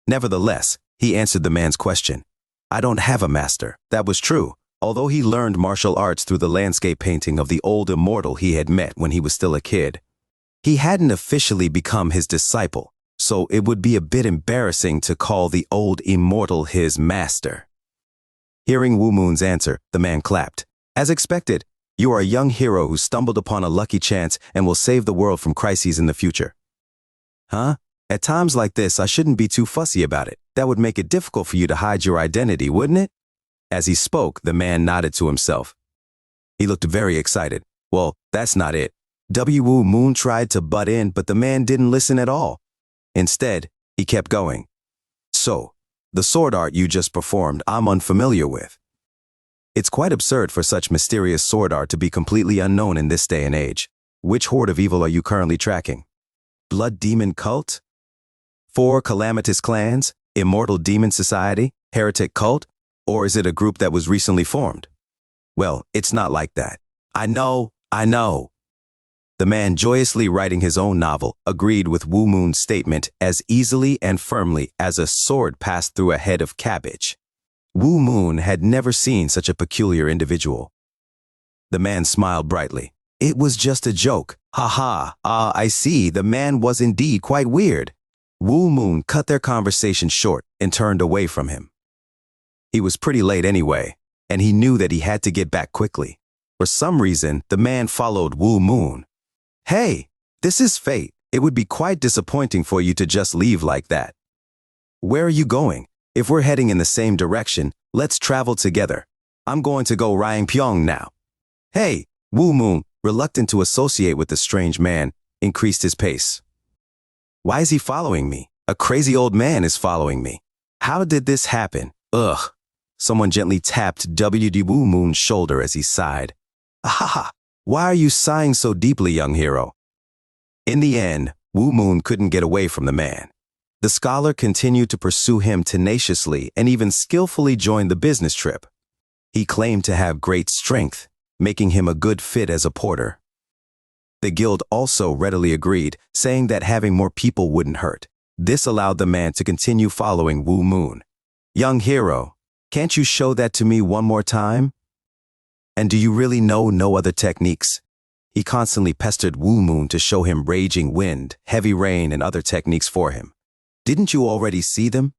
Nevertheless, he answered the man's question. I don't have a master. That was true, although he learned martial arts through the landscape painting of the old immortal he had met when he was still a kid. He hadn't officially become his disciple, so it would be a bit embarrassing to call the old immortal his master. Hearing Wu Moon's answer, the man clapped. As expected, you are a young hero who stumbled upon a lucky chance and will save the world from crises in the future. Huh? At times like this, I shouldn't be too fussy about it. That would make it difficult for you to hide your identity, wouldn't it? As he spoke, the man nodded to himself. He looked very excited. Well, that's not it. Wu Moon tried to butt in, but the man didn't listen at all. Instead, he kept going. So, the sword art you just performed, I'm unfamiliar with. It's quite absurd for such mysterious sword art to be completely unknown in this day and age. Which horde of evil are you currently tracking? Blood demon cult? 4 calamitous clans? Immortal demon society? Heretic cult? Or is it a group that was recently formed? Well, it's not like that. I know. The man, joyously writing his own novel, agreed with Wu Moon's statement as easily and firmly as a sword passed through a head of cabbage. Wu Moon had never seen such a peculiar individual. The man smiled brightly. It was just a joke. Ha ha, I see, the man was indeed quite weird. Wu Moon cut their conversation short and turned away from him. He was pretty late anyway, and he knew that he had to get back quickly. For some reason, the man followed Wu Moon. Hey, this is fate. It would be quite disappointing for you to just leave like that. Where are you going? If we're heading in the same direction, let's travel together. I'm going to go Ryangpyeong now. Hey, Wu Moon, reluctant to associate with the strange man, increased his pace. Why is he following me? A crazy old man is following me. How did this happen? Ugh. Someone gently tapped Wu Moon's shoulder as he sighed. Ahaha. Why are you sighing so deeply, young hero? In the end, Wu Moon couldn't get away from the man. The scholar continued to pursue him tenaciously and even skillfully joined the business trip. He claimed to have great strength, making him a good fit as a porter. The guild also readily agreed, saying that having more people wouldn't hurt. This allowed the man to continue following Wu Moon. Young hero, can't you show that to me one more time? And do you really know no other techniques? He constantly pestered Wu Moon to show him raging wind, heavy rain, and other techniques for him. Didn't you already see them?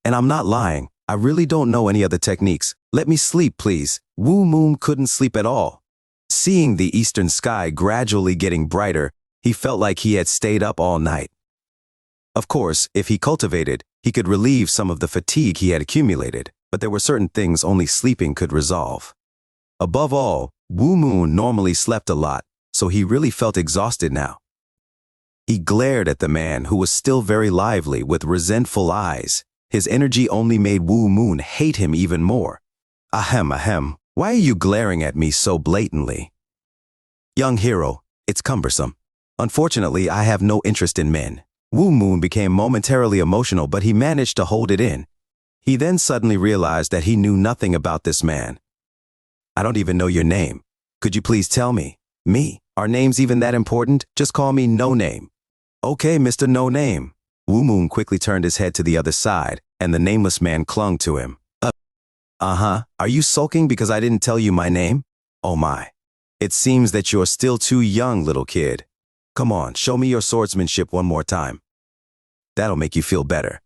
And I'm not lying. I really don't know any other techniques. Let me sleep, please. Wu Moon couldn't sleep at all. Seeing the eastern sky gradually getting brighter, he felt like he had stayed up all night. Of course, if he cultivated, he could relieve some of the fatigue he had accumulated, but there were certain things only sleeping could resolve. Above all, Wu Moon normally slept a lot, so he really felt exhausted now. He glared at the man who was still very lively with resentful eyes. His energy only made Wu Moon hate him even more. Ahem, ahem, why are you glaring at me so blatantly? Young hero, it's cumbersome. Unfortunately, I have no interest in men. Wu Moon became momentarily emotional, but he managed to hold it in. He then suddenly realized that he knew nothing about this man. I don't even know your name. Could you please tell me? Me? Are names even that important? Just call me No Name. Okay, Mr. No Name. Wu Moon quickly turned his head to the other side, and the nameless man clung to him. Are you sulking because I didn't tell you my name? Oh my. It seems that you're still too young, little kid. Come on, show me your swordsmanship one more time. That'll make you feel better.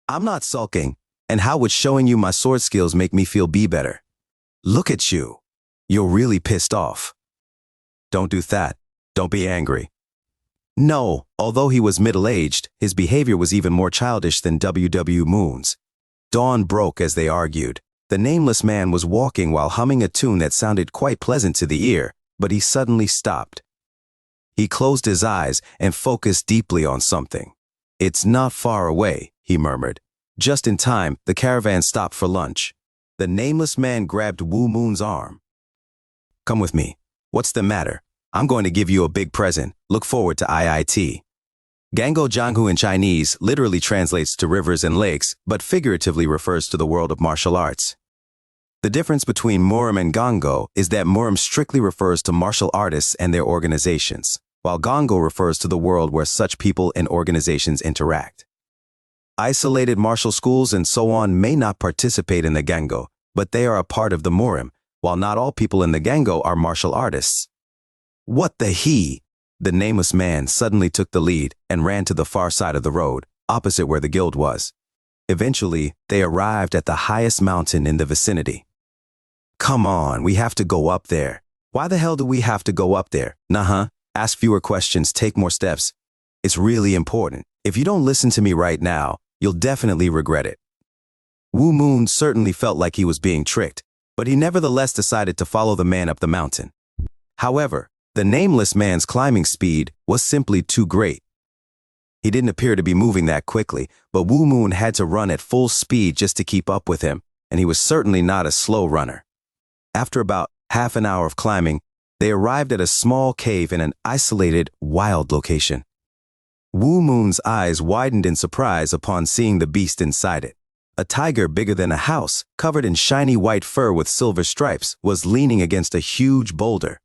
I'm not sulking, and how would showing you my sword skills make me feel better? Look at you. You're really pissed off. Don't do that. Don't be angry. No, although he was middle-aged, his behavior was even more childish than WW Moon's. Dawn broke as they argued. The nameless man was walking while humming a tune that sounded quite pleasant to the ear, but he suddenly stopped. He closed his eyes and focused deeply on something. It's not far away, he murmured. Just in time, the caravan stopped for lunch. The nameless man grabbed Wu Moon's arm. Come with me. What's the matter? I'm going to give you a big present. Look forward to IIT. Gango Jianghu in Chinese literally translates to rivers and lakes, but figuratively refers to the world of martial arts. The difference between Murim and Gango is that Murim strictly refers to martial artists and their organizations, while Gango refers to the world where such people and organizations interact. Isolated martial schools and so on may not participate in the Gango, but they are a part of the Murim, while not all people in the Gango are martial artists. What the he? The nameless man suddenly took the lead and ran to the far side of the road, opposite where the guild was. Eventually, they arrived at the highest mountain in the vicinity. Come on, we have to go up there. Why the hell do we have to go up there? Nah, ask fewer questions, take more steps. It's really important. If you don't listen to me right now, you'll definitely regret it. Wu Moon certainly felt like he was being tricked, but he nevertheless decided to follow the man up the mountain. However, the nameless man's climbing speed was simply too great. He didn't appear to be moving that quickly, but Wu Moon had to run at full speed just to keep up with him, and he was certainly not a slow runner. After about half an hour of climbing, they arrived at a small cave in an isolated, wild location. Wu Moon's eyes widened in surprise upon seeing the beast inside it. A tiger bigger than a house, covered in shiny white fur with silver stripes, was leaning against a huge boulder.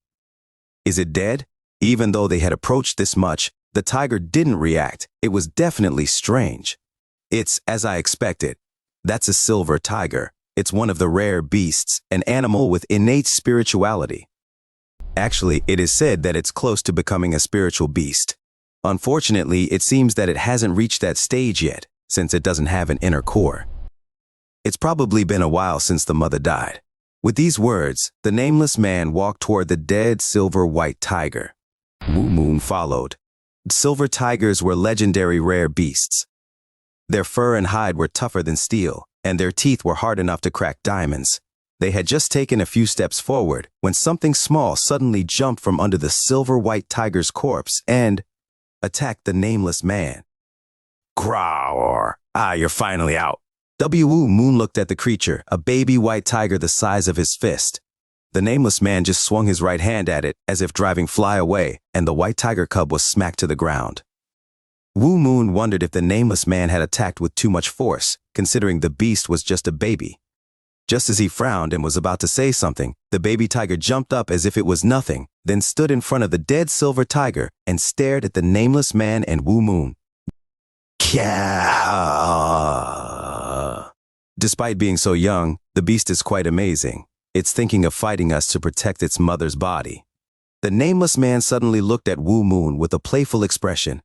Is it dead? Even though they had approached this much, the tiger didn't react. It was definitely strange. It's as I expected. That's a silver tiger. It's one of the rare beasts, an animal with innate spirituality. Actually, it is said that it's close to becoming a spiritual beast. Unfortunately, it seems that it hasn't reached that stage yet, since it doesn't have an inner core. It's probably been a while since the mother died. With these words, the nameless man walked toward the dead silver-white tiger. Wu Moon followed. Silver tigers were legendary rare beasts. Their fur and hide were tougher than steel, and their teeth were hard enough to crack diamonds. They had just taken a few steps forward when something small suddenly jumped from under the silver-white tiger's corpse and attacked the nameless man. Growl! You're finally out. Wu Moon looked at the creature, a baby white tiger the size of his fist. The nameless man just swung his right hand at it as if driving fly away, and the white tiger cub was smacked to the ground. Wu Moon wondered if the nameless man had attacked with too much force, considering the beast was just a baby. Just as he frowned and was about to say something, the baby tiger jumped up as if it was nothing, then stood in front of the dead silver tiger and stared at the nameless man and Wu Moon. Despite being so young, the beast is quite amazing. It's thinking of fighting us to protect its mother's body. The nameless man suddenly looked at Wu Moon with a playful expression.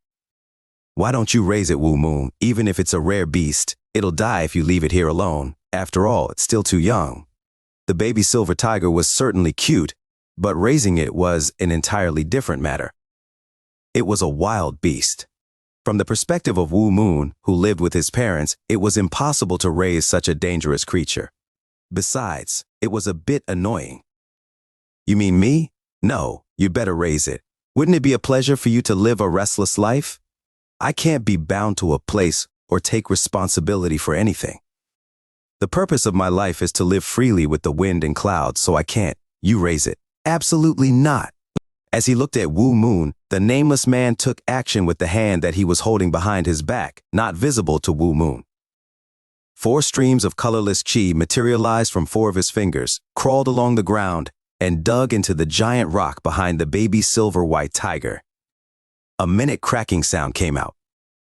Why don't you raise it, Wu Moon? Even if it's a rare beast, it'll die if you leave it here alone. After all, it's still too young. The baby silver tiger was certainly cute, but raising it was an entirely different matter. It was a wild beast. From the perspective of Wu Moon, who lived with his parents, it was impossible to raise such a dangerous creature. Besides, it was a bit annoying. You mean me? No, you better raise it. Wouldn't it be a pleasure for you to live a restless life? I can't be bound to a place or take responsibility for anything. The purpose of my life is to live freely with the wind and clouds, so I can't. You raise it. Absolutely not. As he looked at Wu Moon, the nameless man took action with the hand that he was holding behind his back, not visible to Wu Moon. 4 streams of colorless qi materialized from 4 of his fingers, crawled along the ground, and dug into the giant rock behind the baby silver-white tiger. A minute cracking sound came out.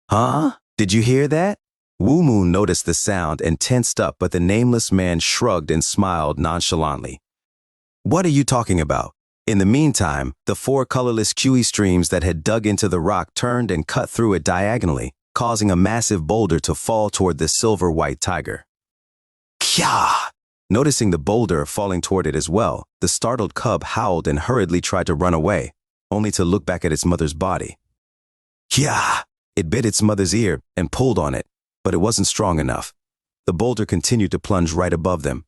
Huh? Did you hear that? Wu Moon noticed the sound and tensed up, but the nameless man shrugged and smiled nonchalantly. What are you talking about? In the meantime, the 4 colorless qi streams that had dug into the rock turned and cut through it diagonally, causing a massive boulder to fall toward the silver-white tiger. Kya! Noticing the boulder falling toward it as well, the startled cub howled and hurriedly tried to run away, only to look back at its mother's body. Kya! It bit its mother's ear and pulled on it, but it wasn't strong enough. The boulder continued to plunge right above them.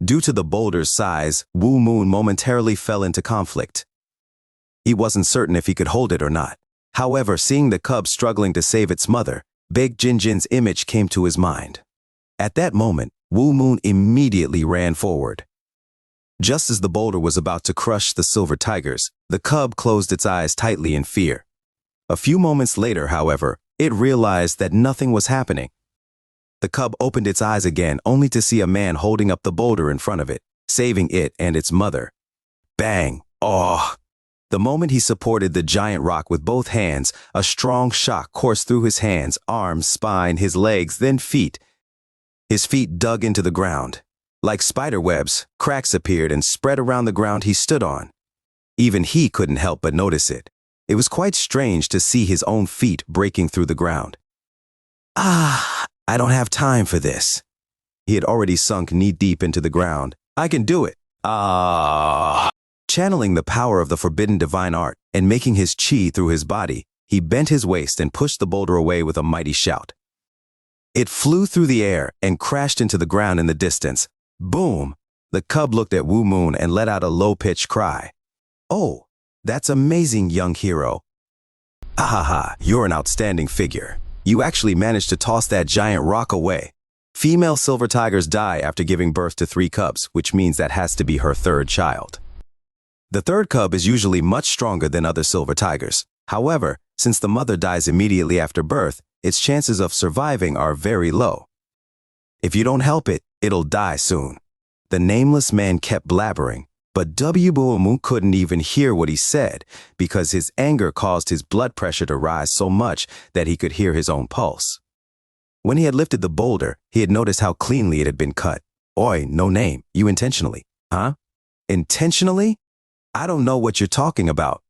Due to the boulder's size, Wu Moon momentarily fell into conflict. He wasn't certain if he could hold it or not. However, seeing the cub struggling to save its mother, Big Jinjin's image came to his mind. At that moment, Wu Moon immediately ran forward. Just as the boulder was about to crush the silver tigers, the cub closed its eyes tightly in fear. A few moments later, however, it realized that nothing was happening. The cub opened its eyes again only to see a man holding up the boulder in front of it, saving it and its mother. Bang! Oh! The moment he supported the giant rock with both hands, a strong shock coursed through his hands, arms, spine, his legs, then feet. His feet dug into the ground. Like spider webs, cracks appeared and spread around the ground he stood on. Even he couldn't help but notice it. It was quite strange to see his own feet breaking through the ground. I don't have time for this. He had already sunk knee-deep into the ground. I can do it. Channeling the power of the forbidden divine art and making his qi through his body, he bent his waist and pushed the boulder away with a mighty shout. It flew through the air and crashed into the ground in the distance. Boom! The cub looked at Wu Moon and let out a low-pitched cry. Oh, that's amazing, young hero. Ahaha, you're an outstanding figure. You actually managed to toss that giant rock away. Female silver tigers die after giving birth to 3 cubs, which means that has to be her 3rd child. The 3rd cub is usually much stronger than other silver tigers. However, since the mother dies immediately after birth, its chances of surviving are very low. If you don't help it, it'll die soon. The nameless man kept blabbering, but Wu Moon couldn't even hear what he said because his anger caused his blood pressure to rise so much that he could hear his own pulse. When he had lifted the boulder, he had noticed how cleanly it had been cut. Oi, no name, you intentionally. Huh? Intentionally? I don't know what you're talking about.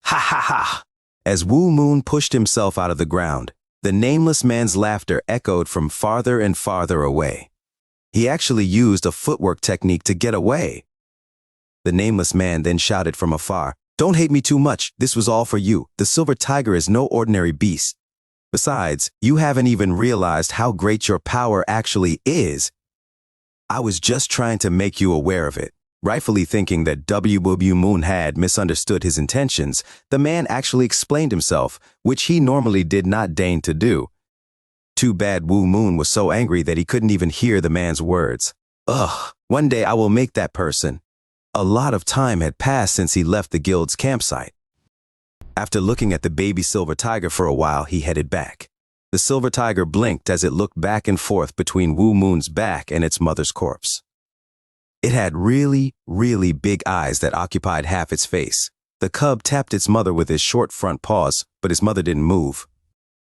Ha ha ha! As Wu Moon pushed himself out of the ground, the nameless man's laughter echoed from farther and farther away. He actually used a footwork technique to get away. The nameless man then shouted from afar, "Don't hate me too much, this was all for you. The silver tiger is no ordinary beast. Besides, you haven't even realized how great your power actually is. I was just trying to make you aware of it." Rightfully thinking that Wu Moon had misunderstood his intentions, the man actually explained himself, which he normally did not deign to do. Too bad Wu Moon was so angry that he couldn't even hear the man's words. Ugh, one day I will make that person. A lot of time had passed since he left the guild's campsite. After looking at the baby silver tiger for a while, he headed back. The silver tiger blinked as it looked back and forth between Wu Moon's back and its mother's corpse. It had really, really big eyes that occupied half its face. The cub tapped its mother with his short front paws, but his mother didn't move.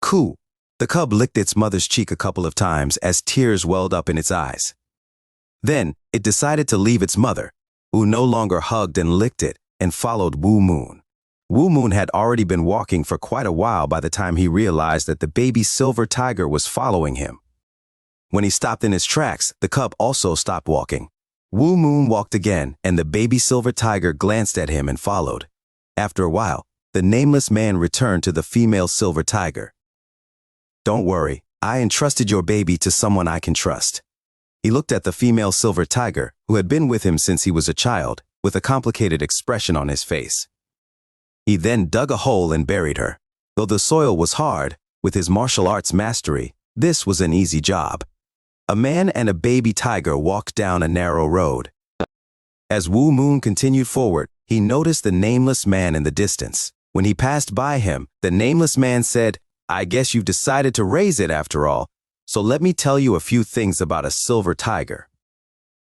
Cool. The cub licked its mother's cheek a couple of times as tears welled up in its eyes. Then, it decided to leave its mother, who no longer hugged and licked it, and followed Wu Moon. Wu Moon had already been walking for quite a while by the time he realized that the baby silver tiger was following him. When he stopped in his tracks, the cub also stopped walking. Wu Moon walked again, and the baby silver tiger glanced at him and followed. After a while, the nameless man returned to the female silver tiger. Don't worry, I entrusted your baby to someone I can trust. He looked at the female silver tiger, who had been with him since he was a child, with a complicated expression on his face. He then dug a hole and buried her. Though the soil was hard, with his martial arts mastery, this was an easy job. A man and a baby tiger walked down a narrow road. As Wu Moon continued forward, he noticed the nameless man in the distance. When he passed by him, the nameless man said, "I guess you've decided to raise it after all, so let me tell you a few things about a silver tiger.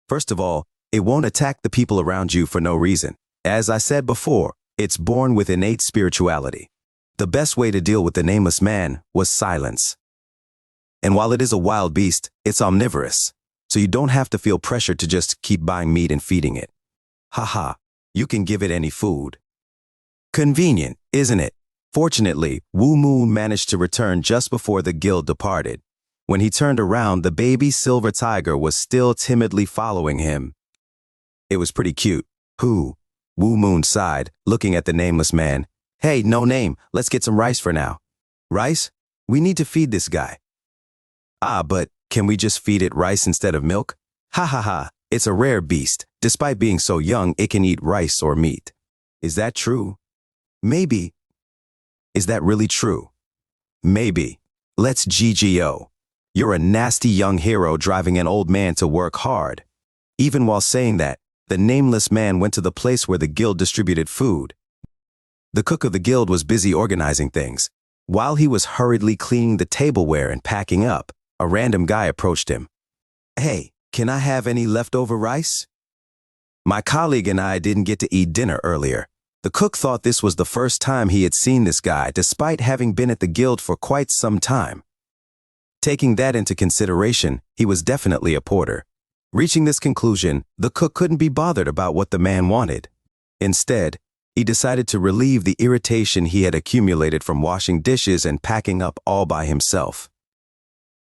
First of all, it won't attack the people around you for no reason. As I said before, it's born with innate spirituality." The best way to deal with the nameless man was silence. And while it is a wild beast, it's omnivorous, so you don't have to feel pressured to just keep buying meat and feeding it. Haha, you can give it any food. Convenient, isn't it? Fortunately, Wu Moon managed to return just before the guild departed. When he turned around, the baby silver tiger was still timidly following him. It was pretty cute. Wu Moon sighed, looking at the nameless man. "Hey, no name, let's get some rice for now." "Rice? We need to feed this guy." "Ah, but can we just feed it rice instead of milk?" "Ha ha ha, it's a rare beast. Despite being so young, it can eat rice or meat." "Is that true?" "Maybe." "Is that really true?" "Maybe. Let's GGO. You're a nasty young hero driving an old man to work hard." Even while saying that, the nameless man went to the place where the guild distributed food. The cook of the guild was busy organizing things. While he was hurriedly cleaning the tableware and packing up, a random guy approached him. "Hey, can I have any leftover rice? My colleague and I didn't get to eat dinner earlier." The cook thought this was the first time he had seen this guy, despite having been at the guild for quite some time. Taking that into consideration, he was definitely a porter. Reaching this conclusion, the cook couldn't be bothered about what the man wanted. Instead, he decided to relieve the irritation he had accumulated from washing dishes and packing up all by himself.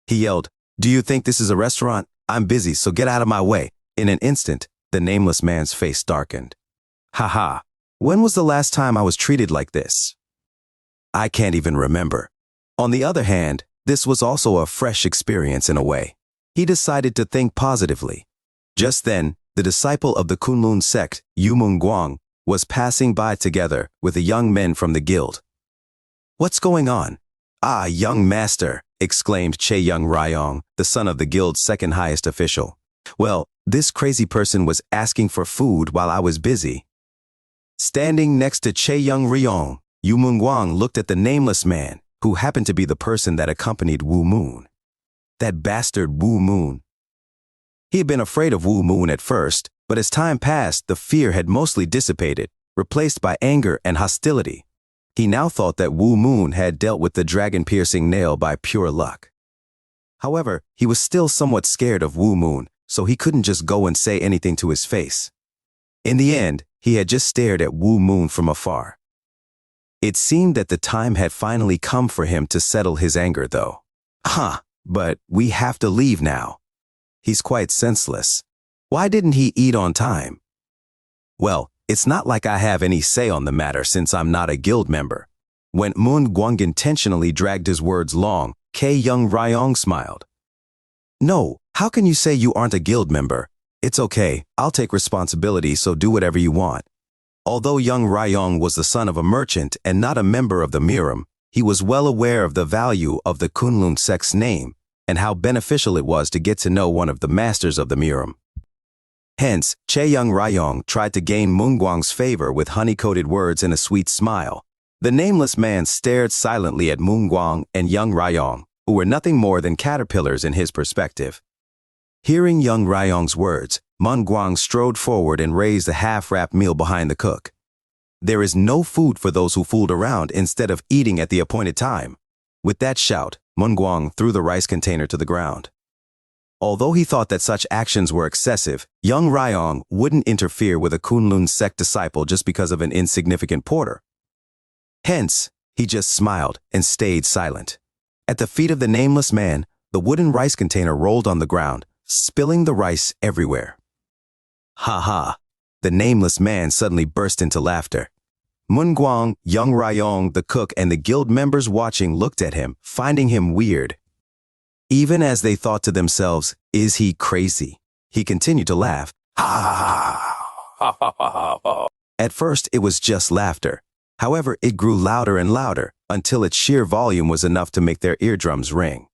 He yelled, "Do you think this is a restaurant? I'm busy, so get out of my way." In an instant, the nameless man's face darkened. "Haha, when was the last time I was treated like this? I can't even remember." On the other hand, this was also a fresh experience in a way. He decided to think positively. Just then, the disciple of the Kunlun sect, Yu Guang, was passing by together with the young men from the guild. "What's going on?" "Ah, young master," exclaimed Che Young Ryong, the son of the guild's second highest official. "Well, this crazy person was asking for food while I was busy." Standing next to Che Young Ryong, Yu Guang looked at the nameless man, who happened to be the person that accompanied Wu Moon. That bastard Wu Moon. He had been afraid of Wu Moon at first, but as time passed, the fear had mostly dissipated, replaced by anger and hostility. He now thought that Wu Moon had dealt with the dragon-piercing nail by pure luck. However, he was still somewhat scared of Wu Moon, so he couldn't just go and say anything to his face. In the end, he had just stared at Wu Moon from afar. It seemed that the time had finally come for him to settle his anger, though. But we have to leave now. He's quite senseless. Why didn't he eat on time? Well, it's not like I have any say on the matter since I'm not a guild member. When Mun Guang intentionally dragged his words long, K. Young Ryong smiled. "No, how can you say you aren't a guild member? It's okay, I'll take responsibility, so do whatever you want." Although Young Ryong was the son of a merchant and not a member of the Miram, he was well aware of the value of the Kunlun sect's name and how beneficial it was to get to know one of the masters of the Miram. Hence, Che Young Ryong tried to gain Mun Guang's favor with honey-coated words and a sweet smile. The nameless man stared silently at Mun Guang and Young Ryong, who were nothing more than caterpillars in his perspective. Hearing Young Ryong's words, Mun Guang strode forward and raised a half-wrapped meal behind the cook. "There is no food for those who fooled around instead of eating at the appointed time." With that shout, Mun Guang threw the rice container to the ground. Although he thought that such actions were excessive, Young Ryong wouldn't interfere with a Kunlun sect disciple just because of an insignificant porter. Hence, he just smiled and stayed silent. At the feet of the nameless man, the wooden rice container rolled on the ground, spilling the rice everywhere. "Ha ha!" The nameless man suddenly burst into laughter. Mun Guang, Young Ryong, the cook, and the guild members watching looked at him, finding him weird. Even as they thought to themselves, "Is he crazy?" he continued to laugh. Ha ha ha ha ha ha. At first, it was just laughter. However, it grew louder and louder until its sheer volume was enough to make their eardrums ring.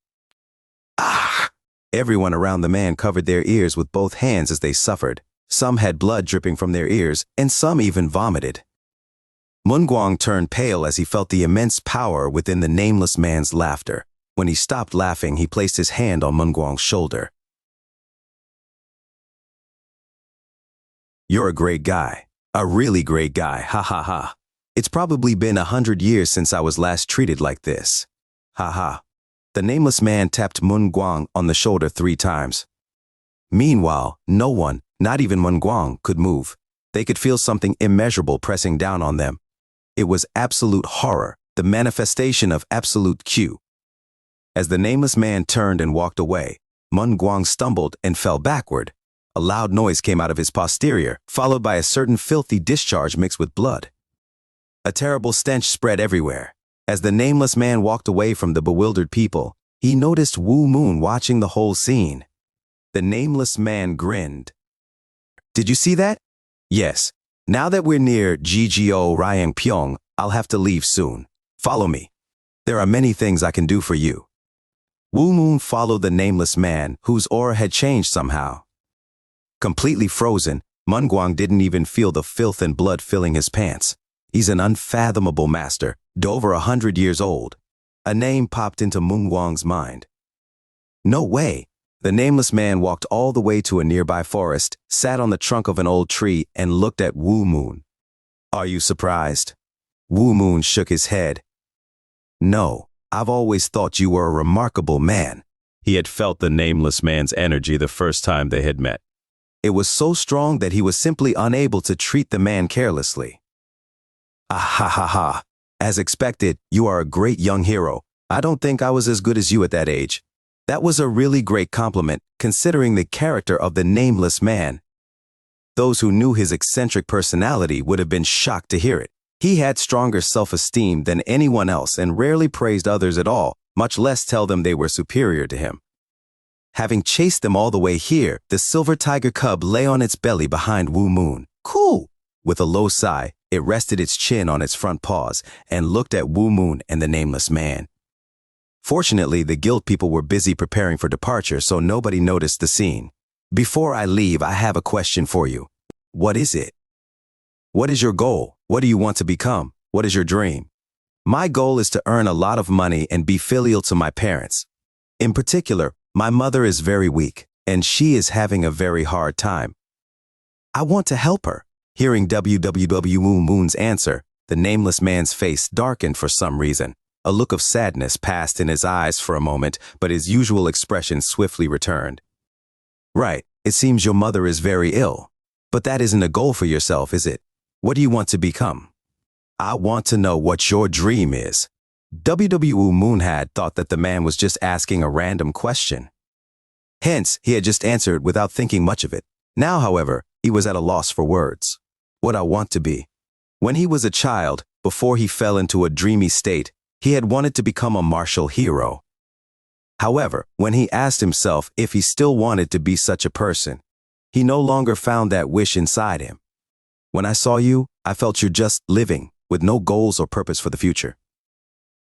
Ah! Everyone around the man covered their ears with both hands as they suffered. Some had blood dripping from their ears, and some even vomited. Munguang turned pale as he felt the immense power within the nameless man's laughter. When he stopped laughing, he placed his hand on Munguang's shoulder. You're a great guy. A really great guy, ha ha ha. It's probably been 100 years since I was last treated like this. Ha ha. The nameless man tapped Munguang on the shoulder 3 times. Meanwhile, no one, not even Munguang, could move. They could feel something immeasurable pressing down on them. It was absolute horror, the manifestation of absolute Q. As the nameless man turned and walked away, Munguang stumbled and fell backward. A loud noise came out of his posterior, followed by a certain filthy discharge mixed with blood. A terrible stench spread everywhere. As the nameless man walked away from the bewildered people, he noticed Wu Moon watching the whole scene. The nameless man grinned. Did you see that? Yes. Now that we're near GGO Ryangpyeong, I'll have to leave soon. Follow me. There are many things I can do for you. Wu Moon followed the nameless man, whose aura had changed somehow. Completely frozen, Munguang didn't even feel the filth and blood filling his pants. He's an unfathomable master, over 100 years old. A name popped into Munguang's mind. No way. The nameless man walked all the way to a nearby forest, sat on the trunk of an old tree, and looked at Wu Moon. Are you surprised? Wu Moon shook his head. No, I've always thought you were a remarkable man. He had felt the nameless man's energy the first time they had met. It was so strong that he was simply unable to treat the man carelessly. Ah ha ha ha. As expected, you are a great young hero. I don't think I was as good as you at that age. That was a really great compliment, considering the character of the nameless man. Those who knew his eccentric personality would have been shocked to hear it. He had stronger self-esteem than anyone else and rarely praised others at all, much less tell them they were superior to him. Having chased them all the way here, the silver tiger cub lay on its belly behind Wu Moon. Cool! With a low sigh, it rested its chin on its front paws and looked at Wu Moon and the nameless man. Fortunately, the guild people were busy preparing for departure, so nobody noticed the scene. Before I leave, I have a question for you. What is it? What is your goal? What do you want to become? What is your dream? My goal is to earn a lot of money and be filial to my parents. In particular, my mother is very weak, and she is having a very hard time. I want to help her. Hearing Wu Moon's answer, the nameless man's face darkened for some reason. A look of sadness passed in his eyes for a moment, but his usual expression swiftly returned. Right, it seems your mother is very ill. But that isn't a goal for yourself, is it? What do you want to become? I want to know what your dream is. Wu Moon had thought that the man was just asking a random question. Hence, he had just answered without thinking much of it. Now, however, he was at a loss for words. What I want to be. When he was a child, before he fell into a dreamy state, he had wanted to become a martial hero. However, when he asked himself if he still wanted to be such a person, he no longer found that wish inside him. When I saw you, I felt you're just living, with no goals or purpose for the future.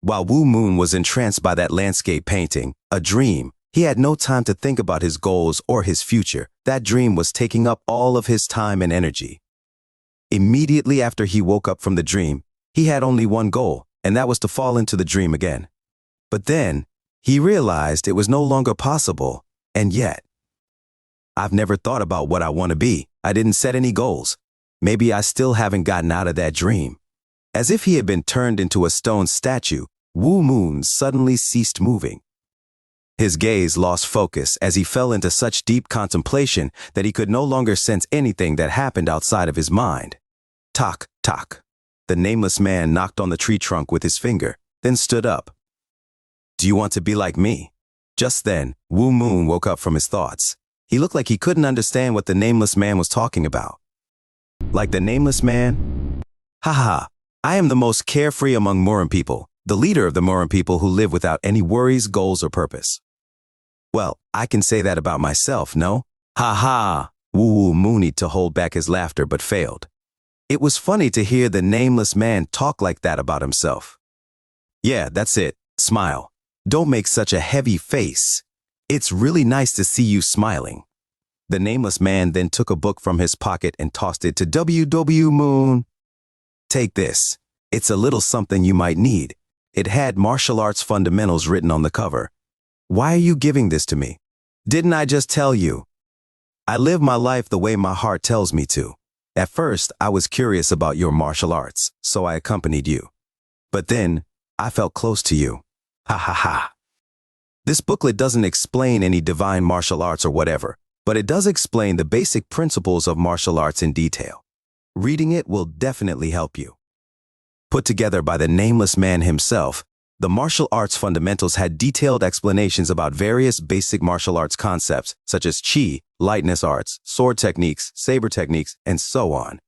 While Wu Moon was entranced by that landscape painting, a dream, he had no time to think about his goals or his future. That dream was taking up all of his time and energy. Immediately after he woke up from the dream, he had only one goal, and that was to fall into the dream again. But then, he realized it was no longer possible, and yet. I've never thought about what I want to be. I didn't set any goals. Maybe I still haven't gotten out of that dream. As if he had been turned into a stone statue, Wu Moon suddenly ceased moving. His gaze lost focus as he fell into such deep contemplation that he could no longer sense anything that happened outside of his mind. Tock, tock. The nameless man knocked on the tree trunk with his finger, then stood up. Do you want to be like me? Just then, Wu Moon woke up from his thoughts. He looked like he couldn't understand what the nameless man was talking about. Like the nameless man? Ha ha, I am the most carefree among Moran people, the leader of the Moran people who live without any worries, goals, or purpose. Well, I can say that about myself, no? Ha ha! Wu Moon needed to hold back his laughter but failed. It was funny to hear the nameless man talk like that about himself. Yeah, that's it. Smile. Don't make such a heavy face. It's really nice to see you smiling. The nameless man then took a book from his pocket and tossed it to W. Moon. Take this. It's a little something you might need. It had martial arts fundamentals written on the cover. Why are you giving this to me? Didn't I just tell you? I live my life the way my heart tells me to. At first, I was curious about your martial arts, so I accompanied you. But then, I felt close to you. Ha ha ha. This booklet doesn't explain any divine martial arts or whatever, but it does explain the basic principles of martial arts in detail. Reading it will definitely help you. Put together by the nameless man himself, the martial arts fundamentals had detailed explanations about various basic martial arts concepts such as chi, lightness arts, sword techniques, saber techniques, and so on.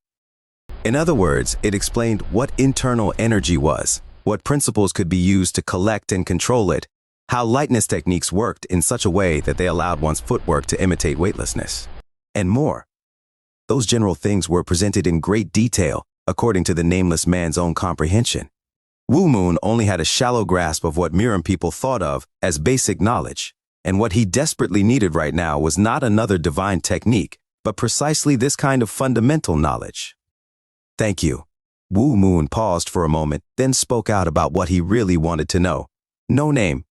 In other words, it explained what internal energy was, what principles could be used to collect and control it, how lightness techniques worked in such a way that they allowed one's footwork to imitate weightlessness, and more. Those general things were presented in great detail, according to the nameless man's own comprehension. Wu Moon only had a shallow grasp of what Miram people thought of as basic knowledge, and what he desperately needed right now was not another divine technique, but precisely this kind of fundamental knowledge. Thank you. Wu Moon paused for a moment, then spoke out about what he really wanted to know. No name.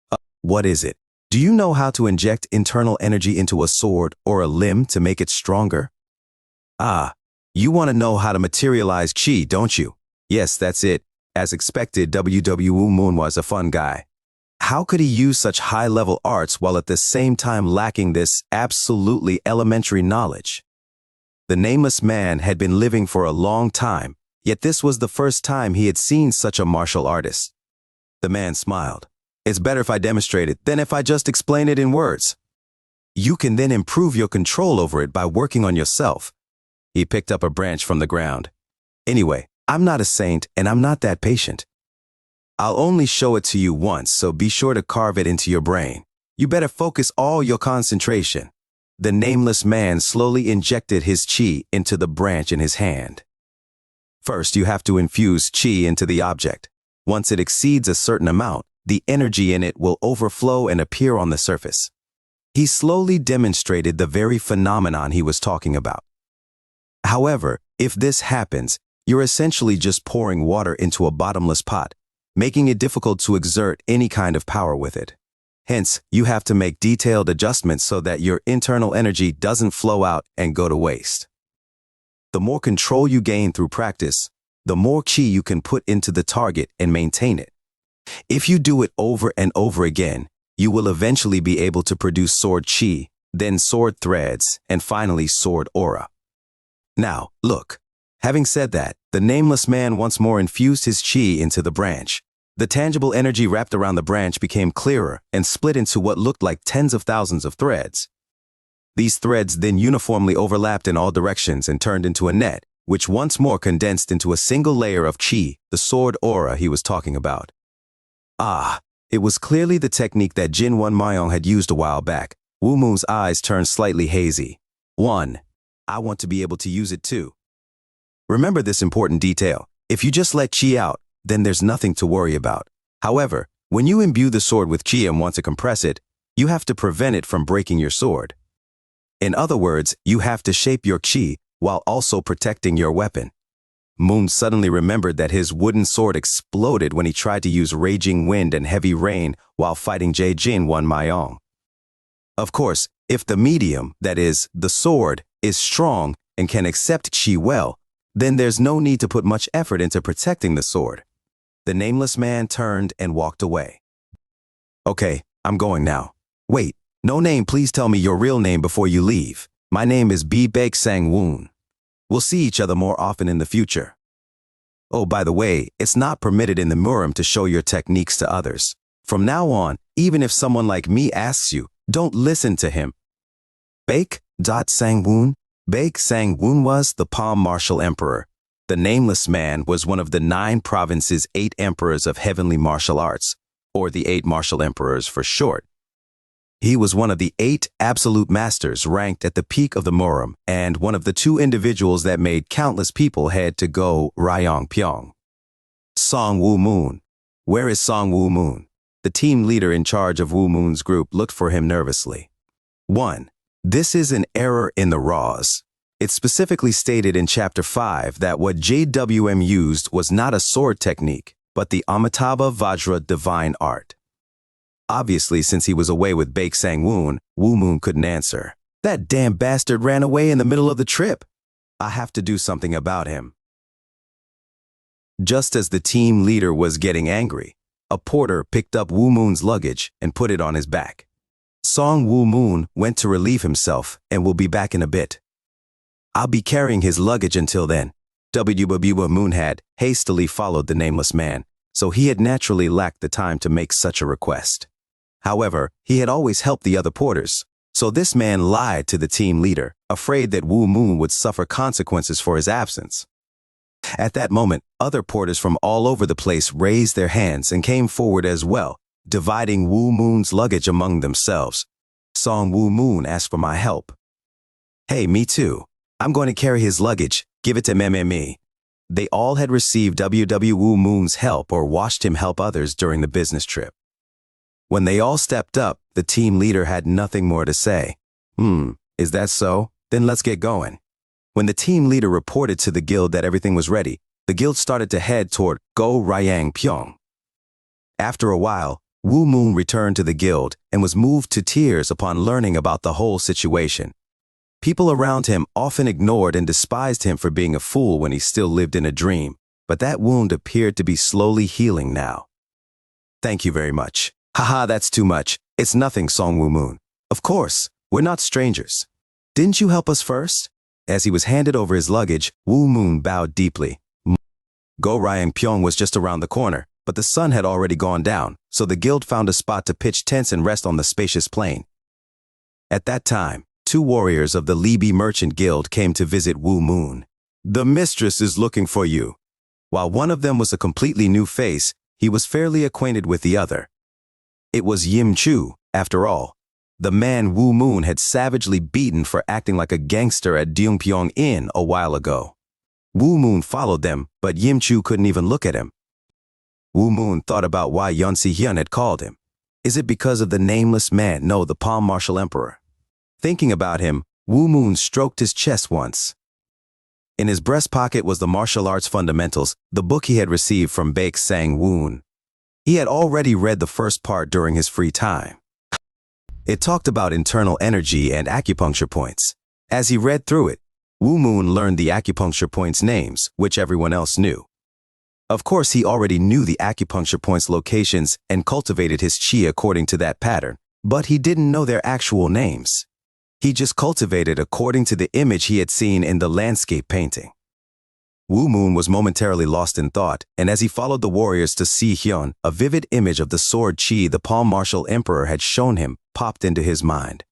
What is it? Do you know how to inject internal energy into a sword or a limb to make it stronger? Ah, you want to know how to materialize chi, don't you? Yes, that's it. As expected, Wu Moon was a fun guy. How could he use such high-level arts while at the same time lacking this absolutely elementary knowledge? The nameless man had been living for a long time, yet this was the first time he had seen such a martial artist. The man smiled. It's better if I demonstrate it than if I just explain it in words. You can then improve your control over it by working on yourself. He picked up a branch from the ground. Anyway, I'm not a saint and I'm not that patient. I'll only show it to you once, so be sure to carve it into your brain. You better focus all your concentration. The nameless man slowly injected his chi into the branch in his hand. First, you have to infuse chi into the object. Once it exceeds a certain amount, the energy in it will overflow and appear on the surface. He slowly demonstrated the very phenomenon he was talking about. However, if this happens, you're essentially just pouring water into a bottomless pot, making it difficult to exert any kind of power with it. Hence, you have to make detailed adjustments so that your internal energy doesn't flow out and go to waste. The more control you gain through practice, the more chi you can put into the target and maintain it. If you do it over and over again, you will eventually be able to produce sword chi, then sword threads, and finally sword aura. Now, look. Having said that, the nameless man once more infused his chi into the branch. The tangible energy wrapped around the branch became clearer and split into what looked like tens of thousands of threads. These threads then uniformly overlapped in all directions and turned into a net, which once more condensed into a single layer of chi, the sword aura he was talking about. Ah, it was clearly the technique that Jin Wan Mayong had used a while back. Wu Moon's eyes turned slightly hazy. I want to be able to use it too. Remember this important detail. If you just let chi out, then there's nothing to worry about. However, when you imbue the sword with chi and want to compress it, you have to prevent it from breaking your sword. In other words, you have to shape your chi while also protecting your weapon. Moon suddenly remembered that his wooden sword exploded when he tried to use raging wind and heavy rain while fighting Jin Wan Mayong. Of course, if the medium, that is, the sword, is strong and can accept chi well, then there's no need to put much effort into protecting the sword. The nameless man turned and walked away. Okay, I'm going now. Wait, no name, please tell me your real name before you leave. My name is B. Baek Sang Woon. We'll see each other more often in the future. Oh, by the way, it's not permitted in the Murim to show your techniques to others. From now on, even if someone like me asks you, don't listen to him. Baek Sang Woon. Baek Sang Woon was the Palm Martial Emperor. The nameless man was one of the 9 provinces' 8 emperors of heavenly martial arts, or the 8 martial emperors for short. He was one of the 8 absolute masters ranked at the peak of the Murim, and one of the 2 individuals that made countless people head to go Ryong Pyong. Song Woo Moon. Where is Song Woo Moon? The team leader in charge of Woo Moon's group looked for him nervously. 1. This is an error in the RAWs. It specifically stated in Chapter 5 that what JWM used was not a sword technique, but the Amitabha Vajra divine art. Obviously, since he was away with Baek Sang-woon, Woo Moon couldn't answer. That damn bastard ran away in the middle of the trip. I have to do something about him. Just as the team leader was getting angry, a porter picked up Woo Moon's luggage and put it on his back. Song Woo Moon went to relieve himself and will be back in a bit. I'll be carrying his luggage until then. Woo Moon had hastily followed the nameless man, so he had naturally lacked the time to make such a request. However, he had always helped the other porters, so this man lied to the team leader, afraid that Woo Moon would suffer consequences for his absence. At that moment, other porters from all over the place raised their hands and came forward as well, dividing Woo Moon's luggage among themselves. Song Woo Moon asked for my help. Hey, me too. I'm going to carry his luggage. Give it to me. They all had received Woo Moon's help or watched him help others during the business trip. When they all stepped up, the team leader had nothing more to say. Is that so? Then let's get going. When the team leader reported to the guild that everything was ready, the guild started to head toward Go Ryang Pyong. After a while, Woo Moon returned to the guild and was moved to tears upon learning about the whole situation. People around him often ignored and despised him for being a fool when he still lived in a dream, but that wound appeared to be slowly healing now. Thank you very much. Haha, that's too much. It's nothing, Song Woo Moon. Of course, we're not strangers. Didn't you help us first? As he was handed over his luggage, Woo Moon bowed deeply. Go Ryang Pyong was just around the corner, but the sun had already gone down, so the guild found a spot to pitch tents and rest on the spacious plain. At that time, 2 warriors of the Libi Merchant Guild came to visit Woo Moon. The mistress is looking for you. While one of them was a completely new face, he was fairly acquainted with the other. It was Yim Chu, after all. The man Woo Moon had savagely beaten for acting like a gangster at Deungpyeong Inn a while ago. Woo Moon followed them, but Yim Chu couldn't even look at him. Woo Moon thought about why Yeon Si-hyun had called him. Is it because of the nameless man? No, the Palm Martial Emperor. Thinking about him, Woo Moon stroked his chest once. In his breast pocket was the Martial Arts Fundamentals, the book he had received from Baek Sang-woon. He had already read the first part during his free time. It talked about internal energy and acupuncture points. As he read through it, Woo Moon learned the acupuncture points' names, which everyone else knew. Of course, he already knew the acupuncture points' locations and cultivated his chi according to that pattern, but he didn't know their actual names. He just cultivated according to the image he had seen in the landscape painting. Woo Moon was momentarily lost in thought, and as he followed the warriors to Si-hyun, a vivid image of the sword chi the Palm Martial Emperor had shown him popped into his mind.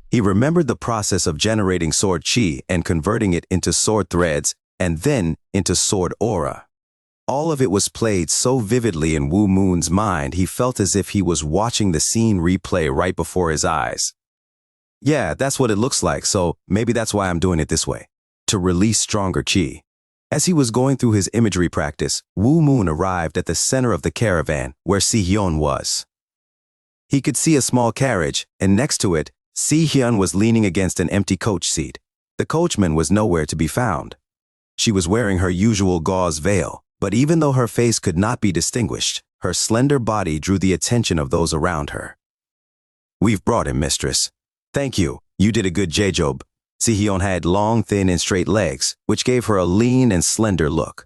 He remembered the process of generating sword chi and converting it into sword threads and then into sword aura. All of it was played so vividly in Woo Moon's mind he felt as if he was watching the scene replay right before his eyes. Yeah, that's what it looks like, so maybe that's why I'm doing it this way. To release stronger chi. As he was going through his imagery practice, Woo Moon arrived at the center of the caravan where Si-hyun was. He could see a small carriage, and next to it, Si-hyun was leaning against an empty coach seat. The coachman was nowhere to be found. She was wearing her usual gauze veil, but even though her face could not be distinguished, her slender body drew the attention of those around her. We've brought him, mistress. Thank you. You did a good job. Si-hyun had long, thin, and straight legs, which gave her a lean and slender look.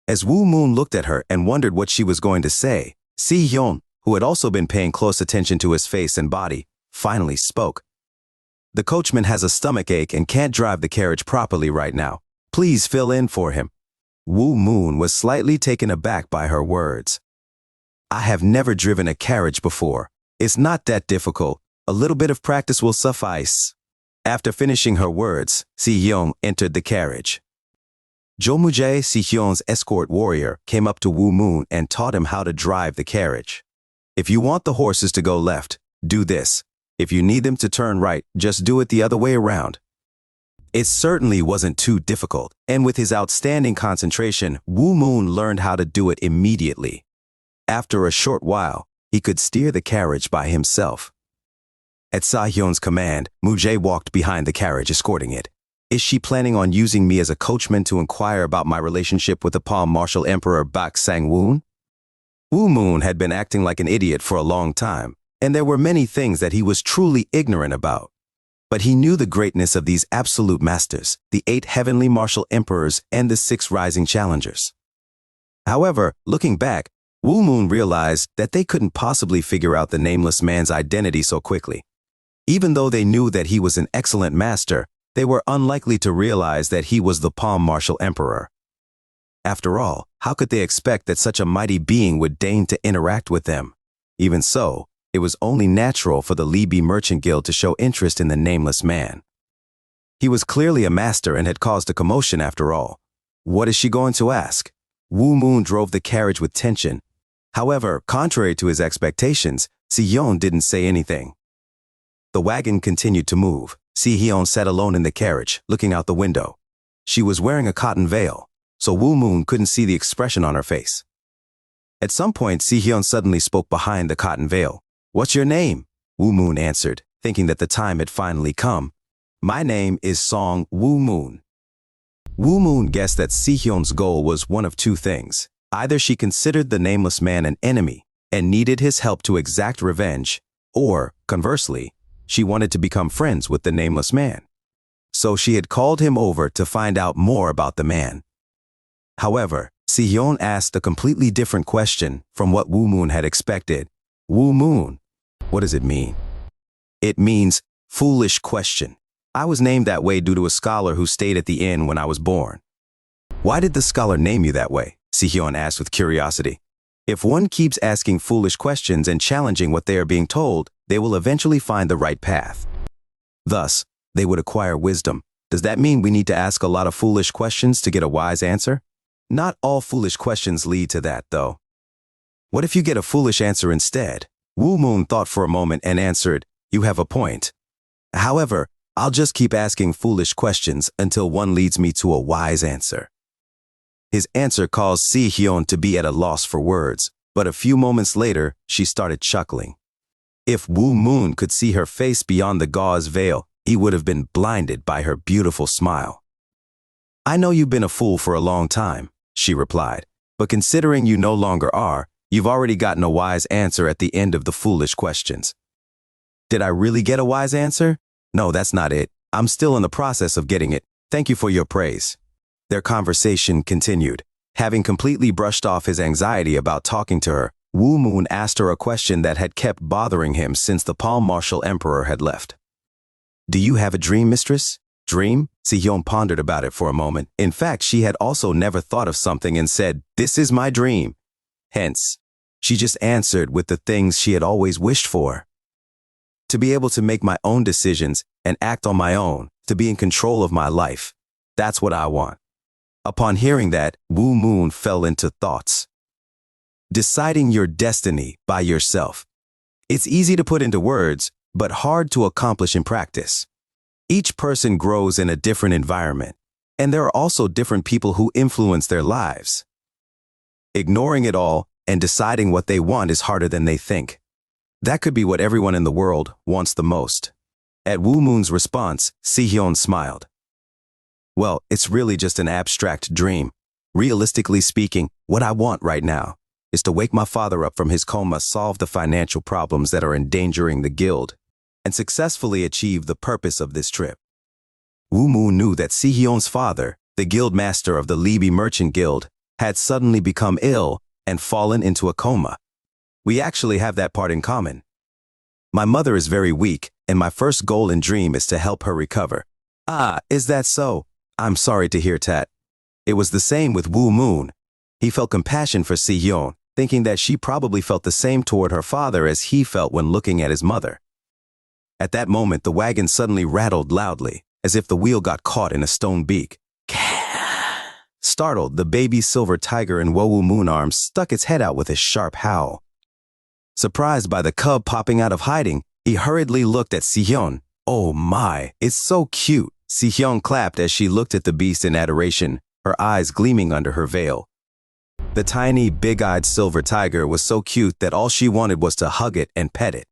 As Woo Moon looked at her and wondered what she was going to say, Si-hyun, who had also been paying close attention to his face and body, finally spoke. The coachman has a stomach ache and can't drive the carriage properly right now. Please fill in for him. Woo Moon was slightly taken aback by her words. I have never driven a carriage before. It's not that difficult. A little bit of practice will suffice. After finishing her words, Si-hyun entered the carriage. Jo Mu-jae, Si-hyun's escort warrior, came up to Woo Moon and taught him how to drive the carriage. If you want the horses to go left, do this. If you need them to turn right, just do it the other way around. It certainly wasn't too difficult, and with his outstanding concentration, Wu Moon learned how to do it immediately. After a short while, he could steer the carriage by himself. At Sahyun's command, Mujay walked behind the carriage escorting it. Is she planning on using me as a coachman to inquire about my relationship with the Palm Martial Emperor Bak Sang-woon? Wu Moon had been acting like an idiot for a long time, and there were many things that he was truly ignorant about. But he knew the greatness of these absolute masters, the 8 heavenly martial emperors and the 6 rising challengers. However, looking back, Wu Moon realized that they couldn't possibly figure out the nameless man's identity so quickly. Even though they knew that he was an excellent master, they were unlikely to realize that he was the Palm Martial Emperor. After all, how could they expect that such a mighty being would deign to interact with them? Even so, it was only natural for the Libi Merchant Guild to show interest in the nameless man. He was clearly a master and had caused a commotion after all. What is she going to ask? Wu Moon drove the carriage with tension. However, contrary to his expectations, Si-hyun didn't say anything. The wagon continued to move. Si-hyun sat alone in the carriage, looking out the window. She was wearing a cotton veil, so Wu Moon couldn't see the expression on her face. At some point, Si-hyun suddenly spoke behind the cotton veil. "What's your name?" Wu Moon answered, thinking that the time had finally come. "My name is Song Wu Moon." Wu Moon guessed that Si-hyun's goal was one of 2 things. Either she considered the nameless man an enemy and needed his help to exact revenge, or, conversely, she wanted to become friends with the nameless man. So she had called him over to find out more about the man. However, Si-hyun asked a completely different question from what Wu Moon had expected. "Wu Moon, what does it mean?" "It means foolish question. I was named that way due to a scholar who stayed at the inn when I was born." "Why did the scholar name you that way?" Si-hyun asked with curiosity. If one keeps asking foolish questions and challenging what they are being told, they will eventually find the right path. Thus, they would acquire wisdom. Does that mean we need to ask a lot of foolish questions to get a wise answer? Not all foolish questions lead to that, though. What if you get a foolish answer instead? Wu Moon thought for a moment and answered, "You have a point. However, I'll just keep asking foolish questions until one leads me to a wise answer." His answer caused Si-hyun to be at a loss for words, but a few moments later, she started chuckling. If Wu Moon could see her face beyond the gauze veil, he would have been blinded by her beautiful smile. "I know you've been a fool for a long time," she replied, "but considering you no longer are, you've already gotten a wise answer at the end of the foolish questions." "Did I really get a wise answer?" "No, that's not it. I'm still in the process of getting it. Thank you for your praise." Their conversation continued. Having completely brushed off his anxiety about talking to her, Wu Moon asked her a question that had kept bothering him since the Palm Martial Emperor had left. "Do you have a dream, mistress?" "Dream?" Si-hyun pondered about it for a moment. In fact, she had also never thought of something and said, "This is my dream." Hence, she just answered with the things she had always wished for. To be able to make my own decisions and act on my own, to be in control of my life. That's what I want. Upon hearing that, Wu Moon fell into thoughts. Deciding your destiny by yourself. It's easy to put into words, but hard to accomplish in practice. Each person grows in a different environment, and there are also different people who influence their lives. Ignoring it all and deciding what they want is harder than they think. That could be what everyone in the world wants the most. At Wu Moon's response, Si-hyun smiled. "Well, it's really just an abstract dream. Realistically speaking, what I want right now is to wake my father up from his coma, solve the financial problems that are endangering the guild, and successfully achieve the purpose of this trip." Wu Moon knew that Si-hyun's father, the guild master of the Libi Merchant Guild, had suddenly become ill and fallen into a coma. We actually have that part in common. My mother is very weak, and my first goal and dream is to help her recover. "Ah, is that so? I'm sorry to hear that." It was the same with Wu Moon. He felt compassion for Si-hyun, thinking that she probably felt the same toward her father as he felt when looking at his mother. At that moment, the wagon suddenly rattled loudly, as if the wheel got caught in a stone beak. Startled, the baby silver tiger in Wu Moon's arms stuck its head out with a sharp howl. Surprised by the cub popping out of hiding, He hurriedly looked at Si-hyun. Oh my, it's so cute. Si-hyun clapped as she looked at the beast in adoration, her eyes gleaming under her veil. The tiny, big-eyed silver tiger was so cute that all she wanted was to hug it and pet it.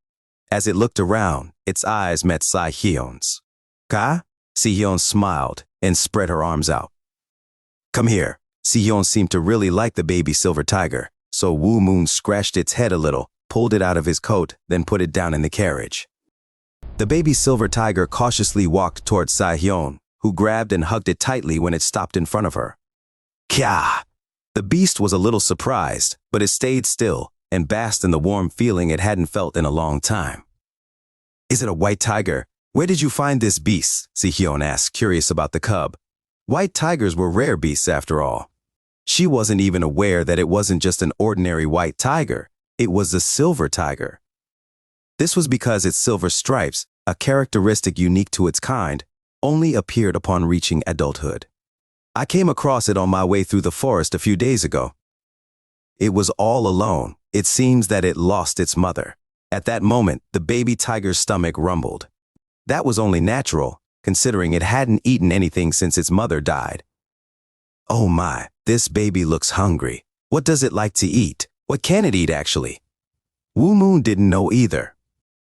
As it looked around, its eyes met Si-hyun's. Ka? Si-hyun smiled and spread her arms out. Come here. Si-hyun seemed to really like the baby silver tiger, so Woo Moon scratched its head a little, pulled it out of his coat, then put it down in the carriage. The baby silver tiger cautiously walked towards Si-hyun, who grabbed and hugged it tightly when it stopped in front of her. Kya! The beast was a little surprised, but it stayed still and basked in the warm feeling it hadn't felt in a long time. Is it a white tiger? Where did you find this beast? Si-hyun asked, curious about the cub. White tigers were rare beasts after all. She wasn't even aware that it wasn't just an ordinary white tiger. It was a silver tiger. This was because its silver stripes, a characteristic unique to its kind, only appeared upon reaching adulthood. I came across it on my way through the forest a few days ago. It was all alone. It seems that it lost its mother. At that moment, the baby tiger's stomach rumbled. That was only natural, considering it hadn't eaten anything since its mother died. Oh my, this baby looks hungry. What does it like to eat? What can it eat, actually? Woo Moon didn't know either,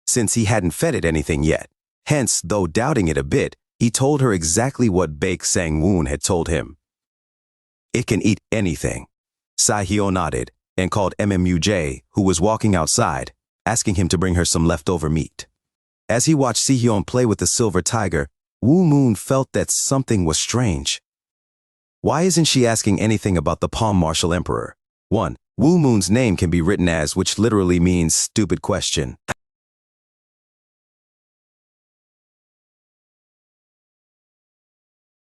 since he hadn't fed it anything yet. Hence, though doubting it a bit, he told her exactly what Baek Sang-woon had told him. It can eat anything. Si-hyun nodded and called Mmuj, who was walking outside, asking him to bring her some leftover meat. As he watched Si-hyun play with the silver tiger, Woo Moon felt that something was strange. Why isn't she asking anything about the Palm Marshal Emperor? 1. Woo Moon's name can be written as, which literally means stupid question.